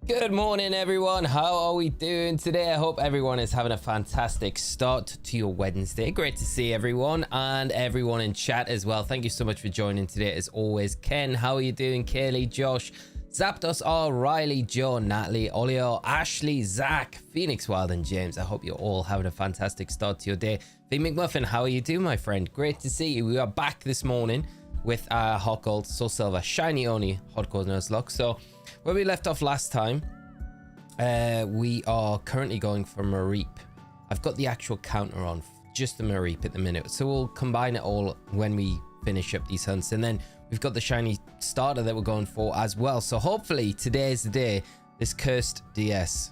Good morning, everyone. How are we doing today? I hope everyone is having a fantastic start to your Wednesday. Great to see everyone and everyone in chat as well. Thank you so much for joining today. As always, Ken, how are you doing? Kaylee, Josh, Zapdos, R, Riley, Joe, Natalie, Olio, Ashley, Zach, Phoenix Wild, and James. I hope you're all having a fantastic start to your day. V McMuffin, how are you doing, my friend? Great to see you. We are back this morning with our HeartGold, Soul Silver, Shiny Oni, HeartGold Nuzlocke. So where we left off last time, we are currently going for Mareep. I've got the actual counter on just the Mareep at the minute, so we'll combine it all when we finish up these hunts, and then we've got the shiny starter that we're going for as well. So hopefully today is the day this cursed DS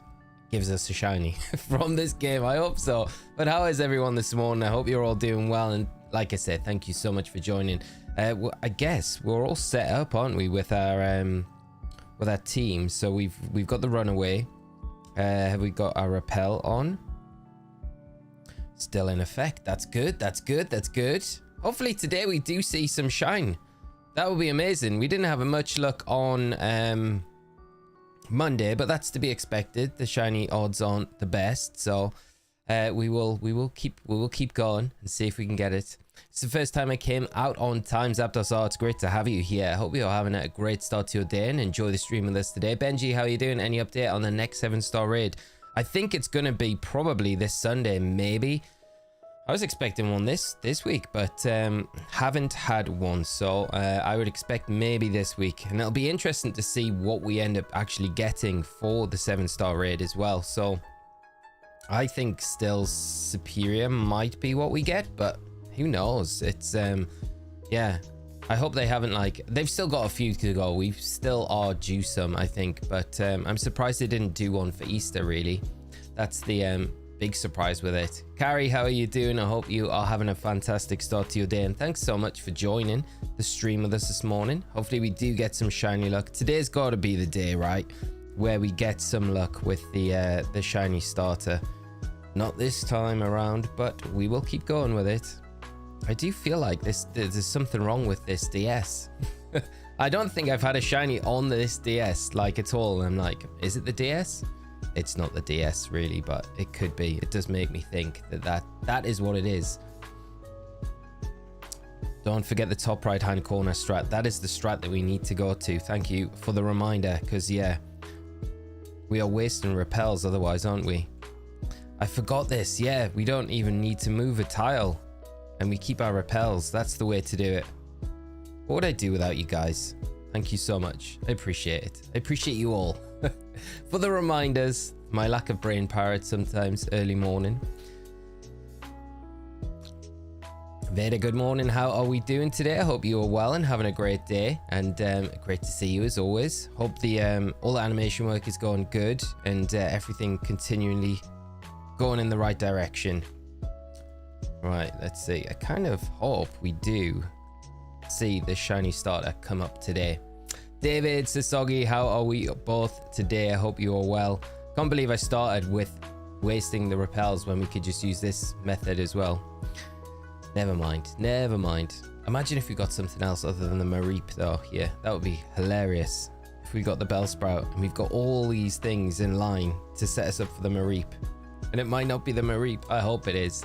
gives us a shiny from this game. I hope so. But how is everyone this morning? I hope you're all doing well, and like I said, thank you so much for joining. I guess we're all set up, aren't we, with our team? So we've got the runaway. Have we got our repel on? Still in effect. That's good. That's good. That's good. Hopefully today we do see some shine. That would be amazing. We didn't have much luck on Monday, but that's to be expected. The shiny odds aren't the best, so we will keep going and see if we can get it. It's the first time I came out on time. Zapdos, it's great to have you here. I hope you're having a great start to your day and enjoy the stream with us today. Benji, how are you doing? Any update on the next 7-star raid? I think it's going to be probably this Sunday, maybe. I was expecting one this week, but haven't had one. So I would expect maybe this week. And it'll be interesting to see what we end up actually getting for the 7-star raid as well. So I think still Superior might be what we get, but who knows? It's yeah, I hope they haven't, like, they've still got a few to go. We still are due some, I think, but I'm surprised they didn't do one for Easter, really. That's the big surprise with it. Carrie, how are you doing? I hope you are having a fantastic start to your day, and thanks so much for joining the stream with us this morning. Hopefully we do get some shiny luck. Today's got to be the day, right, where we get some luck with the shiny starter. Not this time around, but we will keep going with it. I do feel like there's something wrong with this DS. I don't think I've had a shiny on this DS, like, at all. I'm like, is it the DS? It's not the DS, really, but it could be. It does make me think that is what it is. Don't forget the top right hand corner strat. That is the strat that we need to go to. Thank you for the reminder, because yeah, we are wasting repels otherwise, aren't we? I forgot this. Yeah, we don't even need to move a tile, and we keep our repels. That's the way to do it. What would I do without you guys? Thank you so much. I appreciate it. I appreciate you all for the reminders. My lack of brain power sometimes early morning. Veda, good morning. How are we doing today? I hope you are well and having a great day, and great to see you as always. Hope the all the animation work is going good, and everything continually going in the right direction. Right, let's see. I kind of hope we do see the shiny starter come up today. David, Sasogi, how are we both today? I hope you are well. Can't believe I started with wasting the repels when we could just use this method as well. Never mind, never mind. Imagine if we got something else other than the Mareep though. Yeah, that would be hilarious if we got the Bellsprout and we've got all these things in line to set us up for the Mareep. And it might not be the Mareep. I hope it is.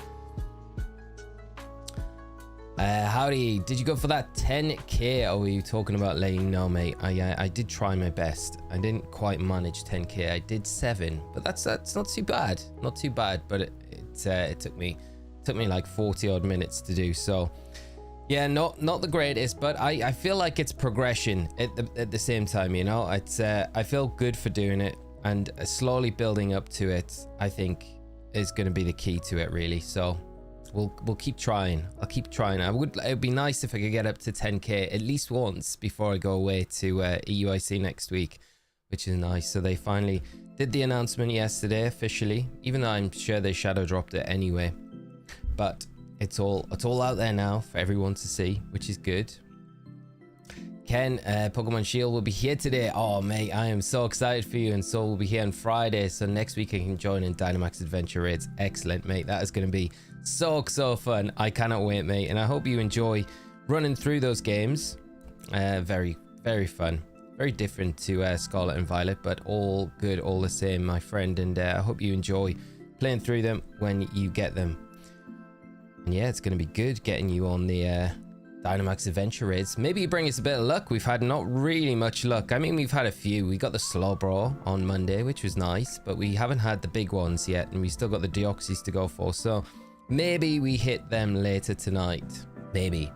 Howdy, did you go for that 10k? Or were you talking about laying? No, mate. I did try my best. I didn't quite manage 10k. I did 7, but that's not too bad. Not too bad, but it took me like 40 odd minutes to do. So yeah, not the greatest, but I feel like it's progression at the same time, you know. It's I feel good for doing it, and slowly building up to it, I think, is going to be the key to it, really. So we'll keep trying. I'll keep trying. It'd be nice if I could get up to 10k at least once before I go away to EUIC next week, which is nice. So they finally did the announcement yesterday officially, even though I'm sure they shadow dropped it anyway. But it's all out there now for everyone to see, which is good. Ken, Pokemon Shield will be here today. Oh, mate, I am so excited for you. And so we'll be here on Friday. So next week I can join in Dynamax Adventure Raids. Excellent, mate. That is going to be so fun. I cannot wait, mate. And I hope you enjoy running through those games. Very, very fun. Very different to Scarlet and Violet, but all good, all the same, my friend. And I hope you enjoy playing through them when you get them. And yeah, it's going to be good getting you on the Dynamax Adventure raids. Maybe you bring us a bit of luck. We've had not really much luck. I mean, we've had a few. We got the Slowbro on Monday, which was nice, but we haven't had the big ones yet, and we still got the Deoxys to go for. So maybe we hit them later tonight. Maybe.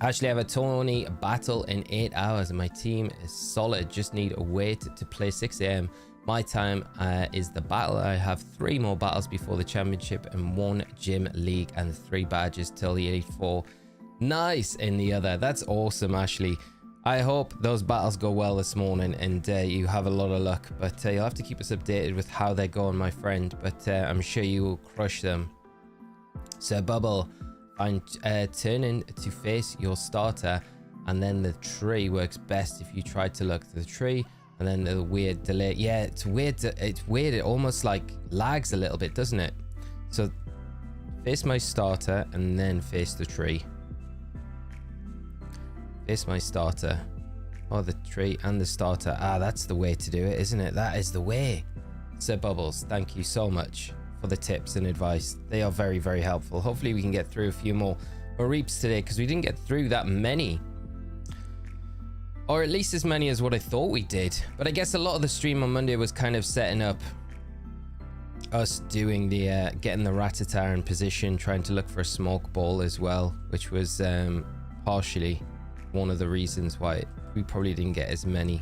Actually, I have a Tony battle in 8 hours, and my team is solid. Just need a wait to play 6 a.m. My time is the battle. I have 3 more battles before the championship and 1 gym league and 3 badges till the Elite Four. Nice in the other. That's awesome, Ashley. I hope those battles go well this morning and you have a lot of luck. But you'll have to keep us updated with how they're going, my friend. But I'm sure you will crush them. So Bubble, turn in to face your starter, and then the tree works best if you try to look to the tree. And then the weird delay. Yeah, it's weird. It's weird. It almost like lags a little bit, doesn't it? So face my starter and then face the tree. Face my starter. Oh, the tree and the starter. Ah, that's the way to do it, isn't it? That is the way. Sir Bubbles, thank you so much for the tips and advice. They are very, very helpful. Hopefully we can get through a few more reaps today, because we didn't get through that many. Or at least as many as what I thought we did. But I guess a lot of the stream on Monday was kind of setting up us doing the getting the Rattata in position, trying to look for a smoke ball as well, which was partially one of the reasons why we probably didn't get as many.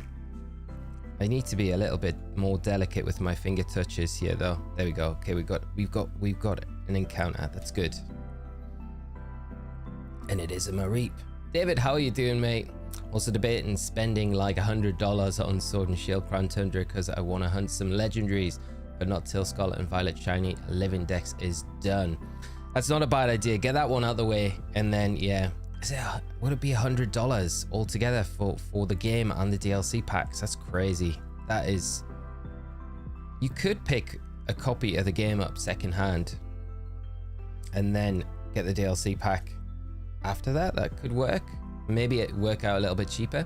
I need to be a little bit more delicate with my finger touches here, though. There we go. Okay, we've got an encounter. That's good. And it is a Mareep. David, how are you doing, mate? Also debating spending like $100 on Sword and Shield Crown Tundra because I want to hunt some legendaries, but not till Scarlet and Violet Shiny Living Dex is done. That's not a bad idea. Get that one out of the way, and then yeah, would it be $100 altogether for the game and the DLC packs? That's crazy. That is. You could pick a copy of the game up secondhand, and then get the DLC pack after that. That could work. Maybe it work out a little bit cheaper.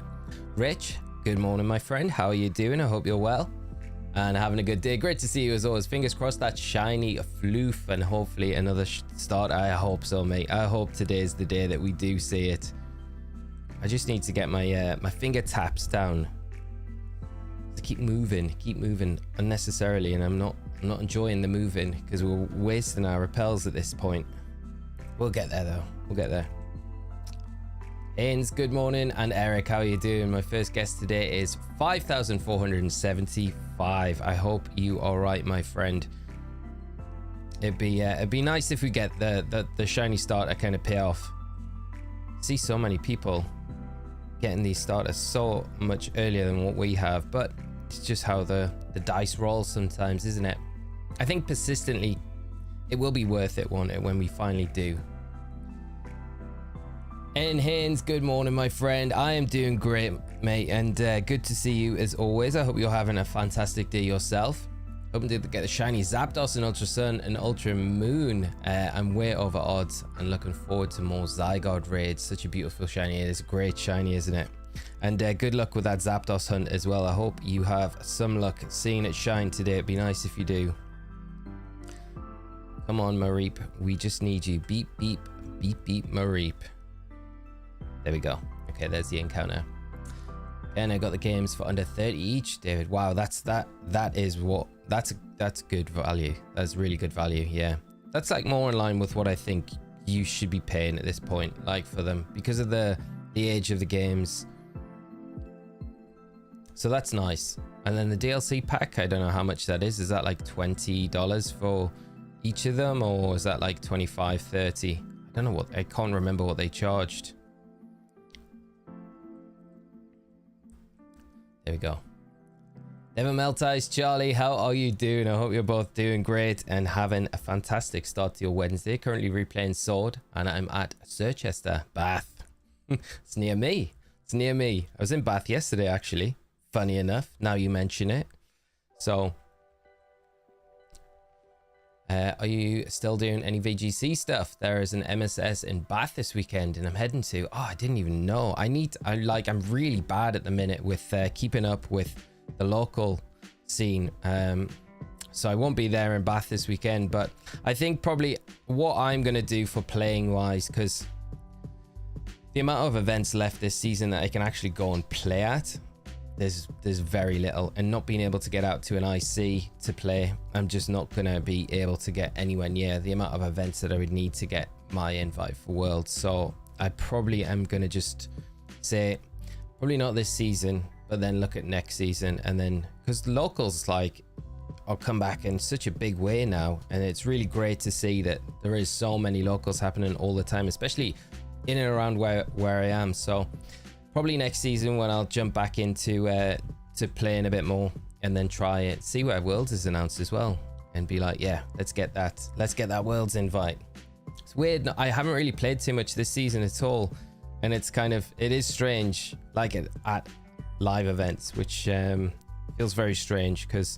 Rich, good morning, my friend. How are you doing? I hope you're well and having a good day. Great to see you as always. Fingers crossed that shiny floof and hopefully another start. I hope so, mate. I hope today's the day that we do see it. I just need to get my my finger taps down to keep moving unnecessarily, and I'm not enjoying the moving because we're wasting our repels at this point. We'll get there though. We'll get there. Ains, good morning, and Eric, how are you doing? My first guest today is 5,475. I hope you are right, my friend. It'd be nice if we get the shiny starter kind of pay off. See so many people getting these starters so much earlier than what we have, but it's just how the dice rolls sometimes, isn't it? I think persistently it will be worth it, won't it, when we finally do. And Haynes, good morning, my friend. I am doing great, mate, and good to see you as always. I hope you're having a fantastic day yourself. Hoping to get the shiny Zapdos and Ultra Sun and Ultra Moon. I'm way over odds and looking forward to more Zygarde raids. Such a beautiful shiny. It is a great shiny, isn't it? And good luck with that Zapdos hunt as well. I hope you have some luck seeing it shine today. It'd be nice if you do. Come on, Mareep. We just need you. Beep, beep, beep, beep, Mareep. There we go. Okay, there's the encounter. And I got the games for under 30 each, David. Wow, that's good value. That's really good value. Yeah, that's like more in line with what I think you should be paying at this point, like for them, because of the age of the games. So that's nice. And then the DLC pack, I don't know how much that is. Is that like $20 for each of them, or is that like 25, 30? I don't know what. I can't remember what they charged. There we go. Never melt ice, Charlie. How are you doing? I hope you're both doing great and having a fantastic start to your Wednesday. Currently replaying Sword, and I'm at Sirchester, Bath. It's near me. It's near me. I was in Bath yesterday, actually. Funny enough, now you mention it. So, Are you still doing any VGC stuff? There is an MSS in Bath this weekend, and I'm heading to. Oh, I didn't even know. I'm really bad at the minute with keeping up with the local scene. So I won't be there in Bath this weekend, but I think probably what I'm gonna do for playing wise, because the amount of events left this season that I can actually go and play at, there's very little, and not being able to get out to an IC to play, I'm just not gonna be able to get anywhere near the amount of events that I would need to get my invite for Worlds. So I probably am gonna just say probably not this season, but then look at next season, and then because locals, like, I'll come back in such a big way now, and it's really great to see that there is so many locals happening all the time, especially in and around where I am. So probably next season when I'll jump back into to playing a bit more, and then try it, see where Worlds is announced as well, and be like, yeah, let's get that Worlds invite. It's weird, I haven't really played too much this season at all, and it is strange, like at live events, which feels very strange, because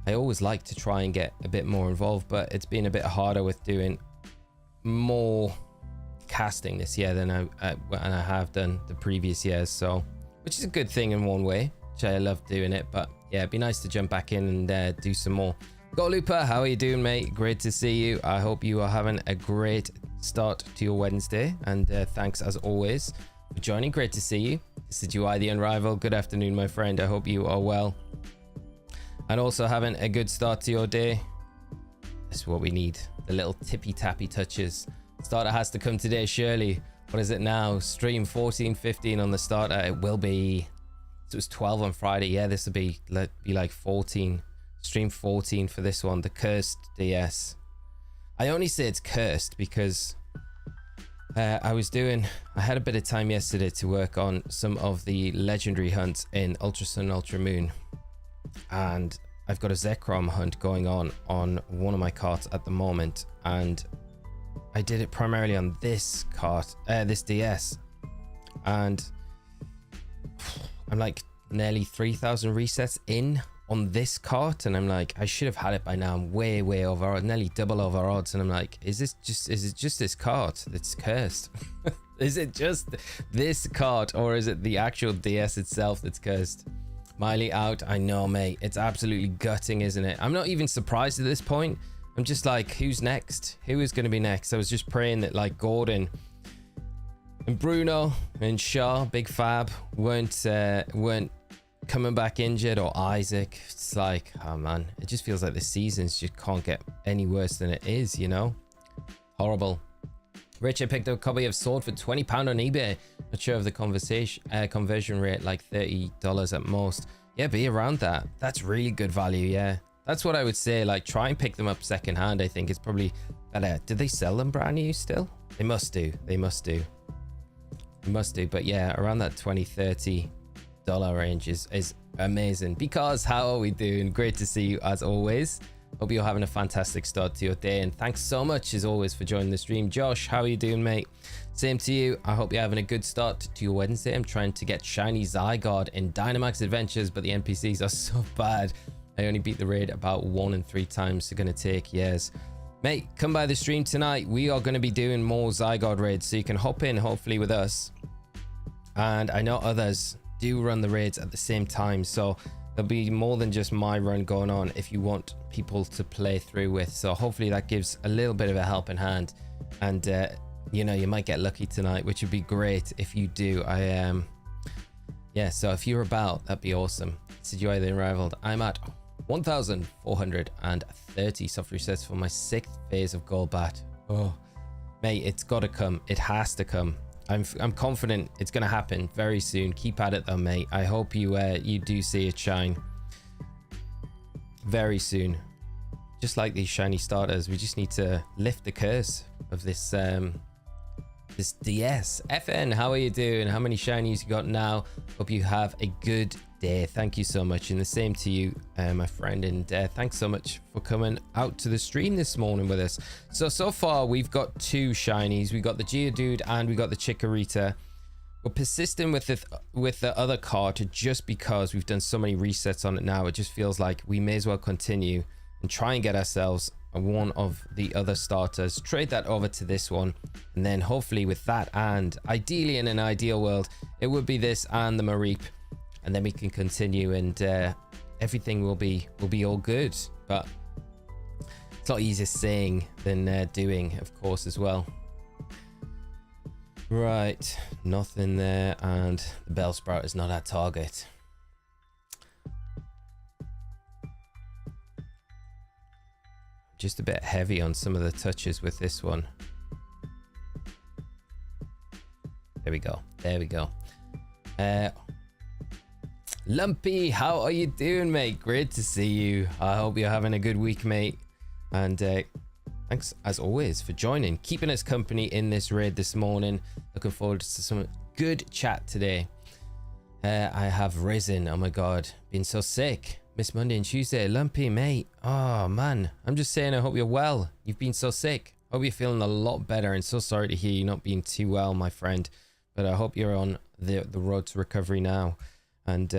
I always like to try and get a bit more involved, but it's been a bit harder with doing more casting this year than I have done the previous years, so which is a good thing in one way, which I love doing it. But yeah, it'd be nice to jump back in and do some more. Golupa, how are you doing, mate? Great to see you. I hope you are having a great start to your Wednesday, and thanks as always for joining. Great to see you. This is UI the Unrivaled. Good afternoon, my friend. I hope you are well and also having a good start to your day. That's what we need, the little tippy tappy touches. Starter has to come today, surely. What is it now? Stream 14:15 on the starter. It will be, so it was 12 on Friday. Yeah, this will be like 14. Stream 14 for this one, the cursed DS. I only say it's cursed because I had a bit of time yesterday to work on some of the legendary hunts in Ultra Sun, Ultra Moon, and I've got a Zekrom hunt going on one of my carts at the moment, and I did it primarily on this cart, this DS, and I'm like nearly 3,000 resets in on this cart, and I'm like, I should have had it by now. I'm way over, nearly double over odds, and I'm like, is it just this cart that's cursed? Is it just this cart, or is it the actual DS itself that's cursed? Miley out. I know, mate, it's absolutely gutting, isn't it? I'm not even surprised at this point. I'm just like, who's next? Who is going to be next? I was just praying that like Gordon and Bruno and Shaw, Big Fab, weren't coming back injured, or Isaac. It's like, oh man, it just feels like the seasons just can't get any worse than it is, you know? Horrible. Richard picked up a copy of Sword for £20 on eBay. Not sure of the conversion rate, like $30 at most. Yeah, be around that. That's really good value. Yeah, that's what I would say. Like, try and pick them up secondhand. I think it's probably better. Did they sell them brand new still? They must do. But yeah, around that $20-30 range is amazing. Because how are we doing? Great to see you as always. Hope you're having a fantastic start to your day, and thanks so much as always for joining the stream. Josh, how are you doing, mate? Same to you. I hope you're having a good start to your Wednesday. I'm trying to get shiny Zygarde in Dynamax Adventures, but the NPCs are so bad. I only beat the raid about 1 in 3 times. So gonna take years. Mate, come by the stream tonight. We are going to be doing more Zygarde raids, so you can hop in hopefully with us, and I know others do run the raids at the same time, so there'll be more than just my run going on if you want people to play through with. So hopefully that gives a little bit of a helping hand, and you know, you might get lucky tonight, which would be great if you do. Yeah, so if you're about, that'd be awesome. This is UI the Unrivaled. I'm at 1,430 soft resets for my 6th phase of Golbat. Oh mate, it's got to come. It has to come. I'm confident it's going to happen very soon. Keep at it though, mate. I hope you do see it shine very soon. Just like these shiny starters, we just need to lift the curse of this this DS. FN, how are you doing? How many shinies you got now? Hope you have a good day. Thank you so much, and the same to you, my friend, and thanks so much for coming out to the stream this morning with us. So far we've got 2 shinies. We got the Geodude and we got the Chikorita. We're persisting with the other card just because we've done so many resets on it now. It just feels like we may as well continue and try and get ourselves one of the other starters, trade that over to this one, and then hopefully with that, and ideally in an ideal world, it would be this and the Mareep, and then we can continue, and everything will be all good. But it's a lot easier saying than doing, of course, as well. Right, nothing there, and the Bellsprout is not our target. Just a bit heavy on some of the touches with this one. There we go. There we go. Lumpy, how are you doing, mate? Great to see you. I hope you're having a good week, mate. And thanks, as always, for joining, keeping us company in this raid this morning. Looking forward to some good chat today. I have risen. Oh my god, been so sick. Miss Monday and Tuesday. Lumpy, mate. Oh man, I'm just saying, I hope you're well. You've been so sick. Hope you're feeling a lot better, and so sorry to hear you not being too well, my friend. But I hope you're on the road to recovery now. And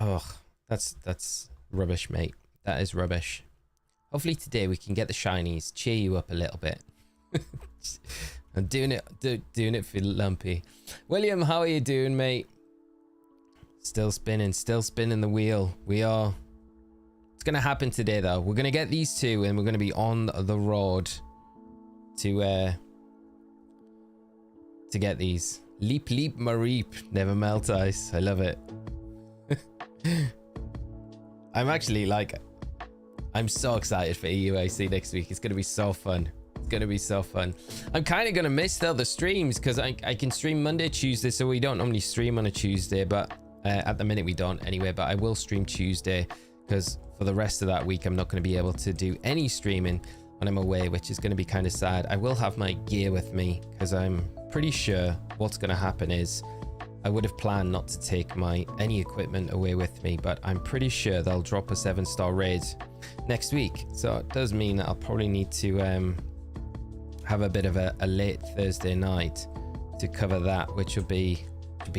oh, that's rubbish, mate. That is rubbish. Hopefully today we can get the shinies, cheer you up a little bit. I'm doing it for Lumpy. William, how are you doing, mate? Still spinning the wheel. We are. It's gonna happen today, though. We're gonna get these two, and we're gonna be on the road to get these. Leap, leap, Mareep. Never melt ice. I love it. I'm actually like, I'm so excited for EUAC next week. It's gonna be so fun. It's gonna be so fun. I'm kind of gonna miss though the streams, because I can stream Monday, Tuesday, so we don't normally stream on a Tuesday, but at the minute we don't anyway. But I will stream Tuesday, because for the rest of that week I'm not going to be able to do any streaming when I'm away, which is going to be kind of sad. I will have my gear with me, because I'm pretty sure what's going to happen is I would have planned not to take any equipment away with me, but I'm pretty sure they'll drop a 7-star raid next week. So it does mean that I'll probably need to have a bit of a late Thursday night to cover that, which would be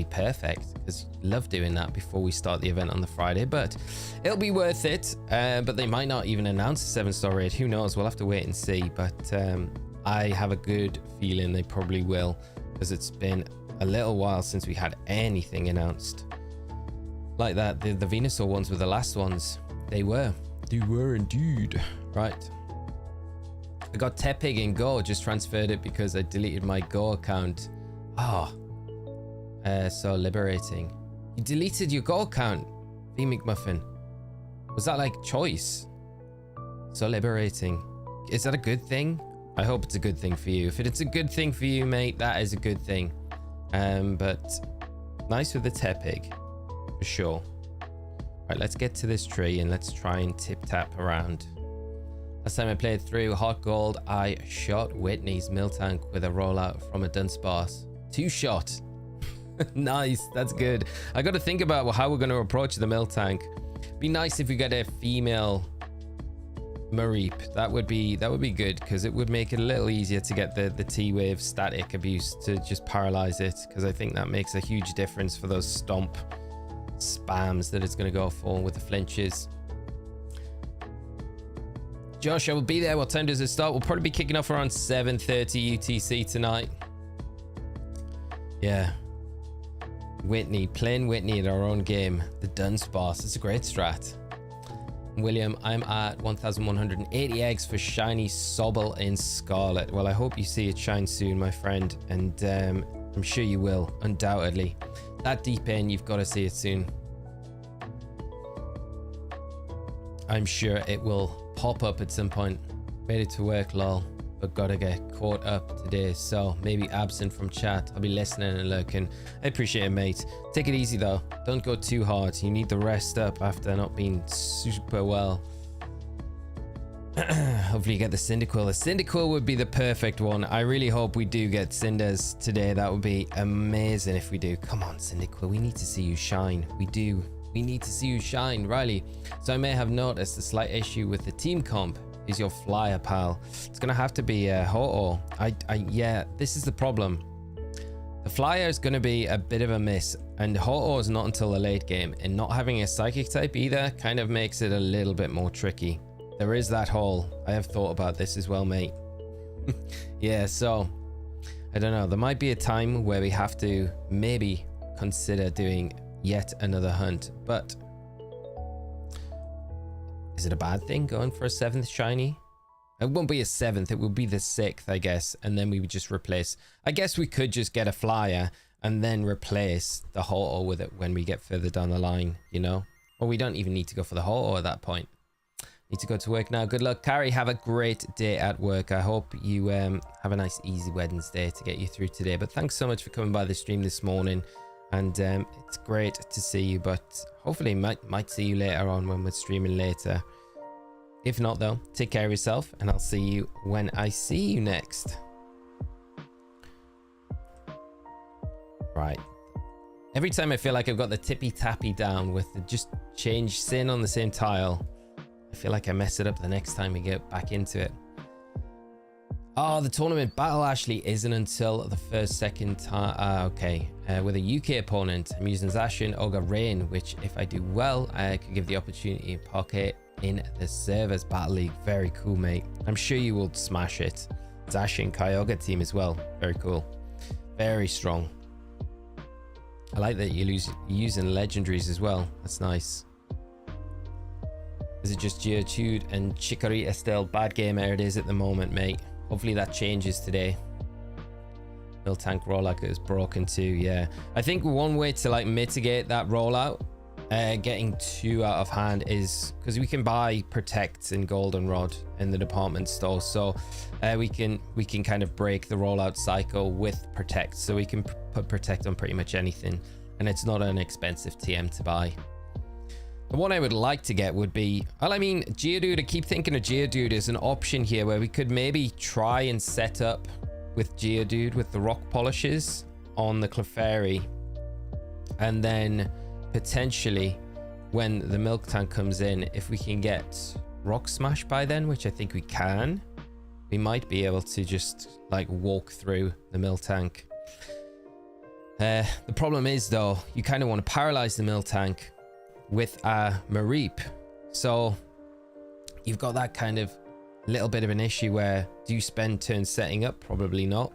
perfect, because I love doing that before we start the event on the Friday. But it'll be worth it. But they might not even announce a 7-star raid. Who knows? We'll have to wait and see. But I have a good feeling they probably will, because it's been a little while since we had anything announced like that. The Venusaur ones were the last ones. They were indeed. Right, I got Tepig in Go, just transferred it because I deleted my Go account. So liberating. You deleted your Go account, V McMuffin. Was that like choice? So liberating. Is that a good thing? I hope it's a good thing for you. If it's a good thing for you, mate, that is a good thing. But nice with the Tepig, for sure. Right, let's get to this tree and let's try and tip-tap around. Last time I played through HeartGold, I shot Whitney's Miltank with a rollout from a Dunsparce. 2-shot. Nice, that's good. I got to think about how we're going to approach the Miltank. Be nice if we get a female Mareep. That would be good, because it would make it a little easier to get the T-wave static abuse to just paralyze it, because I think that makes a huge difference for those stomp spams that it's going to go for with the flinches. Josh, I will be there. What time does it start? We'll probably be kicking off around 7:30 UTC tonight. Yeah, Whitney, playing Whitney in our own game, the Dunsparce. It's a great strat. William, I'm at 1,180 eggs for shiny Sobble in Scarlet. Well, I hope you see it shine soon, my friend, and I'm sure you will, undoubtedly. That deep in, you've got to see it soon. I'm sure it will pop up at some point. Made it to work, lol, but gotta get caught up today, so maybe absent from chat. I'll be listening and lurking. I appreciate it, mate. Take it easy though, don't go too hard. You need to rest up after not being super well. Hopefully you get the Cyndaquil. The Cyndaquil would be the perfect one. I really hope we do get Cinders today. That would be amazing if we do. Come on, Cyndaquil, we need to see you shine. We do. We need to see you shine, Riley. So I may have noticed a slight issue with the team comp. Is your flyer, pal? It's gonna have to be Ho-Oh. Yeah, this is the problem. The flyer is gonna be a bit of a miss, and Ho-Oh is not until the late game, and not having a psychic type either kind of makes it a little bit more tricky. There is that hole. I have thought about this as well, mate. Yeah, so I don't know. There might be a time where we have to maybe consider doing yet another hunt, but is it a bad thing going for a 7th shiny? It won't be a 7th, it would be the 6th, I guess, and then we would just replace. I guess we could just get a flyer and then replace the Ho-Oh with it when we get further down the line, you know? Or we don't even need to go for the Ho-Oh at that point. Need to go to work now. Good luck, Carrie. Have a great day at work. I hope you have a nice easy Wednesday to get you through today. But thanks so much for coming by the stream this morning, and it's great to see you, but hopefully might see you later on when we're streaming later. If not though, take care of yourself, and I'll see you when I see you next. Right. Every time I feel like I've got the tippy tappy down with the just change sin on the same tile, I feel like I mess it up the next time we get back into it. Oh, the tournament battle actually isn't until the second time. Okay. With a UK opponent, I'm using Zacian, Ogre, Rain, which if I do well, I could give the opportunity to pocket in the servers battle league. Very cool, mate. I'm sure you will smash it. Zacian Kyogre team as well. Very cool. Very strong. I like that you're using legendaries as well. That's nice. Is it just Geodude and Chikorita still? Bad game it is at the moment, mate. Hopefully that changes today. Miltank rollout is broken too. Yeah, I think one way to like mitigate that rollout getting too out of hand is because we can buy protects in goldenrod in the department store, so we can kind of break the rollout cycle with protect, so we can put protect on pretty much anything, and it's not an expensive TM to buy. The one I would like to get would be, well, I mean, Geodude. I keep thinking of Geodude as an option here where we could maybe try and set up with Geodude with the rock polishes on the Clefairy, and then potentially when the milk tank comes in, if we can get Rock Smash by then, which I think we can, we might be able to just like walk through the milk tank. The problem is though, you kind of want to paralyze the milk tank with a Mareep, so you've got that kind of little bit of an issue where do you spend turns setting up? Probably not.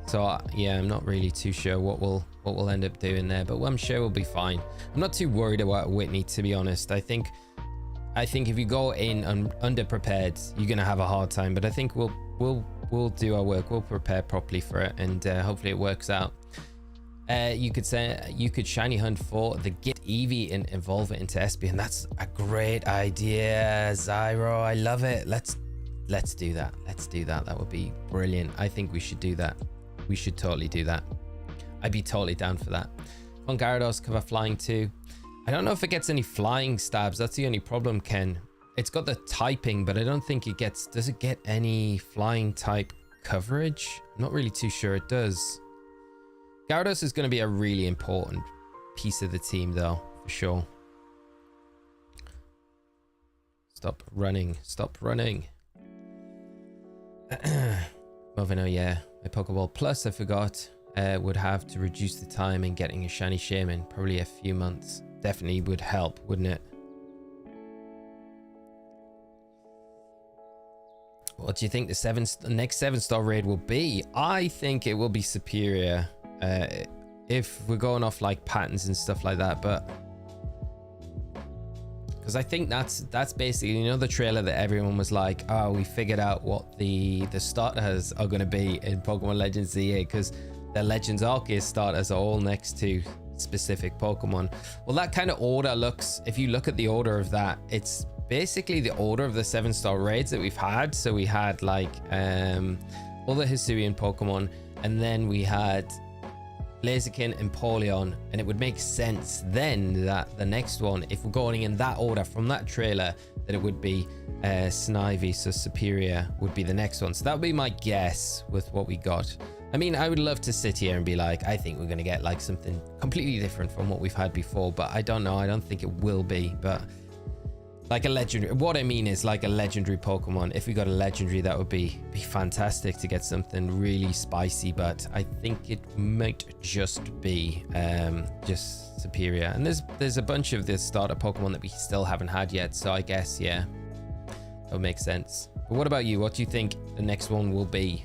So yeah, I'm not really too sure what we'll end up doing there, but I'm sure we'll be fine. I'm not too worried about Whitney, to be honest. I think if you go in underprepared, you're gonna have a hard time, but I think we'll do our work. We'll prepare properly for it, and hopefully it works out. You could say you could shiny hunt for the Git Eevee and evolve it into Espeon. That's a great idea, Zyro. I love it. Let's do that. Let's do that. That would be brilliant. I think we should do that. We should totally do that. I'd be totally down for that. On Gyarados, cover flying too. I don't know if it gets any flying stabs. That's the only problem, Ken. It's got the typing, but I don't think it gets... Does it get any flying type coverage? I'm not really too sure it does. Gyarados is going to be a really important piece of the team, though, for sure. Stop running. Stop running. Moving, yeah. My Pokeball Plus, I forgot, would have to reduce the time in getting a shiny Shaman. Probably a few months. Definitely would help, wouldn't it? What do you think the next 7-star raid will be? I think it will be superior. If we're going off like patterns and stuff like that, but because I think that's basically, you know, the trailer that everyone was like, oh, we figured out what the starters are going to be in Pokemon Legends ZA, because the Legends Arceus starters are all next to specific Pokemon. Well, that kind of order looks, if you look at the order of that, it's basically the order of the 7-star raids that we've had. So we had like all the Hisuian Pokemon, and then we had Blaziken and Polion, and it would make sense then that the next one, if we're going in that order from that trailer, that it would be Snivy, so Superior would be the next one. So that would be my guess with what we got. I mean, I would love to sit here and be like, I think we're going to get like something completely different from what we've had before, but I don't know. I don't think it will be, but Like a legendary. What I mean is like a legendary Pokemon. If we got a legendary, that would be fantastic to get something really spicy. But I think it might just be just superior. And there's a bunch of the starter Pokemon that we still haven't had yet. So I guess, yeah, that would make sense. But what about you? What do you think the next one will be?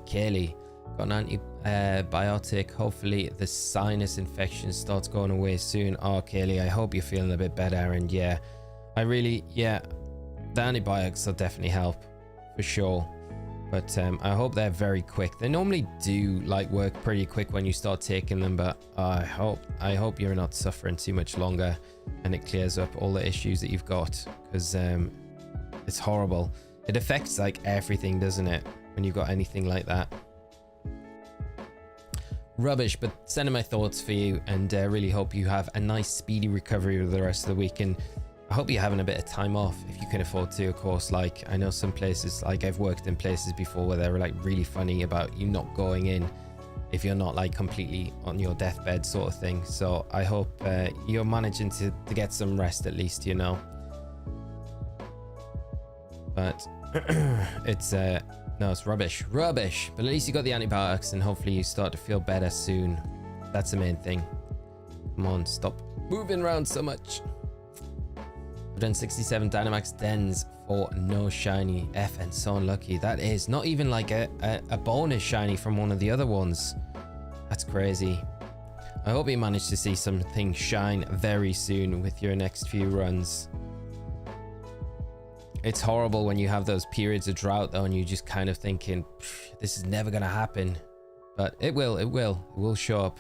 Kaylee. Got an antibiotic. Hopefully the sinus infection starts going away soon. Oh, Kaylee, I hope you're feeling a bit better. And yeah, the antibiotics will definitely help for sure. But I hope they're very quick. They normally do like work pretty quick when you start taking them, but I hope you're not suffering too much longer and it clears up all the issues that you've got, because it's horrible. It affects like everything, doesn't it, when you've got anything like that? Rubbish, but sending my thoughts for you, and really hope you have a nice speedy recovery with the rest of the week. And I hope you're having a bit of time off if you can afford to, of course. Like, I know some places, like I've worked in places before where they were like really funny about you not going in if you're not like completely on your deathbed sort of thing. So I hope you're managing to get some rest at least, you know. But it's no, it's rubbish. But at least you got the antibiotics, and hopefully you start to feel better soon. That's the main thing. Come on, stop moving around so much. I've done 67 Dynamax Dens for no shiny. Effing so unlucky. That is not even like a bonus shiny from one of the other ones. That's crazy. I hope you manage to see something shine very soon with your next few runs. It's horrible when you have those periods of drought though, and you're just kind of thinking, this is never going to happen. But it will show up.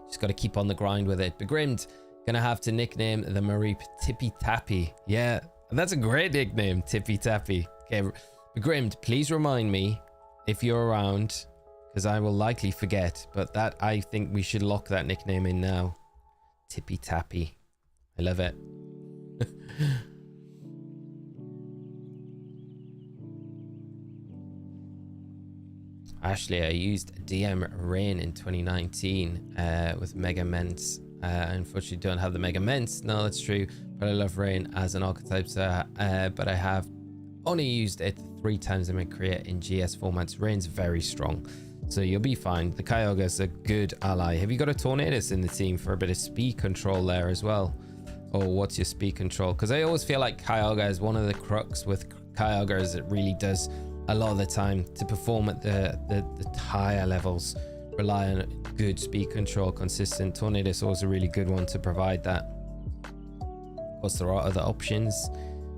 Just got to keep on the grind with it. Begrimmed, gonna have to nickname the Mareep Tippy Tappy. Yeah, that's a great nickname, Tippy Tappy. Okay, Begrimmed, please remind me if you're around, because I will likely forget. But that, I think we should lock that nickname in now. Tippy Tappy. I love it. Ashley, I used DM Rain in 2019 with Mega Ments. Unfortunately, don't have the Mega Ments. No, that's true. But I love Rain as an archetype. So, but I have only used it 3 times in my career in GS formats. Rain's very strong, so you'll be fine. The Kyogre's a good ally. Have you got a Tornadus in the team for a bit of speed control there as well? Or what's your speed control? Because I always feel like Kyogre is one of the crux with Kyogre, is it really does a lot of the time to perform at the higher levels, rely on good speed control, consistent. Tornadus is always a really good one to provide that. Of course, there are other options,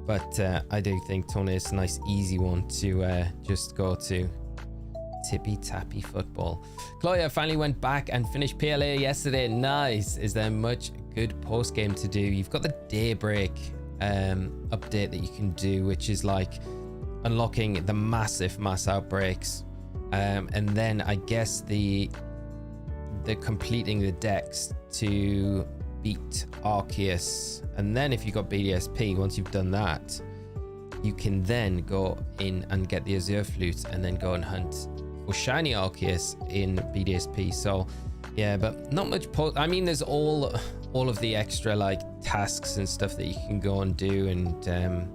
but I do think Tornadus is a nice, easy one to just go to. Tippy Tappy football. Chloe, I finally went back and finished PLA yesterday. Nice. Is there much good post game to do? You've got the Daybreak update that you can do, which is like unlocking the mass outbreaks, and then I guess the completing the decks to beat Arceus. And then if you got BDSP, once you've done that, you can then go in and get the Azure Flute and then go and hunt for shiny Arceus in BDSP. So yeah, but not much I mean, there's all of the extra like tasks and stuff that you can go and do and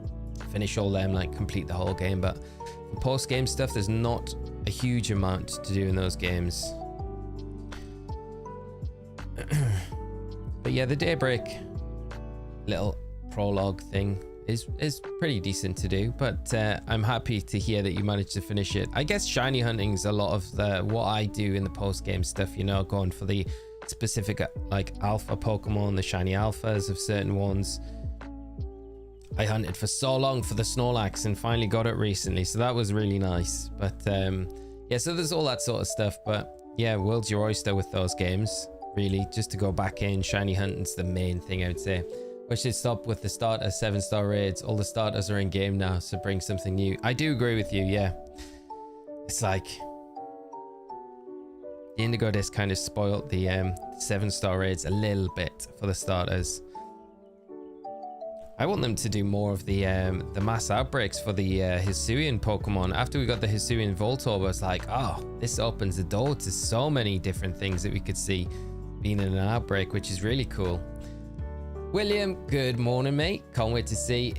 finish all them, like complete the whole game. But for post game stuff, there's not a huge amount to do in those games. But yeah, the Daybreak little prologue thing is pretty decent to do, but I'm happy to hear that you managed to finish it. I guess shiny hunting is a lot of what I do in the post game stuff, you know, going for the specific like alpha Pokemon, the shiny alphas of certain ones. I hunted for so long for the Snorlax and finally got it recently, so that was really nice. But yeah, so there's all that sort of stuff. But yeah, world's your oyster with those games, really. Just to go back in, shiny hunting's the main thing, I would say. We should stop with the starter 7-star raids. All the starters are in game now, so bring something new. I do agree with you, yeah. It's like the Indigo Disc kind of spoiled the 7-star raids a little bit for the starters. I want them to do more of the mass outbreaks for the Hisuian Pokemon. After we got the Hisuian Voltorb, I was like, oh, this opens the door to so many different things that we could see being in an outbreak, which is really cool. William, good morning, mate. Can't wait to see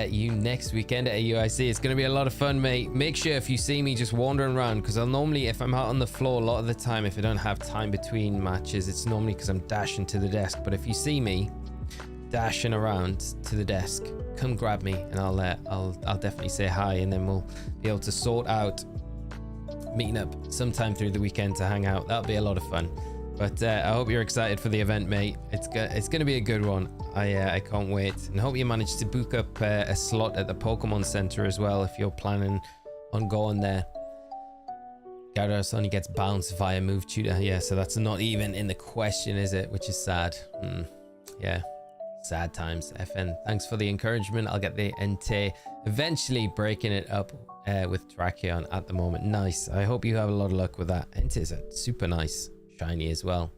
you next weekend at AUIC. It's going to be a lot of fun, mate. Make sure if you see me just wandering around, because I'll normally, if I'm out on the floor a lot of the time, if I don't have time between matches, it's normally because I'm dashing to the desk. But if you see me dashing around to the desk, come grab me and I'll definitely say hi, and then we'll be able to sort out meeting up sometime through the weekend to hang out. That'll be a lot of fun. But I hope you're excited for the event, mate. It's going to be a good one. I can't wait, and hope you manage to book up a slot at the Pokemon Center as well if you're planning on going there. Gyarados only gets bounced via move tutor. Yeah, so that's not even in the question, is it? Which is sad. Yeah, sad times. FN, thanks for the encouragement. I'll get the Entei eventually breaking it up with Tracheon at the moment. Nice. I hope you have a lot of luck with that. Entei is a super nice shiny as well.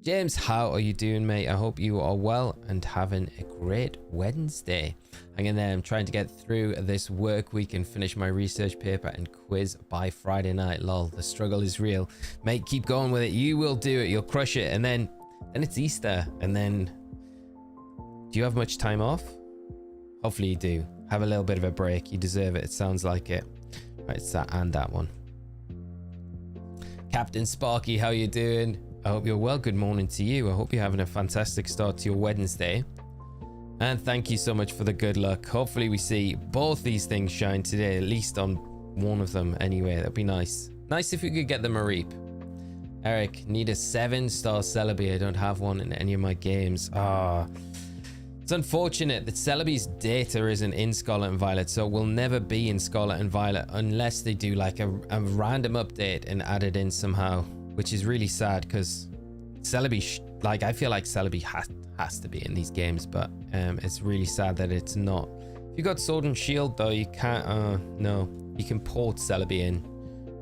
James, how are you doing, mate? I hope you are well and having a great Wednesday. Hang in there. I'm trying to get through this work week and finish my research paper and quiz by Friday night. Lol, the struggle is real, mate. Keep going with it. You will do it. You'll crush it. And then it's Easter. And then, do you have much time off? Hopefully you do. Have a little bit of a break. You deserve it. It sounds like it. Right, it's that and that one. Captain Sparky, how you doing? I hope you're well. Good morning to you. I hope you're having a fantastic start to your Wednesday. And thank you so much for the good luck. Hopefully we see both these things shine today, at least on one of them anyway. That'd be nice. Nice if we could get the Mareep. Eric, need a 7-star Celebi. I don't have one in any of my games. It's unfortunate that Celebi's data isn't in Scarlet and Violet, so it will never be in Scarlet and Violet unless they do like a random update and add it in somehow, which is really sad because Celebi, I feel like Celebi has to be in these games, but it's really sad that it's not. If you got Sword and Shield though, you can't. No, you can port Celebi in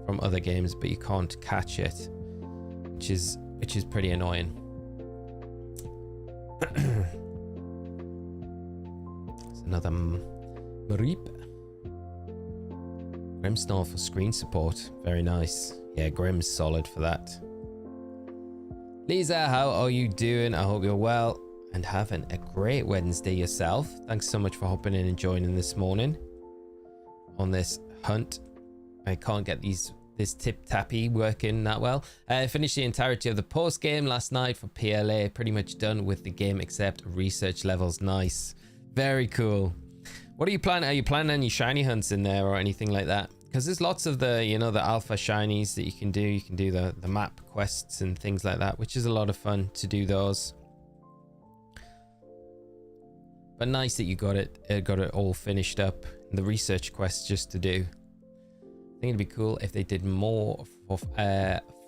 from other games, but you can't catch it, which is pretty annoying. Another Mareep. Grimmsnarl for screen support. Very nice. Yeah, Grimm's solid for that. Lisa, how are you doing? I hope you're well and having a great Wednesday yourself. Thanks so much for hopping in and joining this morning on this hunt. I can't get this tip-tappy working that well. I finished the entirety of the post game last night for PLA. Pretty much done with the game except research levels. Nice. Very cool. What are you planning? Are you planning any shiny hunts in there or anything like that? Because there's lots of the, the alpha shinies that you can do. You can do the map quests and things like that, which is a lot of fun to do those. But nice that you got it all finished up. And the research quests just to do. I think it'd be cool if they did more of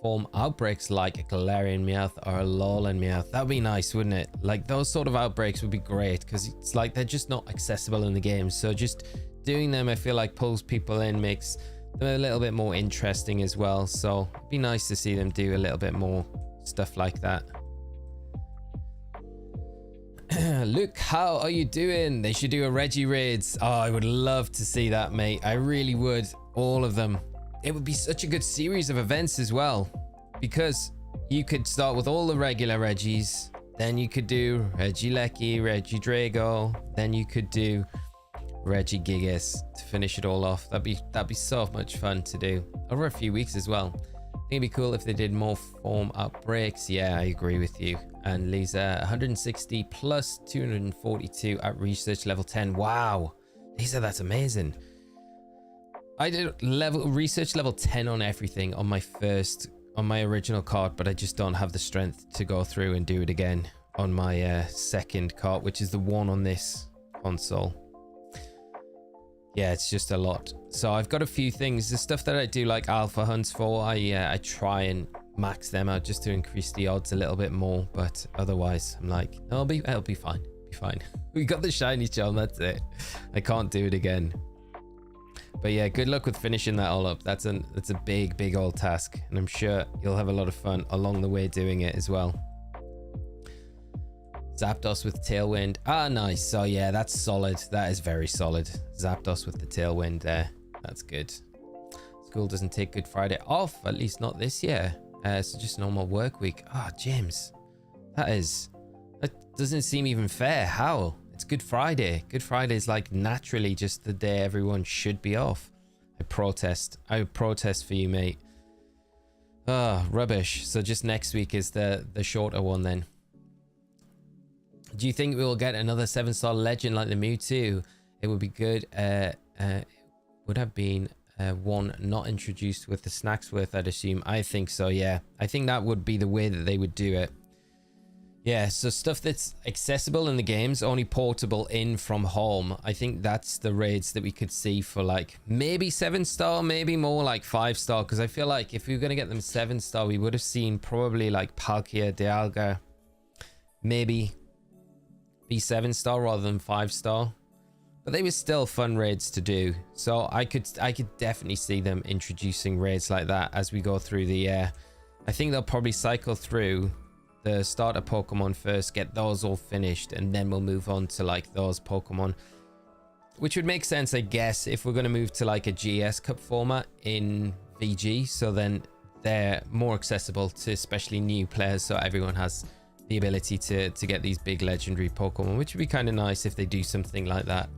form outbreaks like a Galarian Meowth or a Alolan Meowth. That would be nice, wouldn't it? Like those sort of outbreaks would be great because it's like they're just not accessible in the game. So just doing them, I feel like pulls people in, makes them a little bit more interesting as well. So it'd be nice to see them do a little bit more stuff like that. Luke, how are you doing? They should do a Reggie raids. Oh, I would love to see that, mate. I really would. All of them. It would be such a good series of events as well, because you could start with all the regular Reggies, then you could do Regieleki, Regidrago, then you could do Regigigas to finish it all off. That'd be so much fun to do over a few weeks as well. I think it'd be cool if they did more form outbreaks. Yeah, I agree with you. And Lisa, 160 plus 242 at research level 10. Wow, Lisa, that's amazing. I did research level 10 on everything on my original cart, but I just don't have the strength to go through and do it again on my second cart, which is the one on this console. Yeah, it's just a lot. So I've got a few things. The stuff that I do like alpha hunts for, I try and max them out just to increase the odds a little bit more, but otherwise I'm like, no, it'll be fine. Be fine. We got the shiny charm, that's it. I can't do it again. But yeah, good luck with finishing that all up. That's a big old task, and I'm sure you'll have a lot of fun along the way doing it as well. Zapdos with Tailwind. Ah, nice. So yeah, that's solid. That is very solid. Zapdos with the Tailwind there. That's good. School doesn't take Good Friday off, at least not this year. So just normal work week. Ah, James. That doesn't seem even fair. How? It's Good Friday. Good Friday is like naturally just the day everyone should be off. I protest. I would protest for you, mate. Ah, rubbish. So just next week is the shorter one then. Do you think we will get another 7-star legend like the Mewtwo? It would be good. Would have been one not introduced with the snacks worth, I'd assume. I think so, yeah. I think that would be the way that they would do it. Yeah, so stuff that's accessible in the games, only portable in from home. I think that's the raids that we could see for like maybe 7-star, maybe more like 5-star. Because I feel like if we were going to get them 7-star, we would have seen probably like Palkia, Dialga, maybe be 7-star rather than 5-star. But they were still fun raids to do. So I could definitely see them introducing raids like that as we go through the year. I think they'll probably cycle through the starter Pokemon first, get those all finished, and then we'll move on to like those Pokemon, which would make sense, I guess, if we're going to move to like a GS Cup format in VG. So then they're more accessible to especially new players, so everyone has the ability to get these big legendary Pokemon, which would be kind of nice if they do something like that.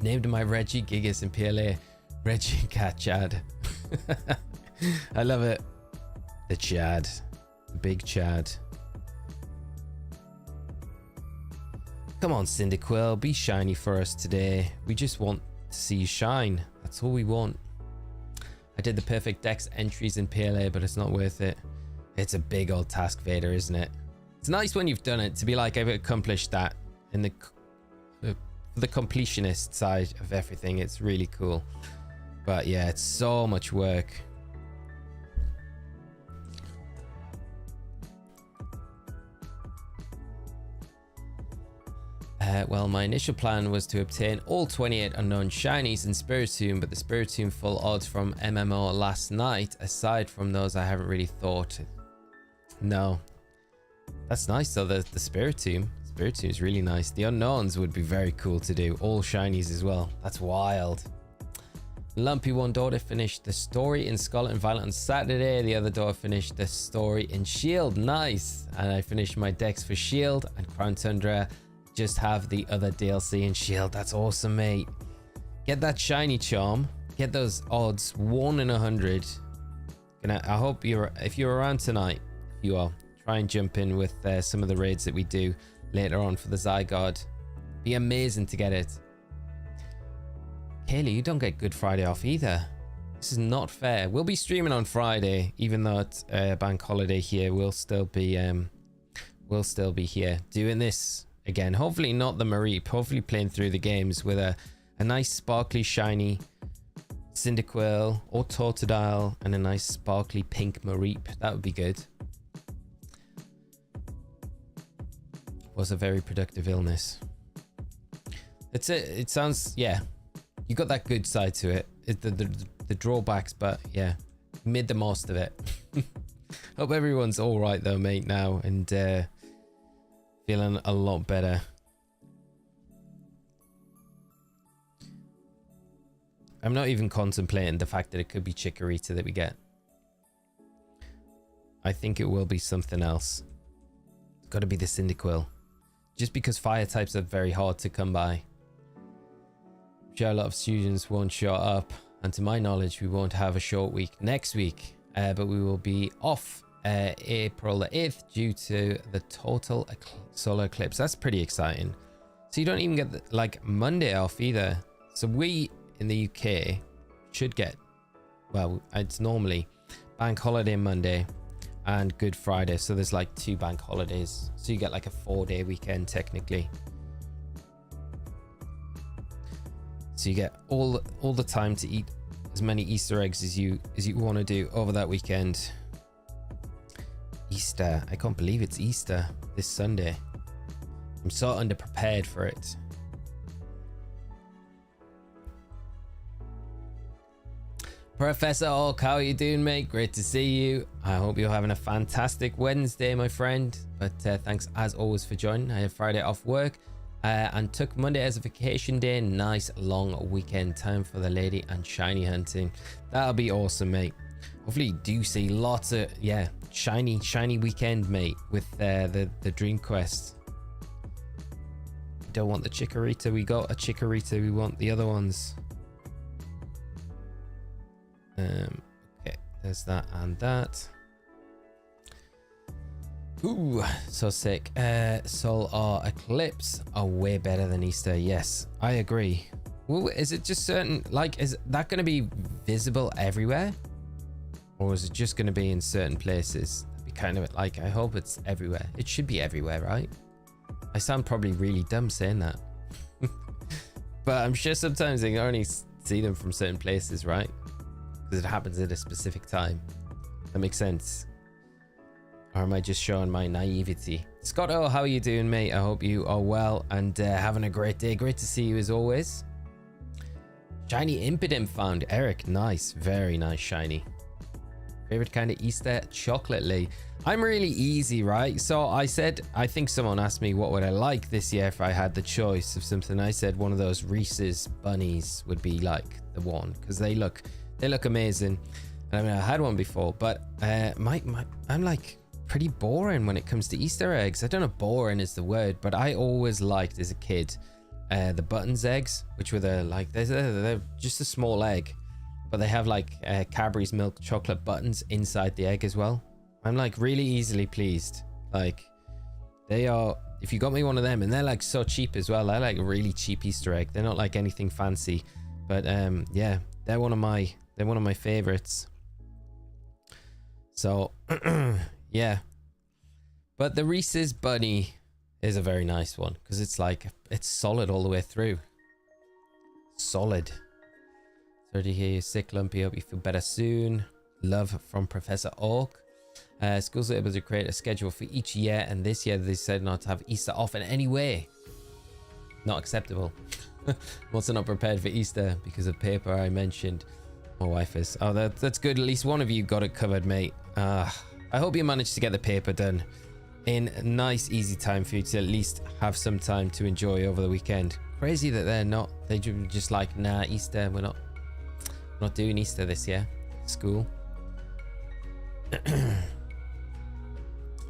Named my Reggie, Gigas, and PLA Reggie Cat Chad. I love it. The Chad. Big Chad. Come on, Cyndaquil, be shiny for us today. We just want to see you shine. That's all we want. I did the perfect Dex entries in PLA, but it's not worth it. It's a big old task, Vader, isn't it? It's nice when you've done it to be like, I've accomplished that. In the completionist side of everything, it's really cool. But yeah, it's so much work. Well, my initial plan was to obtain all 28 unknown shinies in Spiritomb, but the Spiritomb full odds from MMO last night, aside from those, I haven't really thought. No. That's nice though, the Spiritomb. Spiritomb is really nice. The unknowns would be very cool to do. All shinies as well. That's wild. Lumpy one daughter finished the story in Scarlet and Violet on Saturday. The other daughter finished the story in Shield. Nice. And I finished my decks for Shield and Crown Tundra. Just have the other DLC in Shield. That's awesome, mate. Get that shiny charm. Get those odds 1 in 100. I hope if you're around tonight, you are. Try and jump in with some of the raids that we do later on for the Zygarde. Be amazing to get it. Kaylee, you don't get Good Friday off either. This is not fair. We'll be streaming on Friday, even though it's a bank holiday here. We'll still be here doing this again. Hopefully not the Mareep. Hopefully playing through the games with a nice sparkly shiny Cyndaquil or Totodile and a nice sparkly pink Mareep. That would be good. Was a very productive illness. That's it. It sounds, yeah, you got that good side to it. The drawbacks, but yeah, made the most of it. Hope everyone's all right though, mate, now, and feeling a lot better. I'm not even contemplating the fact that it could be Chikorita that we get. I think it will be something else. It's got to be the Cyndaquil. Just because fire types are very hard to come by. I'm sure a lot of students won't show up, and to my knowledge we won't have a short week next week, but we will be off April the 8th due to the total solar eclipse. That's pretty exciting. So you don't even get like Monday off either. So we in the UK should get, well, it's normally bank holiday Monday and Good Friday, so there's like 2 bank holidays, so you get like a 4-day weekend technically. So you get all the time to eat as many Easter eggs as you want to do over that weekend. Easter, I can't believe it's Easter this Sunday. I'm so underprepared for it. Professor Hulk, how are you doing, mate? Great to see you. I hope you're having a fantastic Wednesday, my friend. But thanks as always for joining. I have Friday off work and took Monday as a vacation day. Nice long weekend time for the lady and shiny hunting. That'll be awesome, mate. Hopefully you do see lots of, yeah, shiny weekend, mate, with the Dream Quest. Don't want the Chikorita. We got a Chikorita. We want the other ones. Okay, there's that and that. Ooh, so sick. Solar Eclipse are way better than Easter. Yes, I agree. Ooh, is it just certain, like, is that going to be visible everywhere? Or is it just going to be in certain places? That'd be kind of like, I hope it's everywhere. It should be everywhere, right? I sound probably really dumb saying that. But I'm sure sometimes they can only see them from certain places, right? Because it happens at a specific time. That makes sense. Or am I just showing my naivety? Scott, oh, how are you doing, mate? I hope you are well and having a great day. Great to see you as always. Shiny Impidimp found. Eric, nice. Very nice shiny. Favorite kind of Easter? Chocolate, Lee. I'm really easy, right? So I said, I think someone asked me what would I like this year if I had the choice of something. I said one of those Reese's bunnies would be like the one, because they look amazing. I mean, I had one before, but I'm like pretty boring when it comes to Easter eggs. I don't know if boring is the word, but I always liked as a kid the Buttons eggs, which were they're just a small egg, but they have like Cadbury's milk chocolate buttons inside the egg as well. I'm like really easily pleased. Like they are, if you got me one of them, and they're like so cheap as well. They're like a really cheap Easter egg. They're not like anything fancy, but yeah, they're one of my favorites. So yeah, but the Reese's bunny is a very nice one because it's like, it's solid all the way through. Solid. Sorry to hear you're sick, Lumpy. Hope you feel better soon. Love from Professor Orc. Schools are able to create a schedule for each year, and this year they said not to have Easter off in any way. Not acceptable. I'm also not prepared for Easter because of paper I mentioned. My wife is. Oh, that's good. At least one of you got it covered, mate. I hope you managed to get the paper done in a nice, easy time for you to at least have some time to enjoy over the weekend. Crazy that they just like, nah, Easter, we're not doing Easter this year. School.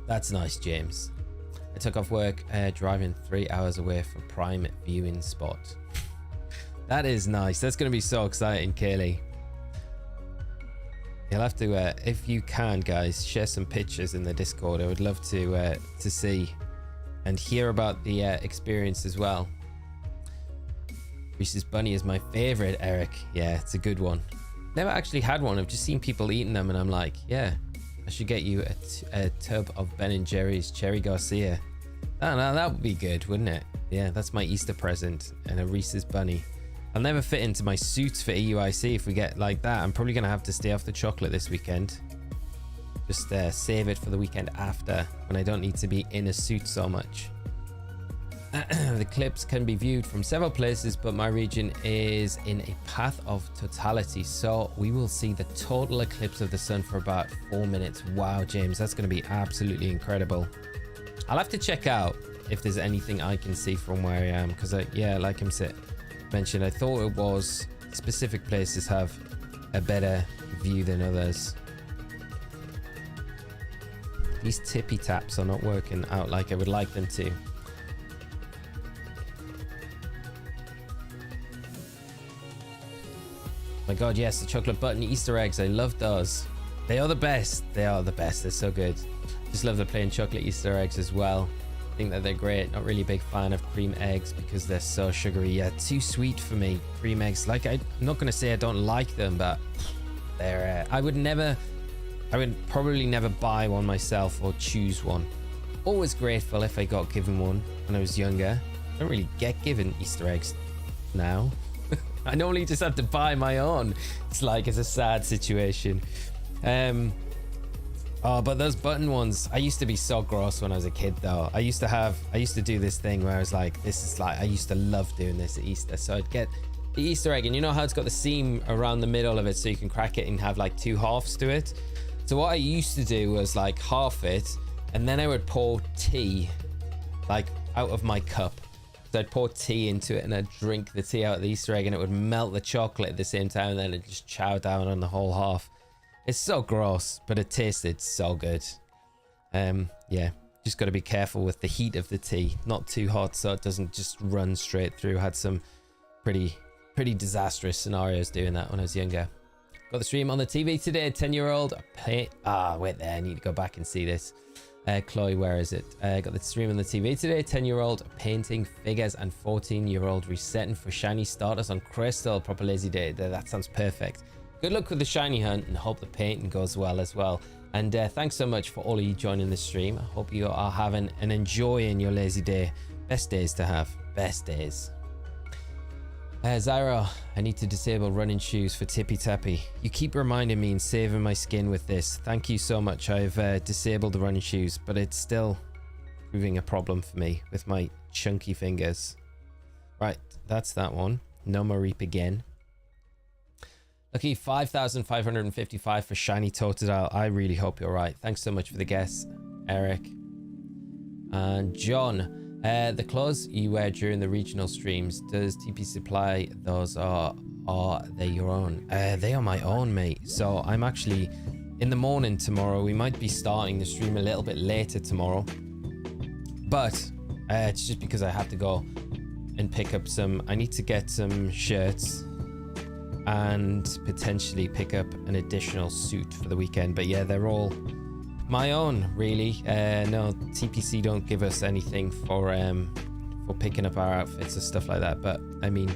That's nice, James. I took off work driving 3 hours away from prime viewing spot. That is nice. That's going to be so exciting, Kaylee. You'll have to, if you can, guys, share some pictures in the Discord. I would love to see and hear about the experience as well. Reese's Bunny is my favorite, Eric. Yeah, it's a good one. Never actually had one. I've just seen people eating them, and I'm like, yeah, I should get you a tub of Ben & Jerry's Cherry Garcia. Oh, no, that would be good, wouldn't it? Yeah, that's my Easter present, and a Reese's Bunny. I'll never fit into my suits for EUIC if we get like that. I'm probably going to have to stay off the chocolate this weekend. Just save it for the weekend after, when I don't need to be in a suit so much. The clips can be viewed from several places, but my region is in a path of totality, so we will see the total eclipse of the sun for about 4 minutes. Wow, James, that's going to be absolutely incredible. I'll have to check out if there's anything I can see from where I am, because yeah, like I'm mentioned, I thought it was specific places have a better view than others. These tippy taps are not working out like I would like them to. My god, yes, the chocolate button Easter eggs. I love those. They are the best. They are the best. They're so good. Just love the plain chocolate Easter eggs as well. I think that they're great. Not really a big fan of cream eggs because they're so sugary. Yeah, too sweet for me. Cream eggs. Like, I'm not going to say I don't like them, but they're... I would probably never buy one myself or choose one. Always grateful if I got given one when I was younger. I don't really get given Easter eggs now. I normally just have to buy my own. It's like, it's a sad situation. Oh, but those button ones, I used to be so gross when I was a kid though. I used to do this thing where I was like, I used to love doing this at Easter. So I'd get the Easter egg, and you know how it's got the seam around the middle of it so you can crack it and have like two halves to it. So what I used to do was like half it, and then I would pour tea like out of my cup. So I'd pour tea into it and I'd drink the tea out of the Easter egg, and it would melt the chocolate at the same time, and then I'd just chow down on the whole half. It's so gross, but it tasted so good. Yeah, just got to be careful with the heat of the tea. Not too hot so it doesn't just run straight through. Had some pretty disastrous scenarios doing that when I was younger. Got the stream on the TV today. 10-year-old wait there, I need to go back and see this. Chloe, where is it? Got the stream on the TV today. 10-year-old painting figures and 14-year-old resetting for shiny starters on Crystal. Proper lazy day. That sounds perfect. Good luck with the shiny hunt, and hope the painting goes well as well. And thanks so much for all of you joining the stream. I hope you are having and enjoying your lazy day. Best days to have. Best days. Zyra, I need to disable running shoes for Tippy Tappy. You keep reminding me and saving my skin with this. Thank you so much. I've disabled the running shoes, but it's still proving a problem for me with my chunky fingers. Right, that's that one. No more reap again. Lucky 5,555 for shiny Totodile. I really hope you're right. Thanks so much for the guess, Eric. And John. The clothes you wear during the regional streams, does TP supply those, or are they your own? They are my own, mate. So I'm actually in the morning tomorrow. We might be starting the stream a little bit later tomorrow, but it's just because I have to go and pick up some. I need to get some shirts and potentially pick up an additional suit for the weekend. But yeah, they're all my own, really. No, TPC don't give us anything for picking up our outfits or stuff like that. But I mean,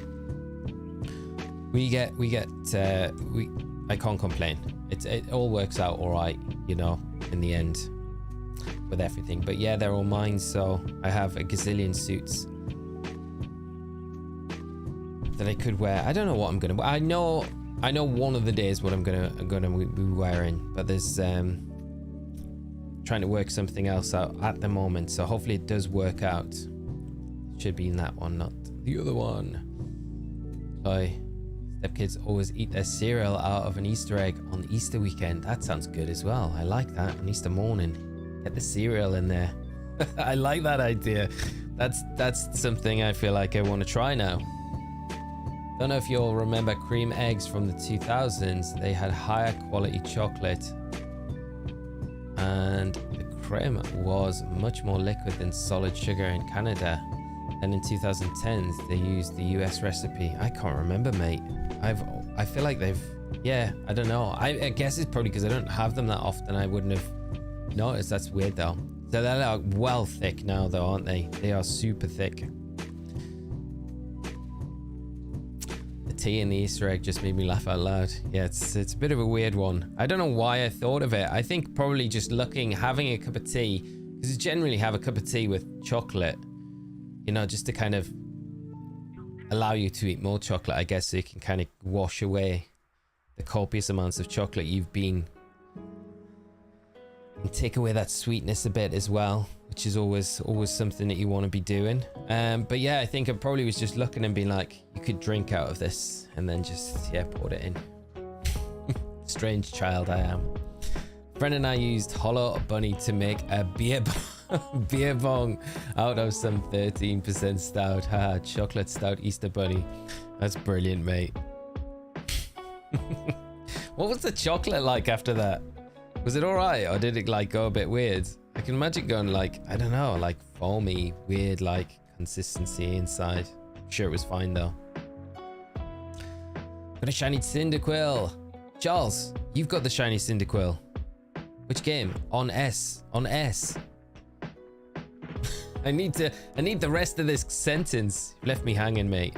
I can't complain. It all works out all right, you know, in the end with everything. But yeah, they're all mine. So I have a gazillion suits that I could wear. I don't know what I'm gonna. I know one of the days what I'm gonna be wearing, but there's trying to work something else out at the moment, so hopefully it does work out. Should be in that one, not the other one. Stepkids always eat their cereal out of an Easter egg on Easter weekend. That sounds good as well. I like that. On Easter morning, get the cereal in there. I like that idea. That's something I feel like I want to try now. Don't know if you'll remember cream eggs from the 2000s. They had higher quality chocolate, and the creme was much more liquid than solid sugar in Canada. And in 2010s, they used the US recipe. I can't remember, mate. I feel like they've, yeah, I don't know. I guess it's probably because I don't have them that often. I wouldn't have noticed. That's weird though. So they're like well thick now though, aren't they? They are super thick. Tea in the Easter egg just made me laugh out loud. Yeah, it's a bit of a weird one. I don't know why I thought of it. I think probably just having a cup of tea, because you generally have a cup of tea with chocolate, you know, just to kind of allow you to eat more chocolate, I guess, so you can kind of wash away the copious amounts of chocolate you've been, and take away that sweetness a bit as well, which is always something that you want to be doing. But yeah, I think I probably was just looking and being like, you could drink out of this, and then just, yeah, poured it in. Strange child I am. Friend and I used Hollow Bunny to make a beer bong out of some 13% stout. Haha, chocolate stout Easter bunny. That's brilliant, mate. What was the chocolate like after that? Was it all right, or did it like go a bit weird? I can imagine going like, I don't know, like foamy, weird, like consistency inside. I'm sure it was fine though. Got a shiny Cyndaquil. Charles, you've got the shiny Cyndaquil. Which game? On S. On S. I need the rest of this sentence. You left me hanging, mate.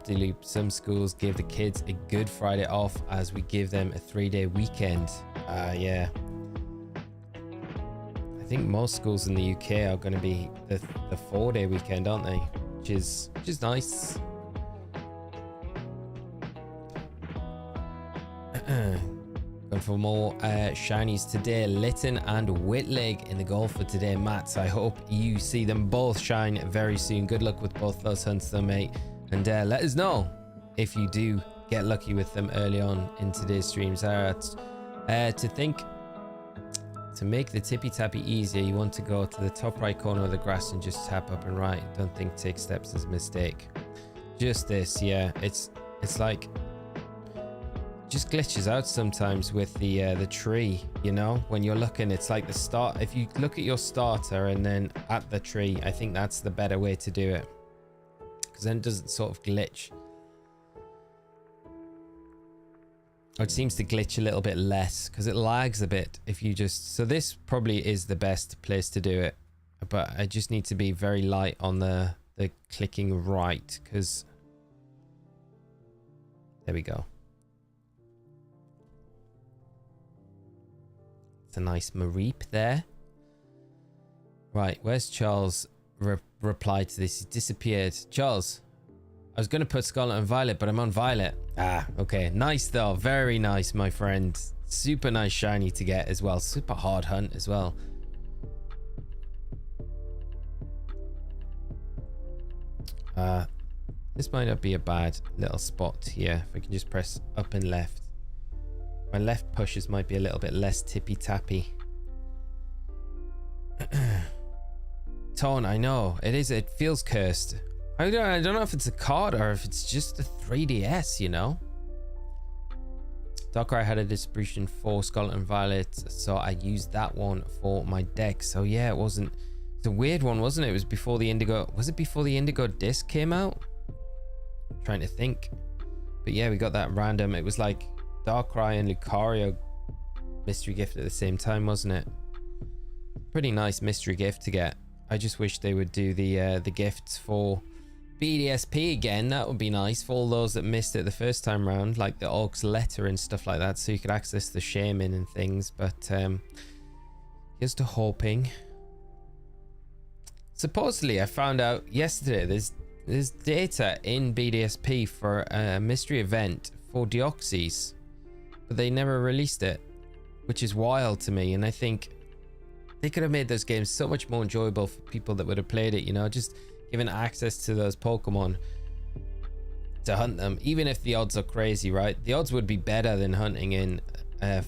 Loop. Some schools give the kids a Good Friday off as we give them a 3-day weekend. Yeah. I think most schools in the UK are going to be the 4-day weekend, aren't they? Which is nice. Going for more shinies today. Lytton and Whitleg in the goal for today, Matt. I hope you see them both shine very soon. Good luck with both those hunts though, mate. And let us know if you do get lucky with them early on in today's streams. To make the tippy tappy easier, you want to go to the top right corner of the grass and just tap up and right. Don't think take steps is a mistake. Just this, yeah. It's like just glitches out sometimes with the tree, you know, when you're looking. It's like the start. If you look at your starter and then at the tree, I think that's the better way to do it, because then it doesn't sort of glitch. It seems to glitch a little bit less because it lags a bit if you just... So this probably is the best place to do it, but I just need to be very light on the clicking right, because... There we go. It's a nice Mareep there. Right, where's Charles' reply to this? He disappeared. Charles, I was going to put Scarlet and Violet, but I'm on Violet. Ah, okay. Nice though. Very nice, my friend. Super nice shiny to get as well. Super hard hunt as well. This might not be a bad little spot here. If I can just press up and left. My left pushes might be a little bit less tippy tappy. Tone, I know. It is. It feels cursed. I don't know if it's a card or if it's just a 3DS, you know? Darkrai had a distribution for Scarlet and Violet, so I used that one for my deck. So yeah, it wasn't... It's a weird one, wasn't it? It was before the Indigo... Was it before the Indigo disc came out? I'm trying to think. But yeah, we got that random... It was like Darkrai and Lucario mystery gift at the same time, wasn't it? Pretty nice mystery gift to get. I just wish they would do the gifts for... BDSP again. That would be nice for all those that missed it the first time round, like the Orc's letter and stuff like that, so you could access the shaman and things. But here's to hoping. Supposedly I found out yesterday there's data in BDSP for a mystery event for Deoxys, but they never released it, which is wild to me. And I think they could have made those games so much more enjoyable for people that would have played it, you know, just given access to those Pokemon to hunt them, even if the odds are crazy, right? The odds would be better than hunting in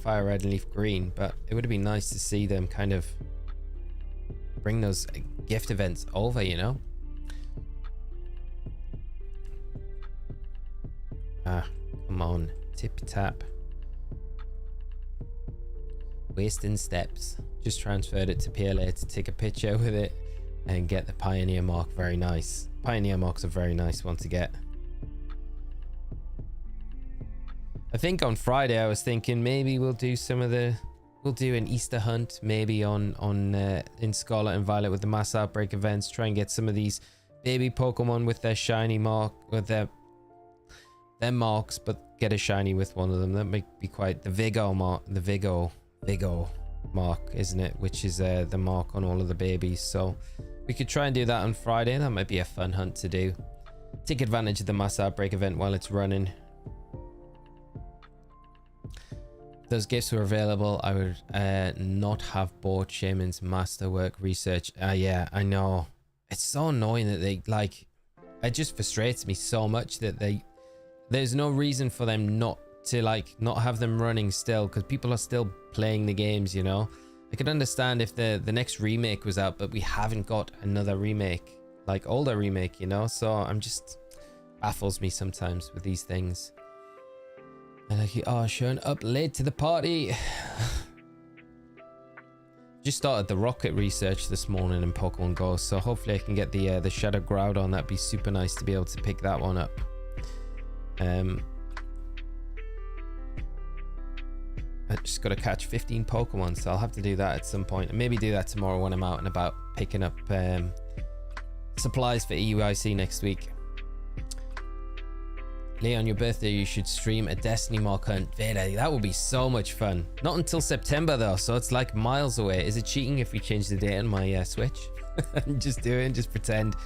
Fire Red and Leaf Green, but it would have been nice to see them kind of bring those gift events over, you know? Ah, come on. Tip tap. Wasting steps. Just transferred it to PLA to take a picture with it and get the Pioneer Mark. Very nice. Pioneer Mark's a very nice one to get. I think on Friday I was thinking maybe we'll do some of the... We'll do an Easter hunt maybe in Scarlet and Violet with the mass outbreak events. Try and get some of these baby Pokemon with their shiny mark, with their marks, but get a shiny with one of them. That might be quite... The Vigo mark, the Vigo mark, isn't it? Which is the mark on all of the babies. So we could try and do that on Friday. That might be a fun hunt to do. Take advantage of the mass outbreak event while it's running. Those gifts were available. I would not have bought Shaman's Masterwork Research. Yeah, I know. It's so annoying that they, like... It just frustrates me so much that there's no reason for them not to, like, not have them running still, because people are still playing the games, you know? I could understand if the next remake was out, but we haven't got another remake, like older remake, you know? So I'm just... Baffles me sometimes with these things. And like, oh, showing up late to the party. Just started the rocket research this morning in Pokemon Go, so hopefully I can get the Shadow Groudon. That'd be super nice to be able to pick that one up. I just got to catch 15 Pokemon, so I'll have to do that at some point, and maybe do that tomorrow when I'm out and about picking up supplies for EUIC next week. Lee, on your birthday you should stream a Destiny Mark hunt. Veda, that would be so much fun. Not until September though, so it's like miles away. Is it cheating if we change the date on my Switch? Just pretend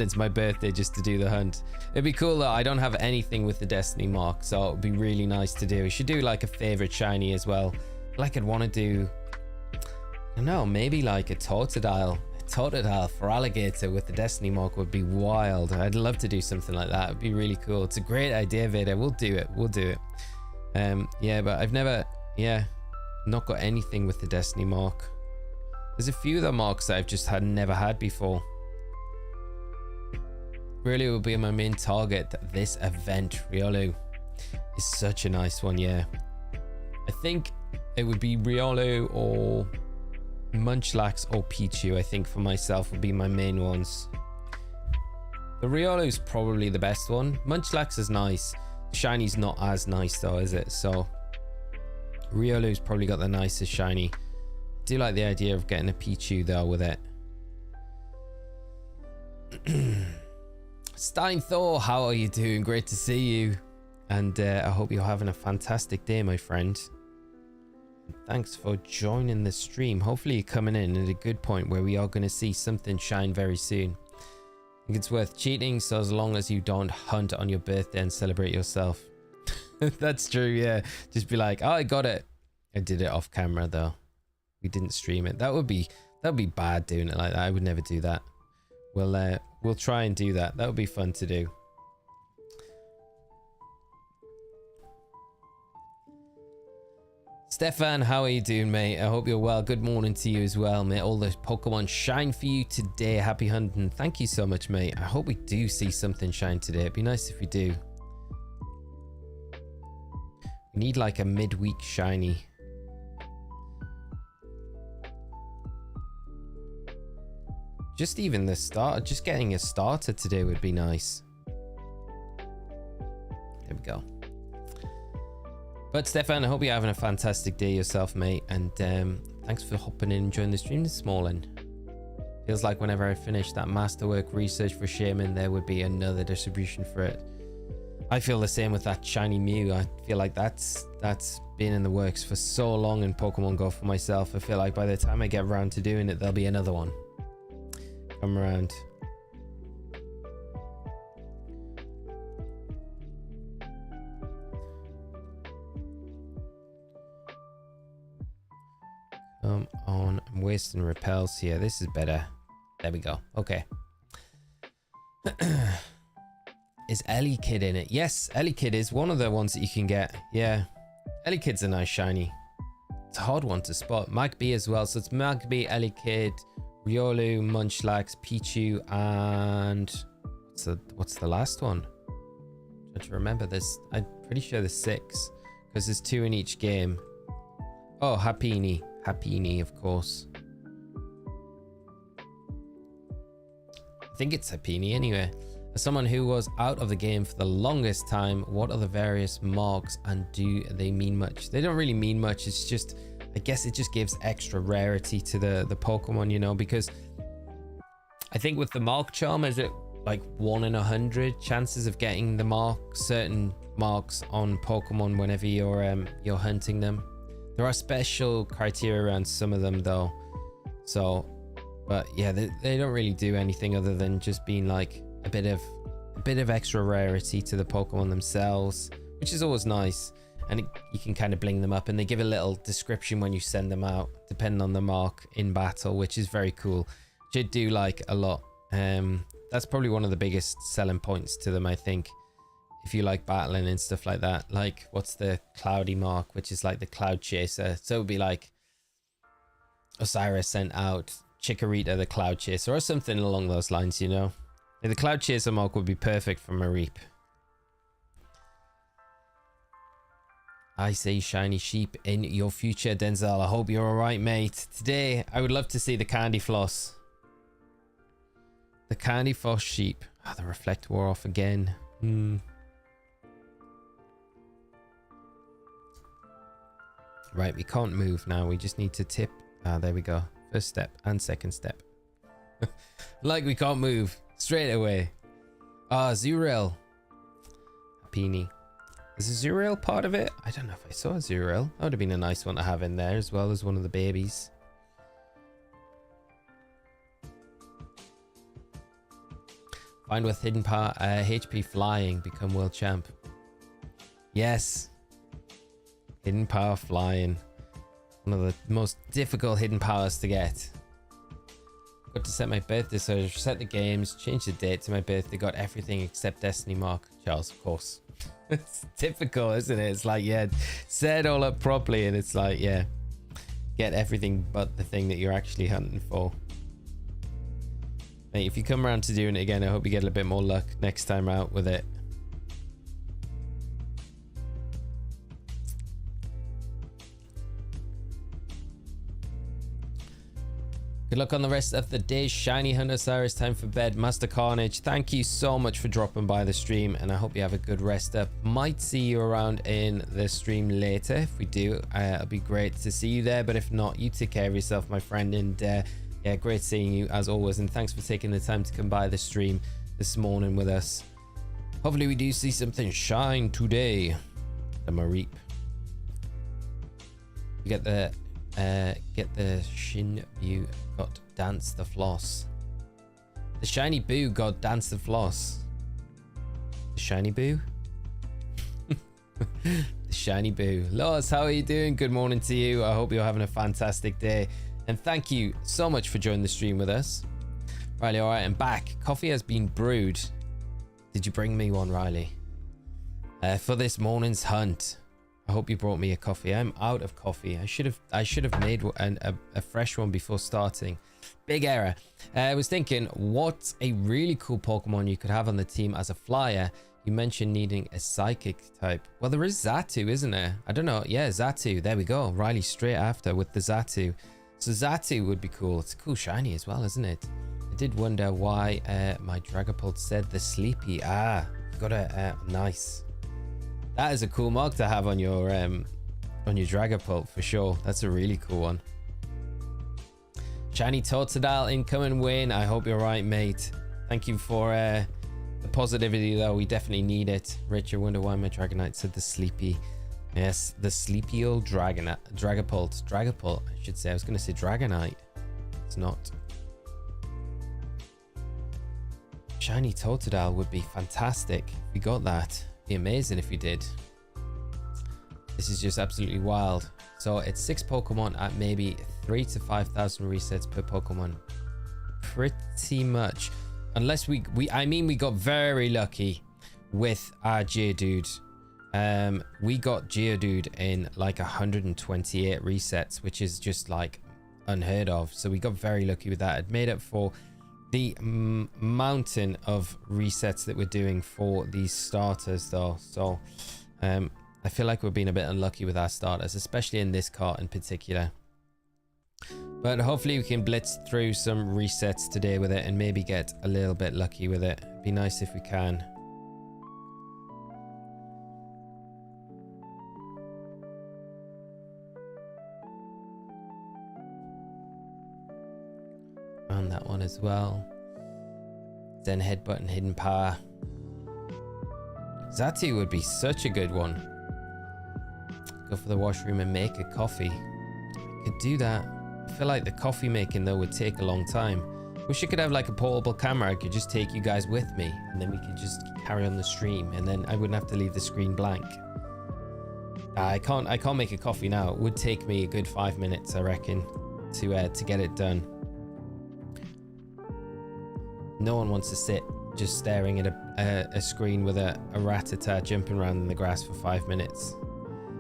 it's my birthday just to do the hunt. It'd be cool though. I don't have anything with the Destiny Mark, so it'd be really nice to do. We should do like a favorite shiny as well. Like I'd want to do, I don't know, maybe like a Totodile. Totodile for alligator with the destiny mark would be wild. I'd love to do something like that. It'd be really cool. It's a great idea, Vader. We'll do it. We'll do it. Yeah, but I've never, not got anything with the destiny mark. There's a few of the marks that I've just never had before. Really will be my main target this event. Riolu is such a nice one, yeah. I think it would be Riolu or Munchlax or Pichu. I think for myself would be my main ones. The Riolu is probably the best one. Munchlax is nice. Shiny's not as nice though, is it? So Riolu's probably got the nicest shiny. I do like the idea of getting a Pichu though with it. Steinthor, how are you doing? Great to see you. And I hope you're having a fantastic day, my friend. And thanks for joining the stream. Hopefully you're coming in at a good point where we are going to see something shine very soon. I think it's worth cheating, so as long as you don't hunt on your birthday and celebrate yourself. That's true, yeah. Just be like, oh, I got it. I did it off camera though. We didn't stream it. That would be bad doing it like that. I would never do that. We'll try and do that. That would be fun to do. Stefan, how are you doing, mate? I hope you're well. Good morning to you as well, mate. All the Pokemon shine for you today. Happy hunting. Thank you so much, mate. I hope we do see something shine today. It'd be nice if we do. We need like a midweek shiny. Just even the start, just getting a starter today would be nice. There we go. But Stefan, I hope you're having a fantastic day yourself, mate. And thanks for hopping in and joining the stream this morning. Feels like whenever I finish that masterwork research for Shaman, there would be another distribution for it. I feel the same with that shiny Mew. I feel like that's been in the works for so long in Pokemon Go for myself. I feel like by the time I get around to doing it, there'll be another one come around. Come on, I'm wasting repels here. This is better. There we go. Okay. Is Elekid in it? Yes, Elekid is one of the ones that you can get. Yeah. Elekid's a nice shiny. It's a hard one to spot. Magby as well. So it's Magby, Elekid, Riolu, Munchlax, Pichu, and what's the last one? I'm trying to remember this. I'm pretty sure there's 6 because there's 2 in each game. Oh, Happiny. Happiny, of course. I think it's Happiny anyway. As someone who was out of the game for the longest time, what are the various marks and do they mean much? They don't really mean much. It's just, I guess it just gives extra rarity to the Pokemon, you know, because I think with the Mark Charm, is it like 1 in 100 chances of getting the certain marks on Pokemon whenever you're hunting them. There are special criteria around some of them though. So, but yeah, they don't really do anything other than just being like a bit of extra rarity to the Pokemon themselves, which is always nice. And you can kind of bling them up, and they give a little description when you send them out, depending on the mark in battle, which is very cool. Which I do like a lot. That's probably one of the biggest selling points to them, I think. If you like battling and stuff like that. Like, what's the cloudy mark, which is like the cloud chaser. So it would be like Osirus sent out Chikorita the cloud chaser or something along those lines, you know. The cloud chaser mark would be perfect for Mareep. I say shiny sheep in your future, Denzel. I hope you're alright, mate. Today, I would love to see the Candy Floss. The Candy Floss sheep. Ah, the reflect wore off again. Right, we can't move now. We just need to tip. Ah, there we go. First step and second step. Like we can't move. Straight away. Ah, Zurel. Happiny. Is a Zurel part of it? I don't know if I saw a Zurel. That would have been a nice one to have in there as well as one of the babies. Find with hidden power, HP flying, become world champ. Yes. Hidden power flying. One of the most difficult hidden powers to get. Got to set my birthday, so I set the games, changed the date to my birthday, got everything except Destiny Mark. Charles, of course. It's typical, isn't it? It's like, yeah, set it all up properly, and it's like, yeah, get everything but the thing that you're actually hunting for. Mate, if you come around to doing it again, I hope you get a bit more luck next time out with it. Good luck on the rest of the day, Shiny Hunter Cyrus. Time for bed. Master Carnage, thank you so much for dropping by the stream, and I hope you have a good rest up. Might see you around in the stream later. If we do, it'll be great to see you there, but if not, you take care of yourself, my friend, and yeah, great seeing you as always, and thanks for taking the time to come by the stream this morning with us. Hopefully we do see something shine today. The Mareep. You get the Shin View got Dance the Floss. The Shiny Boo got Dance the Floss. The Shiny Boo? The Shiny Boo. Lois, how are you doing? Good morning to you. I hope you're having a fantastic day. And thank you so much for joining the stream with us. Riley, all right, I'm back. Coffee has been brewed. Did you bring me one, Riley? For this morning's hunt. I hope you brought me a coffee. I'm out of coffee. I should have made a fresh one before starting. Big error. I was thinking, what's a really cool Pokemon you could have on the team as a flyer? You mentioned needing a psychic type. Well, there is Xatu, isn't there? I don't know. Yeah, Xatu. There we go. Riley straight after with the Xatu. So Xatu would be cool. It's a cool shiny as well, isn't it? I did wonder why my Dragapult said the Sleepy. Ah, got a nice. That is a cool mark to have on your Dragapult for sure. That's a really cool one. Shiny Totodile incoming win. I hope you're right, mate. Thank you for the positivity though. We definitely need it. Rich, I wonder why my Dragonite said the Sleepy. Yes, the sleepy old Dragapult. Dragapult, I should say. I was going to say Dragonite. It's not. Shiny Totodile would be fantastic if we got that. Be amazing if we did. This is just absolutely wild. So it's 6 Pokemon at maybe 3,000 to 5,000 resets per Pokemon. Pretty much. Unless we got very lucky with our Geodude. We got Geodude in like 128 resets, which is just like unheard of. So we got very lucky with that. It made up for the mountain of resets that we're doing for these starters though. So I feel like we're being a bit unlucky with our starters, especially in this cart in particular. But hopefully we can blitz through some resets today with it and maybe get a little bit lucky with it. It'd be nice if we can. On that one as well. Then Headbutt and Hidden Power. Xatu would be such a good one. Go for the washroom and make a coffee. I could do that. I feel like the coffee making though would take a long time. Wish I could have like a portable camera. I could just take you guys with me and then we could just carry on the stream and then I wouldn't have to leave the screen blank. I can't make a coffee now. It would take me a good 5 minutes, I reckon, to get it done. No one wants to sit just staring at a screen with a Rattata jumping around in the grass for 5 minutes.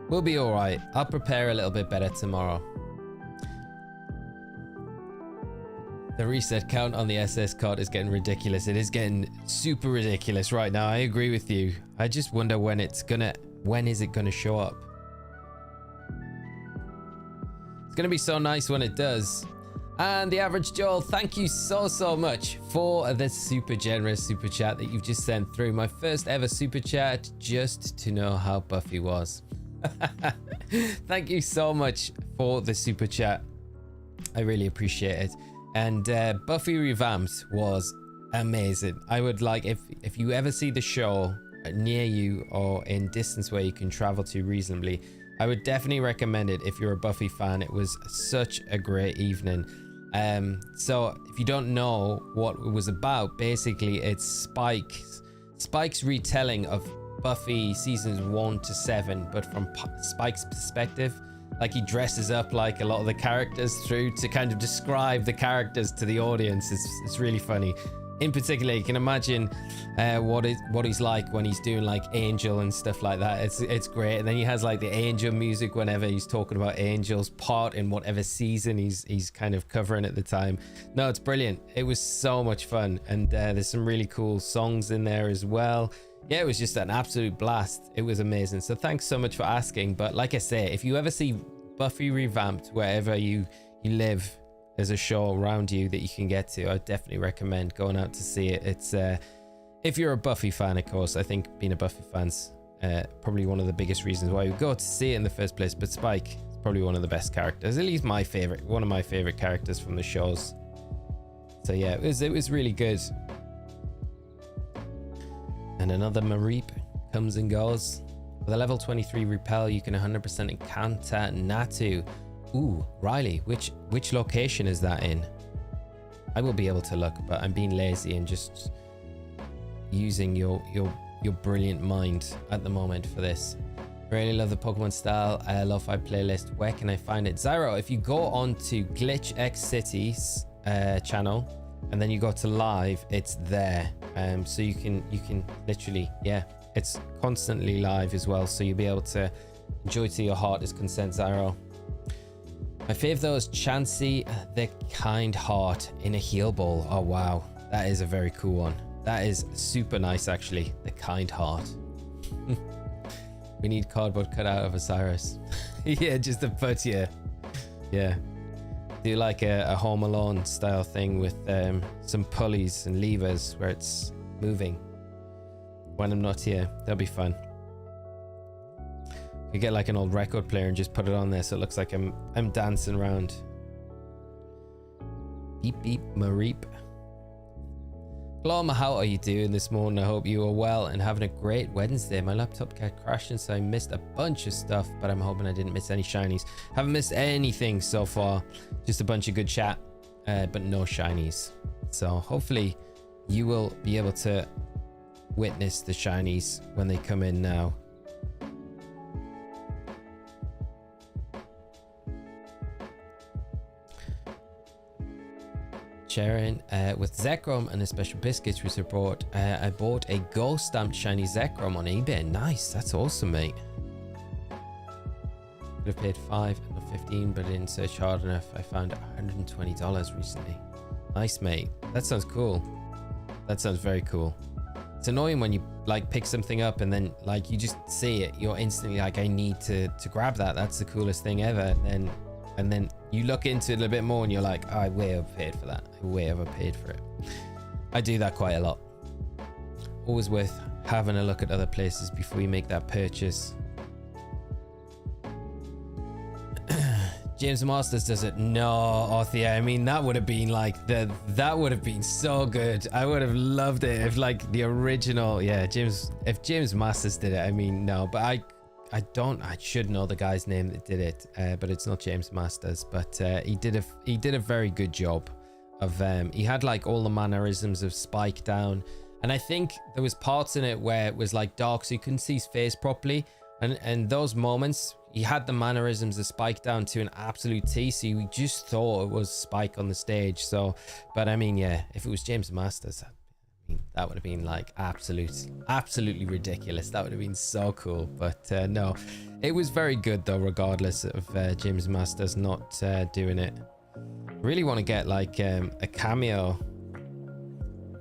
We'll be all right. I'll prepare a little bit better tomorrow. The reset count on the SS card is getting ridiculous. It is getting super ridiculous right now. I agree with you. I just wonder when is it gonna show up? It's gonna be so nice when it does. And the average Joel, thank you so much for the super generous super chat that you've just sent through. My first ever super chat just to know how Buffy was. Thank you so much for the super chat. I really appreciate it. And Buffy Revamped was amazing. I would like, if you ever see the show near you or in distance where you can travel to reasonably, I would definitely recommend it if you're a Buffy fan. It was such a great evening. So if you don't know what it was about, basically it's Spike's retelling of Buffy seasons 1 to 7, but from Spike's perspective. like he dresses up like a lot of the characters through to kind of describe the characters to the audience. It's really funny. In particular, you can imagine what he's like when he's doing like Angel and stuff like that. It's great. And then he has like the Angel music whenever he's talking about Angel's part in whatever season he's kind of covering at the time. No, it's brilliant. It was so much fun, and there's some really cool songs in there as well. Yeah, it was just an absolute blast. It was amazing. So thanks so much for asking. But like I say, if you ever see Buffy revamped wherever you live, there's a show around you that you can get to, I definitely recommend going out to see it. It's if you're a Buffy fan, of course. I think being a Buffy fan's probably one of the biggest reasons why you go to see it in the first place. But Spike is probably one of the best characters, at least my favorite, one of my favorite characters from the shows. So yeah, it was really good. And another Mareep comes and goes. With a level 23 repel, you can 100% encounter Natu. Ooh, Riley, which location is that in? I will be able to look, but I'm being lazy and just using your brilliant mind at the moment for this. Really love the Pokemon style lo-fi playlist. Where can I find it? Zyro, if you go on to Glitch X Cities channel and then you go to live, it's there. So you can literally, yeah, it's constantly live as well. So you'll be able to enjoy to your heart is consent, Zyro. My fave though is Chansey the Kind Heart in a heal ball. Oh wow, that is a very cool one. That is super nice actually, the Kind Heart. We need cardboard cut out of Osirus. Yeah, just to put, yeah. Do like a Home Alone style thing with some pulleys and levers where it's moving when I'm not here. That'll be fun. You get like an old record player and just put it on there so it looks like I'm dancing around. Beep beep Mareep. Hello, how are you doing this morning? I hope you are well and having a great Wednesday. My laptop kept crashing, so I missed a bunch of stuff, but I'm hoping I didn't miss any shinies. Haven't missed anything so far, just a bunch of good chat, but no shinies. So hopefully you will be able to witness the shinies when they come in now. Sharing with Zekrom and the special biscuits which I bought. I bought a gold stamped shiny Zekrom on eBay. Nice, that's awesome, mate. Could have paid 5 or 15, but I didn't search hard enough. I found $120 recently. Nice, mate. That sounds cool. That sounds very cool. It's annoying when you like pick something up and then like you just see it, you're instantly like, I need to grab that. That's the coolest thing ever. And then you look into it a little bit more and you're like, oh, I way overpaid for that. I way overpaid for it. I do that quite a lot. Always worth having a look at other places before you make that purchase. James Masters does it. No, Othia. I mean, that would have been like that would have been so good. I would have loved it if like the original, yeah, if James Masters did it. I mean, no, but I should know the guy's name that did it, but it's not James Masters. But he did a very good job of he had like all the mannerisms of Spike down, and I think there was parts in it where it was like dark so you couldn't see his face properly, and those moments he had the mannerisms of Spike down to an absolute T, so you just thought it was Spike on the stage. So, but I mean, yeah, if it was James Masters, that would have been like absolutely ridiculous. That would have been so cool. But no, it was very good though, regardless of James Masters not doing it. Really want to get like a cameo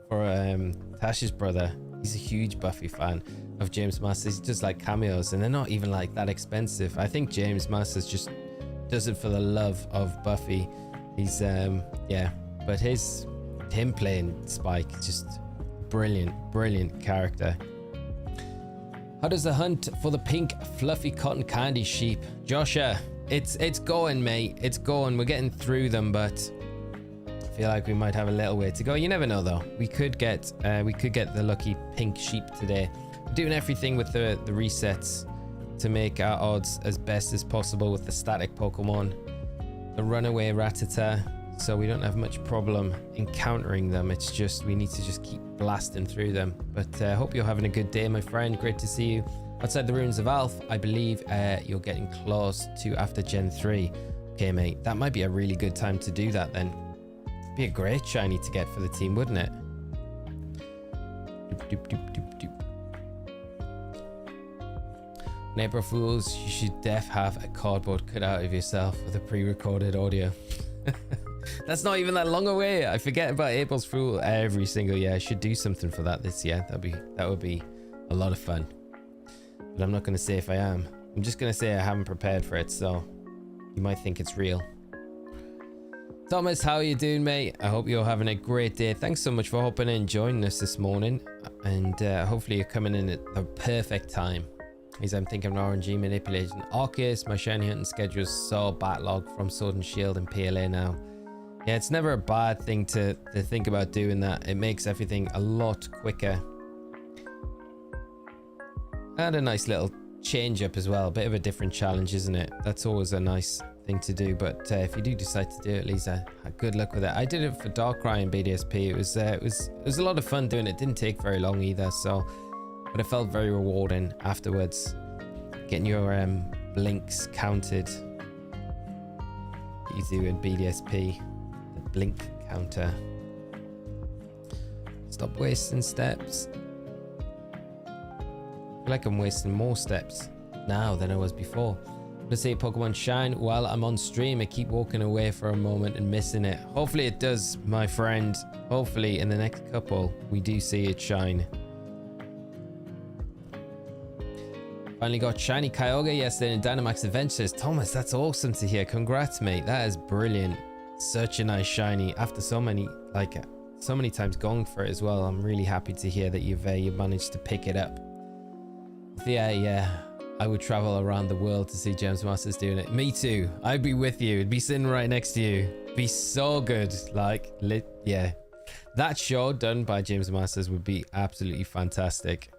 for Tash's brother. He's a huge Buffy fan of James Masters. He does like cameos and they're not even like that expensive. I think James Masters just does it for the love of Buffy. He's yeah, but him playing Spike, just brilliant character. How does the hunt for the pink fluffy cotton candy sheep? Joshua, it's going, mate. It's going. We're getting through them, but I feel like we might have a little way to go. You never know though. We could get the lucky pink sheep today. We're doing everything with the resets to make our odds as best as possible with the static Pokemon. The runaway Rattata, so we don't have much problem encountering them. It's just we need to just keep blasting through them. But I hope you're having a good day, my friend. Great to see you. Outside the ruins of Alf, I believe you're getting close to after Gen 3. Okay, mate, that might be a really good time to do that then. Be a great shiny to get for the team, wouldn't it? Doop, doop, doop, doop, doop. On April Fools, you should have a cardboard cut out of yourself with a pre-recorded audio. That's not even that long away. I forget about April's Fool every single year. I should do something for that this year. That would be a lot of fun. But I'm not going to say if I am. I'm just going to say I haven't prepared for it, so you might think it's real. Thomas, how are you doing, mate? I hope you're having a great day. Thanks so much for hopping in and joining us this morning. And hopefully you're coming in at the perfect time. As I'm thinking of RNG manipulation. Arceus, my shiny hunting schedule is so backlogged from Sword and Shield and PLA now. Yeah, it's never a bad thing to think about doing that. It makes everything a lot quicker. And a nice little change up as well. A bit of a different challenge, isn't it? That's always a nice thing to do. But if you do decide to do it, Lisa, good luck with it. I did it for Darkrai and BDSP. It was a lot of fun doing it. Didn't take very long either. So, but it felt very rewarding afterwards. Getting your blinks counted. You do in BDSP. The blink counter. Stop wasting steps. I feel like I'm wasting more steps now than I was before. Let's say Pokemon shine while I'm on stream. I keep walking away for a moment and missing it. Hopefully it does, my friend. Hopefully in the next couple we do see it shine. Finally got shiny Kyogre yesterday in Dynamax Adventures. Thomas, that's awesome to hear. Congrats, mate. That is brilliant. Such a nice shiny after so many times going for it as well. I'm really happy to hear that you've managed to pick it up. Yeah, I would travel around the world to see James Masters doing it. Me too. I'd be with you. It'd be sitting right next to you. It'd be so good. Yeah. That show done by James Masters would be absolutely fantastic.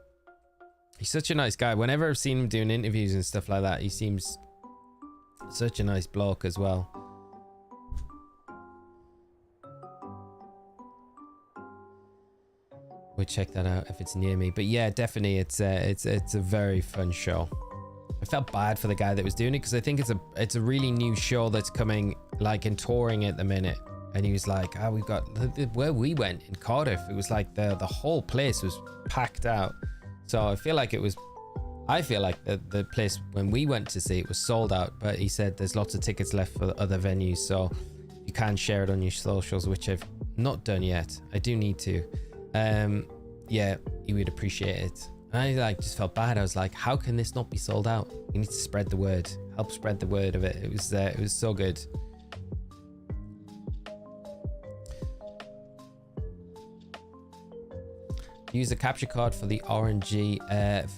He's such a nice guy. Whenever I've seen him doing interviews and stuff like that, he seems such a nice bloke as well. We'll check that out if it's near me. But yeah, definitely it's a very fun show. I felt bad for the guy that was doing it because I think it's a really new show that's coming like and touring at the minute. And he was like, we've got where we went in Cardiff. It was like the whole place was packed out. So I feel like the place when we went to see it was sold out, but he said there's lots of tickets left for other venues, so you can share it on your socials, which I've not done yet. I do need to. Yeah, he would appreciate it. And I just felt bad. I was like, how can this not be sold out? We need to spread the word. Help spread the word of it. It was so good. Use a capture card for the RNG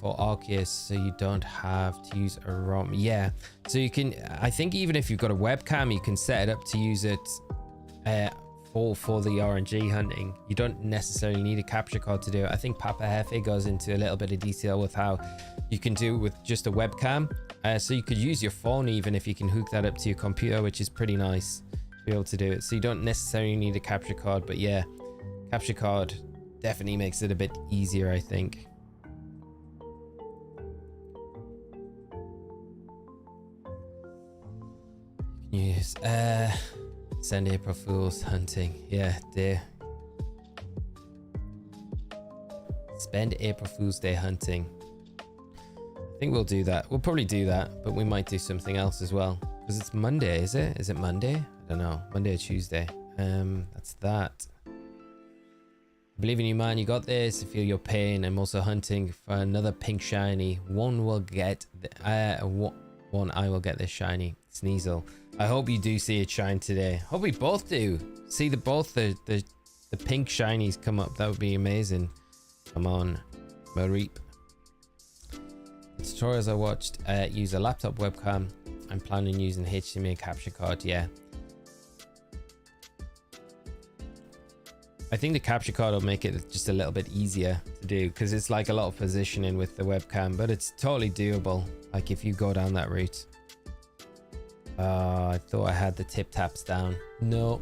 for Arceus, so you don't have to use a ROM. Yeah, so you can, I think even if you've got a webcam, you can set it up to use it for the RNG hunting. You don't necessarily need a capture card to do it. I think Papa Hefe goes into a little bit of detail with how you can do it with just a webcam. So you could use your phone even if you can hook that up to your computer, which is pretty nice to be able to do it. So you don't necessarily need a capture card, but yeah, capture card definitely makes it a bit easier, I think. Use send April Fools hunting. Yeah, dear. Spend April Fool's Day hunting. I think we'll do that. We'll probably do that, but we might do something else as well. Because it's Monday, is it? Is it Monday? I don't know. Monday or Tuesday. That's that. I believe in you, man. You got this. I feel your pain. I'm also hunting for another pink shiny. One will get one. I will get this shiny Sneasel. I hope you do see it shine today. Hope we both do. See the pink shinies come up. That would be amazing. Come on, Mareep. The tutorials I watched use a laptop webcam. I'm planning on using HDMI capture card. Yeah. I think the capture card will make it just a little bit easier to do because it's like a lot of positioning with the webcam, but it's totally doable. Like if you go down that route. I thought I had the tip taps down. No.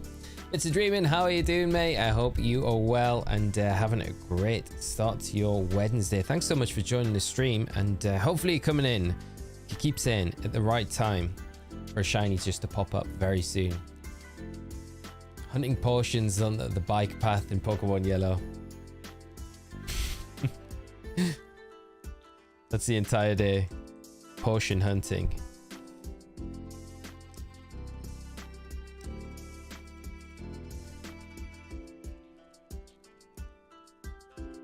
It's a dreaming. How are you doing, mate? I hope you are well and having a great start to your Wednesday. Thanks so much for joining the stream, and hopefully you're coming in, you keep saying, at the right time for a shiny just to pop up very soon. Hunting potions on the bike path in Pokemon Yellow. That's the entire day. Potion hunting.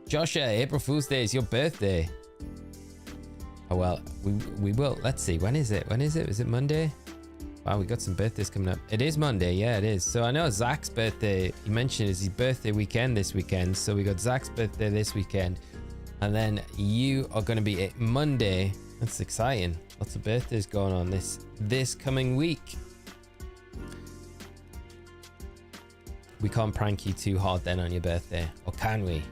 Joshua, April Fool's Day is your birthday. Oh well, we will. Let's see. When is it? When is it? Is it Monday? Wow, we got some birthdays coming up. It is Monday. Yeah, it is. So I know Zach's birthday, he mentioned, is his birthday weekend this weekend. So we got Zach's birthday this weekend. And then you are going to be at Monday. That's exciting. Lots of birthdays going on this coming week. We can't prank you too hard then on your birthday. Or can we?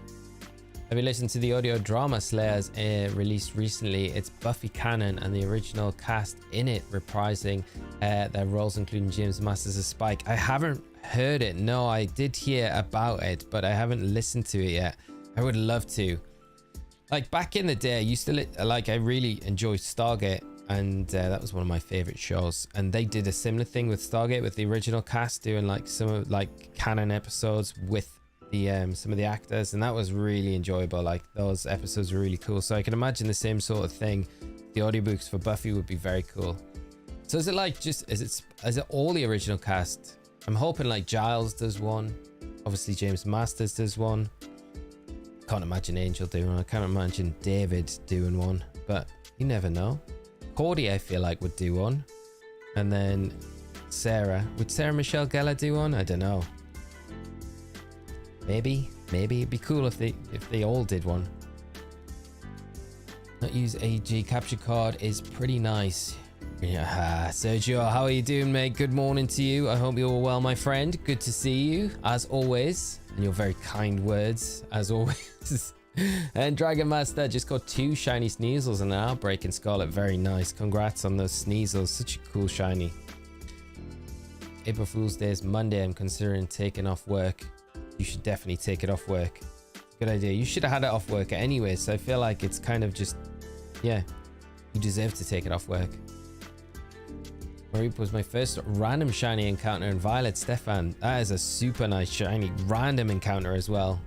Have you listened to the audio drama Slayers released recently? It's Buffy canon and the original cast in it reprising their roles, including James Masters as Spike. I haven't heard it. No, I did hear about it, but I haven't listened to it yet. I would love to. Like back in the day, I used to I really enjoyed Stargate, and that was one of my favorite shows. And they did a similar thing with Stargate with the original cast doing like some of like canon episodes with the some of the actors, and that was really enjoyable. Like those episodes were really cool, so I can imagine the same sort of thing. The audiobooks for Buffy would be very cool. So is it like just is it all the original cast? I'm hoping like Giles does one, obviously James Masters does one. Can't imagine Angel doing one. I can't imagine David doing one, but you never know. Cordy I feel like would do one, and then Sarah, would Sarah Michelle Gellar do one? I don't know. Maybe it'd be cool if they all did one. Not use AG capture card is pretty nice. Yeah, Sergio, how are you doing, mate? Good morning to you. I hope you're all well, my friend. Good to see you as always, and your very kind words as always. And Dragon Master just got 2 shiny Sneasels and an Outbreak in Scarlet. Very nice. Congrats on those Sneasels. Such a cool shiny. April Fool's Day is Monday. I'm considering taking off work. You should definitely take it off work. Good idea. You should have had it off work anyway, so I feel like it's kind of just, yeah, you deserve to take it off work. Mareep was my first random shiny encounter in Violet. Stefan, that is a super nice shiny random encounter as well.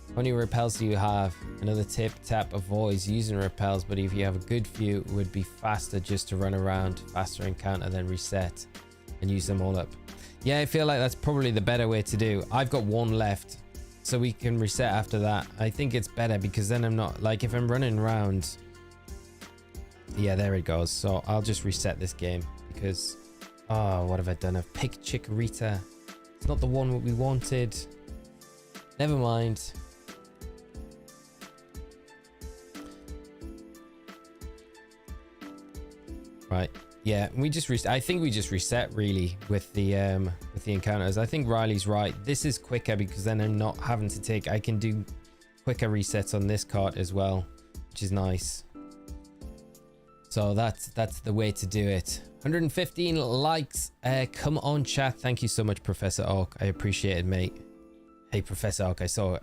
How many repels do you have? Another tip, tap avoids using repels, but if you have a good few, it would be faster just to run around, faster encounter, then reset and use them all up. Yeah, I feel like that's probably the better way to do. I've got 1 left, so we can reset after that. I think it's better because then I'm not, like, if I'm running around. Yeah, there it goes. So I'll just reset this game because, oh, what have I done? I've picked Chikorita. It's not the one that we wanted. Never mind. Right. Yeah, we just I think we just reset really with the encounters. I think Riley's right. This is quicker because then I'm not having to take, I can do quicker resets on this cart as well, which is nice. So that's the way to do it. 115 likes. Come on, chat. Thank you so much, Professor Oak. I appreciate it, mate. Hey, Professor Oak, I saw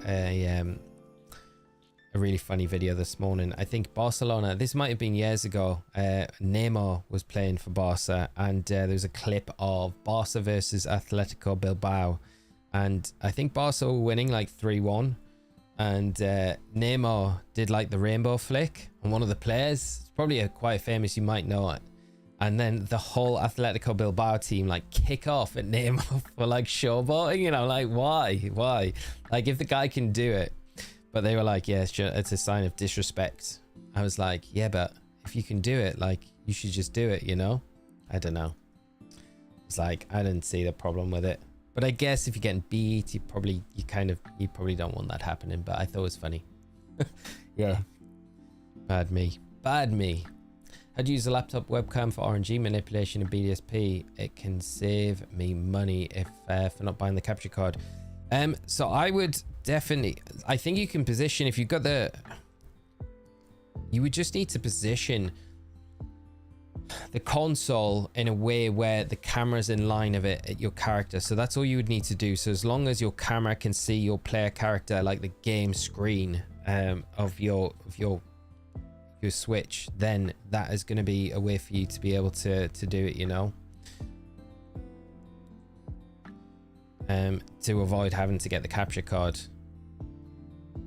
a really funny video this morning. I think Barcelona, this might have been years ago, Neymar was playing for Barca, and there was a clip of Barca versus Atletico Bilbao, and I think Barca were winning like 3-1, and Neymar did like the rainbow flick on one of the players. It's probably quite famous, you might know it, and then the whole Atletico Bilbao team like kick off at Neymar for like showboating, you know, like why, like if the guy can do it. But they were like, yeah, it's a sign of disrespect. I was like, yeah, but if you can do it, like, you should just do it, you know? I don't know. It's like, I didn't see the problem with it. But I guess if you're getting beat, you probably don't want that happening. But I thought it was funny. Yeah. Bad me. How do you use a laptop webcam for RNG manipulation and BDSP? It can save me money if for not buying the capture card. So I would definitely, I think you can position, if you've got you would just need to position the console in a way where the camera's in line of it at your character. So that's all you would need to do. So as long as your camera can see your player character, like the game screen of your Switch, then that is going to be a way for you to be able to do it, you know, to avoid having to get the capture card.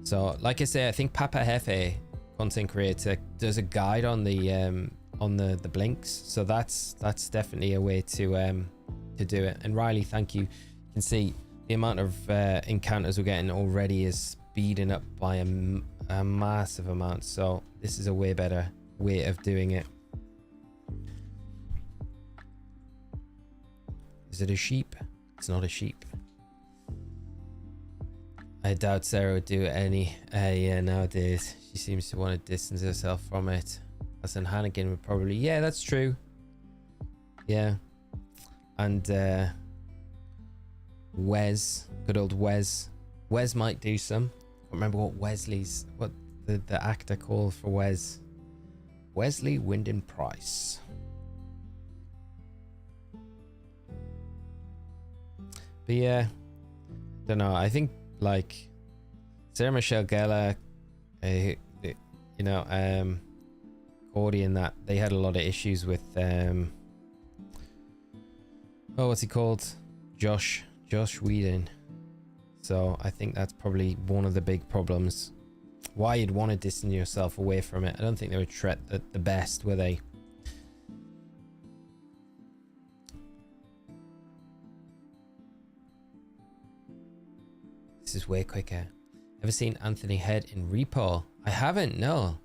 So like I say, I think Papa Hefe, content creator, does a guide on the blinks, so that's definitely a way to do it. And Riley, thank you. You can see the amount of encounters we're getting already is speeding up by a massive amount, so this is a way better way of doing it. Is it a sheep? It's not a sheep. I doubt Sarah would do any nowadays. She seems to want to distance herself from it. As in Hannigan would probably, yeah, that's true. Yeah. And Wes, good old Wes. Wes might do some. I can't remember what the actor called for Wes. Wesley Wyndon Price. But yeah, don't know. I think like Sarah Michelle Gellar, you know, Cordy and that, they had a lot of issues with what's he called? Josh Whedon. So I think that's probably one of the big problems. Why you'd want to distance yourself away from it. I don't think they would treat the best, were they? This is way quicker. Ever seen Anthony Head in Repo? I haven't, no.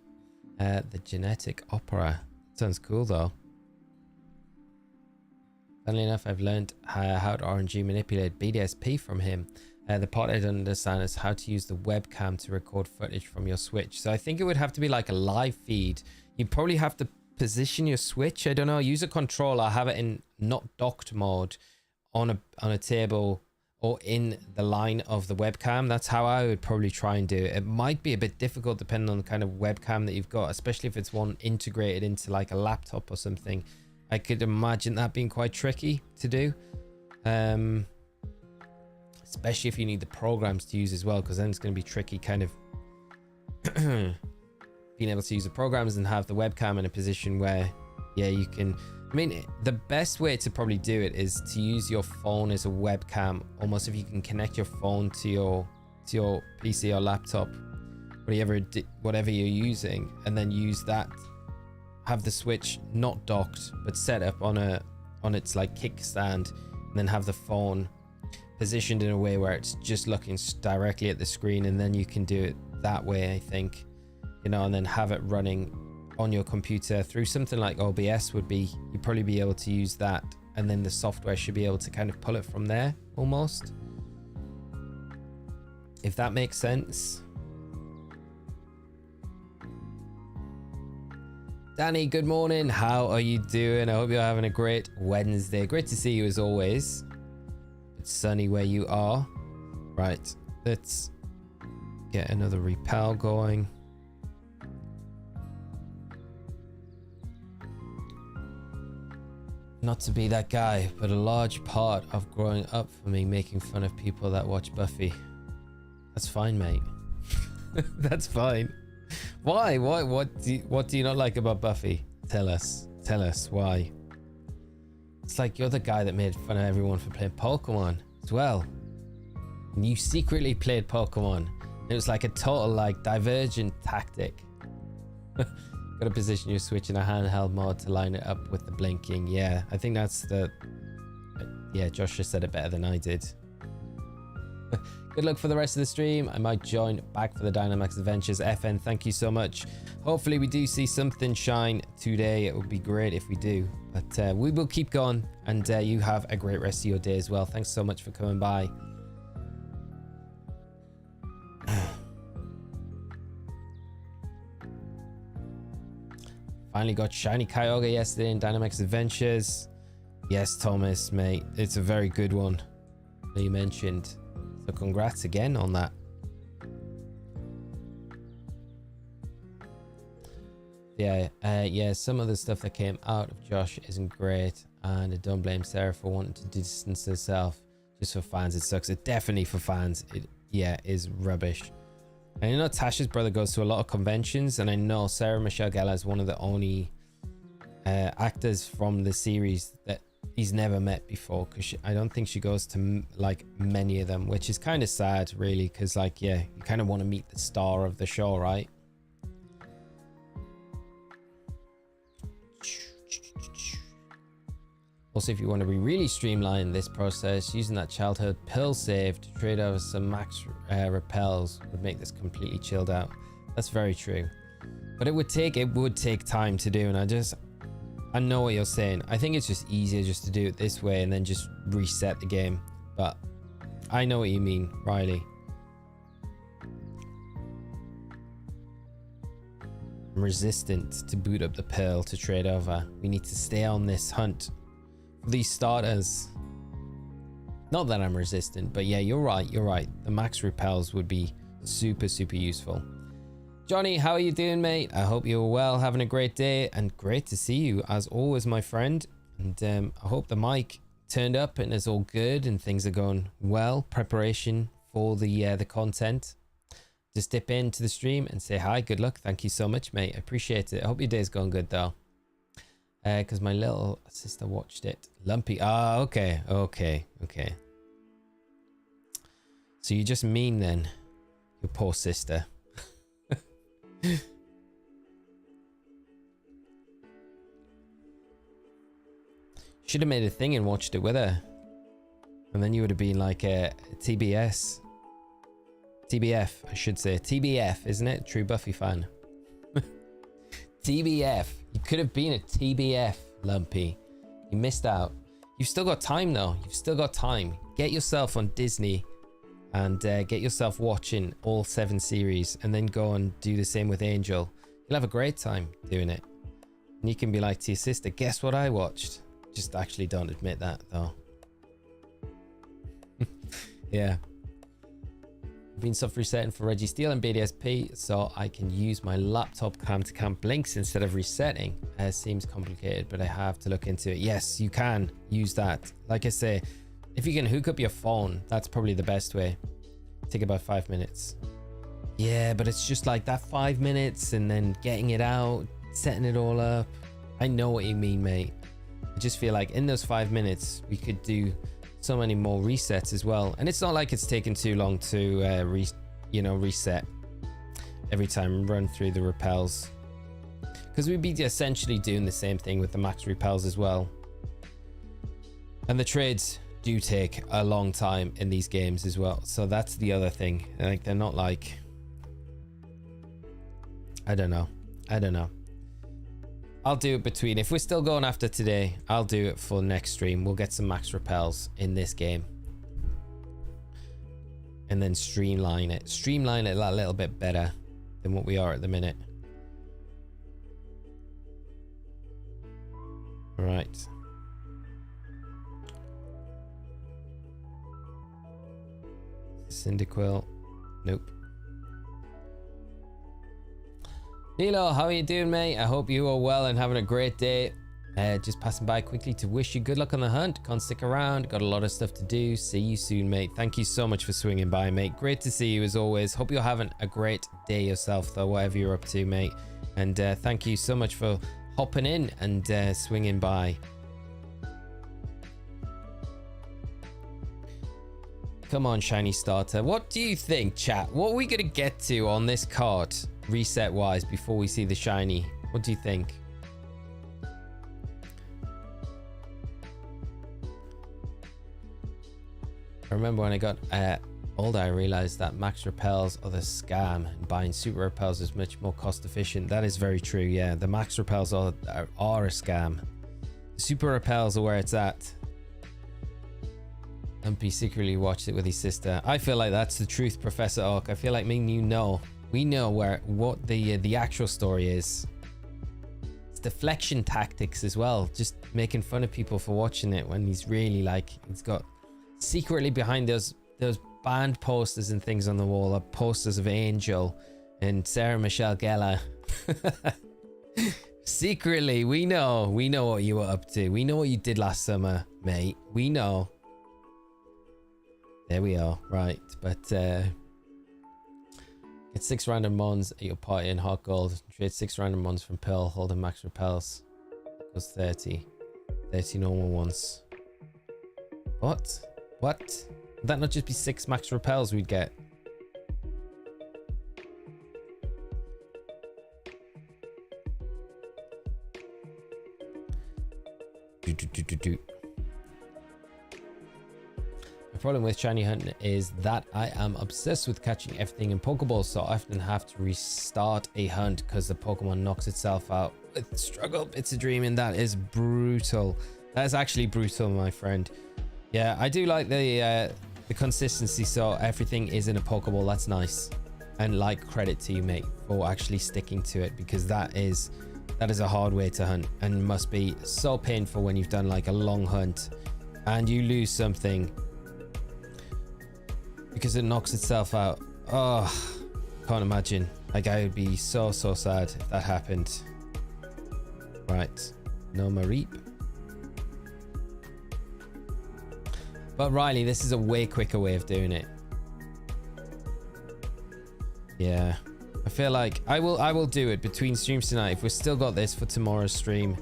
The Genetic Opera. Sounds cool though. Funnily enough, I've learned how to RNG manipulate BDSP from him. The part I don't understand is how to use the webcam to record footage from your Switch. So I think it would have to be like a live feed. You'd probably have to position your Switch. I don't know. Use a controller. Have it in not docked mode on a table or in the line of the webcam. That's how I would probably try and do it. It might be a bit difficult depending on the kind of webcam that you've got, especially if it's one integrated into like a laptop or something. I could imagine that being quite tricky to do. Especially if you need the programs to use as well, because then it's going to be tricky kind of being able to use the programs and have the webcam in a position where, yeah, you can. I mean, the best way to probably do it is to use your phone as a webcam. Almost if you can connect your phone to your PC or laptop, whatever you're using, and then use that. Have the Switch not docked but set up on its like kickstand, and then have the phone positioned in a way where it's just looking directly at the screen, and then you can do it that way, I think, you know, and then have it running on your computer through something like OBS would be, you'd probably be able to use that, and then the software should be able to kind of pull it from there almost, if that makes sense. Danny, good morning. How are you doing? I hope you're having a great Wednesday. Great to see you as always. It's sunny where you are. Right, let's get another repel going. Not to be that guy, but a large part of growing up for me making fun of people that watch Buffy. That's fine, mate. That's fine. Why? What do you not like about Buffy? Tell us why. It's like you're the guy that made fun of everyone for playing Pokemon as well. And you secretly played Pokemon. It was like a total like divergent tactic. Got to position your Switch in a handheld mode to line it up with the blinking. Yeah, I think that's the... Yeah, Josh just said it better than I did. Good luck for the rest of the stream. I might join back for the Dynamax Adventures. FN, thank you so much. Hopefully we do see something shine today. It would be great if we do. But we will keep going. And you have a great rest of your day as well. Thanks so much for coming by. Finally got Shiny Kyogre yesterday in Dynamax Adventures. Yes, Thomas, mate. It's a very good one that you mentioned. So congrats again on that. Yeah, some of the stuff that came out of Josh isn't great, and I don't blame Sarah for wanting to distance herself. Just for fans, it sucks. It definitely for fans, it is rubbish. And I know Tasha's brother goes to a lot of conventions, and I know Sarah Michelle Gellar is one of the only actors from the series that he's never met before, because I don't think she goes to like many of them, which is kind of sad, really, because like, yeah, you kind of want to meet the star of the show, right? Also, if you want to be really streamlined this process, using that childhood pill save to trade over some max repels would make this completely chilled out. That's very true, but it would take time to do, and I know what you're saying. I think it's just easier just to do it this way and then just reset the game, but I know what you mean, Riley. I'm resistant to boot up the pearl to trade over. We need to stay on this hunt for these starters. Not that I'm resistant, but yeah, you're right. The max repels would be super useful. Johnny, how are you doing, mate? I hope you're well, having a great day, and great to see you as always, my friend. And I hope the mic turned up and is all good and things are going well. Preparation for the content. Just dip into the stream and say hi. Good luck. Thank you so much, mate. I appreciate it. I hope your day's going good though. Because my little sister watched it. Lumpy. Ah, okay. So you just mean then, your poor sister. Should have made a thing and watched it with her, and then you would have been like a TBF, I should say. TBF, isn't it? True Buffy fan. TBF. You could have been a TBF, Lumpy. You missed out. You've still got time though. You've still got time. Get yourself on Disney and get yourself watching all 7 series, and then go and do the same with Angel. You'll have a great time doing it. And you can be like to your sister, guess what I watched? Just actually don't admit that though. Yeah. I've been soft resetting for Reggie Steele and BDSP so I can use my laptop cam to cam blinks instead of resetting. Seems complicated, but I have to look into it. Yes, you can use that. Like I say, if you can hook up your phone, that's probably the best way. Take about 5 minutes. Yeah, but it's just like that 5 minutes and then getting it out, setting it all up. I know what you mean, mate. I just feel like in those 5 minutes, we could do so many more resets as well. And it's not like it's taken too long to reset every time, run through the repels. Because we'd be essentially doing the same thing with the max repels as well. And the trades do take a long time in these games as well, so that's the other thing. Like, they're not like, I don't know. I'll do it between, if we're still going after today, I'll do it for next stream. We'll get some max repels in this game and then streamline it a little bit better than what we are at the minute. Right. Cyndaquil. Nope. Nilo, how are you doing, mate? I hope you are well and having a great day. Just passing by quickly to wish you good luck on the hunt. Can't stick around. Got a lot of stuff to do. See you soon, mate. Thank you so much for swinging by, mate. Great to see you as always. Hope you're having a great day yourself, though, whatever you're up to, mate. And thank you so much for hopping in and swinging by. Come on, shiny starter. What do you think, chat? What are we gonna get to on this card, reset wise, before we see the shiny? What do you think? I remember when I got older, I realized that max repels are the scam, and buying super repels is much more cost efficient. That is very true. Yeah, the max repels are a scam. The super repels are where it's at. Lumpy secretly watched it with his sister. I feel like that's the truth, Professor Oak. I feel like me and you know. We know what the actual story is. It's deflection tactics as well. Just making fun of people for watching it when he's really like, he's got secretly behind those band posters and things on the wall are posters of Angel and Sarah Michelle Gellar. Secretly, we know what you were up to. We know what you did last summer, mate. We know. There we are, right? But get 6 random mons at your party in HeartGold. Trade 6 random mons from Pearl, holding max repels. Equals 30. 30 normal ones. What? What? Would that not just be 6 max repels we'd get? The problem with shiny hunting is that I am obsessed with catching everything in Pokeballs, so I often have to restart a hunt because the Pokemon knocks itself out with struggle. It's a dream, and that is brutal. That is actually brutal, my friend. Yeah, I do like the consistency, so everything is in a Pokeball. That's nice, and like, credit to you, mate, for actually sticking to it, because that is a hard way to hunt and must be so painful when you've done like a long hunt and you lose something because it knocks itself out. Oh, can't imagine. Like, I would be so sad if that happened. Right, no Mareep. But Riley, this is a way quicker way of doing it. Yeah, I feel like I will do it between streams tonight. If we've still got this for tomorrow's stream,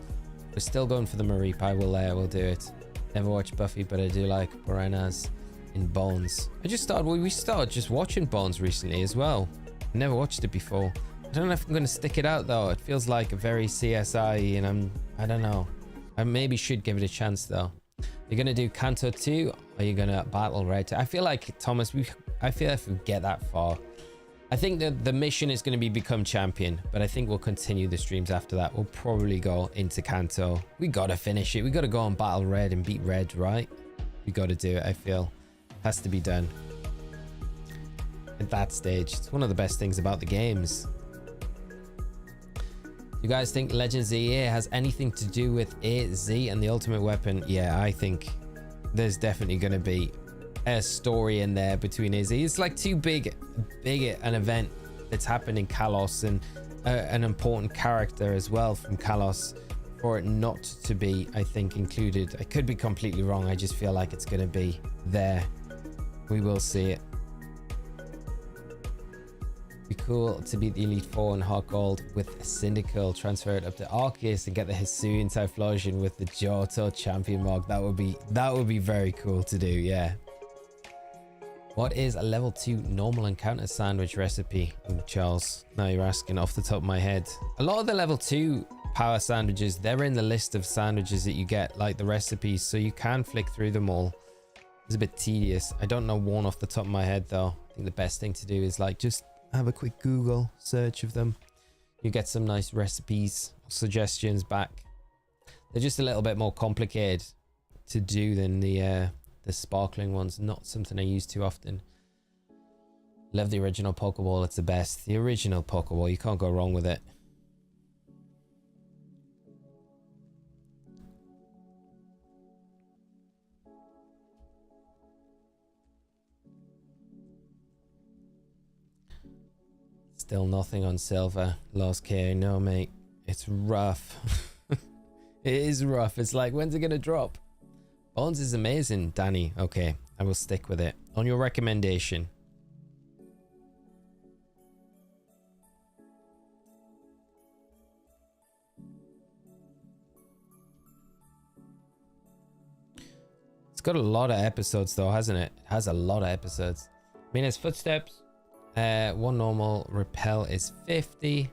we're still going for the Mareep, I will do it. Never watched Buffy, but I do like Piranhas in Bones. We started just watching Bones recently as well. I never watched it before. I don't know if I'm going to stick it out though. It feels like a very CSI, and I don't know. I maybe should give it a chance though. You're going to do Canto 2, or are you going to battle Red 2? I feel like, Thomas, I feel like if we get that far, I think that the mission is going to be become champion, but I think we'll continue the streams after that. We'll probably go into Kanto. We got to finish it. We got to go and battle Red and beat Red, right? We got to do it, I feel. Has to be done. At that stage, it's one of the best things about the games. You guys think Legends EA has anything to do with AZ and the ultimate weapon? Yeah, I think there's definitely going to be a story in there between AZ. It's like too big an event that's happened in Kalos, and an important character as well from Kalos for it not to be, I think, included. I could be completely wrong. I just feel like it's going to be there. We will see it. Be cool to beat the Elite Four in HeartGold with Syndical, transfer it up to Arceus and get the Hisuian Typhlosion with the Johto champion mark. That would be very cool to do. Yeah. What is a level 2 normal encounter sandwich recipe? Ooh, Charles, now you're asking off the top of my head. A lot of the level 2 power sandwiches, they're in the list of sandwiches that you get, like the recipes, so you can flick through them all. It's a bit tedious. I don't know one off the top of my head though. I think the best thing to do is like just have a quick Google search of them. You get some nice recipes, suggestions back. They're just a little bit more complicated to do than the sparkling ones. Not something I use too often. Love the original Pokeball. It's the best. The original Pokeball. You can't go wrong with it. Still nothing on Silver. Lost K. No, mate. It's rough. It is rough. It's like, when's it going to drop? Bones is amazing, Danny. Okay, I will stick with it. On your recommendation. It's got a lot of episodes though, hasn't it? It has a lot of episodes. I mean, it's Footsteps. One normal repel is 50.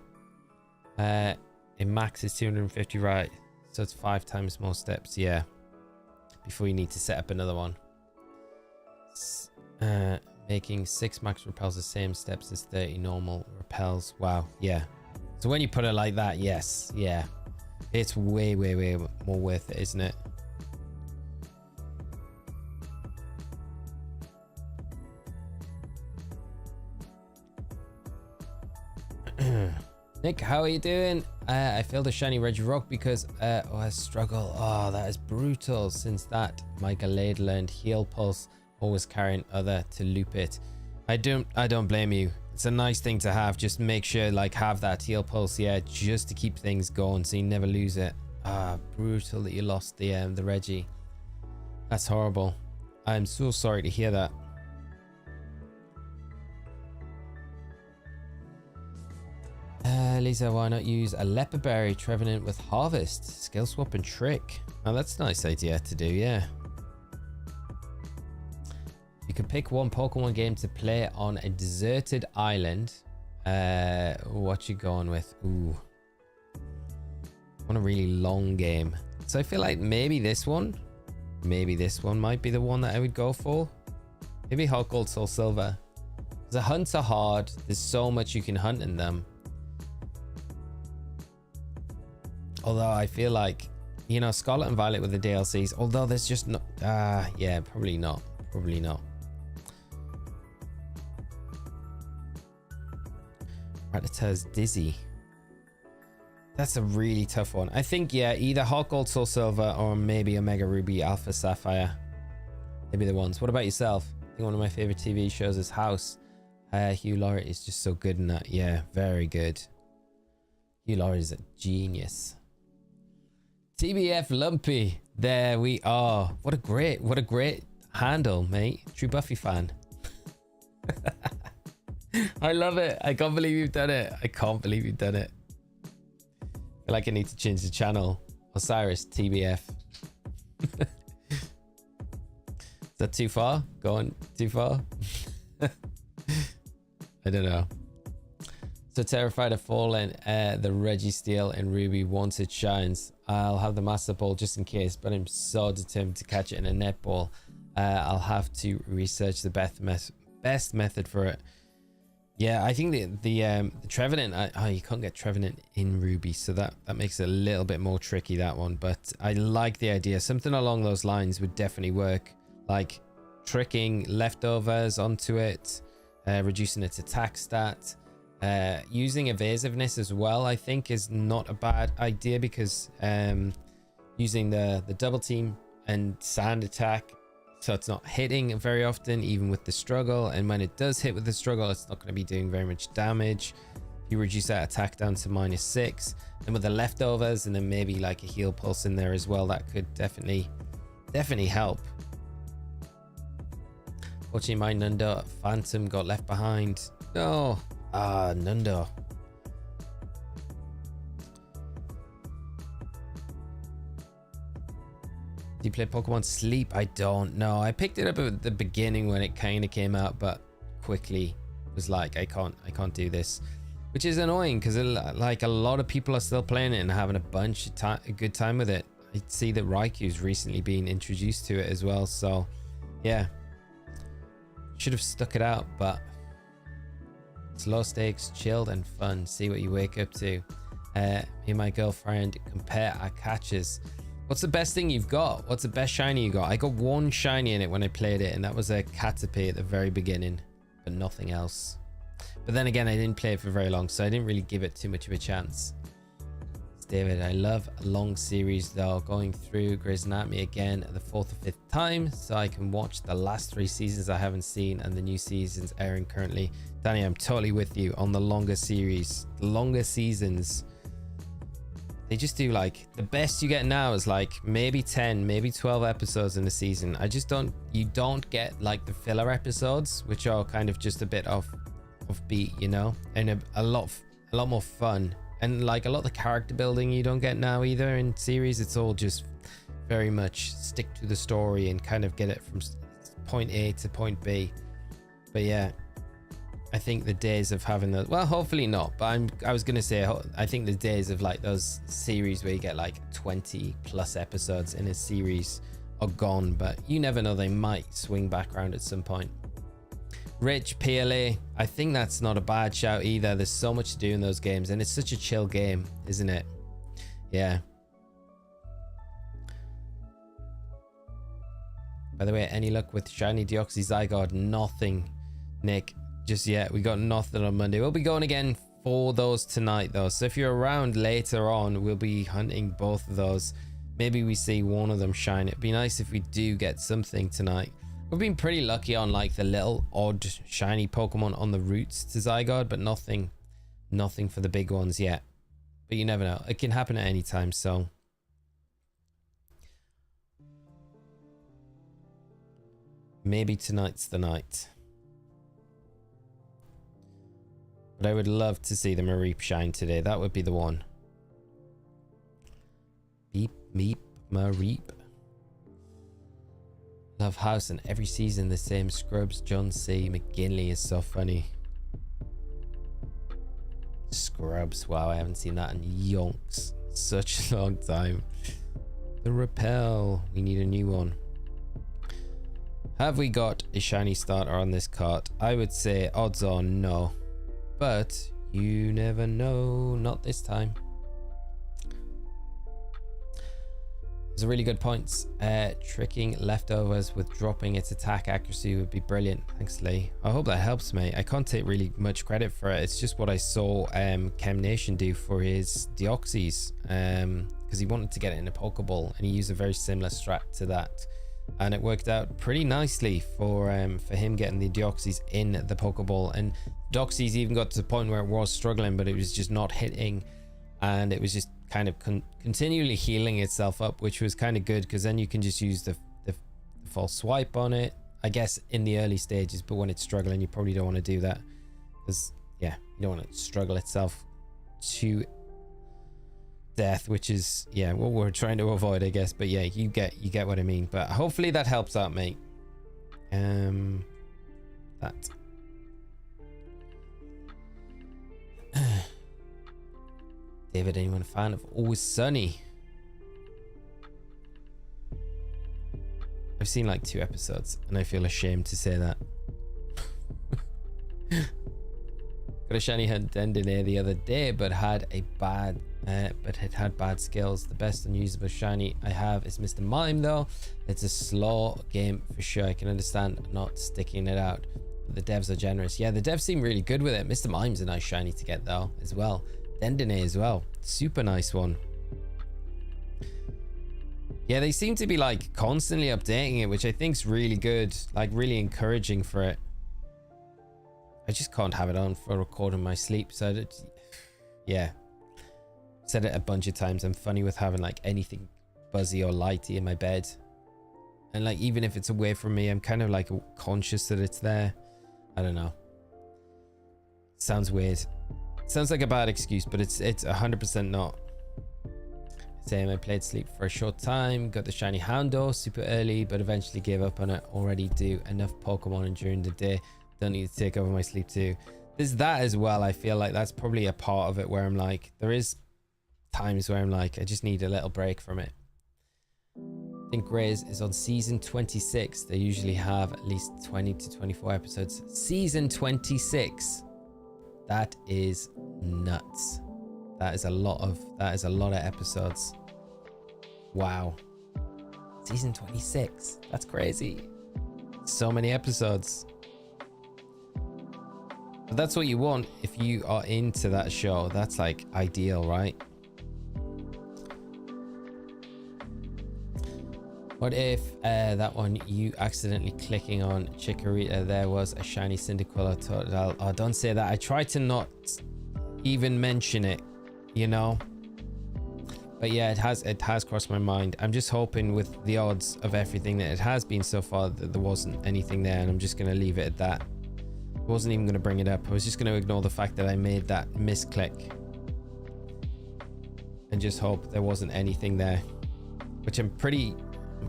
It max is 250, right? So it's 5 times more steps, yeah. Before you need to set up another one. Making 6 max repels the same steps as 30 normal repels. Wow, yeah. So when you put it like that, yes, yeah. It's way more worth it, isn't it? Nick, how are you doing? I failed a shiny Regirock because I struggle. Oh, that is brutal. Since that, my Gallade learned Heal Pulse, always carrying other to loop it. I don't blame you. It's a nice thing to have. Just make sure, like, have that heal pulse, yeah, just to keep things going so you never lose it. Ah, brutal that you lost the Reggie. That's horrible. I'm so sorry to hear that. Lisa, why not use a leopard berry trevenant with harvest, skill swap and trick? Oh, that's a nice idea to do, yeah. You could pick one Pokemon game to play on a deserted island. What you going with? Ooh, I want a really long game, so I feel like maybe this one might be the one that I would go for. Maybe HeartGold, Soul Silver. The hunts are hard. There's so much you can hunt in them. Although I feel like, you know, Scarlet and Violet with the DLCs, although there's just no, yeah, probably not. Rattata's Dizzy. That's a really tough one. I think, yeah, either HeartGold, Soul Silver, or maybe Omega Ruby, Alpha Sapphire. Maybe the ones. What about yourself? I think one of my favorite TV shows is House. Hugh Laurie is just so good in that. Yeah, very good. Hugh Laurie is a genius. TBF Lumpy. There we are. What a great handle, mate. True Buffy fan. I love it. I can't believe you've done it. I feel like I need to change the channel. Osirus TBF. Is that too far? Going too far? I don't know. So terrified of falling the Registeel and Ruby once it shines. I'll have the Master Ball just in case, but I'm so determined to catch it in a netball. I'll have to research the best method for it. Yeah, I think the Trevenant, you can't get Trevenant in Ruby, so that makes it a little bit more tricky, that one. But I like the idea. Something along those lines would definitely work, like tricking leftovers onto it, reducing its attack stat. Using evasiveness as well, I think, is not a bad idea, because using the double team and sand attack, so it's not hitting very often, even with the struggle, and when it does hit with the struggle, it's not going to be doing very much damage. You reduce that attack down to -6, and with the leftovers, and then maybe like a heal pulse in there as well, that could definitely help. Watching my Nundo Phantom got left behind. No. Nundo. Do you play Pokemon Sleep? I don't know. I picked it up at the beginning when it kind of came out, but quickly was like, I can't do this, which is annoying, because like a lot of people are still playing it and having a good time with it. I see that Raikou's recently been introduced to it as well, so yeah, should have stuck it out, but it's low stakes, chilled and fun. See what you wake up to. Me and my girlfriend compare our catches. What's the best thing you've got? What's the best shiny you got? I got one shiny in it when I played it, and that was a Caterpie at the very beginning, but nothing else. But then again, I didn't play it for very long, so I didn't really give it too much of a chance. It's David. I love a long series though. Going through Grey's Anatomy again at the 4th or 5th time, so I can watch the last 3 seasons I haven't seen and the new seasons airing currently. Danny, I'm totally with you on the longer series, the longer seasons. They just do, like, the best you get now is like maybe 10, maybe 12 episodes in a season. You don't get like the filler episodes, which are kind of just a bit off beat, you know, and a lot more fun, and like a lot of the character building you don't get now either in series. It's all just very much stick to the story and kind of get it from point A to point B. But yeah, I think the days of having those, well, hopefully not, but I was gonna say, I think the days of like those series where you get like 20 plus episodes in a series are gone, but you never know, they might swing back around at some point. Rich PLA, I think that's not a bad shout either. There's so much to do in those games, and it's such a chill game, isn't it? Yeah. By the way, any luck with shiny Deoxyzygote? Nothing, Nick, just yet. We got nothing on Monday. We'll be going again for those tonight though, so if you're around later on, we'll be hunting both of those. Maybe we see one of them shine. It'd be nice if we do get something tonight. We've been pretty lucky on like the little odd shiny Pokemon on the routes to Zygarde, but nothing for the big ones yet. But you never know. It can happen at any time, so. Maybe tonight's the night. But I would love to see the Mareep shine today. That would be the one. Beep, meep, Mareep. Love House and every season the same scrubs. John C. McGinley is so funny. Scrubs. Wow, I haven't seen that in yonks. Such a long time. The Repel. We need a new one. Have we got a shiny starter on this cart? I would say odds on no. But you never know. Not this time. Those are really good points. Tricking leftovers with dropping its attack accuracy would be brilliant. Thanks, Lee. I hope that helps, mate. I can't take really much credit for it. It's just what I saw Chem do for his Deoxys. Because he wanted to get it in a Pokeball, and he used a very similar strat to that. And it worked out pretty nicely for him getting the Deoxys in the Pokeball. And Deoxys even got to the point where it was struggling, but it was just not hitting. And it was just kind of continually healing itself up, which was kind of good, because then you can just use the false swipe on it, I guess, in the early stages. But when it's struggling, you probably don't want to do that, because yeah, you don't want to struggle itself to death, which is yeah what we're trying to avoid, I guess. But yeah, you get what I mean. But hopefully that helps out, mate. That David, anyone a fan of Always Sunny? I've seen like 2 episodes and I feel ashamed to say that. Got a shiny hunt Dendine the other day, but had bad skills. The best unusable shiny I have is Mr. Mime though. It's a slow game for sure. I can understand not sticking it out, but the devs are generous. Yeah, the devs seem really good with it. Mr. Mime's a nice shiny to get though as well. Dendine as well, super nice one. Yeah, they seem to be like constantly updating it, which I think is really good, like really encouraging for it. I just can't have it on for recording my sleep, so yeah, said it a bunch of times. I'm funny with having like anything buzzy or lighty in my bed, and like even if it's away from me, I'm kind of like conscious that it's there. I don't know, sounds weird. Sounds like a bad excuse, but it's 100% not. Same, I played Sleep for a short time, got the shiny Houndour super early, but eventually gave up on it. Already do enough Pokemon during the day, don't need to take over my sleep too. There's that as well. I feel like that's probably a part of it where I'm like, there is times where I'm like, I just need a little break from it. I think Grey's is on season 26. They usually have at least 20 to 24 episodes. Season 26. That is nuts. That is a lot of episodes. Wow. Season 26. That's crazy. So many episodes. But that's what you want if you are into that show. That's like ideal, right? What if that one you accidentally clicking on Chikorita, there was a shiny Cyndaquil or Totodile? Oh, don't say that. I try to not even mention it, you know. But yeah, it has crossed my mind. I'm just hoping with the odds of everything that it has been so far that there wasn't anything there, and I'm just going to leave it at that. I wasn't even going to bring it up. I was just going to ignore the fact that I made that misclick and just hope there wasn't anything there, which I'm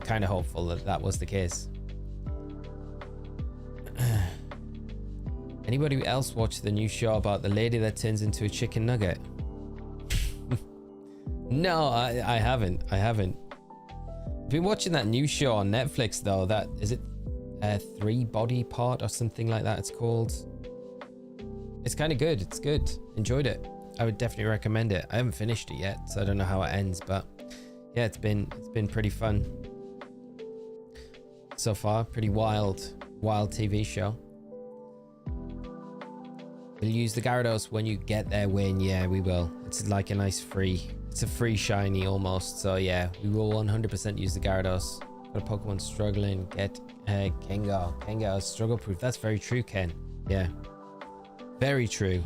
kind of hopeful that that was the case. Anybody else watch the new show about the lady that turns into a chicken nugget? No, I haven't. I've been watching that new show on Netflix though. That is it, 3 Body Part or something like that it's called. It's kind of good. It's good. Enjoyed it. I would definitely recommend it. I haven't finished it yet, so I don't know how it ends, but yeah, it's been pretty fun so far. Pretty wild TV show. We'll use the Gyarados when you get there, Wayne. Yeah, we will. It's like a nice free, it's a free shiny almost. So yeah, we will 100% use the Gyarados. Got Got a Pokemon struggling. Get Kengar. Kengar is struggle proof. That's very true, Ken. Yeah. Very true.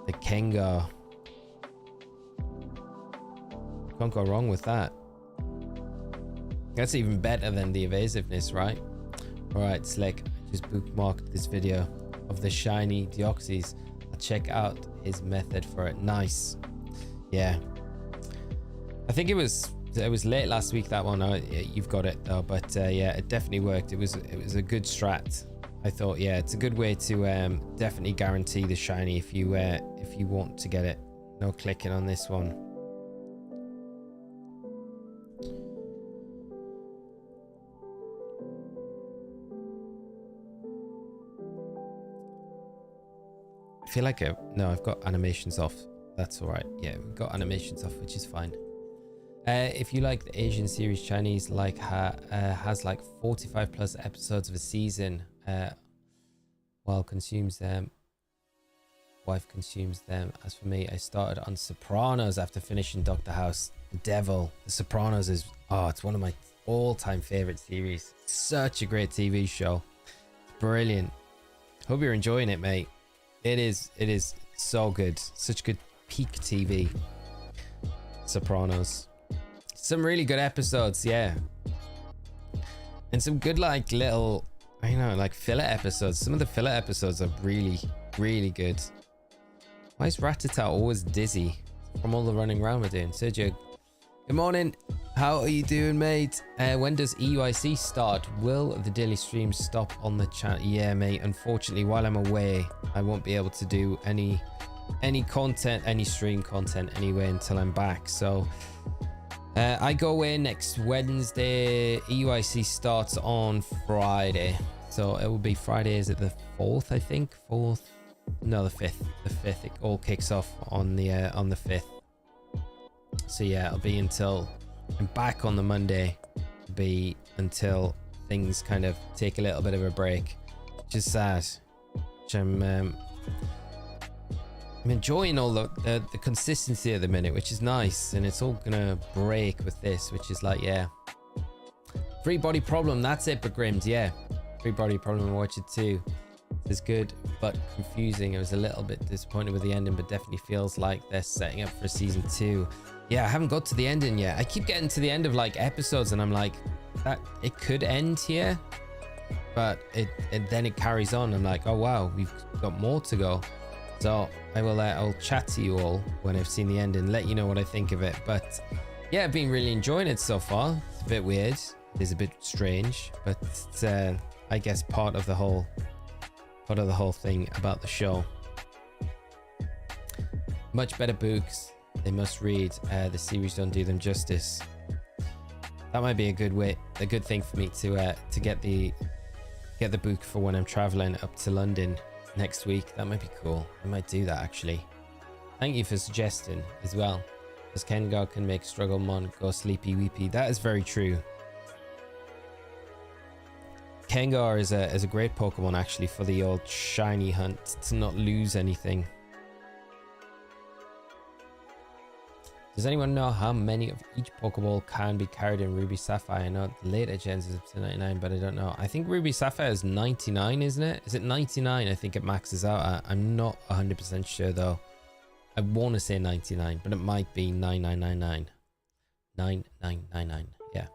The Kengar. Can't go wrong with that. That's even better than the evasiveness, right? Alright, Slick. I just bookmarked this video of the shiny Deoxys. I'll check out his method for it. Nice. Yeah. I think it was late last week, that one. You've got it though, but yeah, it definitely worked. It was a good strat. I thought, yeah, it's a good way to definitely guarantee the shiny if you want to get it. No clicking on this one. I feel like no, I've got animations off. That's all right. Yeah, we've got animations off, which is fine. If you like the Asian series, Chinese like has like 45 plus episodes of a season. Wife consumes them. As for me, I started on Sopranos after finishing Doctor House. The Devil. The Sopranos is it's one of my all-time favorite series. Such a great TV show. It's brilliant. Hope you're enjoying it, mate. It is so good. Such good peak TV. Sopranos. Some really good episodes, yeah. And some good like little, I don't know, like filler episodes. Some of the filler episodes are really, really good. Why is Rattata always dizzy from all the running around we're doing? Sergio, good morning. How are you doing, mate? When does EUIC start? Will the daily streams stop on the channel? Yeah, mate. Unfortunately, while I'm away, I won't be able to do any content, any stream content anyway until I'm back. So I go away next Wednesday. EUIC starts on Friday. So it will be Friday. Is it the 4th, I think? 4th? No, the 5th. The 5th. It all kicks off on the 5th. So yeah, it'll be until I'm back on the Monday. It'll be until things kind of take a little bit of a break, which is sad. Which I'm enjoying all the consistency at the minute, which is nice, and it's all gonna break with this, which is like, yeah. Free Body Problem, that's it, but Grims, yeah. Free Body Problem, watch it too. It's good but confusing. I was a little bit disappointed with the ending, but definitely feels like they're setting up for season 2. Yeah, I haven't got to the ending yet. I keep getting to the end of like episodes and I'm like, that it could end here, but then it carries on. I'm like, oh wow, we've got more to go. So I'll chat to you all when I've seen the end and let you know what I think of it. But yeah, I've been really enjoying it so far. It's a bit weird. It's a bit strange, but it's, I guess part of the whole thing about the show. Much better books. They must read. The series don't do them justice. That might be a good thing for me to get the book for when I'm traveling up to London next week. That might be cool. I might do that actually. Thank you for suggesting as well. Because Kengar can make Strugglemon go sleepy weepy. That is very true. Kengar is a great Pokemon actually for the old shiny hunt, to not lose anything. Does anyone know how many of each Pokeball can be carried in Ruby Sapphire? I know the later gens is up to 99, but I don't know. I think Ruby Sapphire is 99, isn't it? Is it 99? I think it maxes out at. I'm not 100% sure though. I want to say 99, but it might be 9999. 9999, yeah.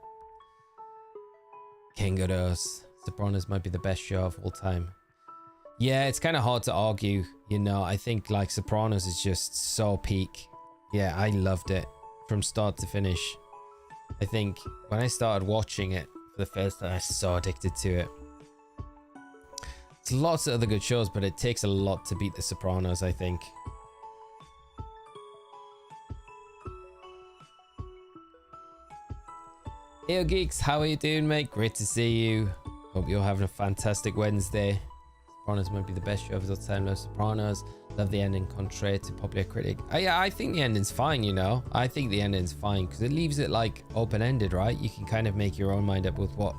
Kingados. Sopranos might be the best show of all time. Yeah, it's kind of hard to argue, you know. I think like Sopranos is just so peak. Yeah, I loved it from start to finish. I think when I started watching it for the first time, I was so addicted to it. There's lots of other good shows, but it takes a lot to beat The Sopranos, I think. Hey Geeks, how are you doing, mate? Great to see you. Hope you're having a fantastic Wednesday. Sopranos might be the best show of all time. Love Sopranos. Love the ending, contrary to popular critic. Yeah, I think the ending's fine, you know. I think the ending's fine because it leaves it like open-ended, right? You can kind of make your own mind up with what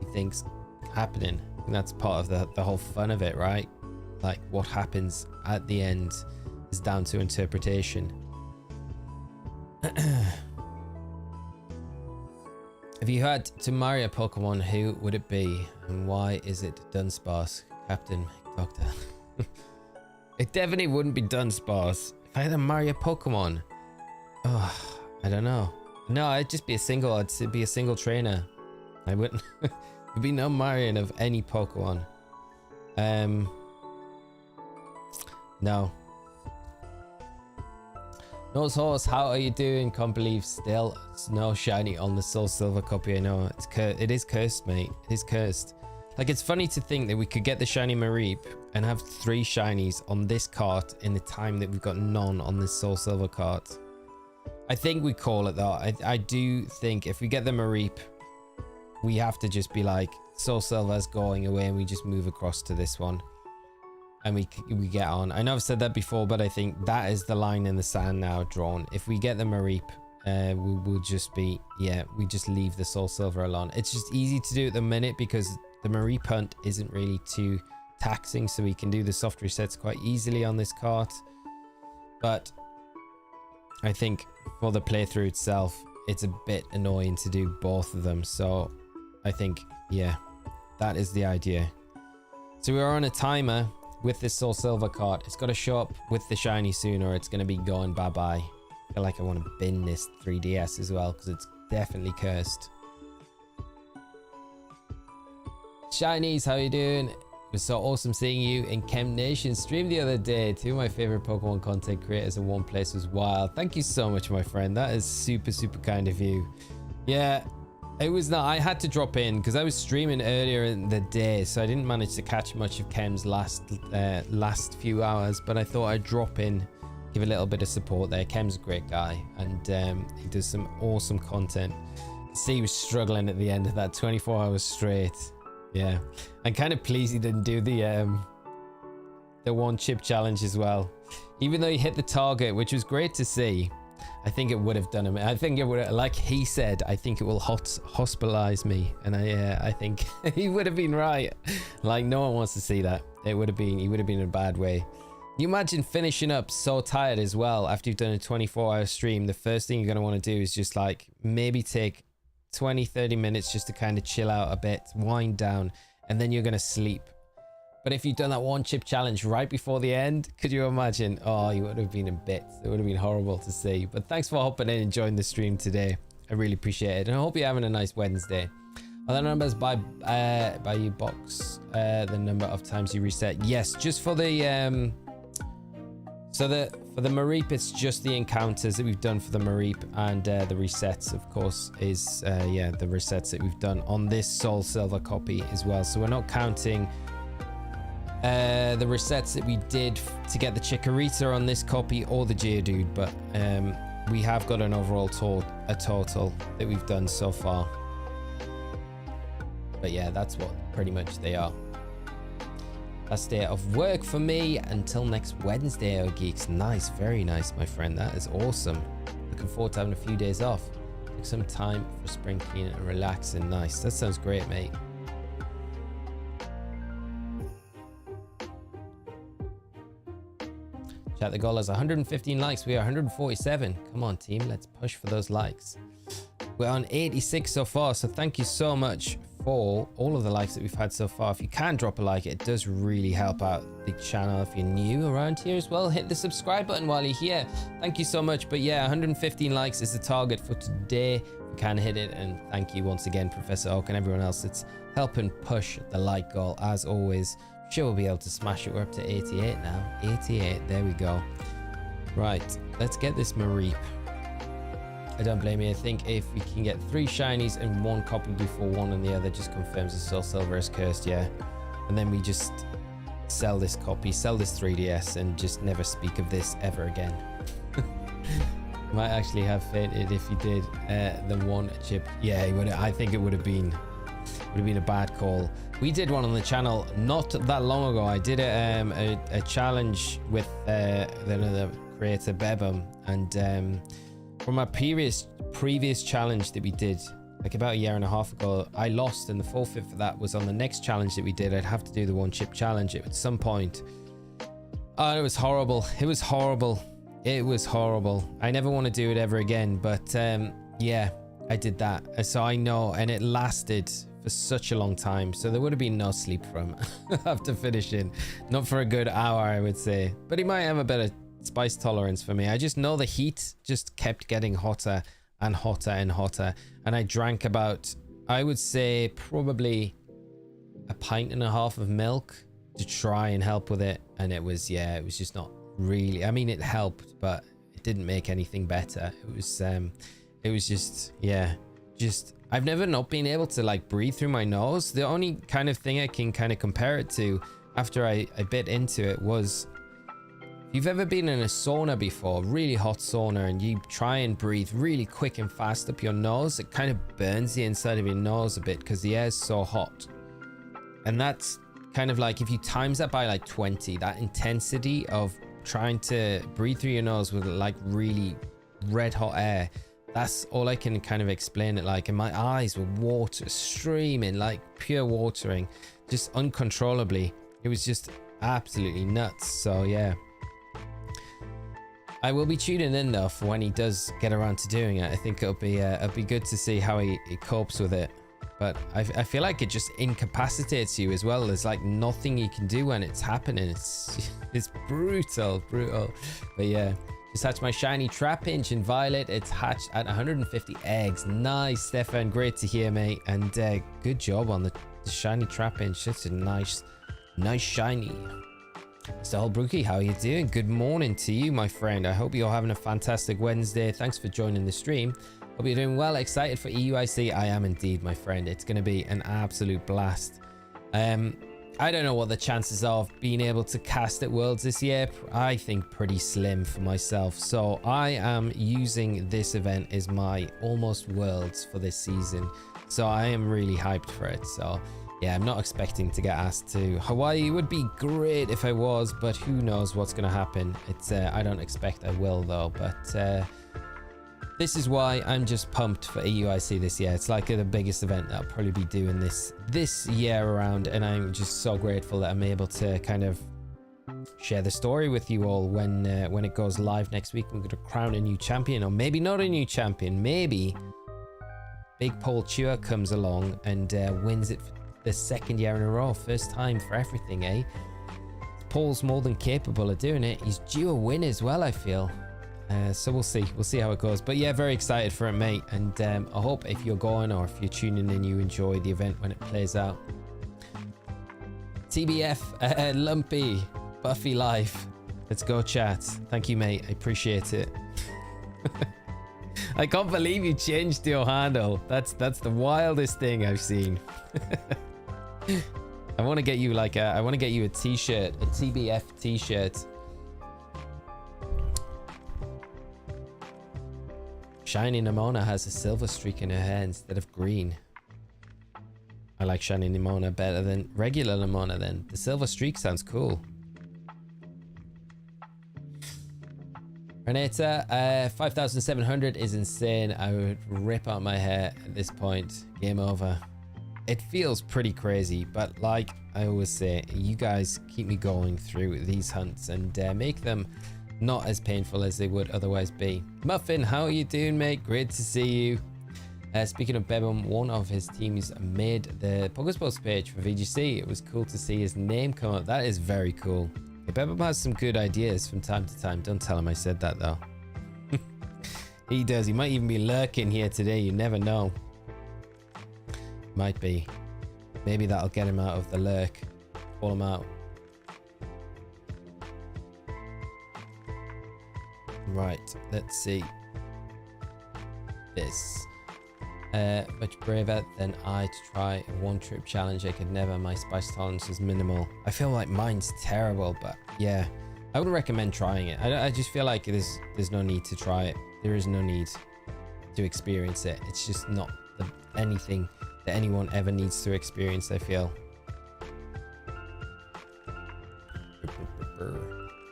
you think's happening. And that's part of the whole fun of it, right? Like what happens at the end is down to interpretation. If you had to marry a Pokemon, who would it be? And why is it Dunsparce, Captain Doctor? It definitely wouldn't be Dunsparce. If I had to marry a Pokemon, oh, I don't know. No, I'd just be a single. I'd be a single trainer. I wouldn't. There'd be no marrying of any Pokemon. No. Nose Horse, how are you doing? Can't believe still no shiny on the Soul Silver copy. I know it is cursed, mate. It is cursed. Like, it's funny to think that we could get the shiny Mareep and have 3 shinies on this cart in the time that we've got none on this Soul Silver cart. I think we call it though. I do think if we get the Mareep, we have to just be like, Soul Silver's going away, and we just move across to this one. And we get on. I know I've said that before, but I think that is the line in the sand now drawn. If we get the Mareep, we'll just be, yeah, we just leave the Soul Silver alone. It's just easy to do at the minute because the Mareep hunt isn't really too taxing, so we can do the soft resets quite easily on this cart. But I think for the playthrough itself, it's a bit annoying to do both of them. So I think, yeah, that is the idea. So we're on a timer with this Soul Silver cart. It's got to show up with the shiny soon, or it's going to be going bye-bye. I feel like I want to bin this 3DS as well, because it's definitely cursed. Shinies, how you doing? It was so awesome seeing you in Chem Nation stream the other day. 2 of my favorite Pokemon content creators in one place was wild. Thank you so much, my friend. That is super, super kind of you. Yeah. It was not. I had to drop in because I was streaming earlier in the day, so I didn't manage to catch much of Chem's last few hours. But I thought I'd drop in, give a little bit of support there. Chem's a great guy, and he does some awesome content. See, he was struggling at the end of that 24 hours straight. Yeah, I'm kind of pleased he didn't do the 1 chip challenge as well, even though he hit the target, which was great to see. I think it would have done him. I think it would, like he said, I think it will hospitalize me, and I think he would have been right. Like, no one wants to see that. It would have been, he would have been in a bad way. You imagine finishing up so tired as well after you've done a 24-hour stream. The first thing you're going to want to do is just like maybe take 20-30 minutes just to kind of chill out a bit, wind down, and then you're going to sleep. But if you'd done that 1 chip challenge right before the end, could you imagine? Oh, you would have been in bits. It would have been horrible to see. But thanks for hopping in and joining the stream today. I really appreciate it. And I hope you're having a nice Wednesday. Are the numbers by you box the number of times you reset? Yes, just for the for the Mareep, it's just the encounters that we've done for the Mareep, and the resets, of course, is yeah, the resets that we've done on this Soul Silver copy as well. So we're not counting the resets that we did to get the Chikorita on this copy or the Geodude, but we have got an overall total that we've done so far. But yeah, that's what pretty much they are. Last day of work for me until next Wednesday, oh geeks. Nice, very nice, my friend. That is awesome. Looking forward to having a few days off. Take some time for spring cleaning and relaxing. Nice, that sounds great, mate. Chat, the goal is 115 likes. We are 147. Come on, team. Let's push for those likes. We're on 86 so far, so thank you so much for all of the likes that we've had so far. If you can drop a like, it does really help out the channel. If you're new around here as well, hit the subscribe button while you're here. Thank you so much. But yeah, 115 likes is the target for today. We can hit it, and thank you once again, Professor Oak, and everyone else that's helping push the like goal. As always, sure we'll be able to smash it. We're up to 88 now. 88, there we go. Right, let's get this Mareep. I don't blame you. I think if we can get 3 shinies and 1 copy before one and the other just confirms the Soul Silver is cursed, yeah. And then we just sell this copy, sell this 3DS, and just never speak of this ever again. Might actually have fainted if you did the 1 chip. Yeah, I think it would have been a bad call. We did one on the channel not that long ago. I did a challenge with the creator Bebum, and from our previous challenge that we did like about a year and a half ago, I lost, and the forfeit for that was on the next challenge that we did. I'd have to do the 1 chip challenge at some point. Oh, it was horrible. It was horrible. It was horrible. I never want to do it ever again, but yeah, I did that. So I know, and it lasted for such a long time. So there would have been no sleep from after finishing. Not for a good hour, I would say. But he might have a better spice tolerance for me. I just know the heat just kept getting hotter and hotter and hotter. And I drank about, I would say, probably a pint and a half of milk to try and help with it. And it was, yeah, it was just not really, I mean, it helped, but it didn't make anything better. It was just, yeah, just, I've never not been able to like breathe through my nose. The only kind of thing I can kind of compare it to after I bit into it was, if you've ever been in a sauna before, really hot sauna, and you try and breathe really quick and fast up your nose, it kind of burns the inside of your nose a bit because the air is so hot. And that's kind of like, if you times that by like 20, that intensity of trying to breathe through your nose with like really red hot air, that's all I can kind of explain it like. And my eyes were water streaming, like pure watering, just uncontrollably. It was just absolutely nuts. So yeah, I will be tuning in though for when he does get around to doing it. I think it'll be good to see how he copes with it. But I feel like it just incapacitates you as well. There's like nothing you can do when it's happening. It's brutal. But yeah, just hatched my shiny Trapinch in Violet. It's hatched at 150 eggs. Nice, Stefan. Great to hear, mate. And good job on the shiny Trapinch. It's a nice shiny. So Brookie, how are you doing? Good morning to you, my friend. I hope you're having a fantastic Wednesday. Thanks for joining the stream. Hope you're doing well. Excited for EUIC. I am indeed, my friend. It's going to be an absolute blast. I don't know what the chances are of being able to cast at Worlds this year. I think pretty slim for myself. So I am using this event as my almost Worlds for this season. So I am really hyped for it. So yeah, I'm not expecting to get asked to Hawaii. It would be great if I was, but who knows what's going to happen. It's I don't expect I will though, but this is why I'm just pumped for EUIC this year. It's like the biggest event that I'll probably be doing this year around, and I'm just so grateful that I'm able to kind of share the story with you all when it goes live next week. We're going to crown a new champion, or maybe not a new champion. Maybe Big Paul Chua comes along and wins it for the second year in a row. First time for everything, eh? Paul's more than capable of doing it. He's due a win as well, I feel. So we'll see how it goes. But yeah, very excited for it, mate. And I hope if you're going or if you're tuning in, you enjoy the event when it plays out. TBF, Lumpy, Buffy Life. Let's go, chat. Thank you, mate. I appreciate it. I can't believe you changed your handle. That's the wildest thing I've seen. I want to get you like I want to get you a t-shirt, a TBF t-shirt. Shiny Nimona has a silver streak in her hair instead of green. I like Shiny Nimona better than regular Nimona then. The silver streak sounds cool. Renata, 5,700 is insane. I would rip out my hair at this point. Game over. It feels pretty crazy, but like I always say, you guys keep me going through these hunts and make them not as painful as they would otherwise be. Muffin, how are you doing, mate? Great to see you. Speaking of Bebum, one of his teams made the Pokesports page for VGC. It was cool to see his name come up. That is very cool. Bebum has some good ideas from time to time. Don't tell him I said that though. He does. He might even be lurking here today. You never know. Might be. Maybe that'll get him out of the lurk. Call him out. Right, let's see. This. Much braver than I to try a one-trip challenge. I could never. My spice tolerance is minimal. I feel like mine's terrible, but yeah. I would recommend trying it. I just feel like there's no need to try it. There is no need to experience it. It's just not anything that anyone ever needs to experience, I feel.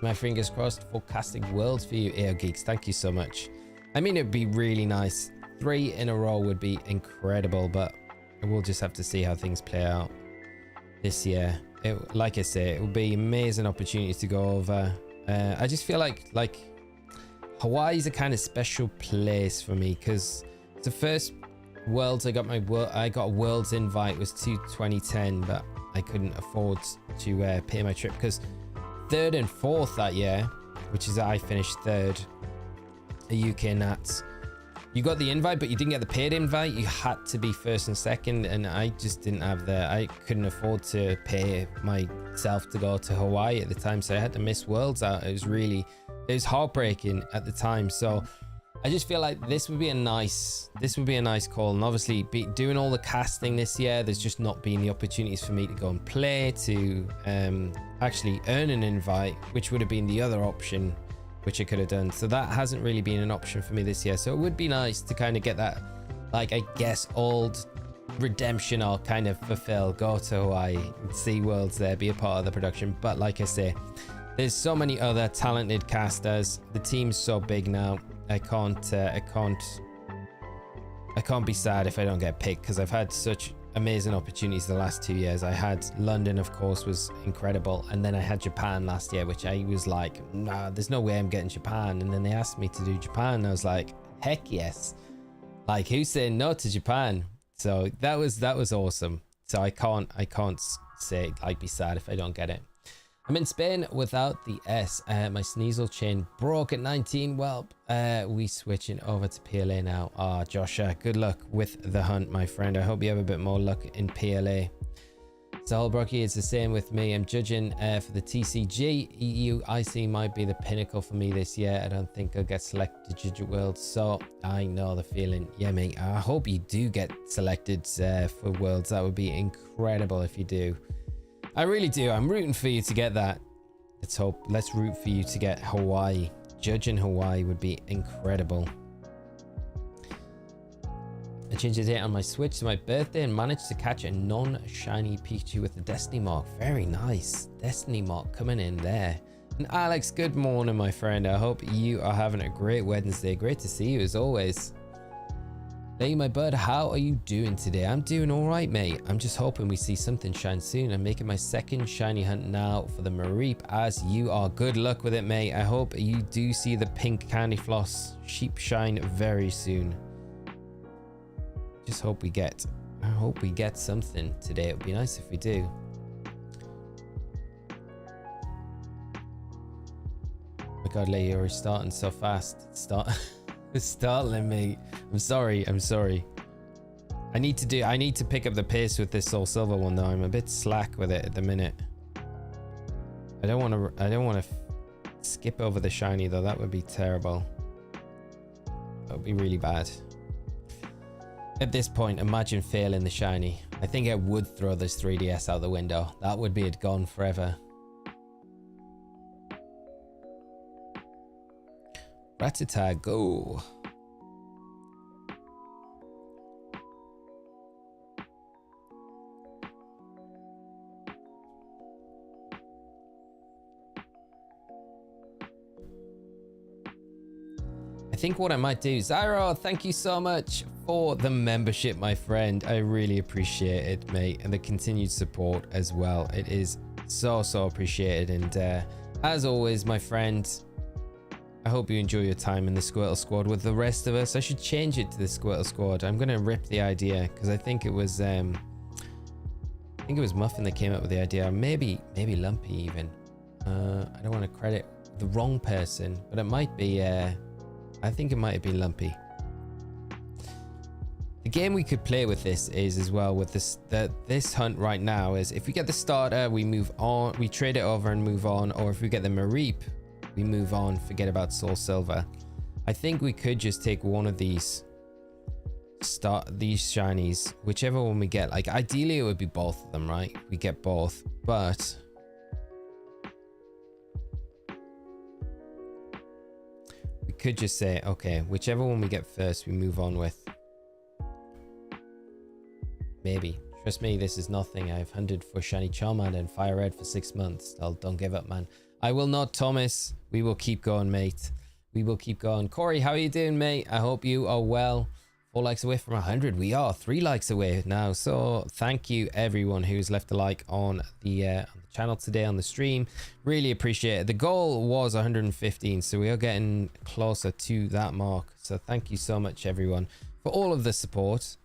My fingers crossed for casting worlds for you, AO Geeks. Thank you so much. I mean, it'd be really nice. 3 in a row would be incredible, but we'll just have to see how things play out this year. Like I say, it will be amazing opportunity to go over. I just feel like Hawaii is a kind of special place for me because The first Worlds I got a Worlds invite was to 2010, but I couldn't afford to pay my trip because 3rd and 4th that year, which is I finished 3rd at UK Nats. You got the invite, but you didn't get the paid invite. You had to be 1st and 2nd, and I just didn't have I couldn't afford to pay myself to go to Hawaii at the time, so I had to miss Worlds out. It was heartbreaking at the time. So I just feel like this would be a nice call, and obviously doing all the casting this year, there's just not been the opportunities for me to go and play, to actually earn an invite, which would have been the other option which I could have done. So that hasn't really been an option for me this year. So it would be nice to kind of get that, like, I guess, old redemption or kind of fulfill, go to Hawaii, see Worlds there, be a part of the production. But like I say, there's so many other talented casters. The team's so big now. I can't be sad if I don't get picked, because I've had such amazing opportunities the last 2 years. I had London, of course, was incredible, and then I had Japan last year, which I was like, nah, there's no way I'm getting Japan. And then they asked me to do Japan, and I was like, heck yes. Like, who's saying no to Japan? So that was awesome. So I can't say, like, be sad if I don't get it. I'm in Spain without the S. My Sneasel chain broke at 19. Well, we switching over to PLA now. Ah, Joshua, good luck with the hunt, my friend. I hope you have a bit more luck in PLA. So Brocky, it's the same with me. I'm judging for the TCG. EU IC might be the pinnacle for me this year. I don't think I'll get selected to Judge Worlds, so I know the feeling. Yeah, mate, I hope you do get selected for Worlds. That would be incredible if you do. I really do. I'm rooting for you to get that. Let's root for you to get Hawaii. Judging Hawaii would be incredible. I changed the date on my Switch to my birthday and managed to catch a non-shiny Pikachu with the Destiny mark. Very nice. Destiny mark coming in there. And Alex, good morning, my friend. I hope you are having a great Wednesday. Great to see you as always. Hey, my bud, how are you doing today? I'm doing all right, mate. I'm just hoping we see something shine soon. I'm making my second shiny hunt now for the Mareep, as you are. Good luck with it, mate. I hope you do see the pink candy floss sheep shine very soon. Just hope we get, something today. It would be nice if we do. Oh my God, Leah, you're starting so fast. It's startling me. I'm sorry. I need to pick up the pace with this Soul Silver one though. I'm a bit slack with it at the minute. I don't want to skip over the shiny though. That would be terrible. That would be really bad. At this point, imagine failing the shiny. I think I would throw this 3DS out the window. That would be it, gone forever. Rattata, go. I think what I might do, Zyro, thank you so much for the membership, my friend. I really appreciate it, mate, and the continued support as well. It is so appreciated. And as always, my friend, I hope you enjoy your time in the Squirtle Squad with the rest of us. I should change it to the Squirtle Squad. I'm gonna rip the idea because I think it was Muffin that came up with the idea. Maybe Lumpy even. I don't want to credit the wrong person, but it might be. I think it might have been Lumpy. The game we could play with this is as well with this hunt right now is if we get the starter, we move on, we trade it over and move on, or if we get the Mareep, we move on, forget about Soul Silver. I think we could just take one of these shinies, whichever one we get. Like ideally it would be both of them, right? We get both, but we could just say, okay, whichever one we get first, we move on with. Maybe. Trust me, this is nothing. I've hunted for shiny Charmander and Fire Red for 6 months. Don't give up, man. I will not, Thomas. We will keep going, mate. We will keep going. Corey, how are you doing, mate? I hope you are well. 4 likes away from 100. We are 3 likes away now. So thank you, everyone who's left a like on the channel today, on the stream. Really appreciate it. The goal was 115, so we are getting closer to that mark. So thank you so much, everyone, for all of the support.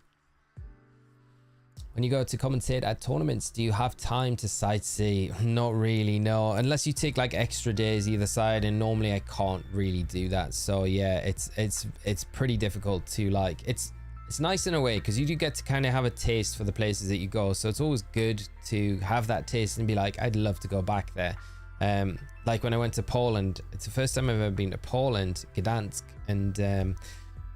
When you go to commentate at tournaments, do you have time to sightsee? Not really, no. Unless you take like extra days either side, and normally I can't really do that. So yeah, it's pretty difficult to like. It's nice in a way because you do get to kind of have a taste for the places that you go. So it's always good to have that taste and be like, I'd love to go back there. Like when I went to Poland, it's the first time I've ever been to Poland, Gdansk, and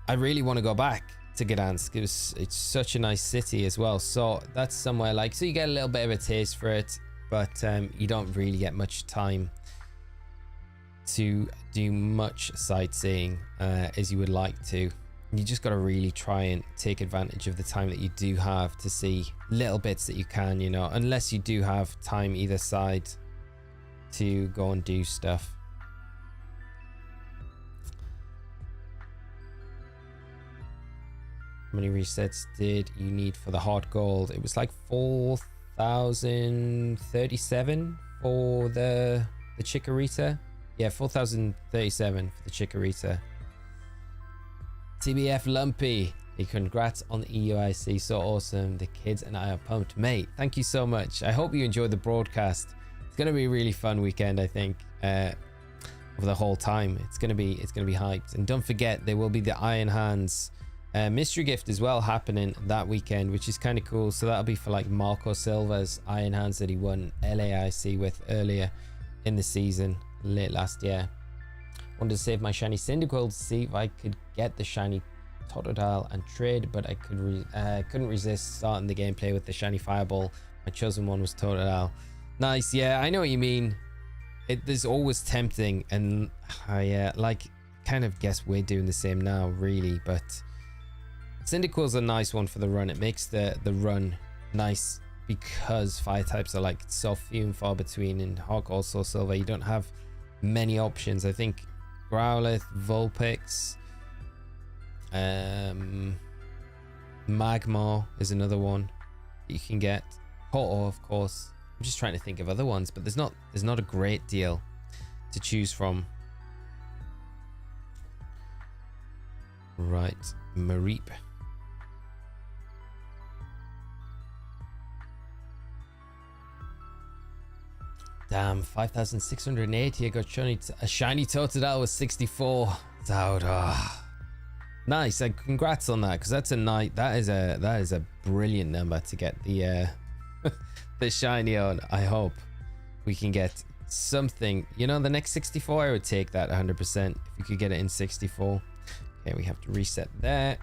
I really want to go back to Gdansk. It's such a nice city as well. So that's somewhere like, so you get a little bit of a taste for it, but you don't really get much time to do much sightseeing as you would like to. You just got to really try and take advantage of the time that you do have to see little bits that you can, you know, unless you do have time either side to go and do stuff. How many resets did you need for the HeartGold? It was like 4,037 for the Chikorita. Yeah, 4,037 for the Chikorita. TBF Lumpy, hey, congrats on the EUIC, so awesome. The kids and I are pumped, mate. Thank you so much. I hope you enjoyed the broadcast. It's gonna be a really fun weekend, I think. Over the whole time, it's gonna be hyped. And don't forget, there will be the Iron Hands mystery gift as well happening that weekend, which is kind of cool. So that'll be for like Marco Silva's Iron Hands that he won LAIC with earlier in the season, late last year. Wanted to save my shiny Cyndaquil to see if I could get the shiny Totodile and trade, but I couldn't resist starting the gameplay with the shiny Fireball. My chosen one was Totodile. Nice, yeah, I know what you mean. It is always tempting, and I like kind of guess we're doing the same now, really. But Cyndaquil's a nice one for the run. It makes the run nice because fire types are like so few and far between. In HeartGold, Soul Silver, you don't have many options. I think Growlithe, Vulpix, Magmar is another one that you can get. Ho-Oh, of course. I'm just trying to think of other ones, but there's not a great deal to choose from. Right, Mareep. Damn, 5,680. I got a shiny Totodile with 64. Nice. Congrats on that, because that's a night. That is a brilliant number to get the the shiny on. I hope we can get something. You know, the next 64, I would take that 100% if we could get it in 64. Okay, we have to reset there.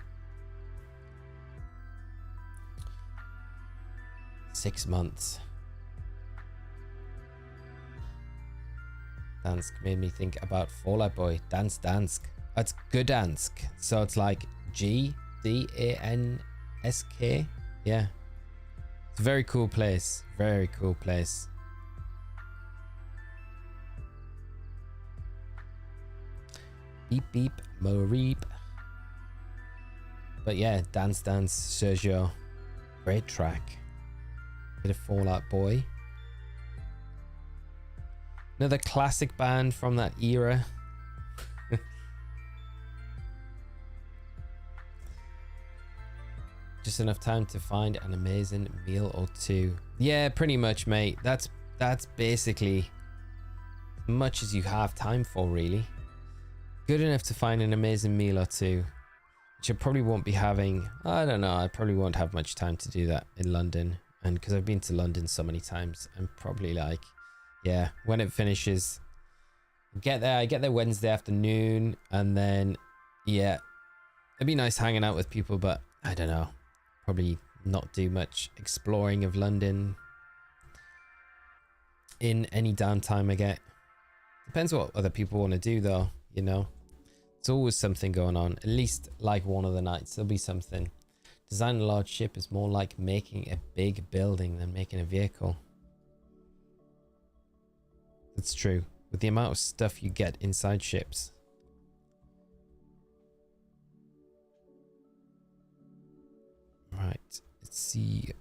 6 months. Dansk made me think about Fall Out Boy. Dansk. That's Gdansk. So it's like Gdansk. Yeah. It's a very cool place. Very cool place. Beep beep, Mareep. But yeah, Dance Sergio. Great track. Bit of Fall Out Boy. Another classic band from that era. Just enough time to find an amazing meal or two. Yeah, pretty much, mate. That's basically as much as you have time for, really. Good enough to find an amazing meal or two, which I probably won't be having. I don't know. I probably won't have much time to do that in London. And because I've been to London so many times, I'm probably like, yeah, when it finishes, I get there Wednesday afternoon, and then, yeah, it'd be nice hanging out with people, but I don't know. Probably not do much exploring of London in any downtime I get. Depends what other people want to do, though, you know. There's always something going on. At least like one of the nights, there'll be something. Designing a large ship is more like making a big building than making a vehicle. That's true. With the amount of stuff you get inside ships. Right, let's see.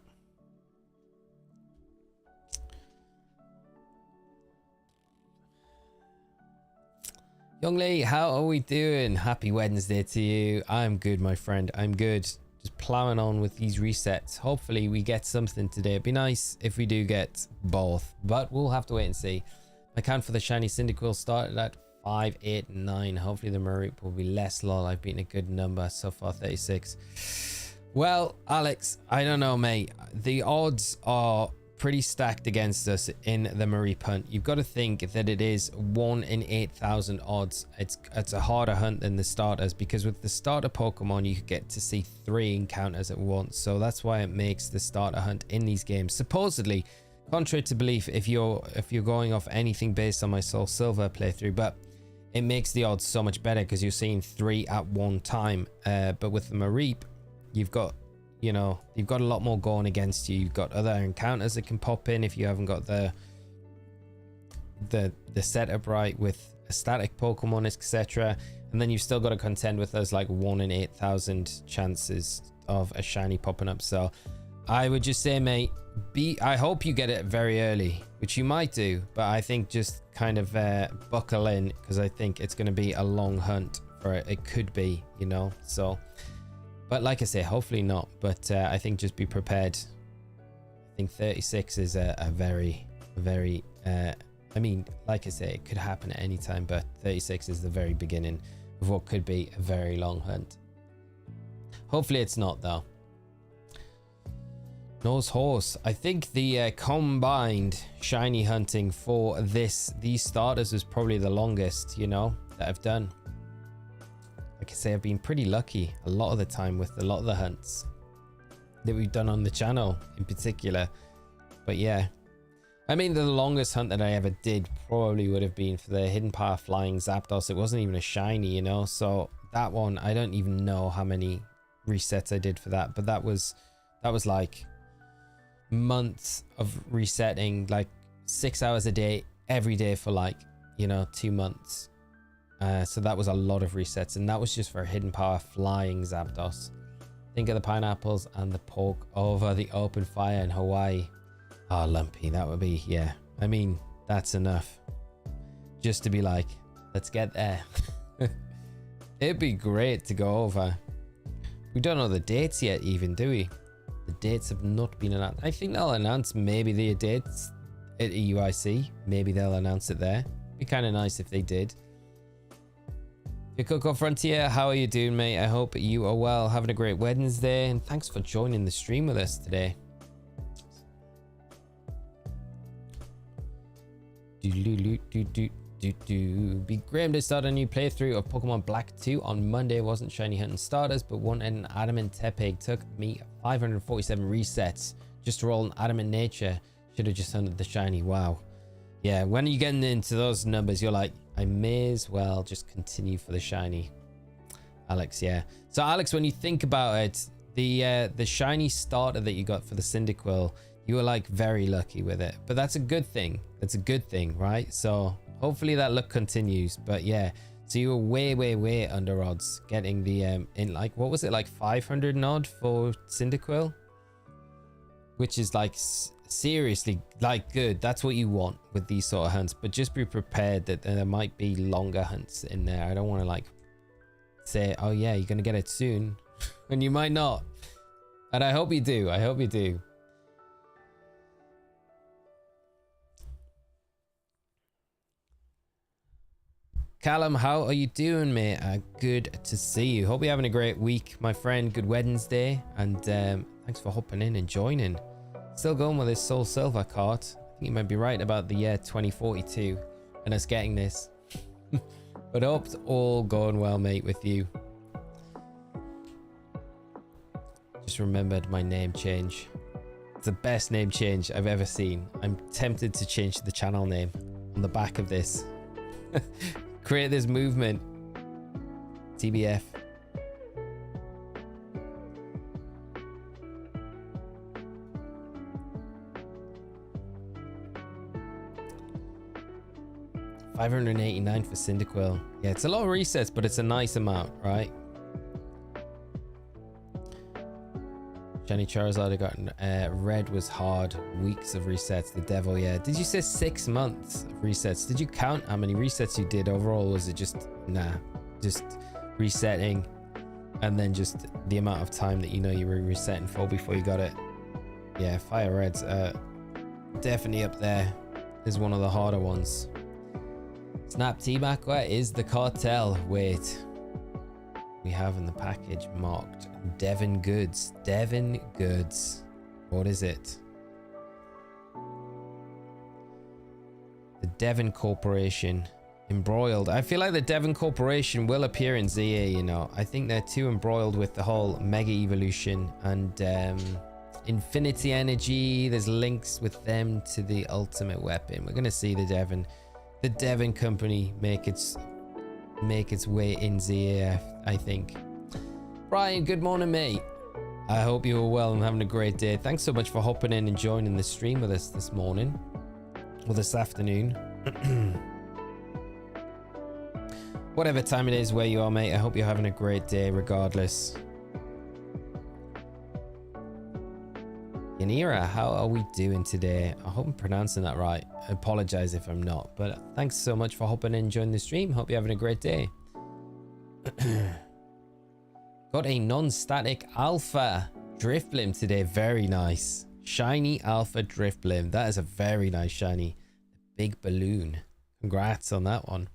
Young Lee, how are we doing? Happy Wednesday to you. I'm good, my friend. I'm good. Just plowing on with these resets. Hopefully we get something today. It'd be nice if we do get both, but we'll have to wait and see. My count for the shiny Cyndaquil started at 5, 8, 9. Hopefully the Mareep will be less. Lol, I've beaten a good number so far, 36. Well, Alex, I don't know, mate. The odds are pretty stacked against us in the Mareep hunt. You've got to think that it is 1 in 8,000 odds. It's a harder hunt than the starters, because with the starter Pokemon you get to see 3 encounters at once, so that's why it makes the starter hunt in these games supposedly, contrary to belief, if you're going off anything based on my Soul Silver playthrough, but it makes the odds so much better because you're seeing 3 at one time. But with the Mareep, you've got a lot more going against you. You've got other encounters that can pop in if you haven't got the setup right with a static Pokemon, etc. And then you've still got to contend with those like 1 in 8,000 chances of a shiny popping up. So I would just say, mate, I hope you get it very early, which you might do, but I think just kind of buckle in, because I think it's going to be a long hunt for it. It could be, so. But like I say, hopefully not. But I think just be prepared. I think 36 is a very, I mean, like I say, it could happen at any time, but 36 is the very beginning of what could be a very long hunt. Hopefully it's not, though. Nose Horse. I think the combined shiny hunting for these starters was probably the longest, that I've done. Like I say, I've been pretty lucky a lot of the time with a lot of the hunts that we've done on the channel in particular. But yeah, I mean, the longest hunt that I ever did probably would have been for the Hidden Power Flying Zapdos. It wasn't even a shiny, so that one, I don't even know how many resets I did for that, but that was like months of resetting, like 6 hours a day every day for like 2 months. So that was a lot of resets, and that was just for Hidden Power Flying Zapdos. Think of the pineapples and the poke over the open fire in Hawaii. Oh, Lumpy, that would be, yeah. I mean, that's enough just to be like, let's get there. It'd be great to go over. We don't know the dates yet even, do we? The dates have not been announced. I think they'll announce maybe the dates at EUIC. Maybe they'll announce it there. Be kind of nice if they did. Coco Frontier, how are you doing, mate? I hope you are well, having a great Wednesday, and thanks for joining the stream with us today. Be Graham to start a new playthrough of Pokemon Black 2 on Monday. Wasn't shiny hunting starters, but one in an adamant Tepig. Took me 547 resets just to roll an adamant nature. Should have just hunted the shiny. Wow. Yeah, when you're getting into those numbers, you're like, I may as well just continue for the shiny. Alex, yeah. So Alex, when you think about it, the shiny starter that you got for the Cyndaquil, you were like very lucky with it. But that's a good thing. That's a good thing, right? So hopefully that luck continues. But yeah, so you were way under odds getting the in like, what was it, like 500 and odd for Cyndaquil, which is like seriously like good. That's what you want with these sort of hunts, but just be prepared that there might be longer hunts in there. I don't want to like say, oh yeah, you're gonna get it soon when you might not, and I hope you do. I hope you do. Callum, how are you doing, mate? Good to see you. Hope you're having a great week, my friend. Good Wednesday, and thanks for hopping in and joining. Still going with this Soul Silver card. I think you might be right about the year 2042 and us getting this. But I hope it's all going well, mate, with you. Just remembered my name change. It's the best name change I've ever seen. I'm tempted to change the channel name on the back of this. Create this movement. TBF. $589 for Cyndaquil. Yeah, it's a lot of resets, but it's a nice amount, right? Shiny Charizard I got red was hard. Weeks of resets. The devil, yeah. Did you say 6 months of resets? Did you count how many resets you did overall? Was it just, nah, just resetting and then just the amount of time that you know you were resetting for before you got it? Yeah, Fire Red's definitely up there is one of the harder ones. Snap T-Mac, where is the cartel? Wait. We have in the package marked Devon Goods. Devon Goods. What is it? The Devon Corporation. Embroiled. I feel like the Devon Corporation will appear in ZA, you know. I think they're too embroiled with the whole Mega Evolution and Infinity Energy. There's links with them to the Ultimate Weapon. We're going to see the Devon Company make its way in ZA, I think. Brian, good morning, mate. I hope you are well and having a great day. Thanks so much for hopping in and joining the stream with us this morning or this afternoon. Whatever time it is where you are, mate, I hope you're having a great day regardless. Yanira, how are we doing today? I hope I'm pronouncing that right. I apologize if I'm not, but thanks so much for hopping in and joining the stream. Hope you're having a great day. Got a non-static alpha Drifblim today. Very nice. Shiny alpha Drifblim. That is a very nice shiny. Big balloon. Congrats on that one.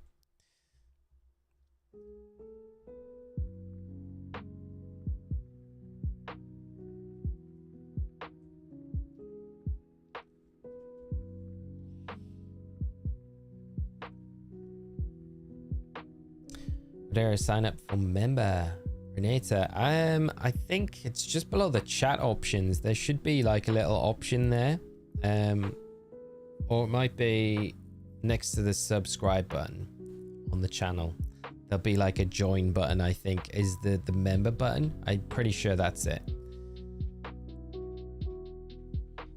There, sign up for member. Renata, I think it's just below the chat options. There should be like a little option there, or it might be next to the subscribe button on the channel. There'll be like a join button. I think is the member button. I'm pretty sure that's it.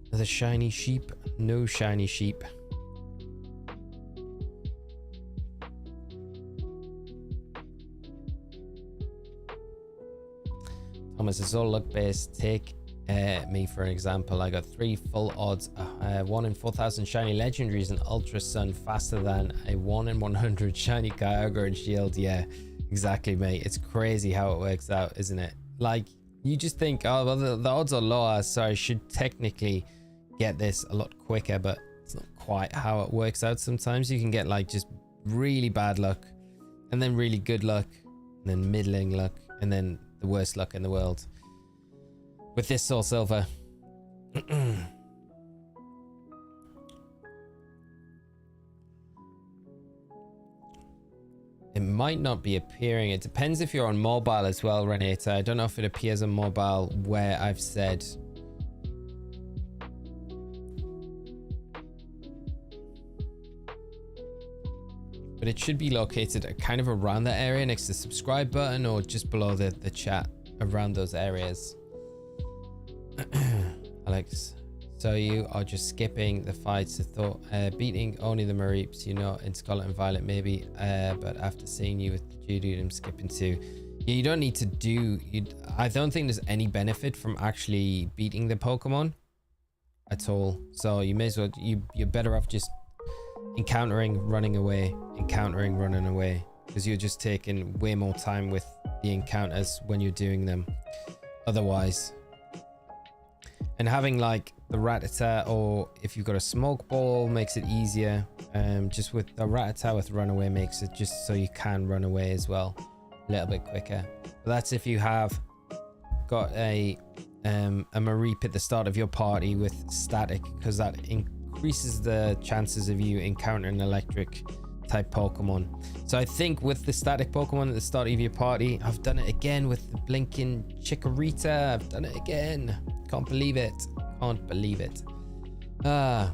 Another shiny sheep. No shiny sheep. Thomas, it's all luck based. Take me for an example. I got 3 full odds, 1 in 4,000 shiny legendaries and Ultra Sun, faster than a 1 in 100 shiny Kyogre and Shield. Yeah, exactly, mate. It's crazy how it works out, isn't it? Like, you just think, oh, well, the odds are lower, so I should technically get this a lot quicker, but it's not quite how it works out. Sometimes you can get like just really bad luck and then really good luck and then middling luck and then the worst luck in the world with this Soul Silver. It might not be appearing. It depends if you're on mobile as well, Renata. I don't know if it appears on mobile where I've said. But it should be located kind of around that area next to the subscribe button or just below the chat around those areas. Alex, so you are just skipping the fights. I thought beating only the Mareeps, you know, in Scarlet and Violet maybe, but after seeing you with the Geodude, I'm skipping too. Yeah, you don't need to do, I don't think there's any benefit from actually beating the Pokemon at all. So you may as well, you're better off just encountering, running away, encountering, running away, because you're just taking way more time with the encounters when you're doing them otherwise. And having like the Rattata, or if you've got a smoke ball, makes it easier. Just with the Rattata with runaway makes it just so you can run away as well a little bit quicker. But that's if you have got a Mareep at the start of your party with static, because that increases the chances of you encountering electric type Pokemon. So I think with the static Pokemon at the start of your party, I've done it again with the blinking Chikorita. I've done it again. Can't believe it. Can't believe it. I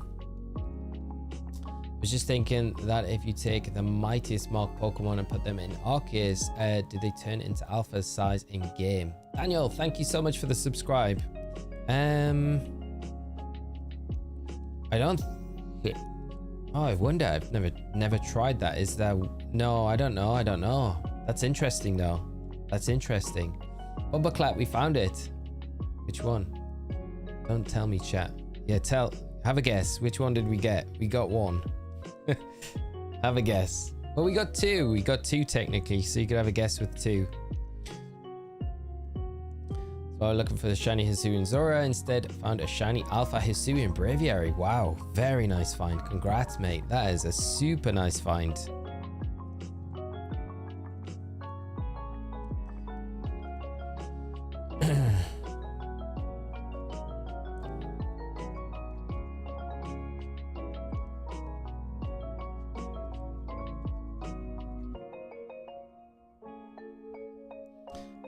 was just thinking that if you take the mightiest mark Pokemon and put them in Arceus, do they turn into alpha size in game? Daniel, thank you so much for the subscribe. I don't. Oh, I wonder. I've never tried that. Is there? No, I don't know. I don't know. That's interesting though. That's interesting. Bubba Clap, we found it. Which one? Don't tell me, chat. Yeah, have a guess. Which one did we get? We got one. Have a guess. Well, we got two. We got two technically, so you could have a guess with two. So I'm looking for the shiny Hisuian Zora. Instead, found a shiny Alpha Hisuian Braviary. Wow, very nice find. Congrats, mate. That is a super nice find.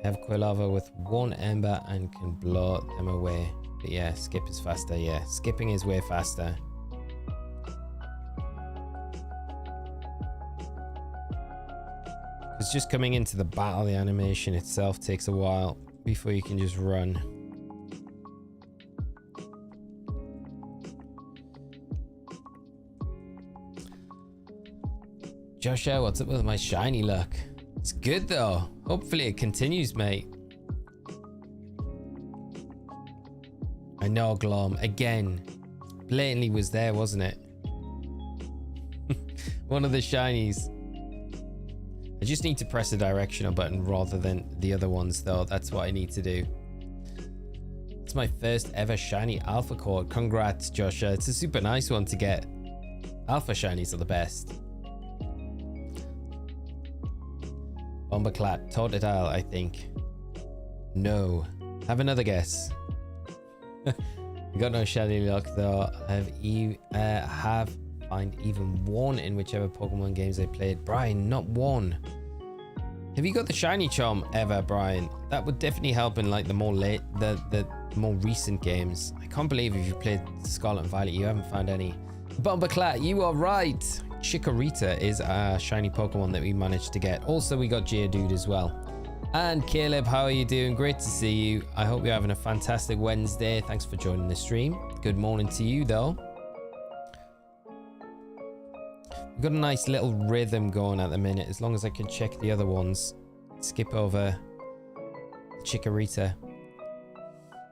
Have Quilava with one ember and can blow them away. But yeah, skip is faster. Yeah, skipping is way faster. It's just coming into the battle. The animation itself takes a while before you can just run. Joshua, what's up with my shiny luck? It's good though. Hopefully it continues, mate. I know, Glom. Again, blatantly was there, wasn't it? One of the shinies. I just need to press the directional button rather than the other ones, though. That's what I need to do. It's my first ever shiny alpha cord. Congrats, Joshua. It's a super nice one to get. Alpha shinies are the best. Bombaclat, Totodile, I think. No. Have another guess. You got no shiny luck though. Have find even one in whichever Pokemon games I played. Brian, not one. Have you got the shiny charm ever, Brian? That would definitely help in like the more more recent games. I can't believe if you played Scarlet and Violet, you haven't found any. Bombaclat, you are right. Chikorita is a shiny Pokemon that we managed to get. Also, we got Geodude as well. And Caleb, how are you doing? Great to see you. I hope you're having a fantastic Wednesday. Thanks for joining the stream. Good morning to you, though. We've got a nice little rhythm going at the minute, as long as I can check the other ones. Skip over Chikorita.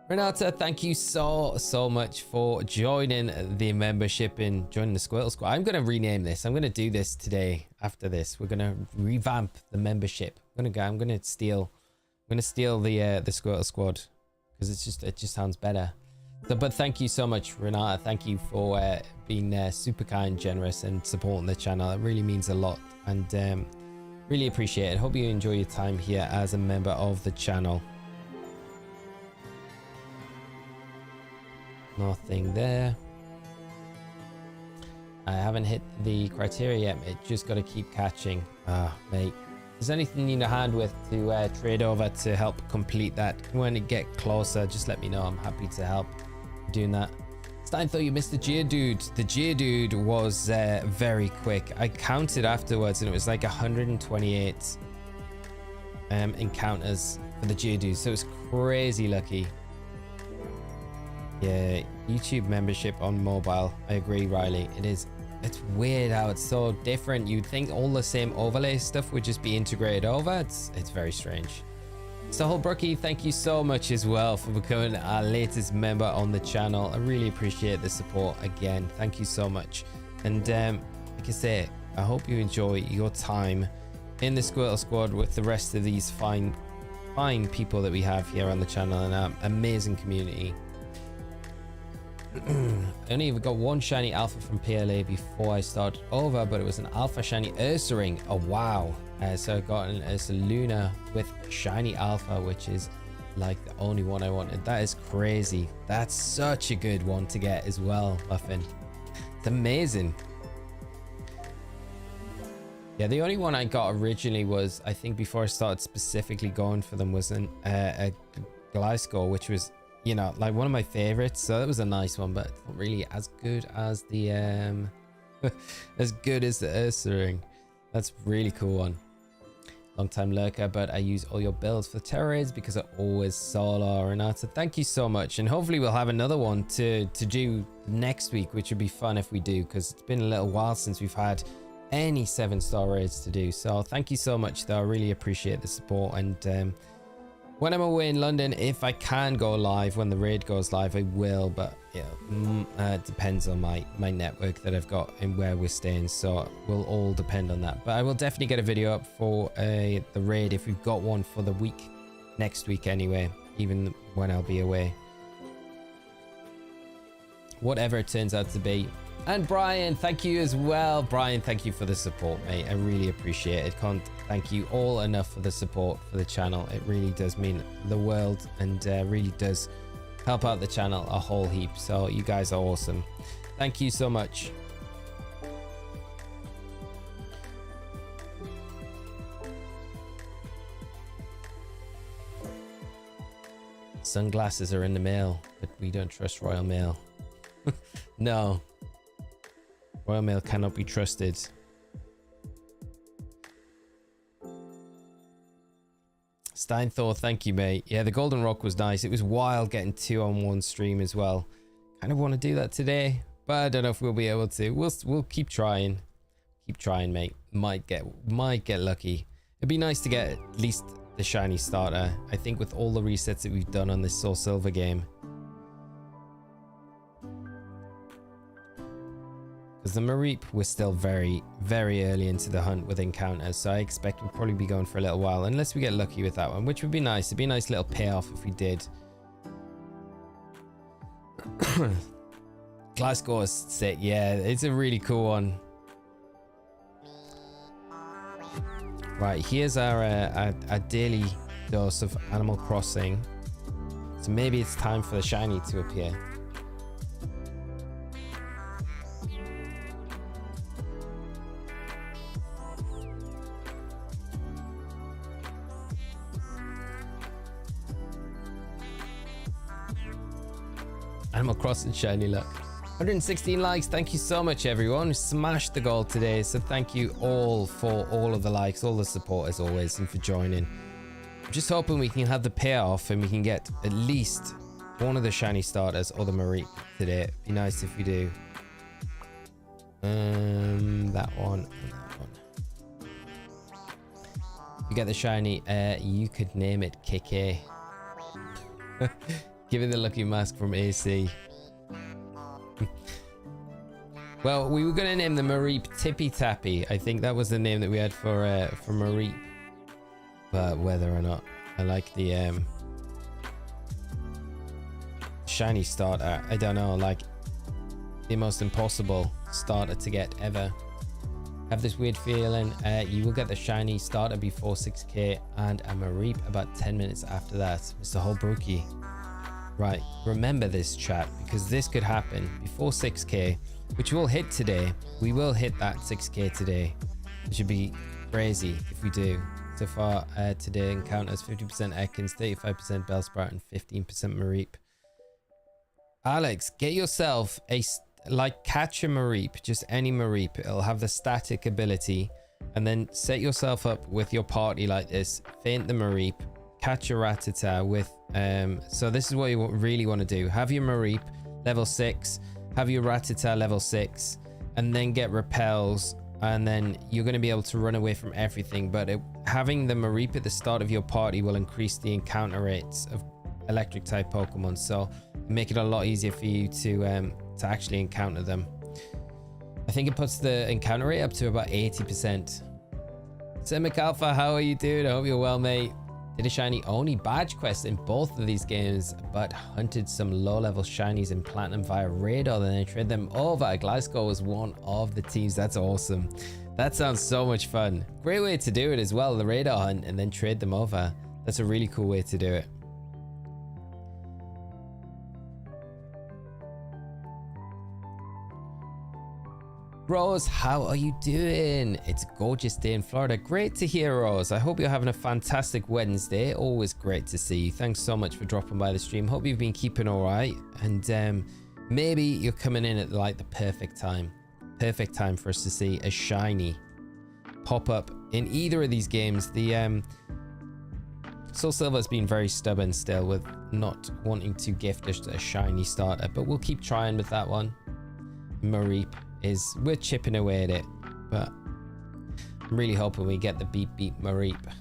Renata, thank you so much for joining the membership and joining the Squirtle Squad. I'm going to rename this. I'm going to do this today. After this, we're going to revamp the membership. I'm going to steal the Squirtle Squad because it just sounds better. So, but thank you so much, Renata. Thank you for being super kind, generous, and supporting the channel. It really means a lot, and really appreciate it. Hope you enjoy your time here as a member of the channel. Nothing there. I haven't hit the criteria yet, mate. Just got to keep catching. Mate. If there's anything you need a hand with to trade over to help complete that, when it get closer, just let me know. I'm happy to help doing that. Stein, thought you missed the Geodude. The Geodude was very quick. I counted afterwards and it was like 128 encounters for the Geodude. So it was crazy lucky. Yeah, YouTube membership on mobile. I agree, Riley. It's weird how it's so different. You'd think all the same overlay stuff would just be integrated over. It's very strange. So Holbrookie, thank you so much as well for becoming our latest member on the channel. I really appreciate the support again. Thank you so much. And like I say, I hope you enjoy your time in the Squirtle Squad with the rest of these fine people that we have here on the channel and our amazing community. I only got one shiny alpha from PLA before I started over, but it was an alpha shiny Ursaring. Oh wow. So I got an Ursaluna with shiny alpha, which is like the only one I wanted. That is crazy. That's such a good one to get as well, Muffin. It's amazing. Yeah, the only one I got originally was, I think before I started specifically going for them, was a Gliscor, which was, you know, like one of my favorites. So that was a nice one, but not really as good as the as good as the Ursaring. That's a really cool one. Long time lurker, but I use all your builds for terror raids because I always solo. Renata, thank you so much, and hopefully we'll have another one to do next week, which would be fun if we do, because it's been a little while since we've had any 7-star raids to do. So thank you so much though. I really appreciate the support, and When I'm away in London, if I can go live, when the raid goes live, I will. But yeah, it depends on my network that I've got and where we're staying. So it will all depend on that. But I will definitely get a video up for the raid if we've got one for the week, next week anyway, even when I'll be away. Whatever it turns out to be. And Brian, thank you as well. Brian, thank you for the support, mate. I really appreciate it. Can't thank you all enough for the support for the channel. It really does mean the world and really does help out the channel a whole heap. So you guys are awesome. Thank you so much. Sunglasses are in the mail, but we don't trust Royal Mail. No. Royal Mail cannot be trusted. Steinthor, thank you, mate. Yeah, the Golden Rock was nice. It was wild getting 2 on 1 stream as well. Kind of want to do that today, but I don't know if we'll be able to. We'll keep trying. Keep trying, mate. Might get lucky. It'd be nice to get at least the shiny starter. I think with all the resets that we've done on this Soul Silver game. Because the Mareep, we're still very, very early into the hunt with encounters, so I expect we'll probably be going for a little while, unless we get lucky with that one, which would be nice. It'd be a nice little payoff if we did. Glasgow is sick. Yeah, it's a really cool one. Right, here's our daily dose of Animal Crossing. So maybe it's time for the shiny to appear. Animal Crossing shiny luck. 116 likes. Thank you so much, everyone. We smashed the goal today, so thank you all for all of the likes, all the support as always, and for joining. I'm just hoping we can have the payoff and we can get at least one of the shiny starters or the Mareep today. It'd be nice if we do. That one and that one. If you get the shiny, you could name it KK. Give it the lucky mask from AC. Well, we were going to name the Mareep Tippy Tappy. I think that was the name that we had for Mareep. But whether or not I like the shiny starter, I don't know. Like the most impossible starter to get ever. Have this weird feeling. You will get the shiny starter before 6k and a Mareep about 10 minutes after that. Mr. Holbrookie. Right, remember this, chat, because this could happen before 6k, which we'll hit today. We will hit that 6k today. It should be crazy if we do. So far today encounters 50% Ekans, 35% Bellsprout, and 15% Mareep. Alex, get yourself a catch a Mareep, just any Mareep. It'll have the static ability, and then set yourself up with your party like this. Feint the Mareep, catch a Rattata with so this is what you really want to do. Have your Mareep level 6, have your Rattata level 6, and then get repels, and then you're going to be able to run away from everything. But having the Mareep at the start of your party will increase the encounter rates of electric type Pokemon, so make it a lot easier for you to actually encounter them. I think it puts the encounter rate up to about 80%. Semic Alpha, how are you doing? I hope you're well, mate. Did a shiny only badge quest in both of these games, but hunted some low-level shinies in Platinum via radar, then I traded them over. Glasgow was one of the teams. That's awesome. That sounds so much fun. Great way to do it as well, the radar hunt, and then trade them over. That's a really cool way to do it. Rose, how are you doing? It's a gorgeous day in Florida. Great to hear, Rose. I hope you're having a fantastic Wednesday. Always great to see you. Thanks so much for dropping by the stream. Hope you've been keeping all right, and maybe you're coming in at like the perfect time for us to see a shiny pop up in either of these games. The Soul Silver's been very stubborn still with not wanting to gift us a shiny starter, but we'll keep trying with that one. Mareep, we're chipping away at it, but I'm really hoping we get the beep Mareep.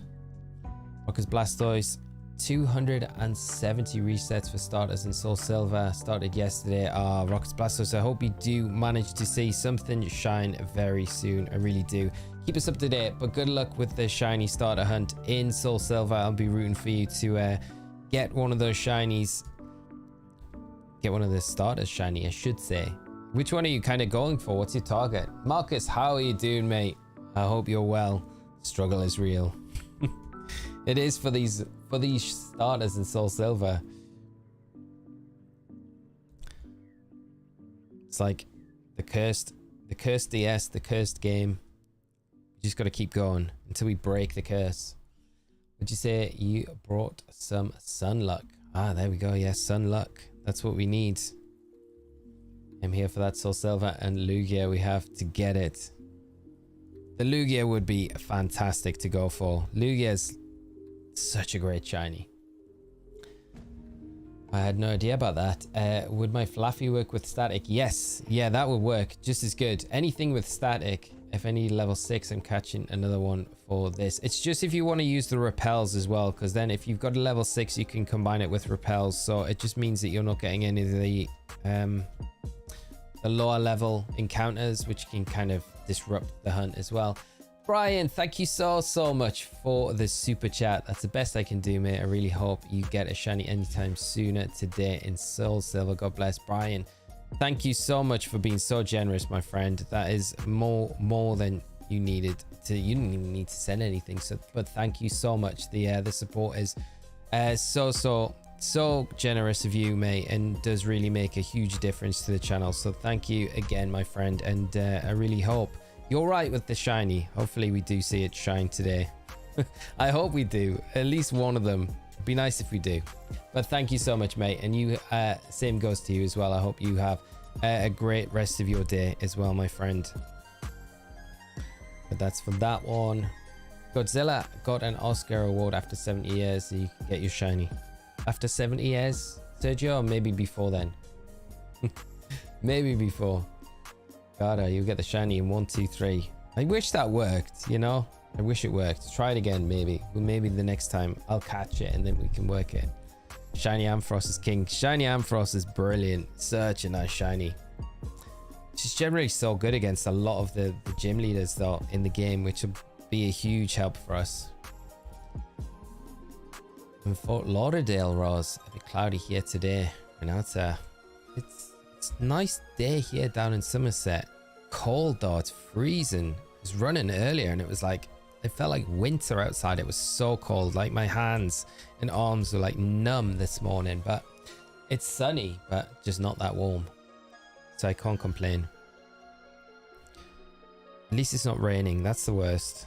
Rockers Blastoise, 270 resets for starters in Soul Silver started yesterday. Rockets Blaster. So I hope you do manage to see something shine very soon. I really do. Keep us up to date, but good luck with the shiny starter hunt in Soul Silver. I'll be rooting for you to get one of those shinies. Get one of the starters shiny, I should say. Which one are you kind of going for? What's your target? Marcus, how are you doing, mate? I hope you're well. Struggle is real. It is for these starters in Soul Silver. It's like the cursed DS, the cursed game. You just got to keep going until we break the curse. Would you say you brought some sun luck? Ah, there we go. Yes, sun luck. That's what we need. I'm here for that Soul Silver and Lugia we have to get it. The Lugia would be fantastic to go for. Lugia's such a great shiny. I had no idea about that. Would my Fluffy work with static? Yes. Yeah, that would work just as good. Anything with static. If I need level 6, I'm catching another one for this. It's just if you want to use the repels as well, because then if you've got a level 6, you can combine it with repels. So it just means that you're not getting any of the lower level encounters, which can kind of disrupt the hunt as well. Brian, thank you so much for the super chat. That's the best I can do, mate. I really hope you get a shiny anytime sooner today in Soul Silver. God bless. Brian, thank you so much for being so generous, my friend. That is more than you needed to. You didn't even need to send anything, so but thank you so much. The support is so generous of you, mate, and does really make a huge difference to the channel. So thank you again, my friend, and I really hope you're right with the shiny. Hopefully we do see it shine today. I hope we do. At least one of them. It'd be nice if we do. But thank you so much, mate. And you, same goes to you as well. I hope you have a great rest of your day as well, my friend. But that's for that one. Godzilla got an Oscar award after 70 years, so you can get your shiny. After 70 years, Sergio, or maybe before then? Maybe before. God, you'll get the shiny in 1, 2, 3. I wish that worked, you know? I wish it worked. Try it again, maybe. Well, maybe the next time I'll catch it and then we can work it. Shiny Ampharos is king. Shiny Ampharos is brilliant. Such a nice shiny. She's generally so good against a lot of the gym leaders, though, in the game, which will be a huge help for us. In Fort Lauderdale, Rose. A bit cloudy here today. And it's a nice day here down in Somerset. Cold though, it's freezing. It was running earlier and it was like, it felt like winter outside. It was so cold. Like my hands and arms were like numb this morning, but it's sunny, but just not that warm. So I can't complain. At least it's not raining. That's the worst.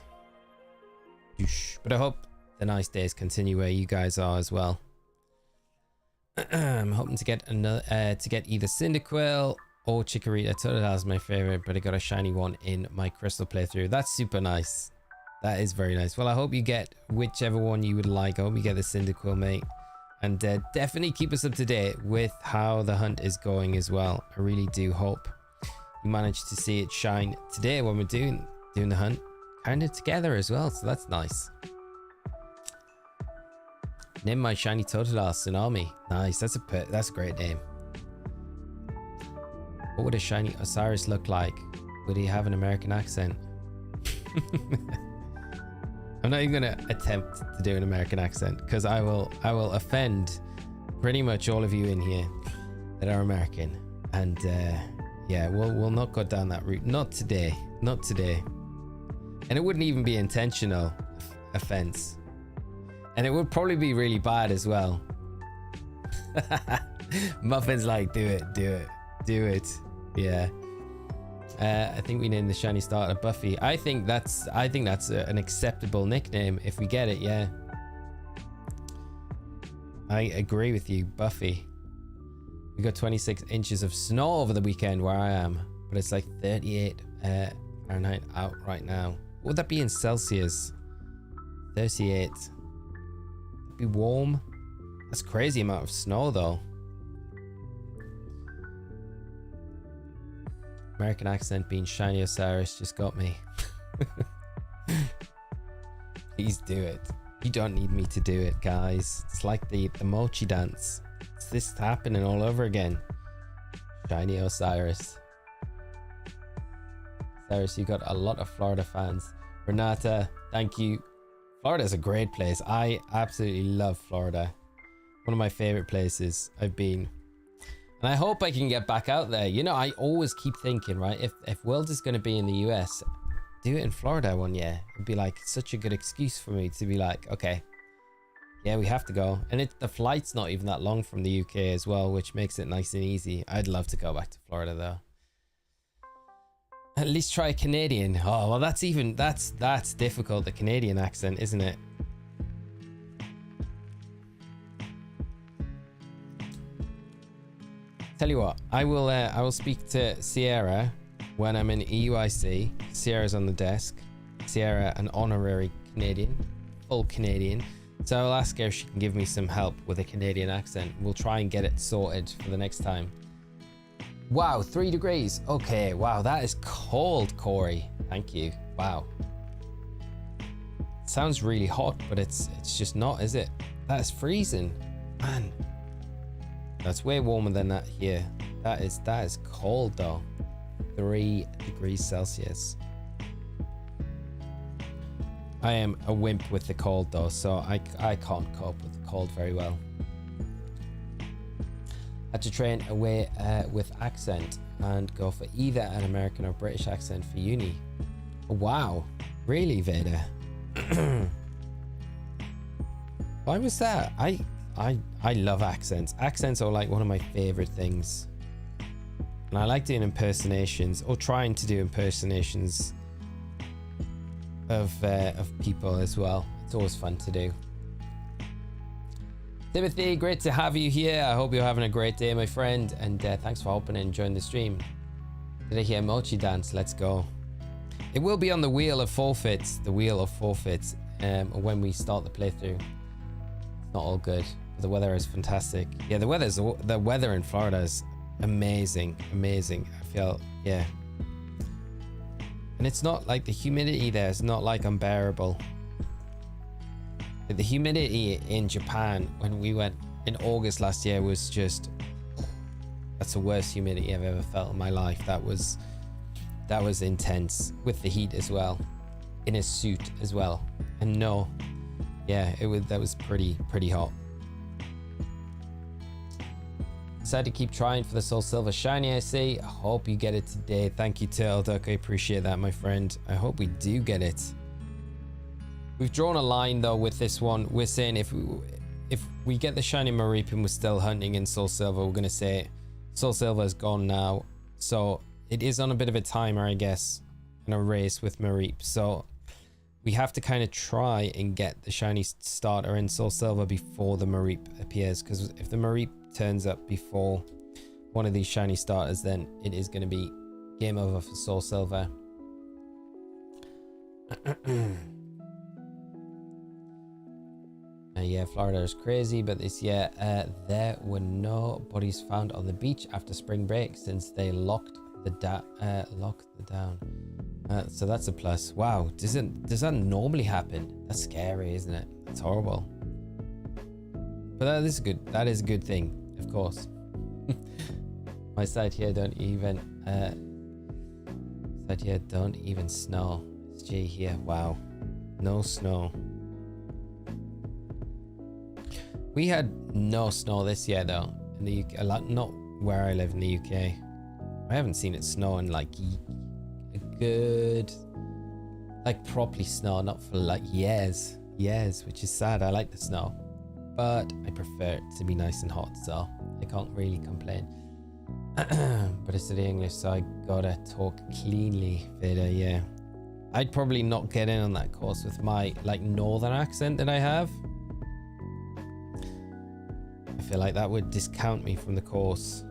But I hope the nice days continue where you guys are as well. I'm hoping to get another either Cyndaquil or Chikorita. Totodile is my favorite, but I got a shiny one in my crystal playthrough. That's super nice. That is very nice. Well, I hope you get whichever one you would like. I hope you get the Cyndaquil, mate, and definitely keep us up to date with how the hunt is going as well. I really do hope you manage to see it shine today when we're doing the hunt kind of together as well, so that's nice. Name my shiny Totodile Tsunami. Nice, that's a great name. What would a shiny Osirus look like? Would he have an American accent? I'm not even gonna attempt to do an American accent because I will offend pretty much all of you in here that are American, and yeah, we'll not go down that route. Not today, not today. And it wouldn't even be intentional offense. And it would probably be really bad as well. Muffin's like, do it. Yeah. I think we named the shiny starter Buffy. I think that's an acceptable nickname if we get it. Yeah. I agree with you, Buffy. We got 26 inches of snow over the weekend where I am, but it's like 38 Fahrenheit out right now. What would that be in Celsius? 38. Be warm. That's crazy amount of snow though. American accent being shiny Osiris just got me. Please do it. You don't need me to do it, guys. It's like the mochi dance. It's this happening all over again. Shiny Osirus. Cyrus, you got a lot of Florida fans. Renata, thank you. Florida's a great place. I absolutely love Florida. One of my favorite places I've been. And I hope I can get back out there. You know, I always keep thinking, right? If World is going to be in the US, do it in Florida one year. It'd be like such a good excuse for me to be like, okay, yeah, we have to go. And the flight's not even that long from the UK as well, which makes it nice and easy. I'd love to go back to Florida though. At least try a Canadian. Oh, well, that's difficult, the Canadian accent, isn't it? Tell you what, I will speak to Sierra when I'm in EUIC. Sierra's on the desk. Sierra, an honorary Canadian, full Canadian. So I'll ask her if she can give me some help with a Canadian accent. We'll try and get it sorted for the next time. Wow, 3 degrees. Okay, wow, that is cold, Corey. Thank you. Wow. Sounds really hot, but it's just not, is it? That is freezing. Man. That's way warmer than that here. That is cold though. 3 degrees Celsius. I am a wimp with the cold though, so I can't cope with the cold very well. Had to train away with accent and go for either an American or British accent for uni. Wow, really, Vader? Why was that? I love accents. Accents are like one of my favorite things, and I like doing impersonations or trying to do impersonations of people as well. It's always fun to do. Timothy, great to have you here. I hope you're having a great day, my friend, and thanks for hopping in and joining the stream. Did I hear Mochi dance? Let's go. It will be on the wheel of forfeits, when we start the playthrough. It's not all good, but the weather is fantastic. Yeah, the weather in Florida is amazing. I feel, yeah. And it's not like the humidity there is not like unbearable. The humidity in Japan when we went in August last year was just, that's the worst humidity I've ever felt in my life. That was intense, with the heat as well, in a suit as well. And no, yeah, that was pretty hot. Decided to keep trying for the Soul Silver Shiny, I see. I hope you get it today. Thank you, Turtle Duck. I appreciate that, my friend. I hope we do get it. We've drawn a line though with this one. We're saying if we get the Shiny Mareep and we're still hunting in Soul Silver, we're going to say Soul Silver is gone now. So it is on a bit of a timer, I guess, and a race with Mareep. So we have to kind of try and get the Shiny starter in Soul Silver before the Mareep appears. Because if the Mareep turns up before one of these Shiny starters, then it is going to be game over for Soul Silver. Yeah, Florida is crazy, but this year there were no bodies found on the beach after spring break since they locked the down. So that's a plus. Wow, does that normally happen? That's scary, isn't it? That's horrible. But that is good. That is a good thing, of course. My side here don't even snow. It's G here. Wow, no snow. We had no snow this year though in the UK. Not where I live in the UK. I haven't seen it snow in like a good, like properly snow, not for like years, which is sad. I like the snow, but I prefer it to be nice and hot, so I can't really complain. But I study English, so I gotta talk cleanly, Vader. Yeah, I'd probably not get in on that course with my like northern accent that I have. I feel like that would discount me from the course.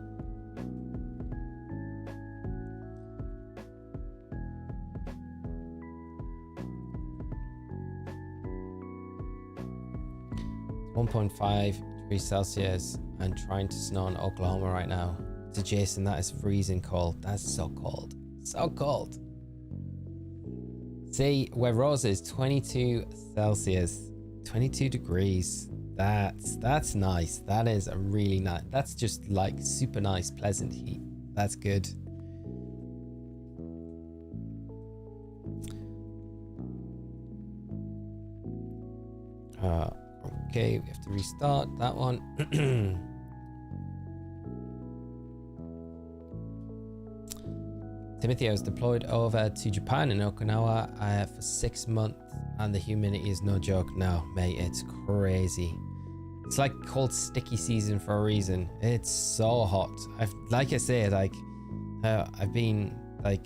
It's 1.5 degrees Celsius and trying to snow in Oklahoma right now. To Jason, that is freezing cold. That's so cold. So cold. See, where Rose is 22 Celsius. 22 degrees. That's nice. That is a really nice. That's just like super nice, pleasant heat. That's good. Okay, we have to restart that one. Timothy, I was deployed over to Japan in Okinawa for 6 months, and the humidity is no joke now, mate. It's crazy. It's like called sticky season for a reason. It's so hot. Like I say, like I've been like,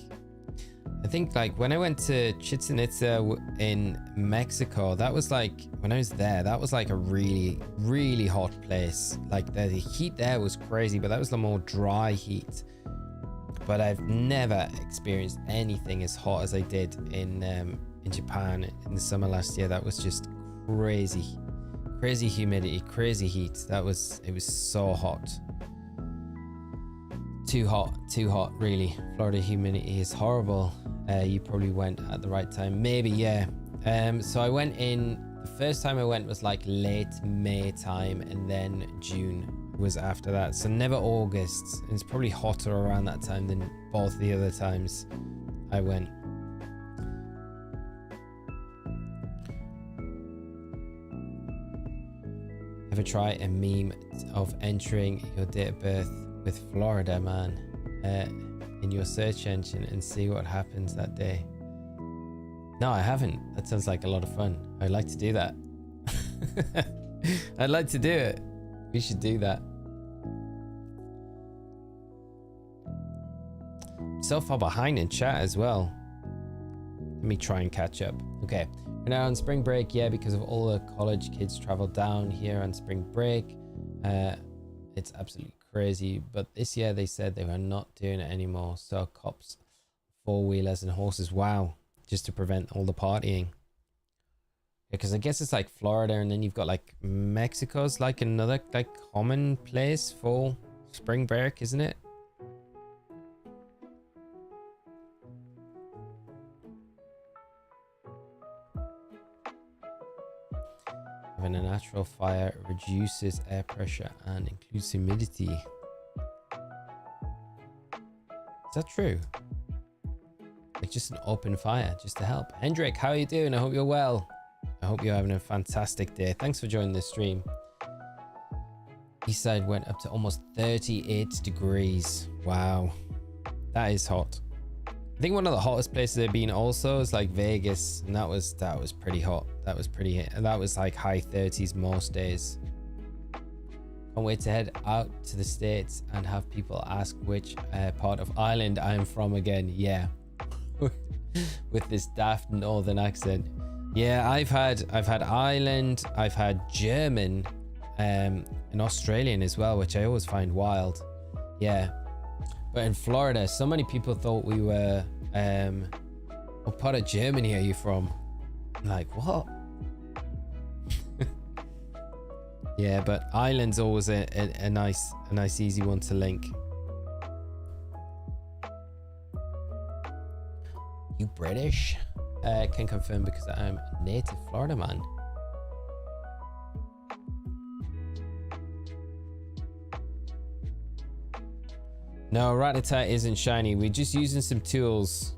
I think like when I went to Chichen Itza in Mexico, that was like, when I was there, that was like a really, really hot place. Like the heat there was crazy, but that was the more dry heat. But I've never experienced anything as hot as I did in Japan in the summer last year. That was just crazy, crazy humidity, crazy heat. It was so hot. Too hot, really. Florida humidity is horrible. You probably went at the right time. Maybe, yeah. So I went in, the first time I went was like late May time, and then June was after that. So never August. It's probably hotter around that time than both the other times I went. Ever try a meme of entering your date of birth with Florida man in your search engine and see what happens that day? No, I haven't. That sounds like a lot of fun. I'd like to do that. I'd like to do it. We should do that. So far behind in chat as well. Let me try and catch up. Okay, we're now on spring break. Yeah, because of all the college kids travel down here on spring break. It's absolutely crazy. But this year they said they were not doing it anymore. So cops, four-wheelers and horses. Wow. Just to prevent all the partying. Because I guess it's like Florida, and then you've got like Mexico's like another like common place for spring break, isn't it? Having a natural fire reduces air pressure and includes humidity. Is that true? Like just an open fire, just to help. Hendrik, how are you doing? I hope you're well. I hope you're having a fantastic day. Thanks for joining the stream. Eastside went up to almost 38 degrees. Wow. That is hot. I think one of the hottest places I've been also is like Vegas, and that was pretty hot. That was like high 30s most days. Can't wait to head out to the States and have people ask which part of Ireland I'm from again. Yeah. With this daft northern accent. Yeah, I've had Ireland, I've had German, and Australian as well, which I always find wild. Yeah, but in Florida, so many people thought we were, what part of Germany are you from? I'm like, what? Yeah, but Ireland's always a nice easy one to link. You British? Can confirm because I'm a native Florida man. No, Rattata isn't shiny. We're just using some tools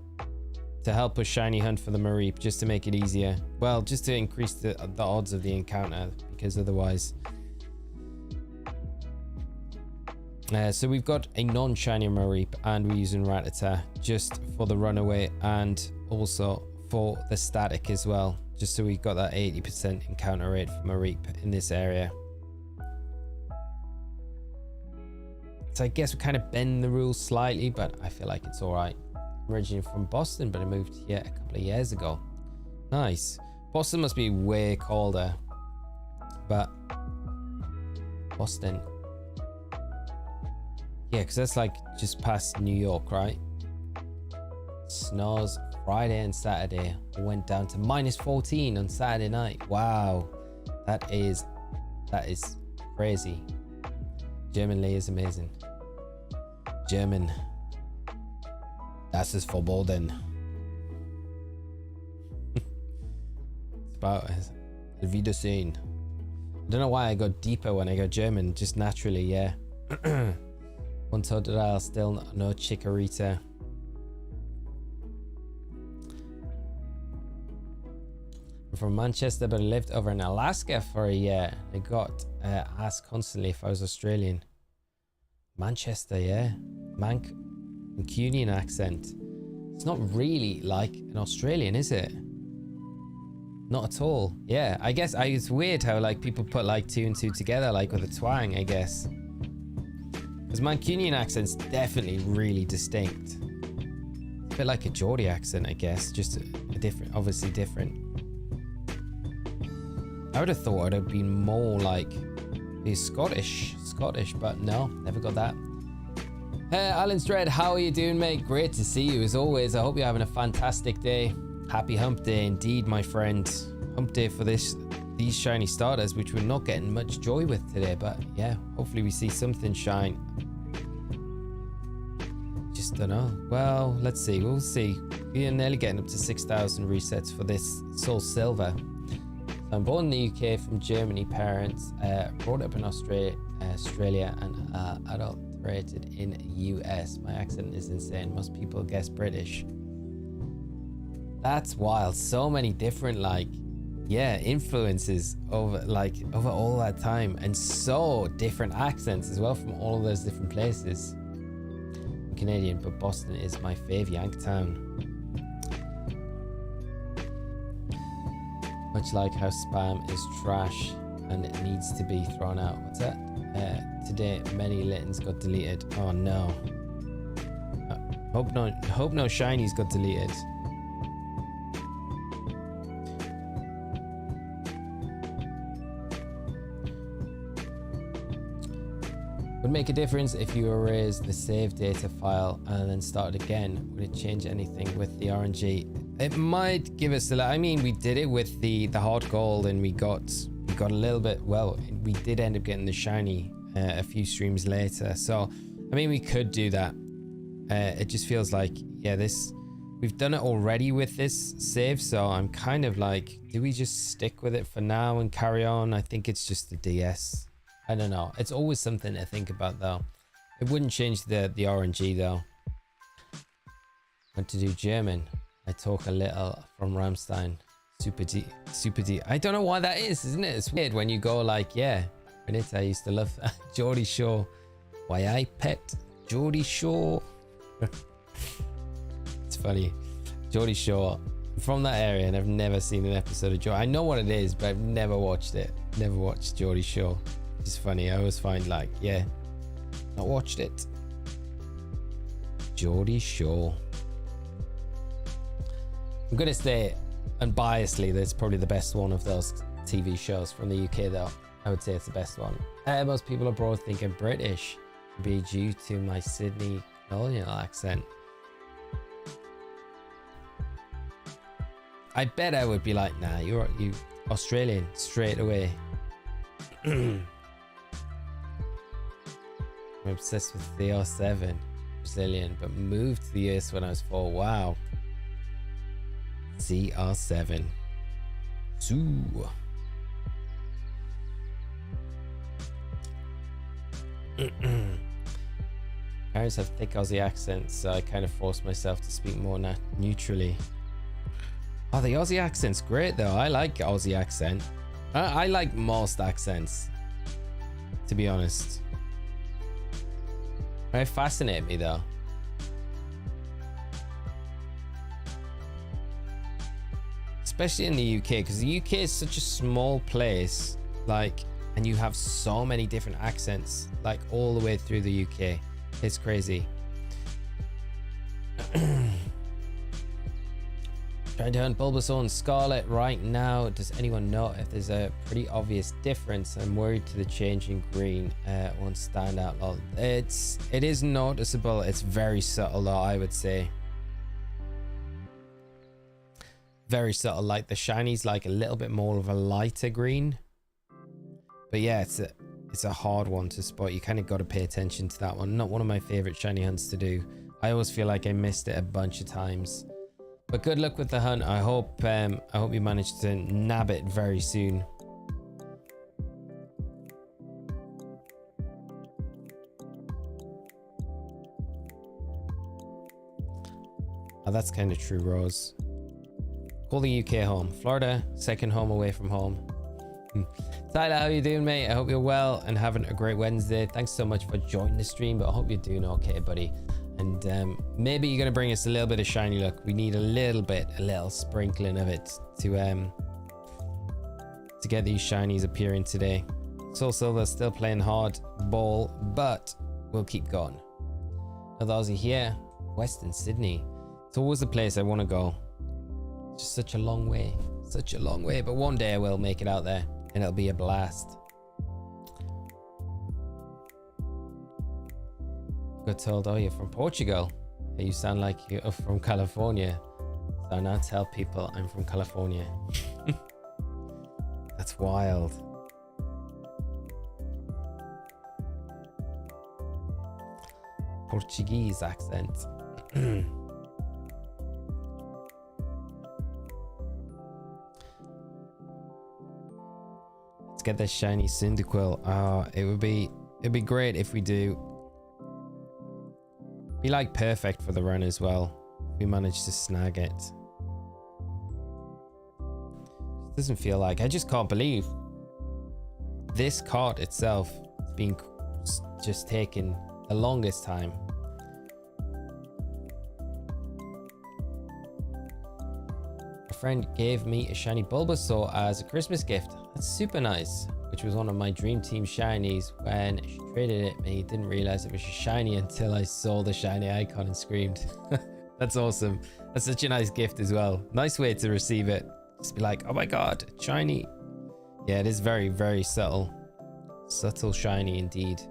to help us shiny hunt for the Mareep, just to make it easier. Well, just to increase the odds of the encounter, because otherwise... so we've got a non-shiny Mareep, and we're using Rattata just for the runaway and also for the static as well, just so we've got that 80% encounter rate for Mareep in this area. So I guess we kind of bend the rules slightly, but I feel like it's all right. I'm originally from Boston, but I moved here a couple of years ago. Nice. Boston must be way colder, but Boston. Yeah, because that's like just past New York, right? Snows Friday and Saturday. Went down to -14 on Saturday night. Wow, that is crazy. Germany is amazing. German. Das ist verboten. Wiedersehen. I don't know why I go deeper when I go German, just naturally, yeah. One total, still no chikorita. I'm from Manchester, but I lived over in Alaska for a year. I got asked constantly if I was Australian. Manchester, yeah. Mancunian accent. It's not really like an Australian, is it? Not at all. Yeah, I guess it's weird how like people put like 2 and 2 together, like with a twang, I guess. Because Mancunian accent's definitely really distinct. It's a bit like a Geordie accent, I guess, just a different, obviously different. I would have thought it would have been more like be Scottish, but no, never got that. Hey, Alan Dread, how are you doing, mate? Great to see you as always. I hope you're having a fantastic day. Happy hump day indeed, my friend. Hump day for these shiny starters, which we're not getting much joy with today, but yeah, hopefully we see something shine. Just don't know. Well, let's see. We'll see. We are nearly getting up to 6,000 resets for this Soul Silver. So I'm born in the UK from Germany parents, brought up in Australia and adulterated in US. My accent is insane. Most people guess British. That's wild. So many different influences over all that time, and so different accents as well from all of those different places. I'm Canadian, but Boston is my fave Yanktown. Much like how spam is trash and it needs to be thrown out. What's that? Today many Littens got deleted. Oh no. Hope no shinies got deleted. Would make a difference if you erase the save data file and then started again. Would it change anything with the RNG? It might give us I mean, we did it with the HeartGold, and we got a little bit. Well, we did end up getting the shiny a few streams later. So, I mean, we could do that. It just feels like, yeah, we've done it already with this save. So I'm kind of like, do we just stick with it for now and carry on? I think it's just the DS. I don't know. It's always something to think about though. It wouldn't change the RNG though. Want to do German? I talk a little from Rammstein. Super D. I don't know why that is, isn't it? It's weird when you go like, yeah. I used to love Geordie Shore. Why I pet Geordie Shore. It's funny. Geordie Shore. I'm from that area and I've never seen an episode of Geordie. I know what it is, but I've never watched it. Never watched Geordie Shore. It's funny. I always find like, yeah, not watched it. Geordie Shore. I'm gonna say unbiasedly that's probably the best one of those TV shows from the UK though. I would say it's the best one. Most people abroad think I'm British, be due to my Sydney colonial accent. I bet I would be like, nah, you Australian straight away. I'm obsessed with the R7, Brazilian, but moved to the US when I was 4. Wow. CR7. Zoo. Parents have thick Aussie accents, so I kind of forced myself to speak more neutrally. Oh, the Aussie accent's great though. I like Aussie accent. I like most accents, to be honest. They fascinate me though. Especially in the UK, because the UK is such a small place, like, and you have so many different accents, like all the way through the UK. It's crazy. Trying to hunt Bulbasaur and Scarlet right now. Does anyone know if there's a pretty obvious difference? I'm worried to the change in green won't stand out. Well, it is noticeable. It's very subtle though, I would say. Very subtle. Like the shiny's like a little bit more of a lighter green. But yeah, it's a hard one to spot. You kind of got to pay attention to that one. Not one of my favorite shiny hunts to do. I always feel like I missed it a bunch of times But good luck with the hunt. I hope you manage to nab it very soon. Oh, that's kind of true, Rose. Call the UK home. Florida, second home away from home. Tyler, how you doing, mate? I hope you're well and having a great Wednesday. Thanks so much for joining the stream, but I hope you're doing okay, buddy. And maybe you're going to bring us a little bit of shiny luck. We need a little sprinkling of it to get these shinies appearing today. Soul Silver still playing hard ball, but we'll keep going. Another Aussie here, Western Sydney. It's always a place I want to go. It's just such a long way, but one day I will make it out there and it'll be a blast. Got told, oh, you're from Portugal. You sound like you're from California. So I now tell people I'm from California. That's wild. Portuguese accent. Let's get this shiny Cyndaquil. It'd be great if we do. Be like perfect for the run as well. If we manage to snag it. It doesn't feel like. I just can't believe this cart itself has been just taking the longest time. A friend gave me a shiny Bulbasaur as a Christmas gift. That's super nice, which was one of my dream team shinies. When she traded it, me didn't realize it was a shiny until I saw the shiny icon and screamed. That's awesome. That's such a nice gift as well. Nice way to receive it. Just be like, oh my god, shiny. Yeah, it is very, very subtle. Subtle shiny indeed.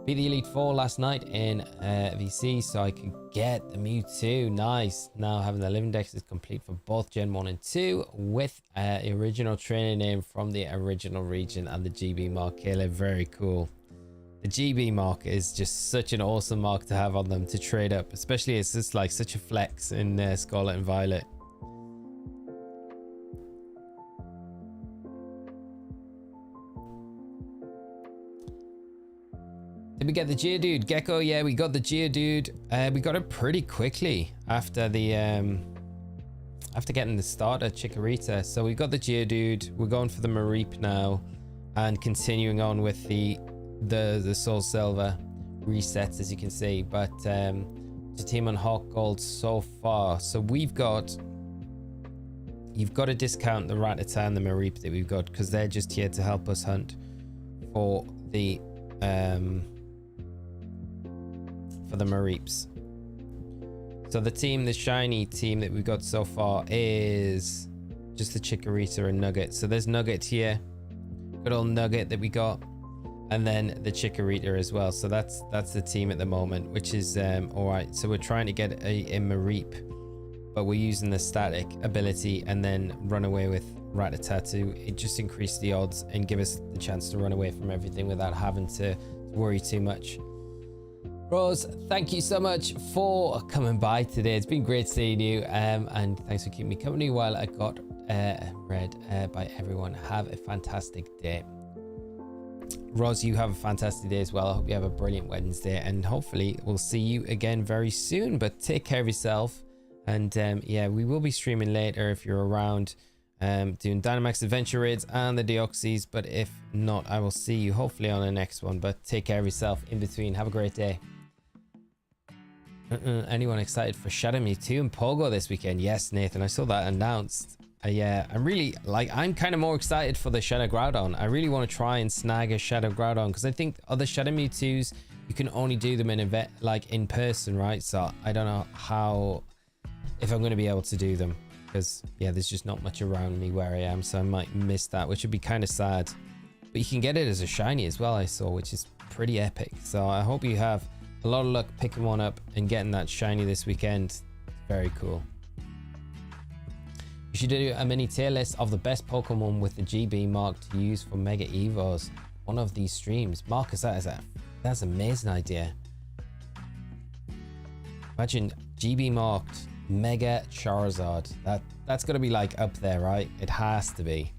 Beat the Elite Four last night in VC so I could get the Mewtwo. Nice. Now having the Living Dex is complete for both Gen 1 and 2 with the original trainer name from the original region and the GB mark. Caleb, very cool. The GB mark is just such an awesome mark to have on them to trade up, especially it's just like such a flex in Scarlet and Violet. Did we get the Geodude? Gecko, yeah, we got the Geodude. We got it pretty quickly after the after getting the starter Chikorita. So we got the Geodude. We're going for the Mareep now and continuing on with the Soul Silver resets, as you can see. But the team on HeartGold so far. So you've got to discount the Rattata and the Mareep that we've got because they're just here to help us hunt for the Mareeps. So the shiny team that we've got so far is just the Chikorita and Nugget. So there's Nugget here, good old Nugget that we got, and then the Chikorita as well. So that's the team at the moment, which is all right. So we're trying to get a Mareep, but we're using the static ability and then run away with Rattata to it just increase the odds and give us the chance to run away from everything without having to worry too much. Rose, thank you so much for coming by today. It's been great seeing you, and thanks for keeping me company while I got read by everyone. Have a fantastic day. Rose, you have a fantastic day as well. I hope you have a brilliant Wednesday, and hopefully we'll see you again very soon. But take care of yourself, and yeah, we will be streaming later if you're around, doing Dynamax Adventure Raids and the Deoxys. But if not, I will see you hopefully on the next one. But take care of yourself in between. Have a great day. Anyone excited for Shadow Mewtwo and Pogo this weekend? Yes, Nathan, I saw that announced. Yeah, I'm really I'm kind of more excited for the Shadow Groudon. I really want to try and snag a Shadow Groudon because I think other Shadow Mewtwo's you can only do them in event in person, right? So I don't know if I'm going to be able to do them because yeah, there's just not much around me where I am, so I might miss that, which would be kind of sad. But you can get it as a shiny as well, I saw, which is pretty epic. So I hope you have a lot of luck picking one up and getting that shiny this weekend. Very cool. You should do a mini tier list of the best Pokemon with the GB mark to use for Mega Evos. One of these streams. Marcus, that's an amazing idea. Imagine GB marked Mega Charizard. That's gonna be like up there, right? It has to be.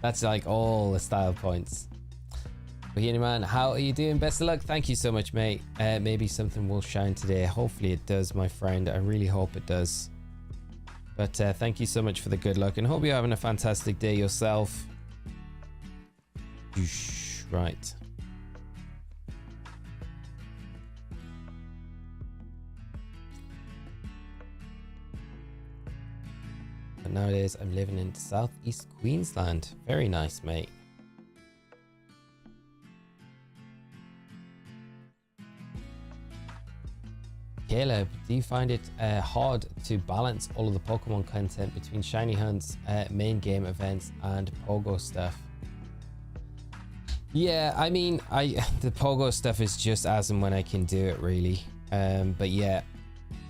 That's like all the style points. Bohemian Man, how are you doing? Best of luck. Thank you so much, mate. Maybe something will shine today. Hopefully it does, my friend. I really hope it does. But thank you so much for the good luck, and hope you're having a fantastic day yourself. Right. But nowadays I'm living in southeast Queensland. Very nice, mate. Caleb, do you find it hard to balance all of the Pokemon content between shiny hunts, main game events, and Pogo stuff? Yeah, I mean, the Pogo stuff is just as and when I can do it, really. But yeah,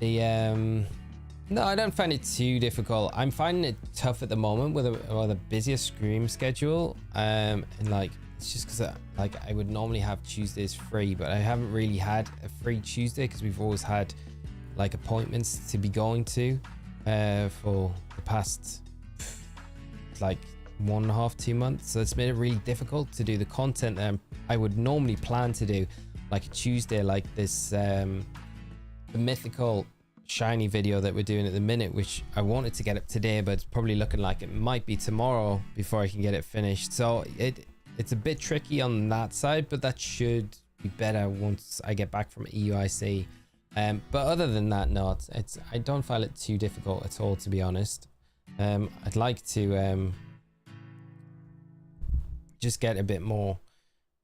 no, I don't find it too difficult. I'm finding it tough at the moment with a busier stream schedule. And like, it's just because I would normally have Tuesdays free, but I haven't really had a free Tuesday because we've always had like appointments to be going to for the past like 1.5 2 months. So it's made it really difficult to do the content that I would normally plan to do, like a Tuesday, like this the mythical shiny video that we're doing at the minute, which I wanted to get up today, but it's probably looking like it might be tomorrow before I can get it finished. So it's a bit tricky on that side, but that should be better once I get back from EUIC. But other than that, no, I don't find it too difficult at all, to be honest. I'd like to just get a bit more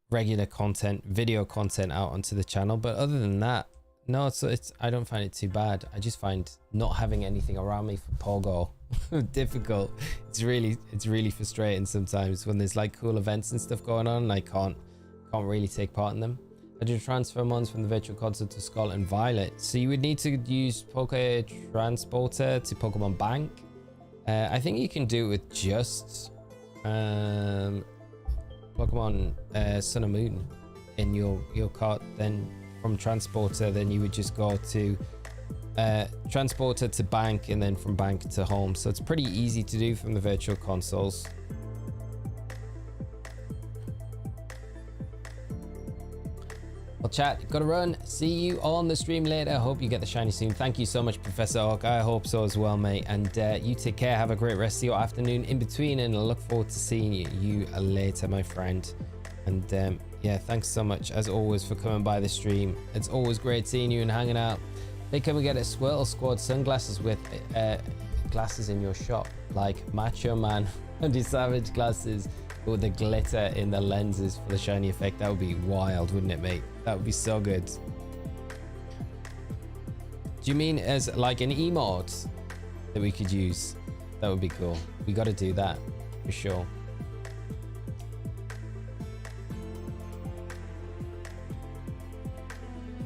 regular content, video content out onto the channel, but other than that, no, I don't find it too bad. I just find not having anything around me for Pogo difficult. It's really frustrating sometimes when there's like cool events and stuff going on and I can't really take part in them. I do transfer mons from the virtual console to Scarlet and Violet, so you would need to use Poke Transporter to Pokemon Bank. I think you can do it with just Pokemon Sun and Moon in your cart. Then from Transporter, then you would just go to Transporter to Bank, and then from Bank to home. So it's pretty easy to do from the virtual consoles. Well, chat, gotta run. See you on the stream later. Hope you get the shiny soon. Thank you so much, Professor Oak. I hope so as well, mate. And you take care. Have a great rest of your afternoon in between, and I look forward to seeing you later, my friend. And yeah, thanks so much as always for coming by the stream. It's always great seeing you and hanging out. Hey, can we get a Swirl Squad sunglasses with glasses in your shop, like Macho Man and the Savage glasses with the glitter in the lenses for the shiny effect? That would be wild, wouldn't it, mate? That would be so good. Do you mean as like an emote that we could use? That would be cool. We got to do that for sure.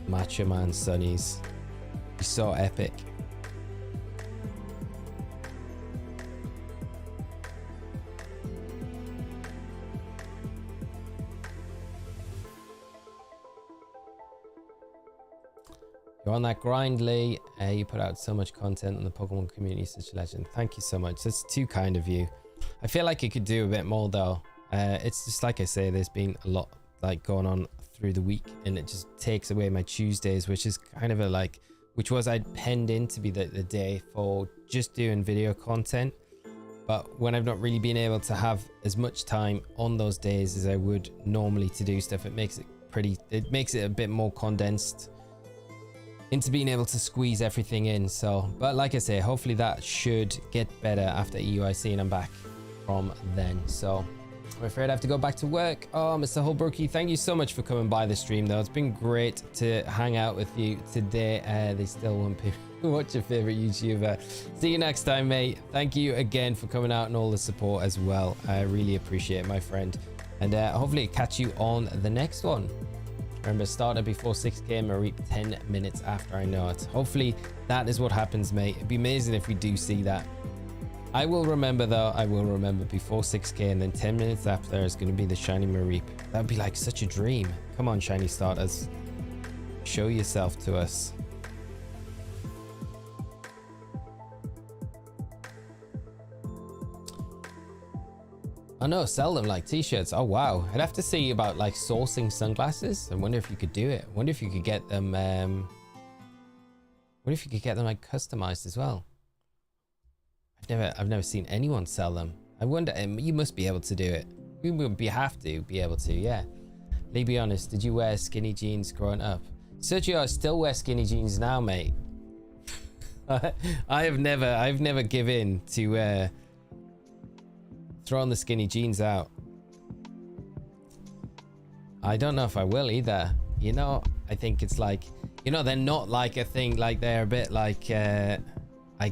Macho Man Sunnies. He's so epic. You're on that grind, Lee. You put out so much content on the Pokemon community, such a legend. Thank you so much. That's too kind of you. I feel like you could do a bit more though. It's just like I say, there's been a lot like going on through the week, and it just takes away my Tuesdays, which is kind of a like, which was I'd penned in to be the day for just doing video content. But when I've not really been able to have as much time on those days as I would normally to do stuff, it makes it a bit more condensed into being able to squeeze everything in. So, but like I say, hopefully that should get better after EUIC and I'm back from then. So I'm afraid I have to go back to work. Oh, Mr. Holbrookie, thank you so much for coming by the stream though. It's been great to hang out with you today. They still want people to watch your favorite YouTuber. See you next time, mate. Thank you again for coming out and all the support as well. I really appreciate it, my friend. And hopefully catch you on the next one. Remember, starter before 6k and reap 10 minutes after. I know it. Hopefully that is what happens, mate. It'd be amazing if we do see that. I will remember though. I will remember before 6k, and then 10 minutes after is going to be the shiny Mareep. That would be like such a dream. Come on, shiny starters, show yourself to us. I know, sell them like t-shirts. Oh wow, I'd have to see about like sourcing sunglasses. I wonder if you could do it. I wonder if you could get them like customized as well. I've never seen anyone sell them. I wonder, you must be able to do it. You would have to be able to, yeah. Be honest, did you wear skinny jeans growing up? Sergio, I still wear skinny jeans now, mate. I've never given to throwing the skinny jeans out. I don't know if I will either. You know, I think it's like, you know, they're not like a thing, like they're a bit like, I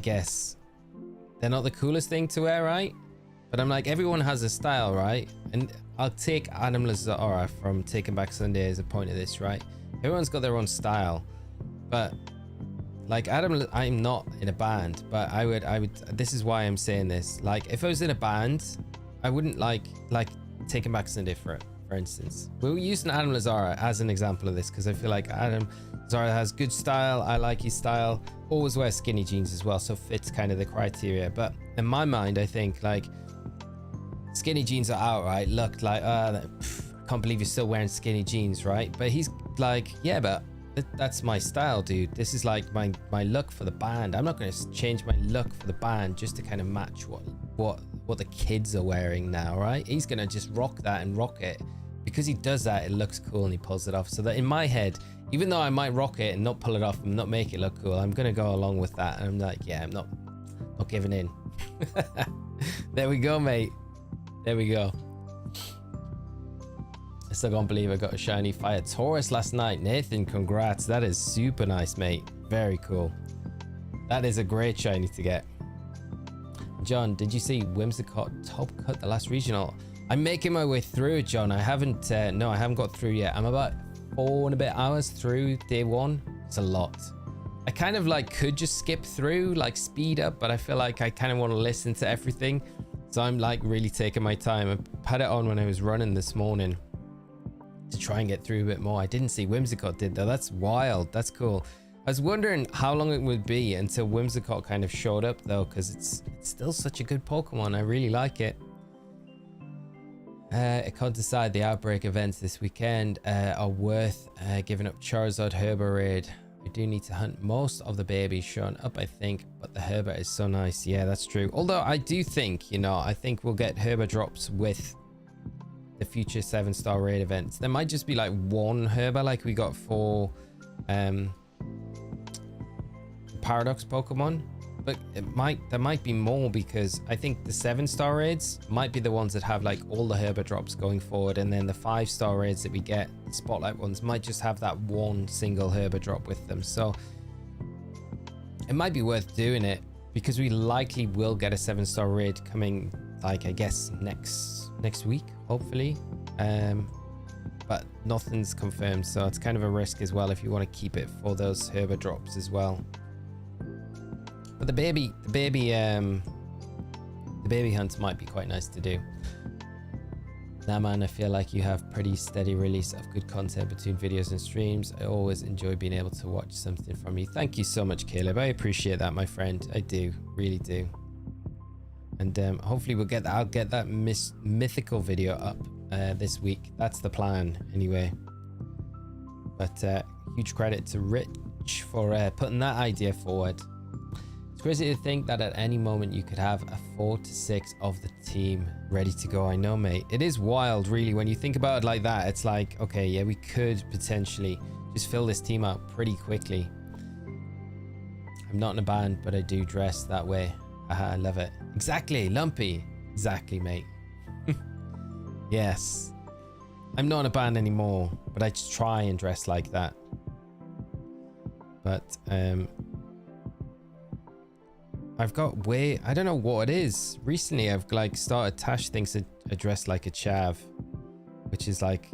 guess, they're not the coolest thing to wear, right? But I'm like, everyone has a style, right? And I'll take Adam Lazara from Taking Back Sunday as a point of this, right? Everyone's got their own style. But like Adam, I'm not in a band, but I would, this is why I'm saying this. Like if I was in a band, I wouldn't like Taking Back Sunday for instance. We'll use Adam Lazara as an example of this because I feel like Adam Lazara has good style. I like his style. Always wears skinny jeans as well, so fits kind of the criteria. But in my mind, I think like skinny jeans are out, right? Look like, I can't believe you're still wearing skinny jeans, right? But he's like, yeah, but that's my style, dude. This is like my look for the band. I'm not going to change my look for the band just to kind of match what the kids are wearing now, right? He's going to just rock that and rock it. Because he does that, it looks cool and he pulls it off. So that in my head, even though I might rock it and not pull it off and not make it look cool, I'm going to go along with that. And I'm like, yeah, I'm not giving in. There we go, mate. There we go. I still can't believe I got a shiny Fire Taurus last night. Nathan, congrats. That is super nice, mate. Very cool. That is a great shiny to get. John, did you see Whimsicott top cut the last regional? I'm making my way through it, John. I haven't, no, I haven't got through yet. I'm about 4 and a bit hours through day 1. It's a lot. I kind of like could just skip through, like speed up, but I feel like I kind of want to listen to everything. So I'm like really taking my time. I had it on when I was running this morning to try and get through a bit more. I didn't see Whimsicott did though. That's wild. That's cool. I was wondering how long it would be until Whimsicott kind of showed up though, because it's still such a good Pokemon. I really like it. I can't decide. The Outbreak events this weekend are worth giving up Charizard Herba raid. I do need to hunt most of the babies shown up, I think, but the Herba is so nice. Yeah, that's true. Although I do think, you know, I think we'll get Herba drops with the future 7-star raid events. There might just be like one Herba like we got for Paradox Pokemon, but there might be more, because I think the 7-star raids might be the ones that have like all the Herba drops going forward, and then the 5-star raids that we get, Spotlight ones, might just have that one single Herba drop with them. So it might be worth doing it, because we likely will get a 7-star raid coming, like I guess next week, hopefully. But nothing's confirmed, so it's kind of a risk as well if you want to keep it for those Herba drops as well. But the baby hunts might be quite nice to do. Nah, man, I feel like you have pretty steady release of good content between videos and streams. I always enjoy being able to watch something from you. Thank you so much, Caleb. I appreciate that, my friend. I do, really do. And hopefully we'll get that. I'll get that mythical video up this week. That's the plan, anyway. But huge credit to Rich for putting that idea forward. It's crazy to think that at any moment you could have a 4 to 6 of the team ready to go. I know, mate. It is wild, really, when you think about it like that. It's like, okay, yeah, we could potentially just fill this team out pretty quickly. I'm not in a band, but I do dress that way. I love it. Exactly, Lumpy. Exactly, mate. Yes. I'm not in a band anymore, but I just try and dress like that. But I've got I don't know what it is. Recently I've like started Tash thinks I dress like a chav, which is like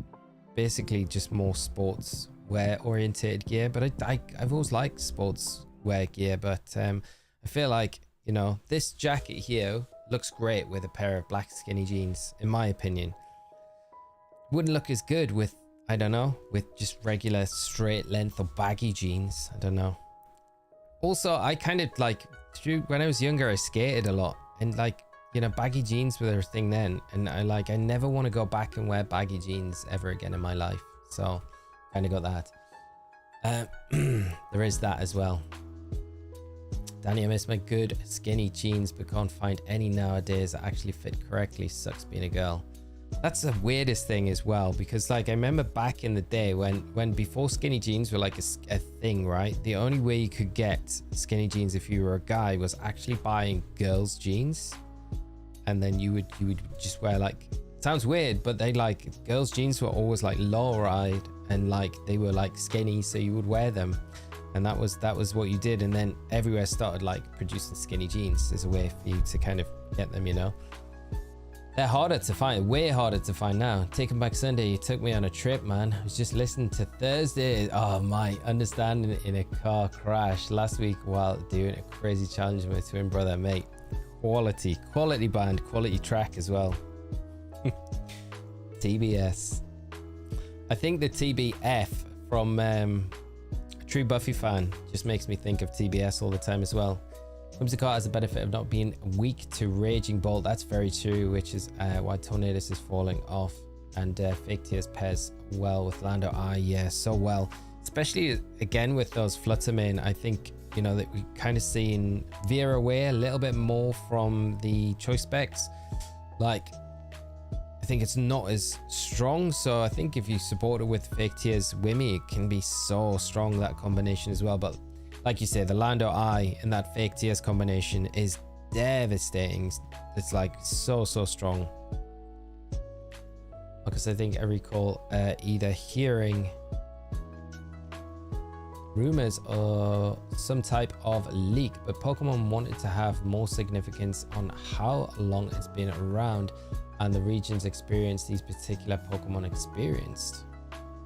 basically just more sports wear oriented gear. But I've always liked sports wear gear, but I feel like, you know, this jacket here looks great with a pair of black skinny jeans, in my opinion. Wouldn't look as good with, I don't know, with just regular straight length or baggy jeans. I don't know. Also, I kind of like, when I was younger, I skated a lot, and like you know, baggy jeans were a thing then, and I never want to go back and wear baggy jeans ever again in my life. So kind of got that. There is that as well. Danny, I miss my good skinny jeans, but can't find any nowadays that actually fit correctly. Sucks being a girl. That's the weirdest thing as well, because like I remember back in the day when before skinny jeans were like a thing, right? The only way you could get skinny jeans if you were a guy was actually buying girls' jeans, and then you would just wear like, sounds weird, but they like girls' jeans were always like low ride and like they were like skinny, so you would wear them. And that was what you did. And then everywhere started like producing skinny jeans as a way for you to kind of get them, you know. They're harder to find, way harder to find now. Taking Back Sunday, you took me on a trip, man. I was just listening to Thursday. Oh my, understanding in a car crash last week while doing a crazy challenge with my twin brother, mate. Quality band, quality track as well. TBS. I think the TBF from True Buffy fan just makes me think of TBS all the time as well. Whimsicott has the benefit of not being weak to Raging Bolt. That's very true, which is why Tornadus is falling off. And Fake Tears pairs well with Lando. Yeah, so well. Especially again with those Fluttermane. I think, you know, that we kind of seen veer away a little bit more from the choice specs. Like, I think it's not as strong, so I think if you support it with Fake Tears Wimmy, it can be so strong, that combination as well. But like you say, the Lando Eye and that Fake Tears combination is devastating. It's like so strong. Because I think I recall either hearing rumors or some type of leak, but Pokemon wanted to have more significance on how long it's been around and the regions experienced these particular Pokemon experienced.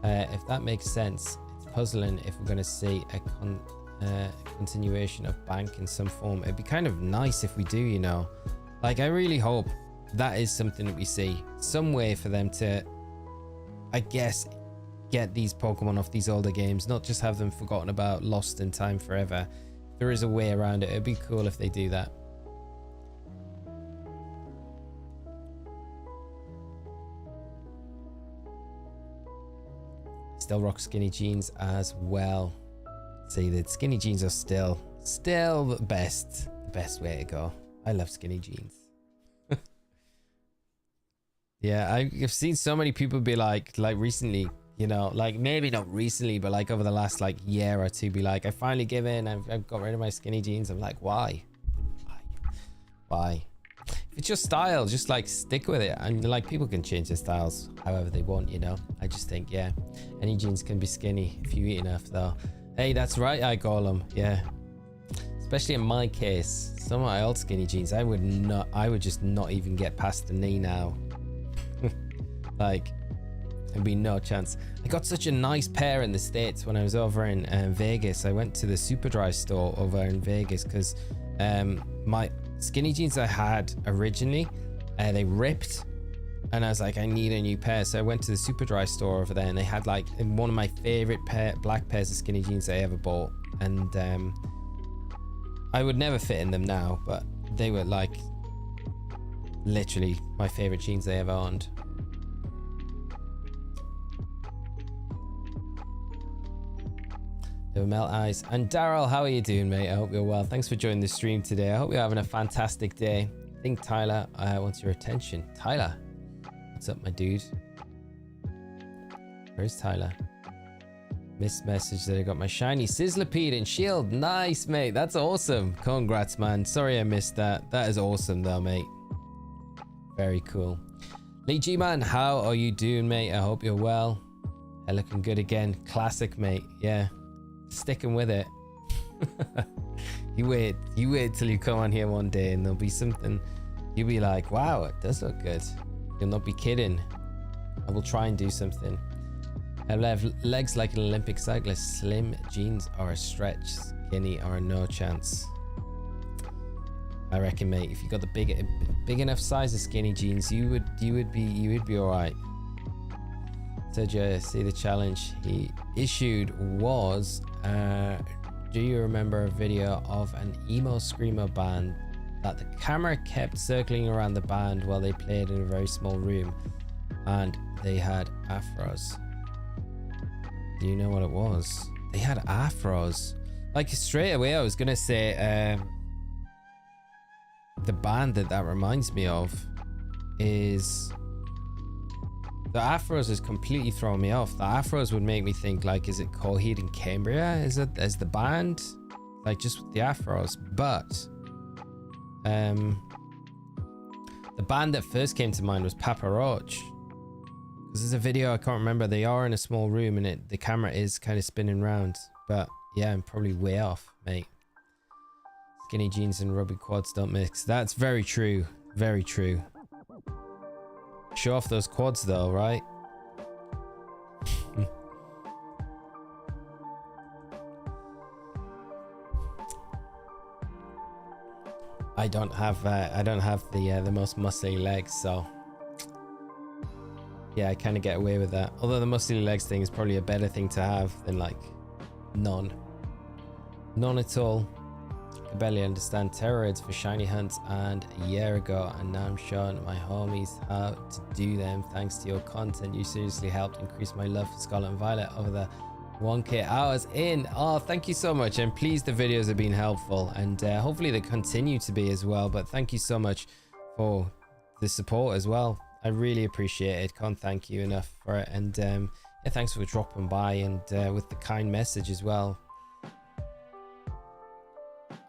If that makes sense, it's puzzling if we're going to see a continuation of Bank in some form. It'd be kind of nice if we do, you know. Like, I really hope that is something that we see. Some way for them to, I guess, get these Pokemon off these older games, not just have them forgotten about, lost in time forever. If there is a way around it, it'd be cool if they do that. Still rock skinny jeans as well. See, the skinny jeans are still the best way to go. I love skinny jeans. Yeah, I've seen so many people be like recently, you know, like maybe not recently, but like over the last like year or two, be like, I finally give in. I've got rid of my skinny jeans. I'm like, why? If it's your style, just like stick with it. And like, people can change their styles however they want, you know. I just think, yeah, any jeans can be skinny if you eat enough, though. Hey, that's right, I call them. Yeah, especially in my case, some of my old skinny jeans, I would just not even get past the knee now. Like, there'd be no chance. I got such a nice pair in the States when I was over in Vegas. I went to the Superdry store over in Vegas because my skinny jeans I had originally, they ripped, and I was like, I need a new pair. So I went to the Superdry store over there, and they had like one of my favorite black pairs of skinny jeans I ever bought. And I would never fit in them now, but they were like literally my favorite jeans I ever owned. Melt Eyes. And Daryl, how are you doing, mate? I hope you're well. Thanks for joining the stream today. I hope you're having a fantastic day. I think Tyler wants your attention. Tyler, what's up, my dude? Where's Tyler? Missed message that I got my shiny Sizzlipede and shield. Nice, mate. That's awesome. Congrats, man. Sorry I missed that. That is awesome though, mate. Very cool. Lee G Man, how are you doing, mate? I hope you're well. You're looking good again. Classic, mate. Yeah. Sticking with it. you wait till you come on here one day and there'll be something you'll be like, wow, it does look good. You'll not be kidding. I will try and do something. I have legs like an Olympic cyclist. Slim jeans are a stretch, skinny are a no chance. I reckon, mate, if you got the big enough size of skinny jeans, you would be all right. Said you see the challenge he issued was do you remember a video of an emo screamo band that the camera kept circling around the band while they played in a very small room, and they had afros. Do you know what it was? They had afros. Like, straight away I was gonna say the band that reminds me of is the afros. Is completely throwing me off. The afros would make me think, like, is it Coheed and Cambria? Is it as the band? Like, just with the afros. But the band that first came to mind was Papa Roach. Because there's a video, I can't remember, they are in a small room and the camera is kind of spinning around. But yeah, I'm probably way off, mate. Skinny jeans and rugby quads don't mix. That's very true. Very true. Show off those quads though, right? I don't have the most muscly legs, so yeah, I kind of get away with that. Although the muscly legs thing is probably a better thing to have than like none at all. I barely understand steroids for shiny hunts and a year ago, and now I'm showing my homies how to do them. Thanks to your content, you seriously helped increase my love for Scarlet and Violet over the 1k hours in. Oh, thank you so much. I'm pleased the videos have been helpful, and hopefully they continue to be as well. But thank you so much for the support as well. I really appreciate it. Can't thank you enough for it. And yeah, thanks for dropping by and with the kind message as well.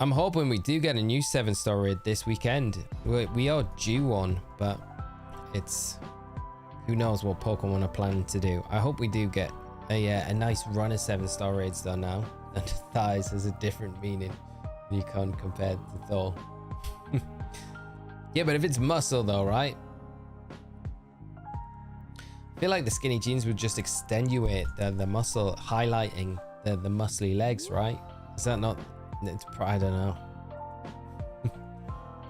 I'm hoping we do get a new 7-star raid this weekend. We are due one, but it's who knows what Pokemon are planning to do. I hope we do get a nice run of 7-star raids though now. And thighs has a different meaning. You can't compare it to Thor. Yeah, but if it's muscle though, right? I feel like the skinny jeans would just extenuate the muscle, highlighting the muscly legs, right? Is that not... I don't know.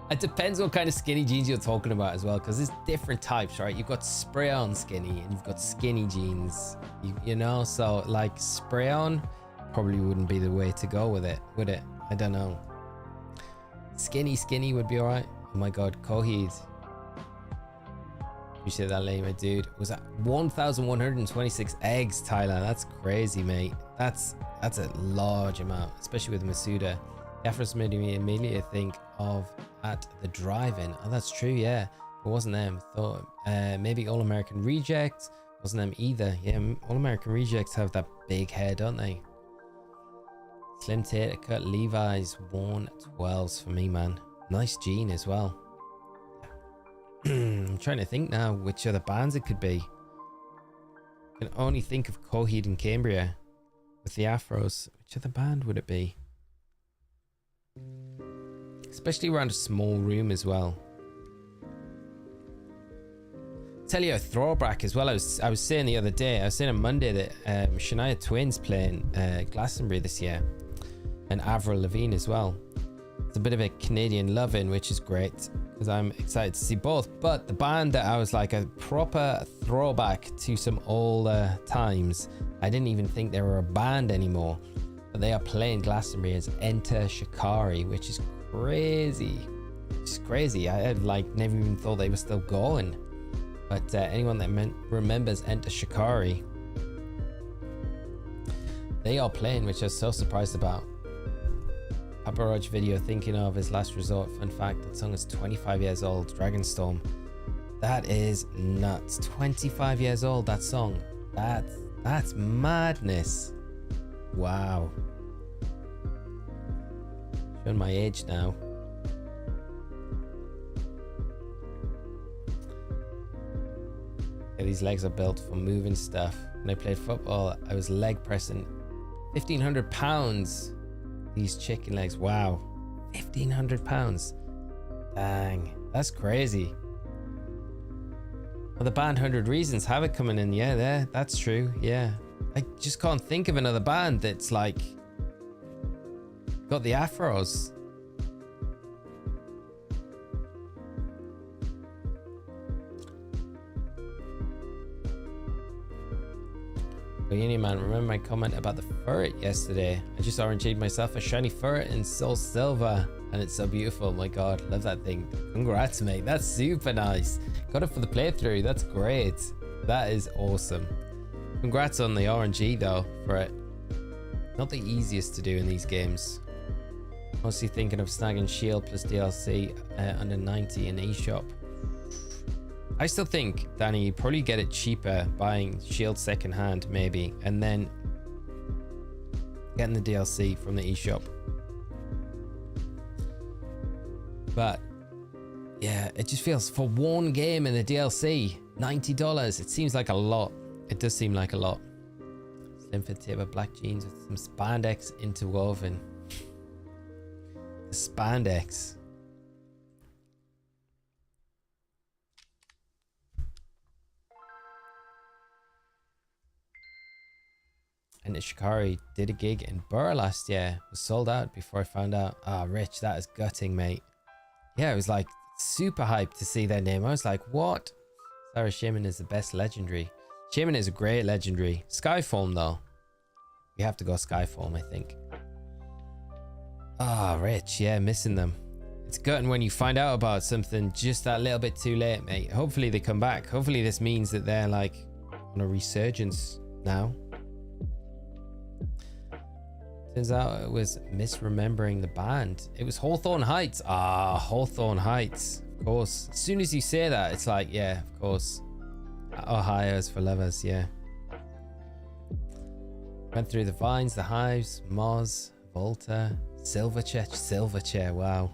It depends what kind of skinny jeans you're talking about as well, because there's different types, right? You've got spray on skinny and you've got skinny jeans, you know, so like spray on probably wouldn't be the way to go with it, would it? I don't know. Skinny would be all right. Oh my god, Coheed, appreciate that, lame, my dude. Was that 1,126 eggs, Tyler? That's crazy, mate. That's a large amount, especially with Masuda. The afros made me immediately think of at the drive-in. Oh, that's true, yeah. It wasn't them. Thought maybe All American Rejects. Wasn't them either. Yeah, All American Rejects have that big head, don't they? Slim Tater Cut Levi's 112s for me, man. Nice jean as well. I'm trying to think now which other bands it could be. I can only think of Coheed and Cambria with the afros. Which other band would it be? Especially around a small room as well. Tell you a throwback as well. I was saying the other day, I was saying on Monday that Shania Twain's playing Glastonbury this year, and Avril Lavigne as well. It's a bit of a Canadian love-in, which is great because I'm excited to see both. But the band that I was like a proper throwback to some old times, I didn't even think they were a band anymore, but they are playing Glastonbury as Enter Shikari, which is crazy. It's crazy. I had like never even thought they were still going. But anyone that remembers Enter Shikari, they are playing, which I was so surprised about. Papa Roach video, thinking of his last resort. Fun fact, that song is 25 years old. Dragonstorm. That is nuts. 25 years old, that song. That's madness. Wow. Showing my age now. Yeah, these legs are built for moving stuff. When I played football, I was leg pressing 1,500 pounds. These chicken legs, wow. 1,500 pounds. Dang, that's crazy. Well, the band 100 Reasons have it coming in. Yeah, that's true. Yeah. I just can't think of another band that's like got the afros. Union Man, remember my comment about the ferret yesterday? I just RNG'd myself a shiny ferret in Soul Silver. and it's so beautiful. My god, love that thing. Congrats, mate. That's super nice. Got it for the playthrough. That's great. That is awesome. Congrats on the RNG though for it. Not the easiest to do in these games. Mostly thinking of snagging Shield plus DLC under 90 in eShop. I still think, Danny, you probably get it cheaper buying Shield secondhand maybe, and then getting the DLC from the eShop. But yeah, it just feels, for one game and the DLC, $90. It seems like a lot. It does seem like a lot. Slim fit taper, black jeans with some spandex interwoven. The spandex. And the Shikari did a gig in Borough last year. Was sold out before I found out. Ah, Rich, that is gutting, mate. Yeah, it was like super hyped to see their name. I was like, what? Sarah Shaman is the best legendary. Shaman is a great legendary. Skyform, though. We have to go Skyform, I think. Ah, Rich, yeah, missing them. It's gutting when you find out about something just that little bit too late, mate. Hopefully they come back. Hopefully this means that they're like on a resurgence now. Turns out it was misremembering the band. It was Hawthorne Heights. Ah, Hawthorne Heights. Of course. As soon as you say that, it's like, yeah, of course. Ohio's for lovers, yeah. Went through the Vines, the Hives, Moz, Volta, Silverchair, wow.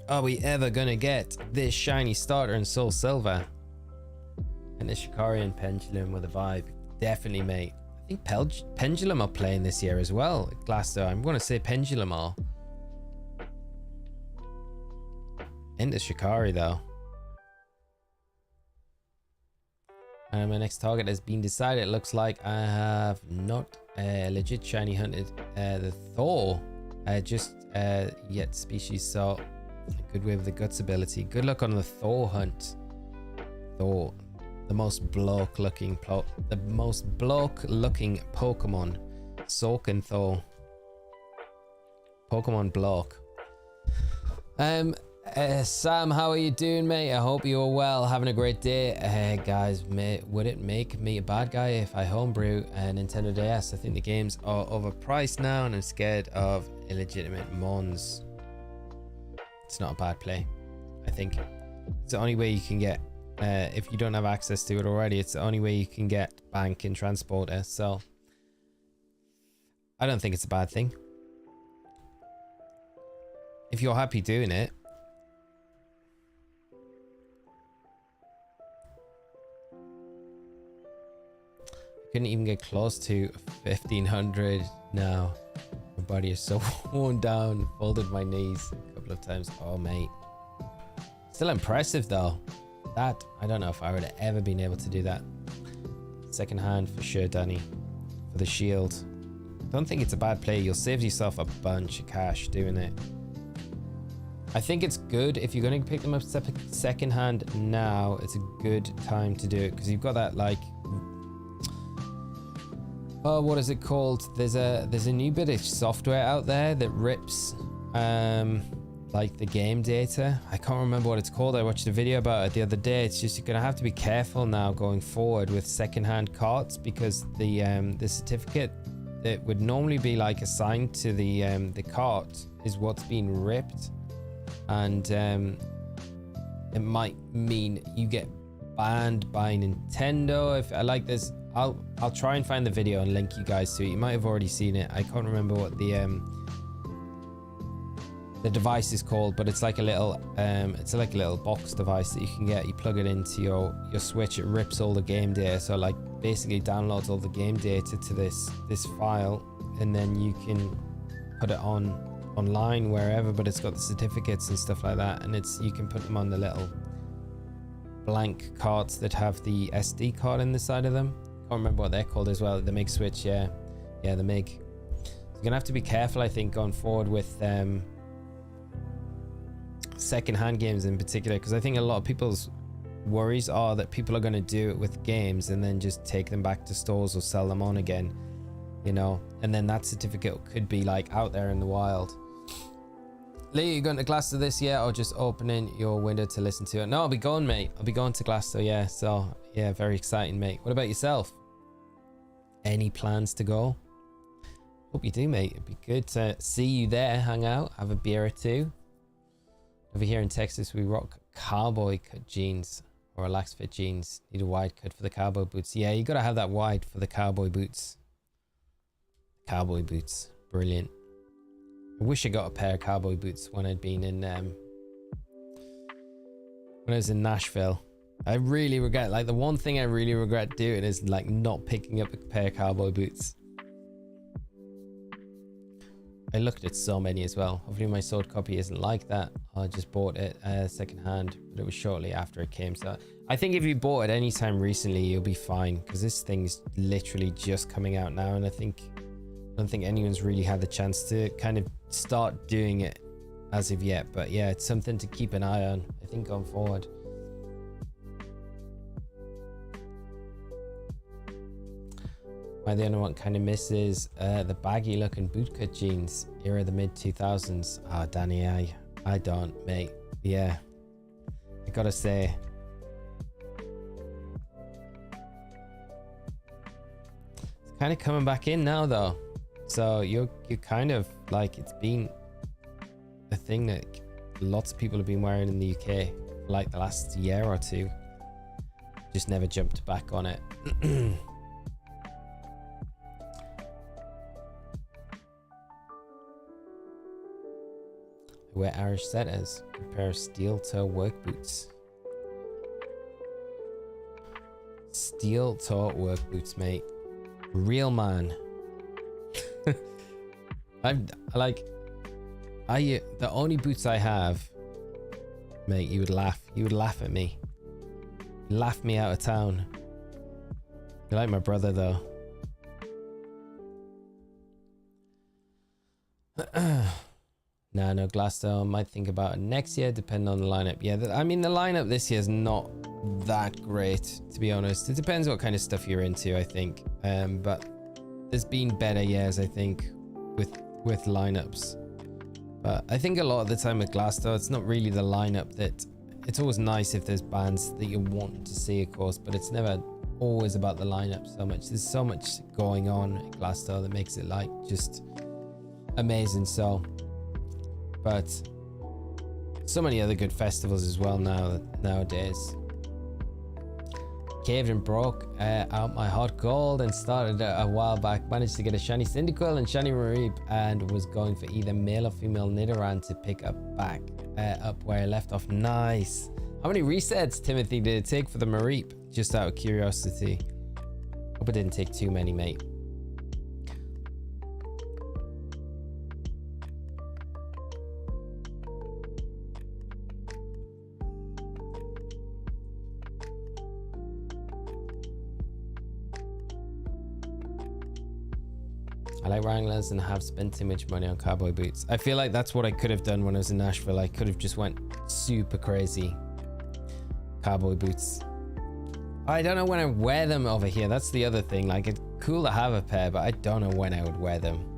Are we ever gonna get this shiny starter in Soul Silver? And the Shikari and Pendulum with a vibe. Definitely, mate. I think Pendulum are playing this year as well. Glasto, I'm gonna say Pendulum are. Into Shikari though. And my next target has been decided. It looks like I have not legit shiny hunted the Thor just yet species, so good way with the guts ability. Good luck on the Thor hunt. Thor, the most bloke looking Pokemon. Sorkin Thor. Pokemon bloke. Sam, how are you doing, mate? I hope you're well, having a great day. Guys, would it make me a bad guy if I homebrew a Nintendo DS? I think the games are overpriced now and I'm scared of illegitimate mons. It's not a bad play. I think it's the only way you can get, if you don't have access to it already, it's the only way you can get bank and transporter. So I don't think it's a bad thing. If you're happy doing it. Couldn't even get close to 1500 now. My body is so worn down. Folded my knees a couple of times. Oh, mate. Still impressive, though. That, I don't know if I would have ever been able to do that. Second hand for sure, Danny. For the shield. Don't think it's a bad play. You'll save yourself a bunch of cash doing it. I think it's good if you're going to pick them up second hand now. It's a good time to do it because you've got that, like, oh, what is it called? There's a new bit of software out there that rips like the game data. I can't remember what it's called. I watched a video about it the other day. It's just you're gonna have to be careful now going forward with secondhand carts because the certificate that would normally be like assigned to the cart is what's been ripped, and it might mean you get banned by Nintendo. If I like this, I'll try and find the video and link you guys to it. You might have already seen it. I can't remember what the device is called, but it's like a little box device that you can get. You plug it into your Switch, it rips all the game data, so like basically downloads all the game data to this file, and then you can put it online wherever, but it's got the certificates and stuff like that, and you can put them on the little blank cards that have the SD card in the side of them. Can't remember what they're called as well. The MIG switch, yeah, the MIG. So you're gonna have to be careful, I think, going forward with second-hand games in particular, because I think a lot of people's worries are that people are going to do it with games and then just take them back to stores or sell them on again, you know, and then that certificate could be like out there in the wild. Lee, you going to Glasgow this year or just opening your window to listen to it? No, I'll be going, mate. I'll be going to Glasgow, yeah. So yeah, very exciting, mate. What about yourself? Any plans to go? Hope you do, mate. It'd be good to see you there, hang out, have a beer or two. Over here in Texas, we rock cowboy cut jeans or relaxed fit jeans. Need a wide cut for the cowboy boots. Yeah, you got to have that wide for the cowboy boots. Cowboy boots, brilliant. I wish I got a pair of cowboy boots when I'd been in when I was in Nashville. I really regret, like, the one thing I really regret doing is like not picking up a pair of cowboy boots. I looked at so many as well. Hopefully my sold copy isn't like that. I just bought it second hand, but it was shortly after it came. So I think if you bought it anytime recently, you'll be fine, because this thing's literally just coming out now, and I don't think anyone's really had the chance to kind of start doing it as of yet. But yeah, it's something to keep an eye on, I think, going forward. My the only one kind of misses the baggy looking bootcut jeans era of the mid 2000s. Ah, Danny, I don't, mate. Yeah, I gotta say, it's kind of coming back in now though. So you're kind of like, it's been a thing that lots of people have been wearing in the UK for like the last year or two. Just never jumped back on it. I wear Irish setters, a pair of steel toe work boots. Steel toe work boots, mate. Real man. The only boots I have, mate, you would laugh at me. Laugh me out of town. You're like my brother though. No Glasgow. I might think about it next year, depending on the lineup. Yeah, I mean, the lineup this year is not that great, to be honest. It depends what kind of stuff you're into, I think. But there's been better years, I think, with lineups. But I think a lot of the time with Glasgow, it's not really the lineup that. It's always nice if there's bands that you want to see, of course, but it's never always about the lineup so much. There's so much going on at Glasgow that makes it like just amazing. So. But so many other good festivals as well nowadays. Caved and broke out my HeartGold and started a while back. Managed to get a shiny Cyndaquil and shiny Mareep, and was going for either male or female Nidoran to pick up back up where I left off. Nice. How many resets, Timothy, did it take for the Mareep? Just out of curiosity. Hope it didn't take too many, mate. I like Wranglers and have spent too much money on cowboy boots. I feel like that's what I could have done when I was in Nashville. I could have just went super crazy. Cowboy boots. I don't know when I wear them over here. That's the other thing. Like, it's cool to have a pair, but I don't know when I would wear them.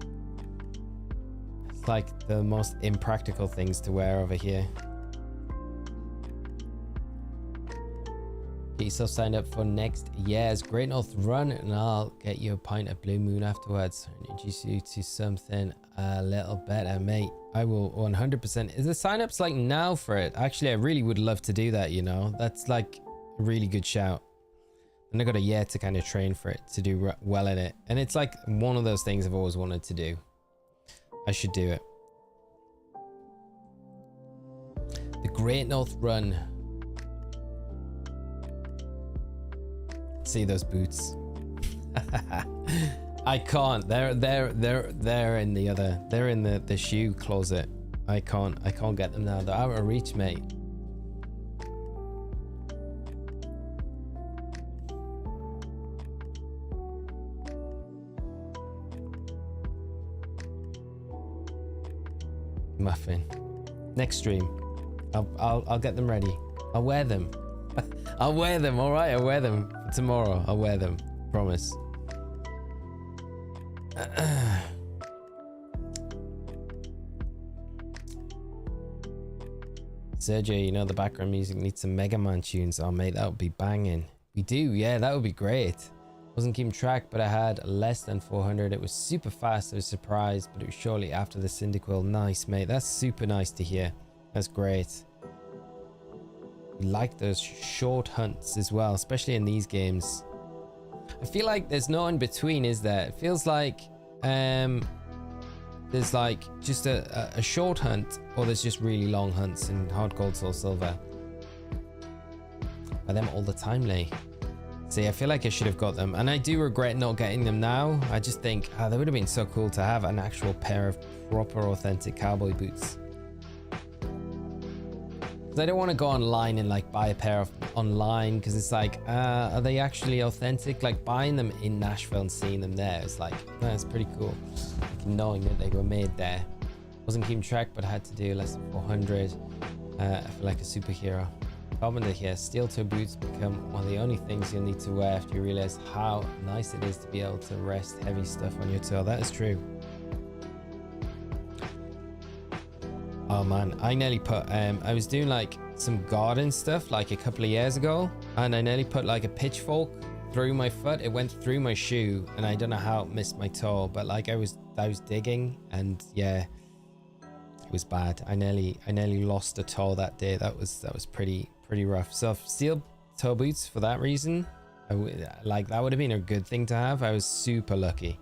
It's like the most impractical things to wear over here. Get yourself signed up for next year's Great North Run, and I'll get you a pint of Blue Moon afterwards. Introduce you to something a little better, mate. I will 100%. Is the sign-ups like now for it? Actually, I really would love to do that, you know. That's like a really good shout. And I got a year to kind of train for it, to do well in it. And it's like one of those things I've always wanted to do. I should do it. The Great North Run. See those boots. I can't. They're in the other. They're in the shoe closet. I can't get them now. They're out of reach, mate. Muffin. Next stream, I'll get them ready. I'll wear them. I'll wear them, all right? I'll wear them tomorrow. I'll wear them. Promise. Sergio, you know the background music needs some Mega Man tunes. Oh, mate, that would be banging. We do, yeah, that would be great. Wasn't keeping track, but I had less than 400. It was super fast. I was surprised, but it was shortly after the Cyndaquil. Nice, mate. That's super nice to hear. That's great. We like those short hunts as well, especially in these games. I feel like there's no in between, is there? It feels like there's like just a short hunt, or there's just really long hunts in HeartGold, Soul Silver. By them all the time, Lee. See, I feel like I should have got them, and I do regret not getting them now. I just think, oh, they would have been so cool to have an actual pair of proper authentic cowboy boots. I don't want to go online and like buy a pair of online, because it's like, are they actually authentic? Like buying them in Nashville and seeing them there, it's like, that's pretty cool. Like knowing that they were made there. Wasn't keeping track, but I had to do less than 400. I feel like a superhero. Commander here, steel toe boots become one of the only things you'll need to wear after you realize how nice it is to be able to rest heavy stuff on your toe. That is true. Oh man, I nearly put I was doing like some garden stuff like a couple of years ago, and I nearly put like a pitchfork through my foot. It went through my shoe, and I don't know how it missed my toe, but like I was digging, and yeah, it was bad. I nearly lost a toe that day. That was pretty rough. So steel toe boots for that reason, like that would have been a good thing to have. I was super lucky.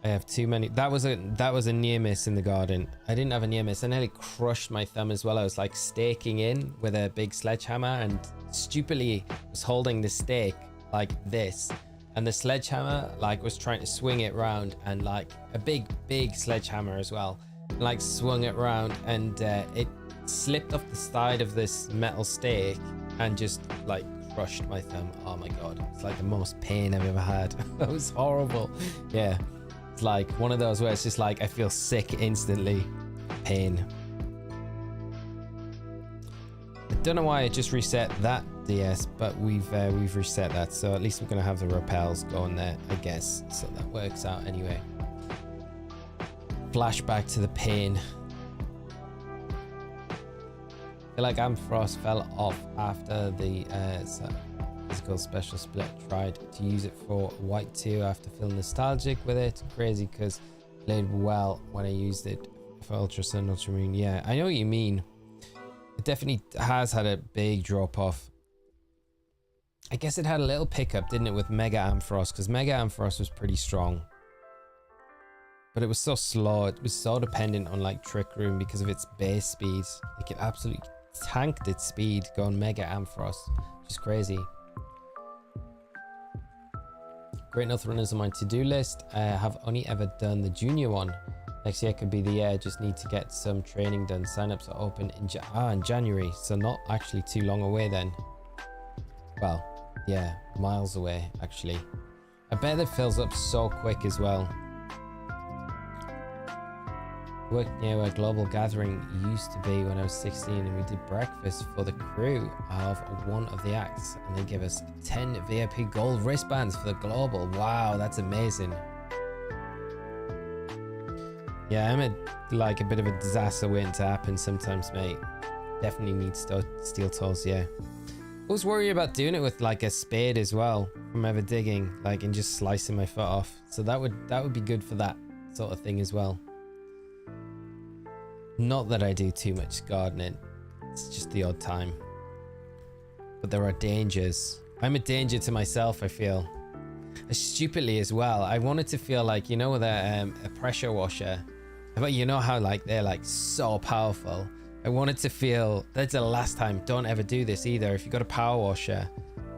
I have too many. That was a near miss in the garden. I didn't have a near miss. I nearly crushed my thumb as well. I was like staking in with a big sledgehammer, and stupidly was holding the stake like this, and the sledgehammer like was trying to swing it round, and like a big sledgehammer as well, like swung it round, and it slipped off the side of this metal stake and just like crushed my thumb. Oh my god, it's like the most pain I've ever had. That was horrible. Yeah, it's like one of those where it's just like I feel sick instantly. Pain. I don't know why I just reset that DS, but we've reset that, so at least we're gonna have the repels going there, I guess, so that works out anyway. Flashback to the pain. I feel like Ampharos fell off after the physical special split. Tried to use it for White 2 after feeling nostalgic with it. Crazy because it played well when I used it for Ultra Sun, Ultra Moon. Yeah, I know what you mean. It definitely has had a big drop off. I guess it had a little pickup, didn't it, with Mega Ampharos, because Mega Ampharos was pretty strong. But it was so slow. It was so dependent on like Trick Room because of its base speed. Like it absolutely tanked its speed going Mega Ampharos. Just crazy. Great North Runners on my to-do list. I have only ever done the junior one. Next year could be the year. Just need to get some training done. Sign-ups are open in January, so not actually too long away then. Well, yeah, miles away actually. I bet it fills up so quick as well. Worked near where Global Gathering used to be when I was 16, and we did breakfast for the crew of one of the acts, and they gave us 10 VIP gold wristbands for the Global. Wow, that's amazing. Yeah, I'm a bit of a disaster waiting to happen sometimes, mate. Definitely need steel toes, yeah. I was worried about doing it with like a spade as well from ever digging, like, and just slicing my foot off. So that would be good for that sort of thing as well. Not that I do too much gardening, it's just the odd time. But there are dangers. I'm a danger to myself, I feel. Stupidly as well, I wanted to feel like, you know, with a pressure washer, but you know how like they're like so powerful. I wanted to feel, that's the last time, don't ever do this either. If you got a power washer,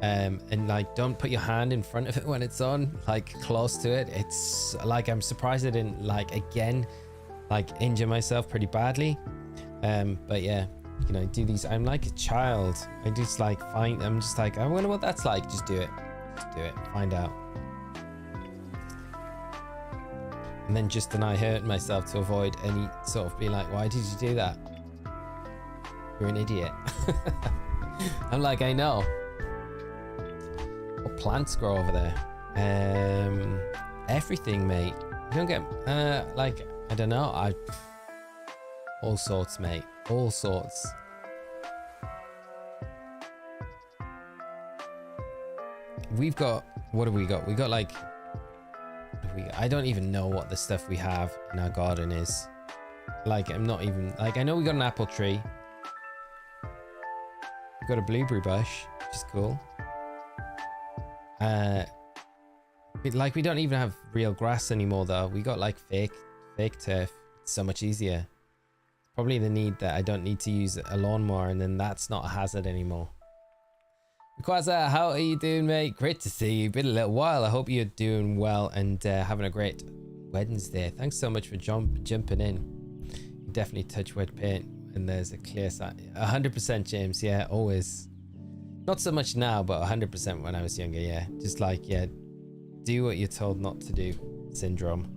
and like don't put your hand in front of it when it's on, like close to it. It's like, I'm surprised I didn't like again like injure myself pretty badly. But yeah, you know, do these. I'm like a child. I just like I'm just like, I wonder what that's like. Just do it. Just do it. Find out. And then just deny hurt myself to avoid any sort of being like, why did you do that? You're an idiot. I'm like, I know. What plants grow over there? Everything, mate. You don't get, like, I don't know. All sorts, mate. All sorts. We've got, what have we got? We got like, I don't even know what the stuff we have in our garden is. Like, I'm not even, like, I know we got an apple tree. We've got a blueberry bush, which is cool. Like, we don't even have real grass anymore though. We got like fake turf. It's so much easier. Probably the need that I don't need to use a lawnmower, and then that's not a hazard anymore. Quasar, how are you doing, mate? Great to see you. Been a little while. I hope you're doing well and having a great Wednesday. Thanks so much for jumping in. You definitely touch wet paint and there's a clear sign. 100%, James. Yeah, always. Not so much now, but 100% when I was younger. Yeah, just like, yeah, do what you're told not to do syndrome.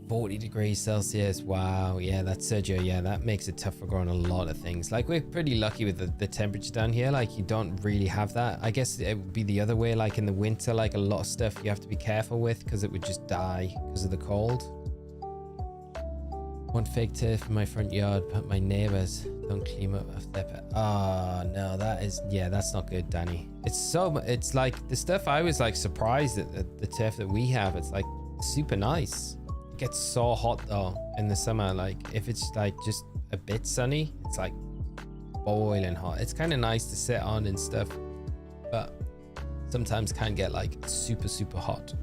-40°C. Wow. Yeah, that's Sergio. Yeah, that makes it tough for growing a lot of things. Like, we're pretty lucky with the temperature down here. Like, you don't really have that. I guess it would be the other way. Like in the winter, like a lot of stuff you have to be careful with because it would just die because of the cold. One fake turf in my front yard, but my neighbors don't clean up after their pet. Oh no, that is, yeah, that's not good, Danny. It's like the stuff I was like surprised at the turf that we have. It's like super nice. It gets so hot though in the summer. Like if it's like just a bit sunny, it's like boiling hot. It's kind of nice to sit on and stuff, but sometimes can get like super hot.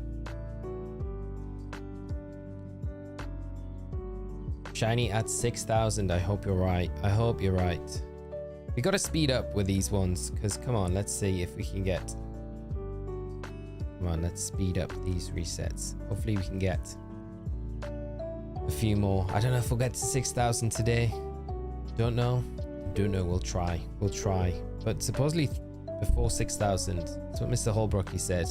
Shiny at 6,000. I hope you're right. I hope you're right. We got to speed up with these ones because come on, let's see if we can get, come on, let's speed up these resets. Hopefully we can get a few more. I don't know if we'll get to 6,000 today. Don't know. We'll try. But supposedly before 6,000. That's what Mr. Holbrook said.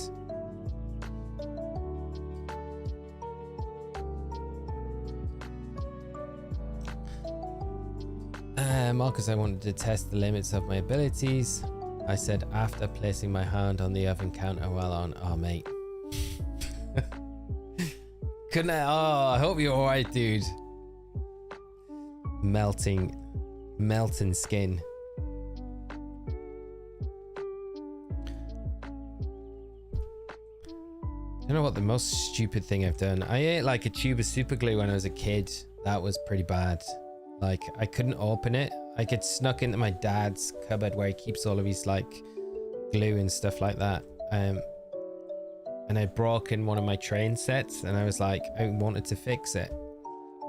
Marcus, I wanted to test the limits of my abilities. I said after placing my hand on the oven counter while on. Oh, mate. Couldn't I? Oh, I hope you're alright, dude. Melting skin. I don't know what the most stupid thing I've done. I ate like a tube of super glue when I was a kid. That was pretty bad. Like I couldn't open it. I get snuck into my dad's cupboard where he keeps all of his like glue and stuff like that. And I'd broken one of my train sets and I was like, I wanted to fix it,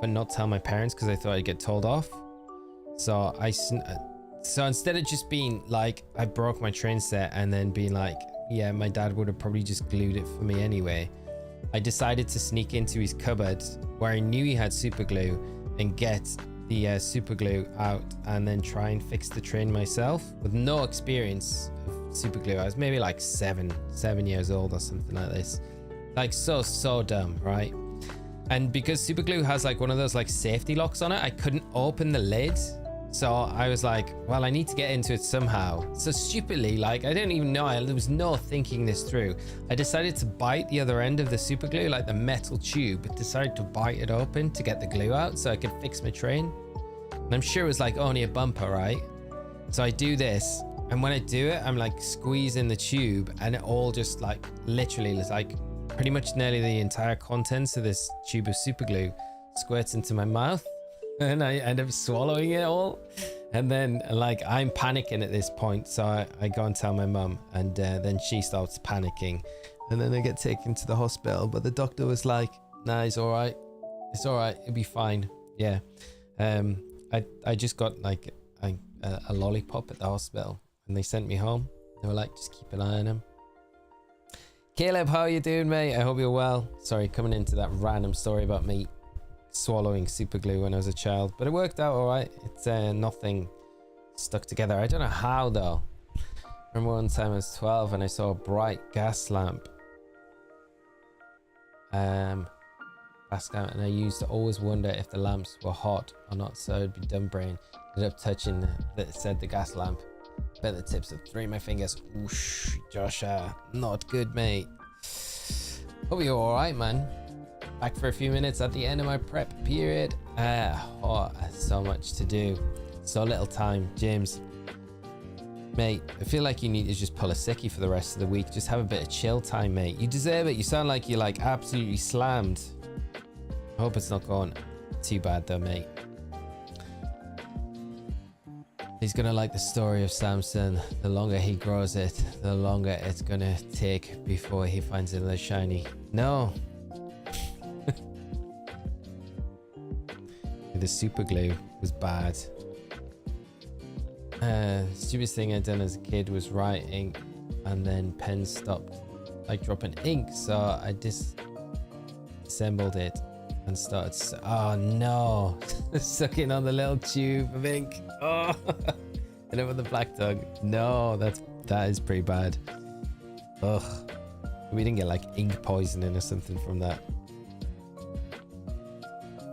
but not tell my parents because I thought I'd get told off. So so instead of just being like, I broke my train set and then being like, yeah, my dad would have probably just glued it for me anyway, I decided to sneak into his cupboard where I knew he had super glue and get the super glue out and then try and fix the train myself with no experience of super glue. I was maybe like seven years old or something like this. Like so dumb, right? And because super glue has like one of those like safety locks on it, I couldn't open the lid. So I was like, well, I need to get into it somehow. So stupidly, like I didn't even know, there was no thinking this through. I decided to bite the other end of the super glue, like the metal tube, but decided to bite it open to get the glue out so I could fix my train. And I'm sure it was like only a bumper, right? So I do this, and when I do it, I'm like squeezing the tube and it all just like literally is like pretty much nearly the entire contents of this tube of super glue squirts into my mouth. And I end up swallowing it all, and then like I'm panicking at this point, so I go and tell my mum, and then she starts panicking, and then I get taken to the hospital, but the doctor was like, nah, it's all right, it'll be fine. Yeah. I just got like a lollipop at the hospital and they sent me home. They were like, just keep an eye on him. Caleb, how are you doing, mate? I hope you're well. Sorry, coming into that random story about me swallowing super glue when I was a child, but it worked out all right. It's nothing stuck together. I don't know how though. Remember one time I was 12 and I saw a bright gas lamp gas lamp, and I used to always wonder if the lamps were hot or not, so I'd be dumb brain. Ended up touching the gas lamp. Bet the tips of 3 of my fingers. Whoosh, Josh, not good, mate. Hope you're alright, man. Back for a few minutes at the end of my prep period. So much to do. So little time. James, mate, I feel like you need to just pull a sickie for the rest of the week. Just have a bit of chill time, mate. You deserve it. You sound like you're like absolutely slammed. I hope it's not going too bad though, mate. He's gonna like the story of Samson. The longer he grows it, the longer it's gonna take before he finds another shiny. No. The super glue was bad. Stupidest thing I'd done as a kid was writing and then pen stopped like dropping ink, so I disassembled it and started oh no. Sucking on the little tube of ink. Oh, and with the black tongue. No, that is pretty bad. Ugh, we didn't get like ink poisoning or something from that.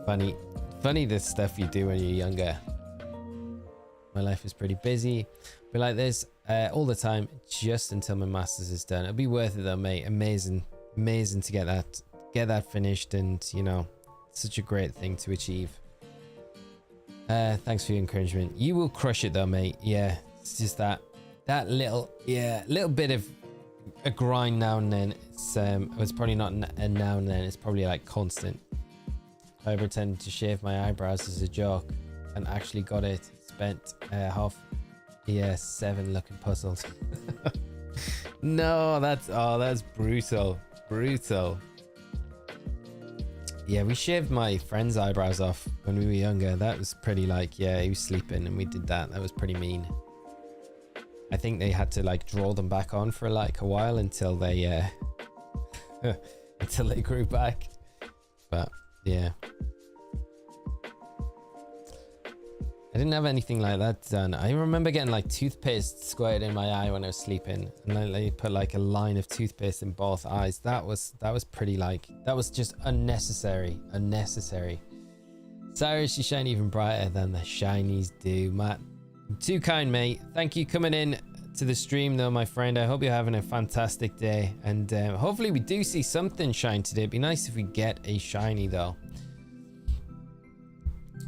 Funny the stuff you do when you're younger. My life is pretty busy, but like this all the time, just until my master's is done. It'll be worth it though, mate. Amazing to get that finished, and you know, such a great thing to achieve. Thanks for your encouragement. You will crush it though, mate. Yeah, it's just that little bit of a grind now and then. It's probably not a now and then. It's probably like constant. I pretended to shave my eyebrows as a joke and actually got it. Spent half year 7 looking puzzled. No, that's brutal. Yeah, we shaved my friend's eyebrows off when we were younger. That was pretty like, yeah, he was sleeping and we did that. That was pretty mean. I think they had to like draw them back on for like a while until they until they grew back. But yeah, I didn't have anything like that done. I remember getting like toothpaste squirted in my eye when I was sleeping, and then they put like a line of toothpaste in both eyes. That was pretty like, that was just unnecessary. Cyrus, you shine even brighter than the shinies do. Matt, too kind, mate. Thank you coming in to the stream though, my friend. I hope you're having a fantastic day, and hopefully we do see something shine today. It'd be nice if we get a shiny though.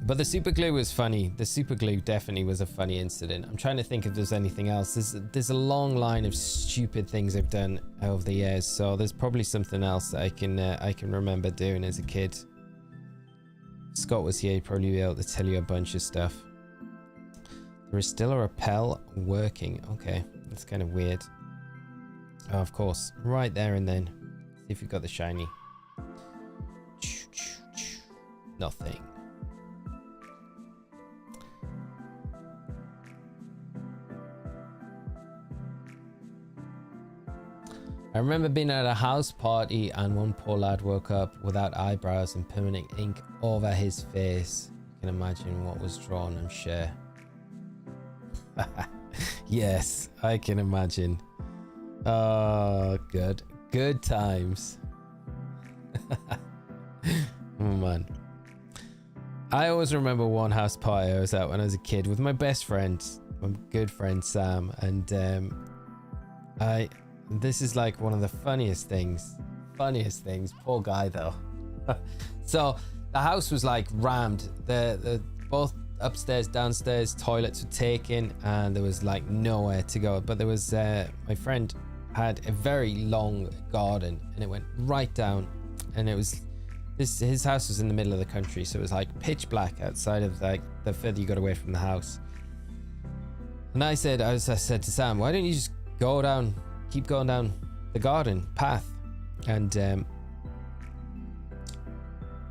But the super glue was funny. The super glue definitely was a funny incident. I'm trying to think if there's anything else. There's a long line of stupid things I've done over the years, so there's probably something else that I can remember doing as a kid. Scott was here, he'd probably be able to tell you a bunch of stuff. There is still a rappel working. Okay, that's kind of weird. Oh, of course, right there and then. See if we've got the shiny. Nothing. I remember being at a house party and one poor lad woke up without eyebrows and permanent ink over his face. You can imagine what was drawn, I'm sure. Yes, I can imagine. Oh, good times. Oh man, I always remember one house party I was at when I was a kid with my best friend, my good friend Sam, and this is like one of the funniest things. Poor guy though. So the house was like rammed. The both upstairs, downstairs toilets were taken, and there was like nowhere to go. But there was my friend had a very long garden, and it went right down. And it was his house was in the middle of the country, so it was like pitch black outside of like the further you got away from the house. And I said to Sam, why don't you just go down? Keep going down the garden path, and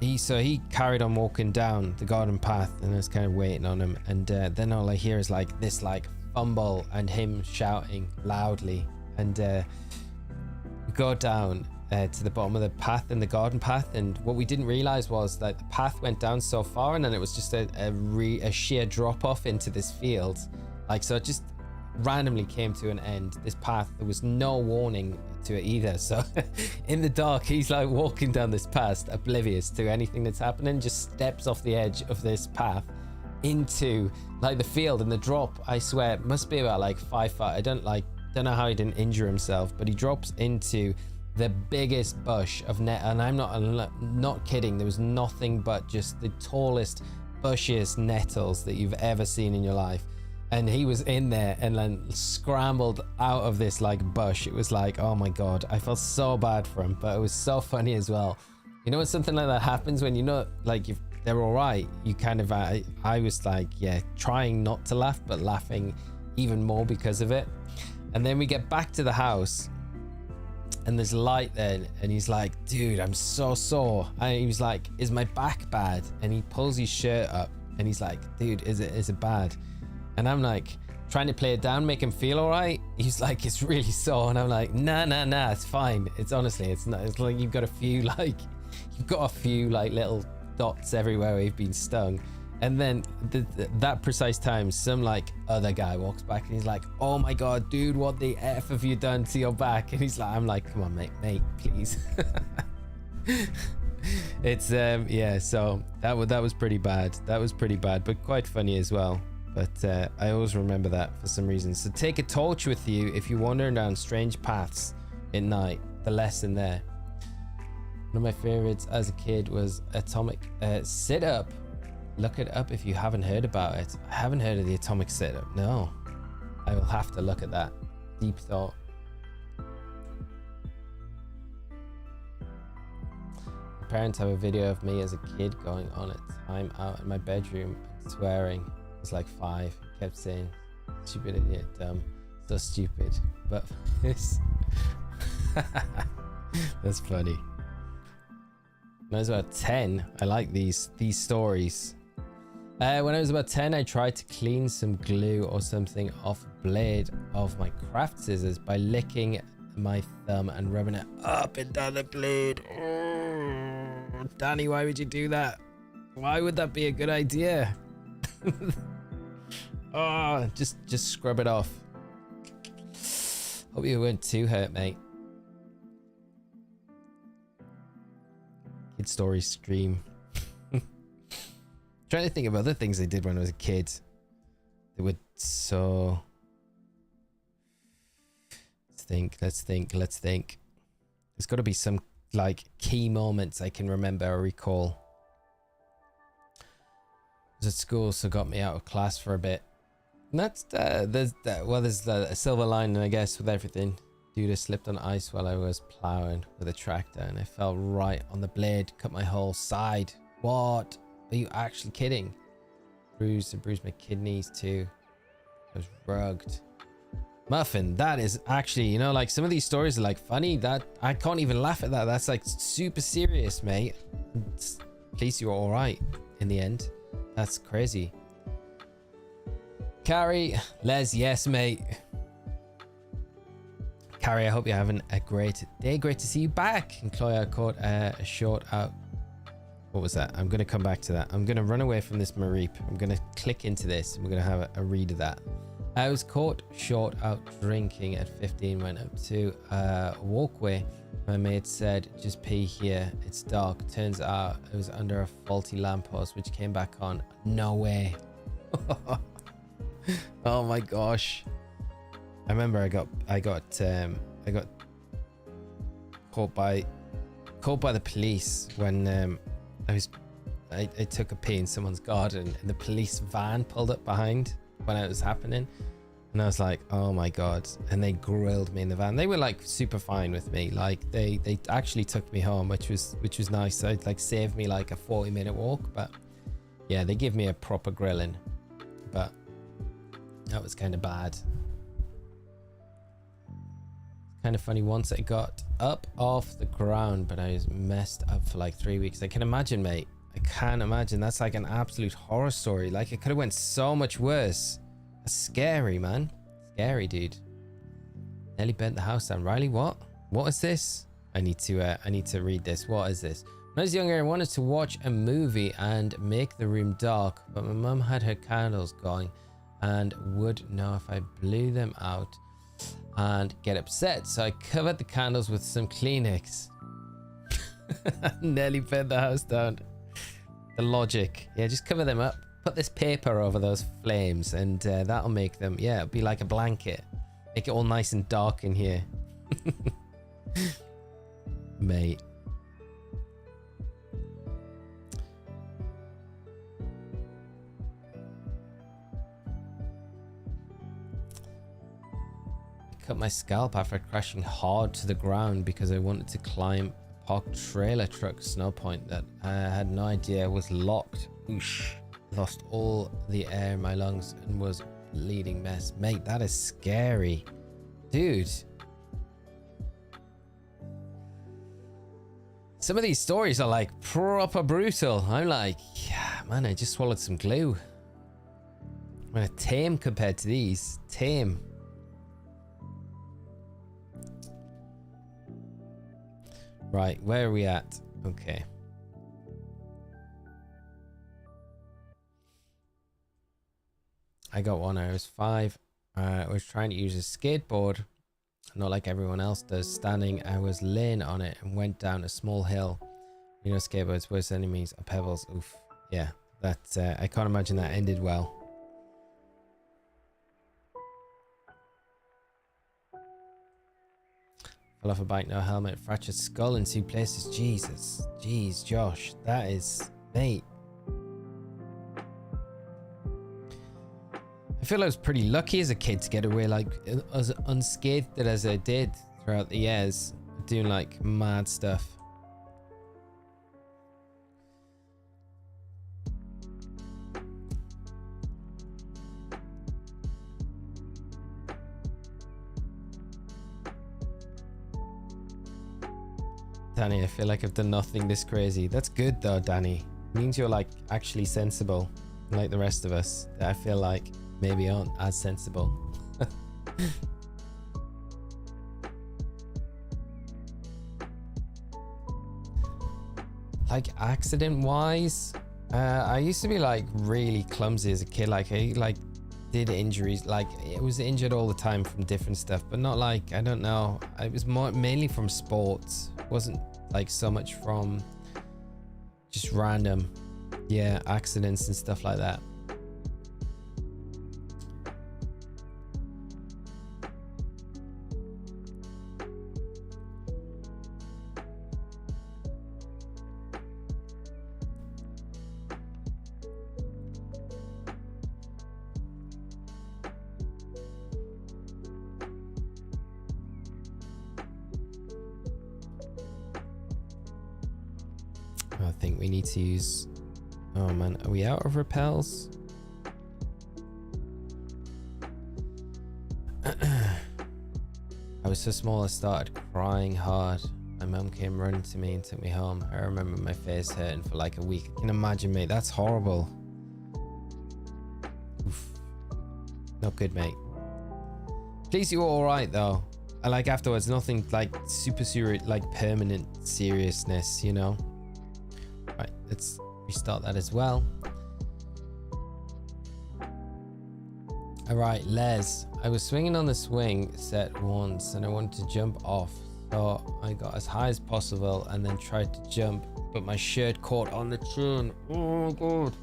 he carried on walking down the garden path, and I was kind of waiting on him, and then all I hear is like this like fumble and him shouting loudly, and go down to the bottom of the path in the garden path, and what we didn't realize was that the path went down so far, and then it was just a sheer drop off into this field, like, so it just randomly came to an end. This path, there was no warning to it either. So in the dark, he's like walking down this path, oblivious to anything that's happening, just steps off the edge of this path into like the field, and the drop, I swear, must be about like 5 foot. I don't know how he didn't injure himself, but he drops into the biggest bush of net, and I'm not kidding. There was nothing but just the tallest, bushiest nettles that you've ever seen in your life, and he was in there and then scrambled out of this like bush. It was like, oh my god, I felt so bad for him, but it was so funny as well. You know when something like that happens, when you know like they're all right, you kind of I was like, yeah, trying not to laugh, but laughing even more because of it. And then we get back to the house and there's light there, and he's like, dude, I'm so sore. And he was like, is my back bad? And he pulls his shirt up and he's like, dude, is it bad? And I'm like trying to play it down, make him feel all right. He's like, it's really sore. And I'm like, nah, it's fine. It's honestly, it's not. It's like you've got a few like little dots everywhere where you've been stung. And then that precise time, some like other guy walks back and he's like, oh my god, dude, what the F have you done to your back? And he's like, I'm like, come on, mate, please. It's yeah, so that was pretty bad. That was pretty bad, but quite funny as well. But I always remember that for some reason. So take a torch with you if you're wandering down strange paths at night. The lesson there. One of my favorites as a kid was Atomic Sit-Up. Look it up if you haven't heard about it. I haven't heard of the Atomic Sit-Up. No, I will have to look at that. Deep thought. My parents have a video of me as a kid going on a time out in my bedroom and swearing. I was like 5. I kept saying, stupid idiot, dumb, so stupid. But this, that's funny. When I was about 10, I like these stories. When I was about 10, I tried to clean some glue or something off a blade of my craft scissors by licking my thumb and rubbing it up and down the blade. Oh, Danny, why would you do that? Why would that be a good idea? Oh, just scrub it off. Hope you weren't too hurt, mate. Kid story stream. Trying to think of other things I did when I was a kid. They were so. Let's think. There's got to be some like key moments I can remember or recall. I was at school, so got me out of class for a bit. And that's there's a silver lining, I guess, with everything. Dude, I slipped on ice while I was plowing with a tractor, and I fell right on the blade, cut my whole side. What? Are you actually kidding? Bruised my kidneys too. I was rugged. Muffin, that is actually, you know, like some of these stories are like funny. That I can't even laugh at that. That's like super serious, mate. At least you're all right in the end. That's crazy. Carrie, Les, yes, mate. Carrie, I hope you're having a great day. Great to see you back. And Chloe, I caught a short out. What was that? I'm going to come back to that. I'm going to run away from this Mareep. I'm going to click into this and we're going to have a read of that. I was caught short out drinking at 15. Went up to a walkway. My mate said, just pee here. It's dark. Turns out it was under a faulty lamppost, which came back on. No way. Oh my gosh. I remember I got caught by the police when I took a pee in someone's garden and the police van pulled up behind when it was happening, and I was like, oh my god. And they grilled me in the van. They were like super fine with me. Like they actually took me home, which was nice. So it like saved me like a 40-minute walk. But yeah, they give me a proper grilling, but that was kind of bad. Kind of funny. Once I got up off the ground, but I was messed up for like 3 weeks. I can imagine, mate. I can't imagine. That's like an absolute horror story. Like it could have went so much worse. That's scary, man. Scary, dude. Nearly burnt the house down. Riley, what is this? I need to read this. What is this? When I was younger, I wanted to watch a movie and make the room dark, but my mum had her candles going and would know if I blew them out and get upset. So I covered the candles with some Kleenex. Nearly burnt the house down. The logic. Yeah, just cover them up. Put this paper over those flames and that'll make them, yeah, it'll be like a blanket. Make it all nice and dark in here. Mate. I cut my scalp after crashing hard to the ground because I wanted to climb a parked trailer truck snow point that I had no idea was locked. Oosh. Lost all the air in my lungs and was a bleeding mess. Mate, that is scary. Dude. Some of these stories are like proper brutal. I'm like, yeah, man, I just swallowed some glue. I'm gonna tame compared to these. Tame. Right, where are we at? Okay. I got one. I was 5. I was trying to use a skateboard, not like everyone else does. Standing, I was laying on it and went down a small hill. You know, skateboards, worst enemies are pebbles. Oof. Yeah, that I can't imagine that ended well. Fell off a bike, no helmet, fractured skull in 2 places. Jesus. Jeez, Josh. That is... Mate. I feel I was pretty lucky as a kid to get away like as unscathed as I did throughout the years, doing like mad stuff. Danny, I feel like I've done nothing this crazy. That's good though, Danny. It means you're like actually sensible, like the rest of us. I feel like maybe aren't as sensible. Like accident wise, I used to be like really clumsy as a kid. Like I like did injuries, like I was injured all the time from different stuff, but not like, I don't know, it was more mainly from sports. It wasn't like so much from just random, yeah, accidents and stuff like that. I think we need to use... Oh man, are we out of repels? I was so small I started crying hard. My mum came running to me and took me home. I remember my face hurting for like a week. I can imagine, mate. That's horrible. Oof. Not good, mate. Please, you were alright though. I like afterwards, nothing like super serious, like permanent seriousness, you know? Right, let's restart that as well. Alright, Les. I was swinging on the swing set once and I wanted to jump off. So I got as high as possible and then tried to jump, but my shirt caught on the chin. Oh god.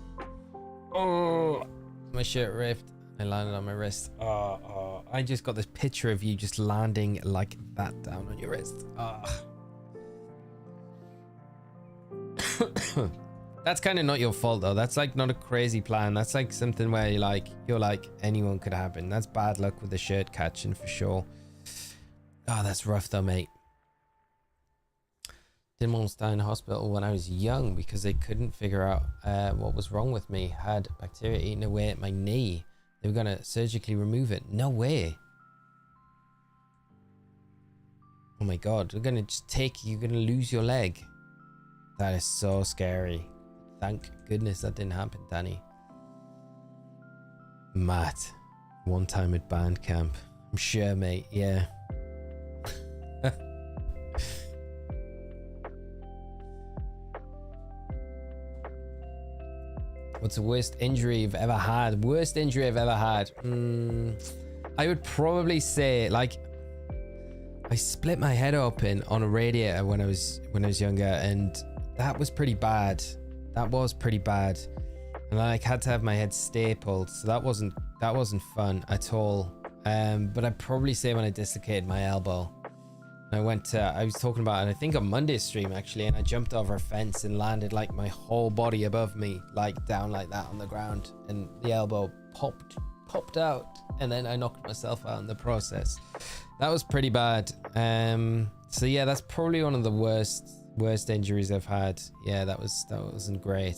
Oh, my shirt ripped. I landed on my wrist. I just got this picture of you just landing like that down on your wrist. That's kind of not your fault though. That's like not a crazy plan. That's like something where you're like anyone could happen. That's bad luck with the shirt catching for sure. Oh, that's rough though, mate. Didn't almost die in hospital when I was young because they couldn't figure out what was wrong with me. Had bacteria eating away at my knee. They were gonna surgically remove it. No way. Oh my god, they're gonna just take you. You're gonna lose your leg. That is so scary. Thank goodness that didn't happen, Danny. Matt, one time at band camp. I'm sure, mate. Yeah. What's the worst injury you've ever had? Worst injury I've ever had. I would probably say, like, I split my head open on a radiator when I was younger, and that was pretty bad. That was pretty bad. And I like had to have my head stapled, so that wasn't fun at all. But I'd probably say when I dislocated my elbow. I was talking about it, I think on Monday's stream actually, and I jumped over a fence and landed like my whole body above me, like down like that on the ground, and the elbow popped out, and then I knocked myself out in the process. That was pretty bad. So yeah, that's probably one of the worst injuries I've had. Yeah, that wasn't great.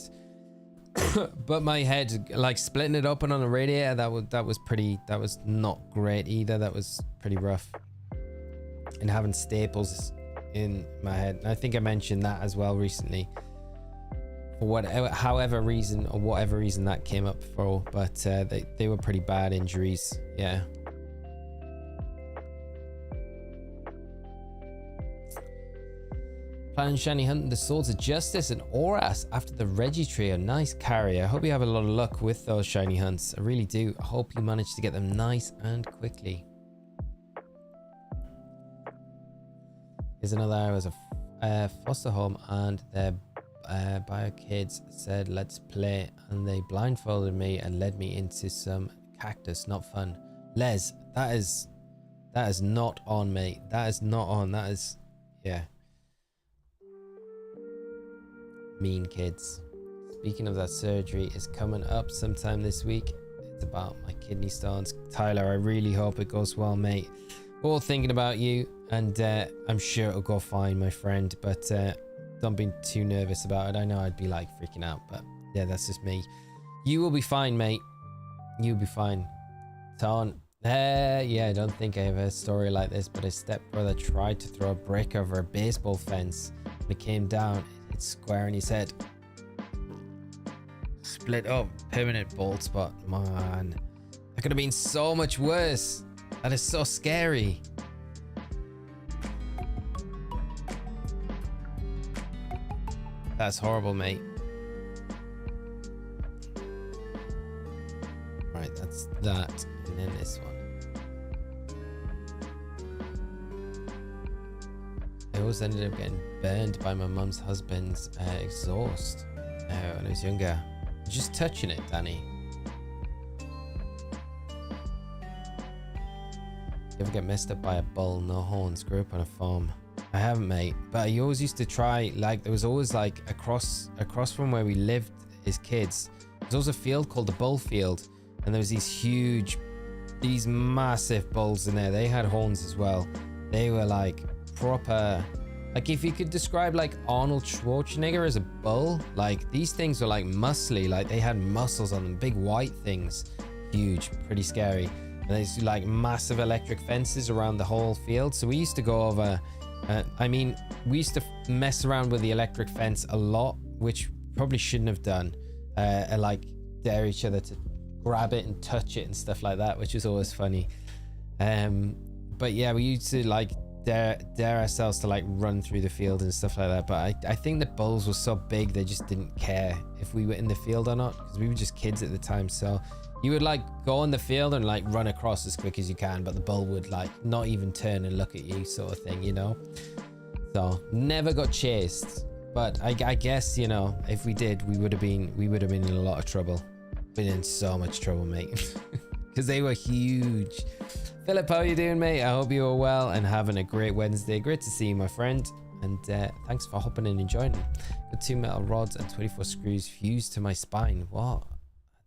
But my head, like splitting it open on a radiator, that was not great either. That was pretty rough. And having staples in my head, and I think I mentioned that as well recently, for whatever reason that came up for, but they were pretty bad injuries. Yeah. Planning shiny hunting the swords of justice and Auras after the Reggie trio. Nice carry. I hope you have a lot of luck with those shiny hunts. I really do. I hope you manage to get them nice and quickly. Here's another. I was a foster home, and their bio kids said let's play, and they blindfolded me and led me into some cactus. Not fun. Les, that is not on, mate. That is not on. That is, yeah, mean kids. Speaking of that, surgery is coming up sometime this week. It's about my kidney stones. Tyler, I really hope it goes well, mate. We're all thinking about you, and I'm sure it'll go fine, my friend, but don't be too nervous about it. I know I'd be like freaking out, but yeah, that's just me. You will be fine, mate. You'll be fine. Ton. Yeah, I don't think I have a story like this, but his stepbrother tried to throw a brick over a baseball fence. When it came down, it hit square in his head. Split up, permanent bald spot. Man, that could have been so much worse. That is so scary. That's horrible, mate. Right, that's that. And then this one. I always ended up getting burned by my mum's husband's exhaust when I was younger. Just touching it, Danny. You ever get messed up by a bull? No horns. Grew up on a farm. I haven't, mate, but I always used to try, like, there was always like across from where we lived as kids, there's always a field called the bull field, and there was these massive bulls in there. They had horns as well. They were like proper, like if you could describe like Arnold Schwarzenegger as a bull, like these things were like muscly, like they had muscles on them, big white things, huge, pretty scary. And there's like massive electric fences around the whole field. So we used to go over, we used to mess around with the electric fence a lot, which probably shouldn't have done, and like dare each other to grab it and touch it and stuff like that, which was always funny. But yeah, we used to like dare ourselves to like run through the field and stuff like that. But I think the bulls were so big they just didn't care if we were in the field or not, because we were just kids at the time. So you would like go in the field and like run across as quick as you can, but the bull would like not even turn and look at you, sort of thing, you know. So never got chased, but I guess, you know, if we did, we would have been in a lot of trouble. Been in so much trouble, mate, because they were huge. Philip, how you doing, mate? I hope you're well and having a great Wednesday. Great to see you, my friend, and thanks for hopping in and joining. Got 2 metal rods and 24 screws fused to my spine. What?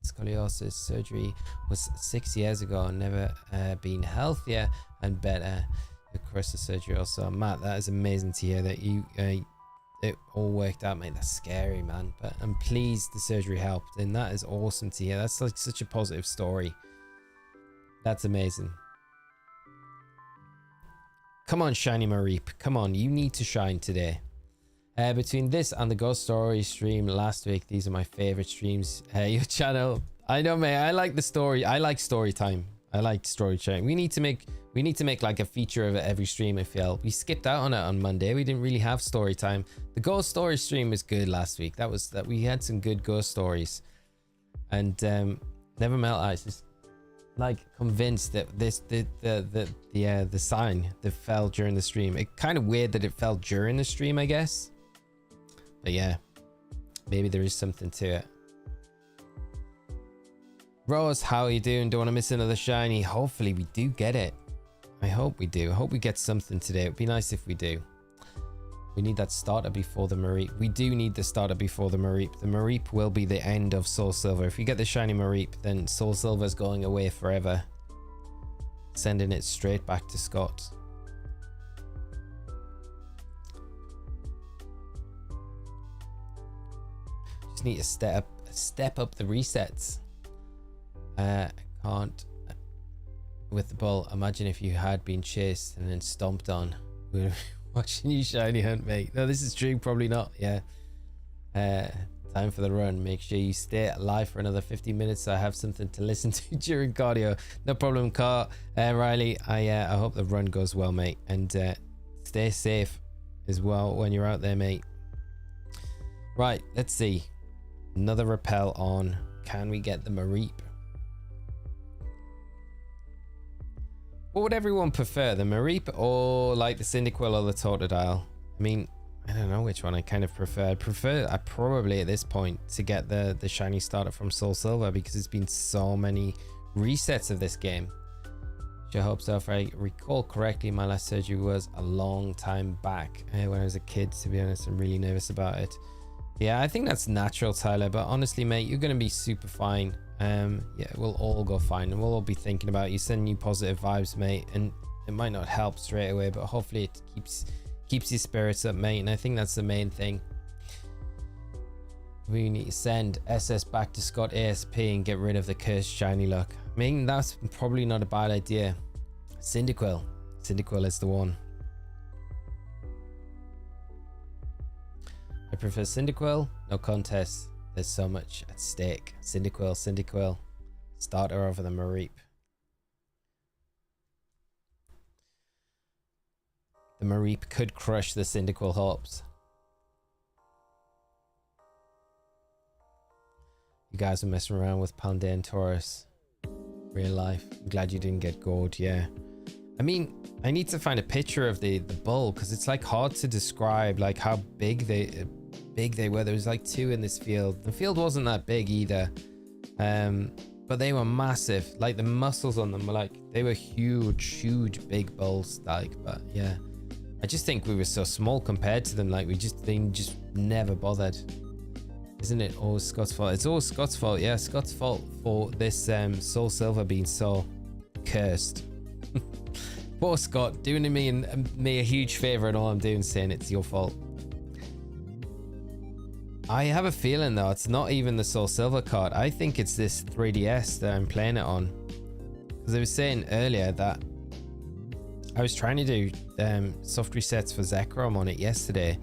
Scoliosis surgery was 6 years ago. Never been healthier and better. Of course, the surgery also. Matt, that is amazing to hear that you it all worked out, mate. That's scary, man, but I'm pleased the surgery helped, and that is awesome to hear. That's like such a positive story. That's amazing. Come on, Shiny Mareep, come on, you need to shine today. Between this and the Ghost Story stream last week, these are my favorite streams. Your channel, I know, mate, I like the story. I like story time. I like story sharing. We need to make like a feature of it every stream. I feel we skipped out on it on Monday. We didn't really have story time. The Ghost Story stream was good last week. That we had some good ghost stories. And Never Melt Ice is like convinced that the sign that fell during the stream. It kind of weird that it fell during the stream, I guess. But yeah, maybe there is something to it. Rose, how are you doing? Don't want to miss another shiny. Hopefully we do get it. I hope we do. I hope we get something today. It'd be nice if we do. We need that starter before the Mareep. We do need the starter before the Mareep. The Mareep will be the end of Soul Silver. If you get the shiny Mareep, then Soul Silver is going away forever. Sending it straight back to Scott. Just need to step up the resets. Can't with the ball. Imagine if you had been chased and then stomped on. Watching you shiny hunt, mate. No, this is true. Probably not. Yeah. Time for the run. Make sure you stay alive for another 50 minutes so I have something to listen to during cardio. No problem, Car. Riley, I hope the run goes well, mate. And stay safe as well when you're out there, mate. Right, let's see. Another repel on. Can we get the Mareep? What would everyone prefer, the Mareep or like the Cyndaquil or the Totodile? I mean, I don't know which one I kind of prefer. I probably at this point to get the shiny starter from Soul Silver because it's been so many resets of this game. Which I hope so. If I recall correctly, my last surgery was a long time back when I was a kid. To be honest, I'm really nervous about it. Yeah, I think that's natural, Tyler. But honestly, mate, you're going to be super fine. Yeah, we'll all go fine and we'll all be thinking about you, sending you positive vibes, mate. And it might not help straight away, but hopefully it keeps your spirits up, mate. And I think that's the main thing. We need to send SS back to Scott ASP and get rid of the cursed shiny luck. I mean, that's probably not a bad idea. Cyndaquil is the one. I prefer Cyndaquil, no contest. There's so much at stake. Cyndaquil. Starter over the Mareep. The Mareep could crush the Cyndaquil hopes. You guys are messing around with Paldean and Taurus. Real life. I'm glad you didn't get gold, yeah. I mean, I need to find a picture of the bull because it's like hard to describe like how big they were. There was like two in this field. The field wasn't that big either, but they were massive. Like the muscles on them were like, they were huge big bulls. Like, but yeah, I just think we were so small compared to them. Like they just never bothered. Isn't it always Scott's fault? It's always Scott's fault. Yeah, Scott's fault for this Soul Silver being so cursed. Poor Scott, doing me and me a huge favor, and all I'm doing is saying it's your fault. I have a feeling though, it's not even the Soul Silver card. I think it's this 3DS that I'm playing it on. Because I was saying earlier that I was trying to do soft resets for Zekrom on it yesterday.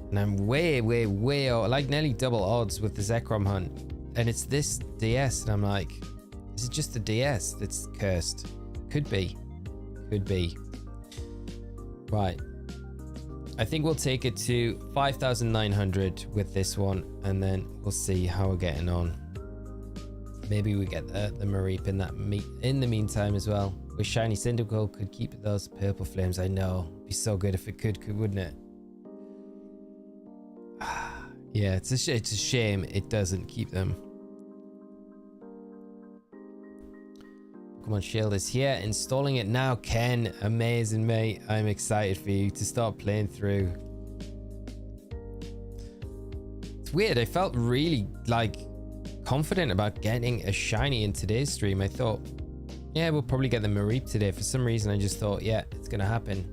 And I'm way, like nearly double odds with the Zekrom hunt. And it's this DS, and I'm like, is it just the DS that's cursed? Could be. Right. I think we'll take it to 5,900 with this one, and then we'll see how we're getting on. Maybe we get the Mareep in the meantime as well. With shiny Cyndaquil could keep those purple flames. I know. It'd be so good if it could, wouldn't it? Yeah, it's a shame it doesn't keep them. Pokemon Shield is here. Installing it now, Ken. Amazing, mate. I'm excited for you to start playing through. It's weird. I felt really like confident about getting a shiny in today's stream. I thought, yeah, we'll probably get the Mareep today. For some reason, I just thought, yeah, it's gonna happen.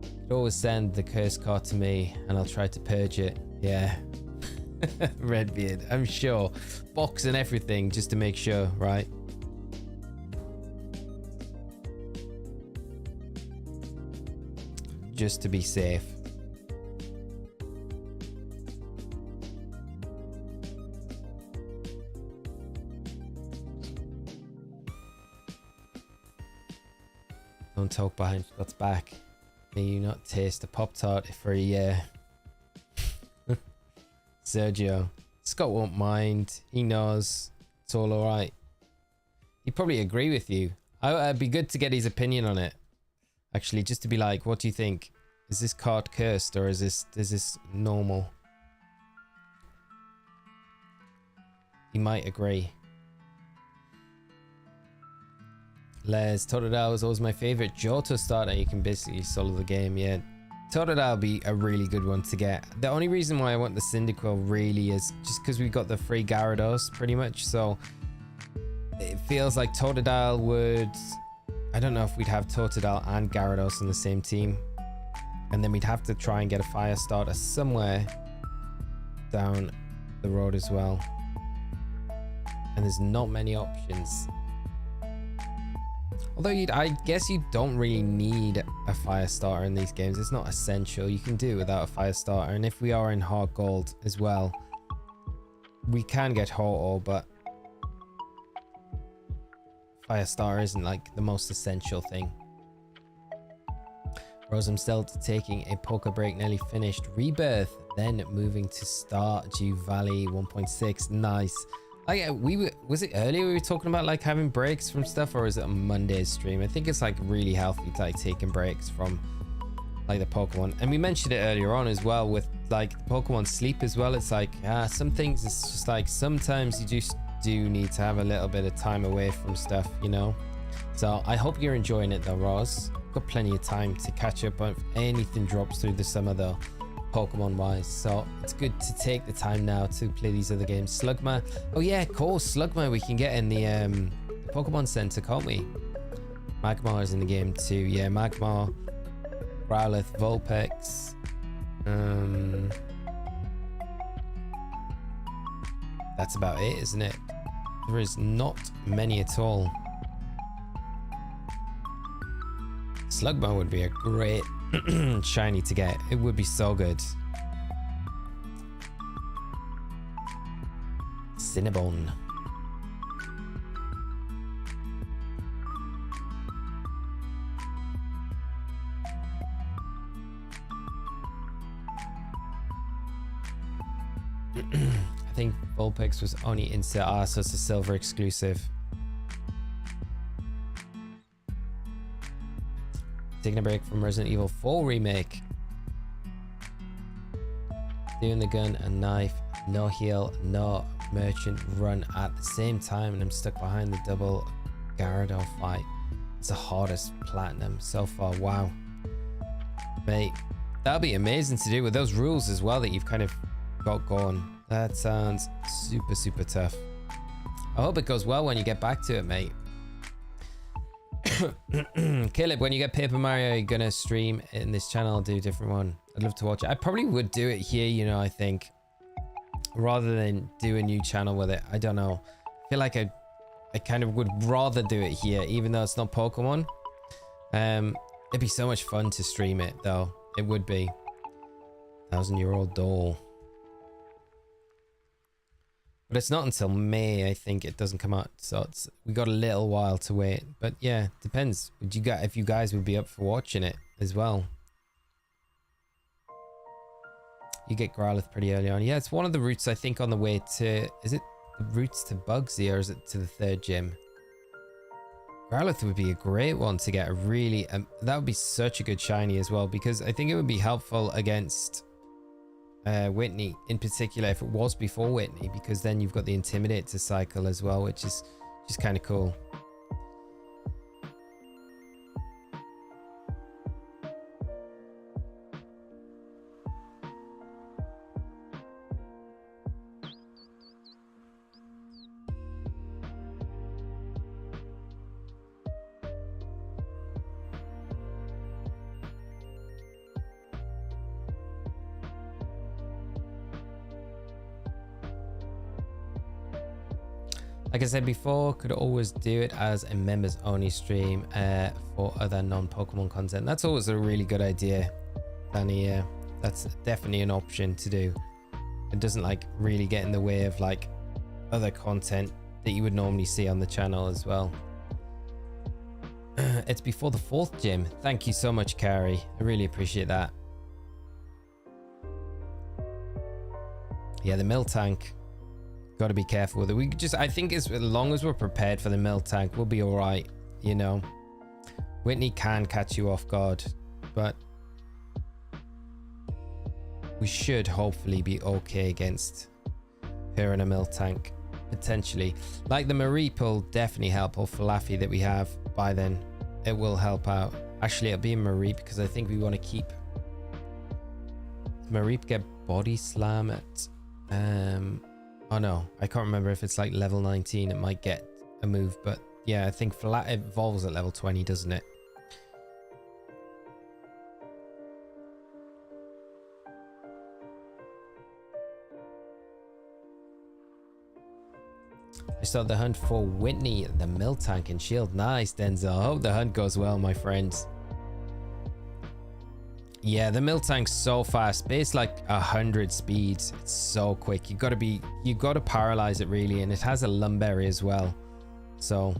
You could always send the curse card to me, and I'll try to purge it. Yeah. Redbeard, I'm sure. Box and everything just to make sure, right? Just to be safe. Don't talk behind Scott's back. May you not taste a Pop-Tart for a year. Sergio Scott won't mind. He knows it's all alright. He'd probably agree with you. It'd be good to get his opinion on it. Actually, just to be like, what do you think? Is this card cursed or is this normal? He might agree. Les, Totodile was always my favorite Johto starter. You can basically solo the game. Yeah, Totodile would be a really good one to get. The only reason why I want the Cyndaquil really is just because we got the free Gyarados pretty much. So it feels like Totodile would... I don't know if we'd have Totodile and Gyarados on the same team. And then we'd have to try and get a fire starter somewhere down the road as well. And there's not many options. Although I guess you don't really need a fire starter in these games. It's not essential. You can do it without a fire starter. And if we are in HeartGold as well, we can get Ho-Oh, but fire starter isn't like the most essential thing. Rose, I'm still taking a poker break, nearly finished Rebirth, then moving to Stardew Valley 1.6. Nice. Was it earlier we were talking about like having breaks from stuff, or is it a Monday's stream? I think it's like really healthy to like taking breaks from like the Pokemon. And we mentioned it earlier on as well with like Pokemon sleep as well. It's like some things, it's just like sometimes you just do need to have a little bit of time away from stuff, you know. So I hope you're enjoying it though, Roz. Got plenty of time to catch up on if anything drops through the summer though, Pokemon wise. So it's good to take the time now to play these other games. Slugma, oh yeah, of course, Slugma we can get in the Pokemon Center, can't we? Magmar is in the game too. Yeah, Magmar, Growlithe, Vulpix. That's about it, isn't it? There is not many at all. Slugma would be a great shiny to get. It would be so good. Cinnabon. I think Vulpix was only insert so it's a silver exclusive. Taking a break from Resident Evil 4 remake. Doing the gun and knife, no heal, no merchant run at the same time, and I'm stuck behind the double Gyarados fight. It's the hardest platinum so far. Wow, mate, that'll be amazing to do with those rules as well that you've kind of got going. That sounds super tough. I hope it goes well when you get back to it, mate. Caleb, when you get Paper Mario, you're gonna stream in this channel? I'll do a different one. I'd love to watch it. I probably would do it here, you know, I think, rather than do a new channel with it. I don't know. I feel like I kind of would rather do it here, even though it's not Pokemon. It'd be so much fun to stream it though. It would be. 1,000-year-old doll. But it's not until May, I think it doesn't come out. So we got a little while to wait. But yeah, depends. If you guys would be up for watching it as well. You get Growlithe pretty early on. Yeah, it's one of the routes I think on the way to... Is it the routes to Bugsy or is it to the third gym? Growlithe would be a great one to get. A really... that would be such a good shiny as well, because I think it would be helpful against... Whitney in particular if it was before Whitney, because then you've got the Intimidate to cycle as well, which is just kind of cool. Like I said before, could always do it as a members only stream for other non-Pokemon content. That's always a really good idea, Danny. That's definitely an option to do. It doesn't like really get in the way of like other content that you would normally see on the channel as well. It's before the 4th gym. Thank you so much, Carrie. I really appreciate that. Yeah, the Mill Tank. Got to be careful with it. We just, I think as long as we're prepared for the Miltank, we'll be all right. You know, Whitney can catch you off guard, but we should hopefully be okay against her and a Miltank. Potentially, like the Mareep will definitely help, or Falafi that we have by then, it will help out. Actually, it'll be a Mareep because I think we want to keep Mareep get body slam at oh no, I can't remember if it's like level 19 it might get a move, but yeah, I think it evolves at level 20, doesn't it? I saw the hunt for Whitney, the Miltank and shield. Nice, Denzel. I hope the hunt goes well, my friends. Yeah, the Miltank's so fast. Base like 100 speeds. It's so quick. You gotta paralyze it really, and it has a Lumberry as well. So,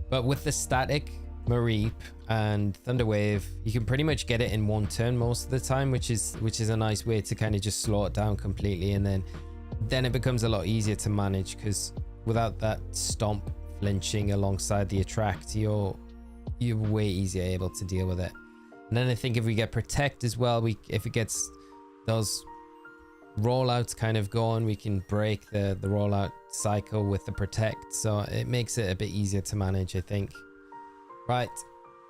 but with the static Mareep and Thunderwave, you can pretty much get it in one turn most of the time, which is a nice way to kind of just slow it down completely, and then it becomes a lot easier to manage, because without that stomp flinching alongside the attract, you're way easier able to deal with it. And then I think if we get protect as well, if it gets those rollouts kind of going, we can break the rollout cycle with the protect, so it makes it a bit easier to manage, I think. Right,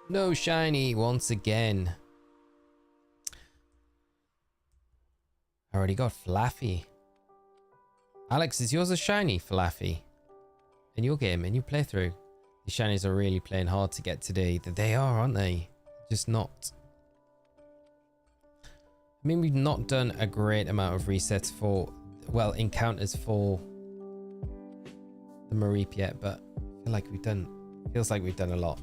no shiny once again. I already got Flaffy. Alex, is yours a shiny, Falafi? In your game, in your playthrough? The shinies are really playing hard to get today. They are, aren't they? Just not. I mean, we've not done a great amount of resets for, well, encounters for the Mareep yet, but I feel like feels like we've done a lot.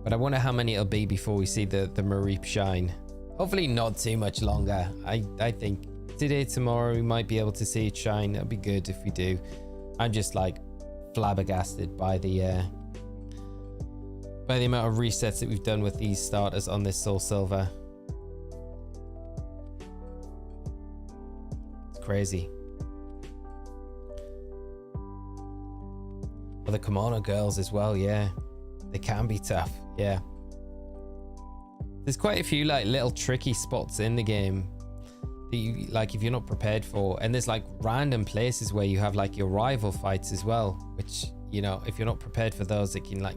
But I wonder how many it'll be before we see the Mareep shine. Hopefully not too much longer. I think today, tomorrow, we might be able to see it shine. That'd be good if we do. I'm just like flabbergasted by the amount of resets that we've done with these starters on this Soul Silver. It's crazy. For the Kimono girls as well, yeah. They can be tough, yeah. There's quite a few like little tricky spots in the game that you, like, if you're not prepared for, and there's like random places where you have like your rival fights as well, which, you know, if you're not prepared for those, it can like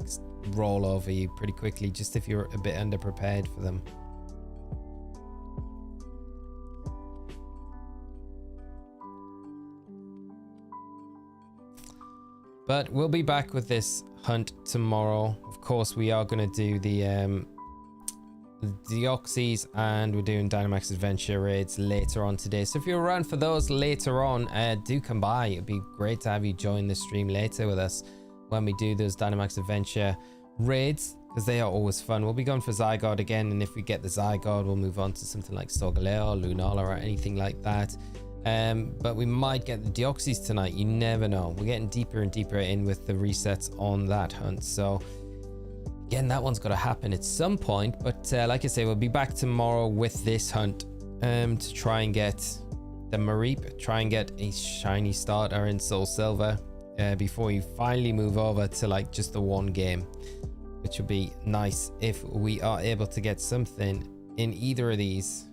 roll over you pretty quickly, just if you're a bit underprepared for them. But we'll be back with this hunt tomorrow. Of course, we are going to do the Deoxys, and we're doing Dynamax Adventure raids later on today. So if you're around for those later on, do come by. It'd be great to have you join the stream later with us when we do those Dynamax Adventure raids, because they are always fun. We'll be going for Zygarde again, and if we get the Zygarde, we'll move on to something like Solgaleo, Lunala, or anything like that. But we might get the Deoxys tonight. You never know. We're getting deeper and deeper in with the resets on that hunt. So again, that one's got to happen at some point. But like I say, we'll be back tomorrow with this hunt to try and get the Mareep, try and get a shiny starter in Soul Silver before you finally move over to like just the one game, which would be nice if we are able to get something in either of these.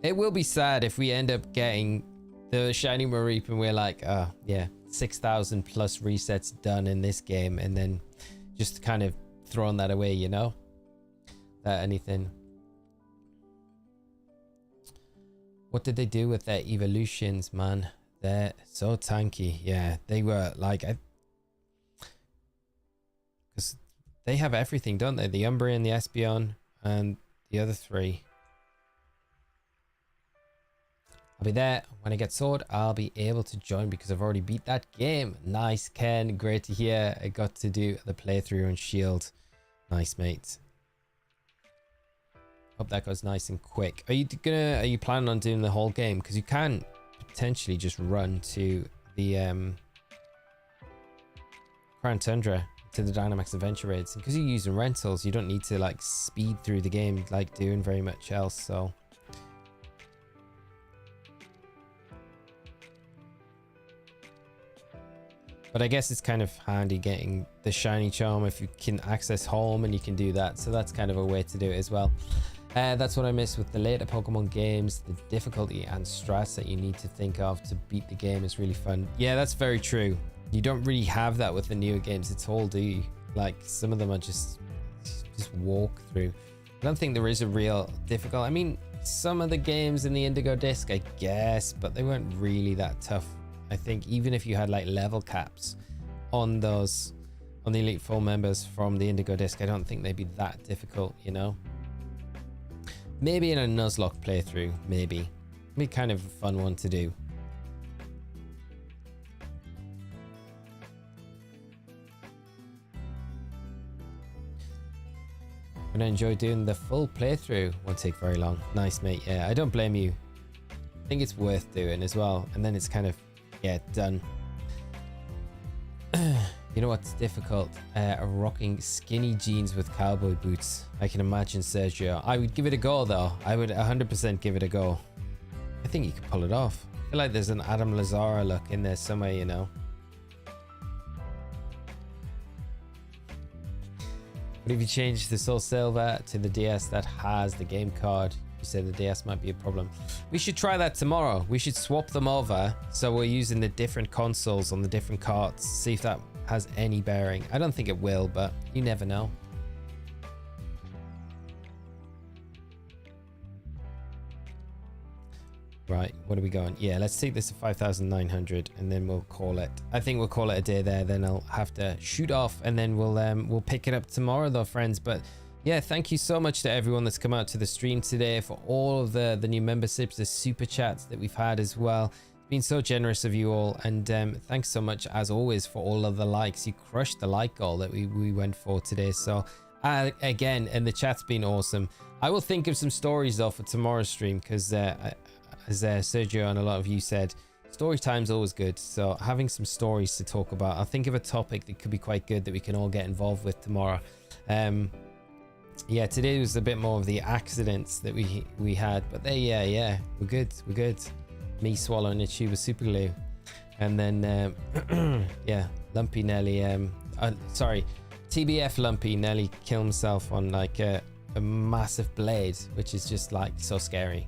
It will be sad if we end up getting the shiny Mareep and we're like, oh yeah, 6,000 plus resets done in this game, and then just kind of throwing that away, you know? Anything. What did they do with their evolutions, man? They're so tanky. Yeah, they were like, because they have everything, don't they? The Umbreon, the Espeon, and the other three. I'll be there when I get Sword. I'll be able to join because I've already beat that game. Nice, Ken. Great to hear. I got to do the playthrough on Shield. Nice, mate. Hope that goes nice and quick. Are you planning on doing the whole game? Because you can potentially just run to the Crown Tundra, to the Dynamax adventure raids. Because you're using rentals, you don't need to like speed through the game like doing very much else. So but I guess it's kind of handy getting the shiny charm if you can access home and you can do that. So that's kind of a way to do it as well. That's what I miss with the later Pokemon games. The difficulty and stress that you need to think of to beat the game is really fun. Yeah, that's very true. You don't really have that with the newer games at all, do you? Like some of them are just walk through. I don't think there is a real difficult. I mean, some of the games in the Indigo Disc, I guess, but they weren't really that tough. I think even if you had like level caps on those, on the Elite Four members from the Indigo Disc, I don't think they'd be that difficult, you know? Maybe in a Nuzlocke playthrough, maybe. Be kind of a fun one to do. But I enjoy doing the full playthrough. Won't take very long. Nice, mate. Yeah, I don't blame you. I think it's worth doing as well. And then it's kind of, yeah, done. You know what's difficult? Rocking skinny jeans with cowboy boots. I can imagine, Sergio. I would give it a go, though. I would 100% give it a go. I think you could pull it off. I feel like there's an Adam Lazara look in there somewhere, you know. But if you change the Soul Silver to the DS that has the game card, you said the DS might be a problem. We should try that tomorrow. We should swap them over so we're using the different consoles on the different carts. See if that has any bearing. I don't think it will, but you never know. Right, what are we going? Yeah, let's take this to 5,900 and then we'll call it. I think we'll call it a day there. Then I'll have to shoot off and then we'll pick it up tomorrow though, friends. But yeah, thank you so much to everyone that's come out to the stream today, for all of the new memberships, the super chats that we've had as well. It's been so generous of you all, and thanks so much as always for all of the likes. You crushed the like goal that we went for today. So again, and the chat's been awesome. I will think of some stories though for tomorrow's stream, because as Sergio and a lot of you said, story time's always good. So having some stories to talk about, I'll think of a topic that could be quite good that we can all get involved with tomorrow. Yeah, today was a bit more of the accidents that we had, but they yeah, we're good. Me swallowing a tube of super glue, and then yeah, Lumpy nearly sorry, TBF Lumpy nearly killed himself on like a massive blade, which is just like so scary.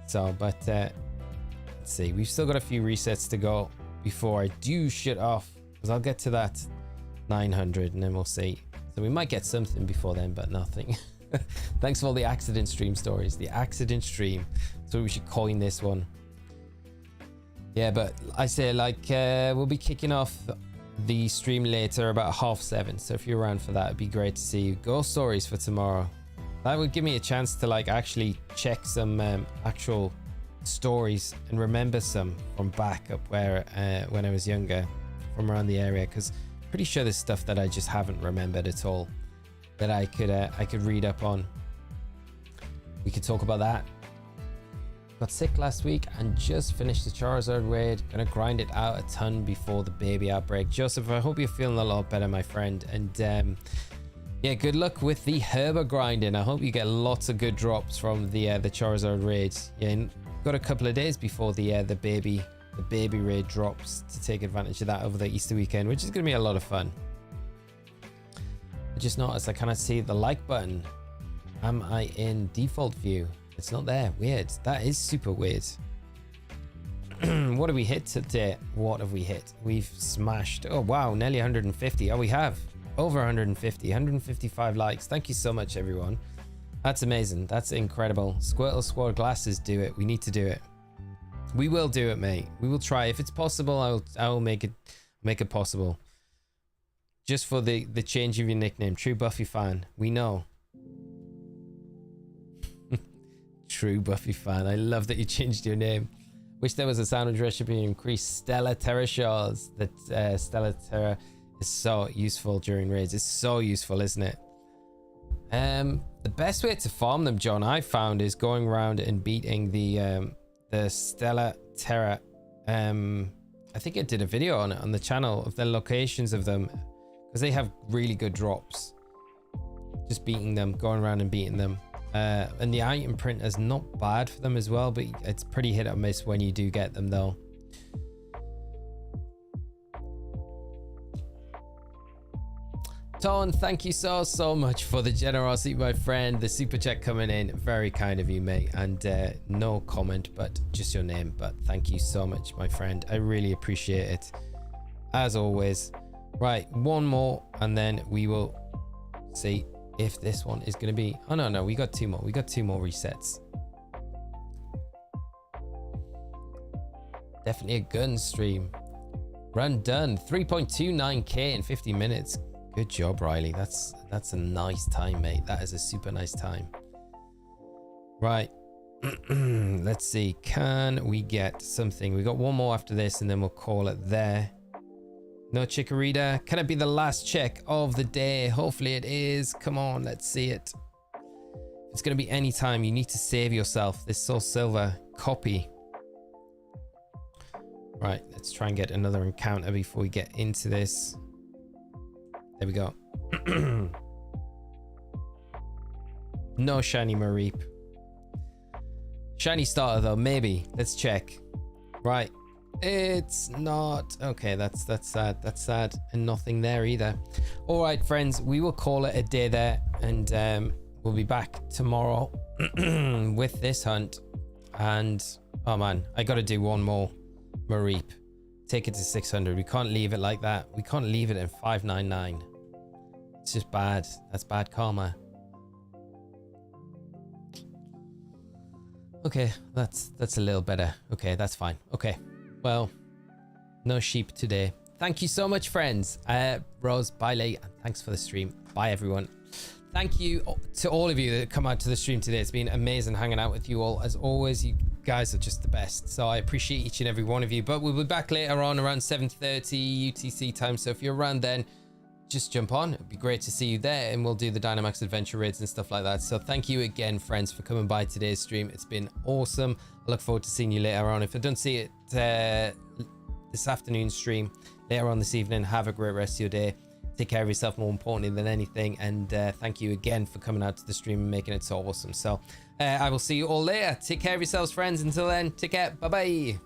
So but let's see, we've still got a few resets to go before I do shut off, because I'll get to that 900 and then we'll see. So we might get something before then, but nothing. Thanks for all the accident stream stories. The accident stream. So we should coin this one. Yeah, but I say like we'll be kicking off the stream later about 7:30. So if you're around for that, it'd be great to see you. Ghost stories for tomorrow. That would give me a chance to like actually check some actual stories and remember some from back up where when I was younger, from around the area, because pretty sure there's stuff that I just haven't remembered at all that I could read up on. We could talk about that. Got sick last week and just finished the Charizard raid. Gonna grind it out a ton before the baby outbreak. Joseph, I hope you're feeling a lot better, my friend. And yeah, good luck with the herba grinding. I hope you get lots of good drops from the Charizard raids. Yeah, got a couple of days before the baby raid drops to take advantage of that over the Easter weekend, which is going to be a lot of fun. I just noticed I cannot see the like button. Am I in default view? It's not there. Weird. That is super weird. What have we hit today? What have we hit? We've smashed, oh wow, nearly 150. Oh, we have over 155 likes. Thank you so much, everyone. That's amazing. That's incredible. Squirtle Squad glasses, do it. We need to do it. We will do it, mate. We will try. If it's possible, I will make it possible. Just for the change of your nickname. True Buffy fan. We know. True Buffy fan. I love that you changed your name. Wish there was a sandwich recipe to increase Stella Terra shards. That Stella Terra is so useful during raids. It's so useful, isn't it? The best way to farm them, John, I found, is going around and beating the Stella Terra. I think I did a video on it on the channel of the locations of them, because they have really good drops. Just beating them, going around and beating them. And the item print is not bad for them as well, but it's pretty hit or miss when you do get them though. Ton, thank you so much for the generosity, my friend. The super chat coming in, very kind of you, mate. And no comment, but just your name. But thank you so much, my friend. I really appreciate it, as always. Right, one more, and then we will see if this one is going to be... Oh, no, we got two more. We got two more resets. Definitely a gun stream. Run done. 3.29k in 50 minutes. Good job, Riley. That's a nice time, mate. That is a super nice time. Right. Let's see. Can we get something? We got one more after this, and then we'll call it there. No Chikorita. Can it be the last check of the day? Hopefully it is. Come on, let's see it. It's going to be any time. You need to save yourself. This Soul Silver copy. Right, let's try and get another encounter before we get into this. There we go. No shiny Mareep. Shiny starter though, maybe. Let's check. Right. It's not. Okay, that's sad. That's sad. And nothing there either. All right, friends, we will call it a day there, and we'll be back tomorrow with this hunt. And oh man, I got to do one more Mareep. Take it to 600. We can't leave it like that. We can't leave it in 599. It's just bad. That's bad karma. Okay, that's a little better. Okay, that's fine. Okay, well, no sheep today. Thank you so much, friends. Rose, bye, Lee, and thanks for the stream. Bye, everyone. Thank you to all of you that come out to the stream today. It's been amazing hanging out with you all. As always, you guys are just the best. So I appreciate each and every one of you. But we'll be back later on around 7:30 UTC time. So if you're around then, just jump on. It'd be great to see you there, and we'll do the Dynamax adventure raids and stuff like that. So thank you again, friends, for coming by today's stream. It's been awesome. I look forward to seeing you later on. If I don't see it this afternoon stream, later on this evening, have a great rest of your day. Take care of yourself, more importantly than anything. And thank you again for coming out to the stream and making it so awesome. So I will see you all later. Take care of yourselves, friends. Until then, take care. Bye bye.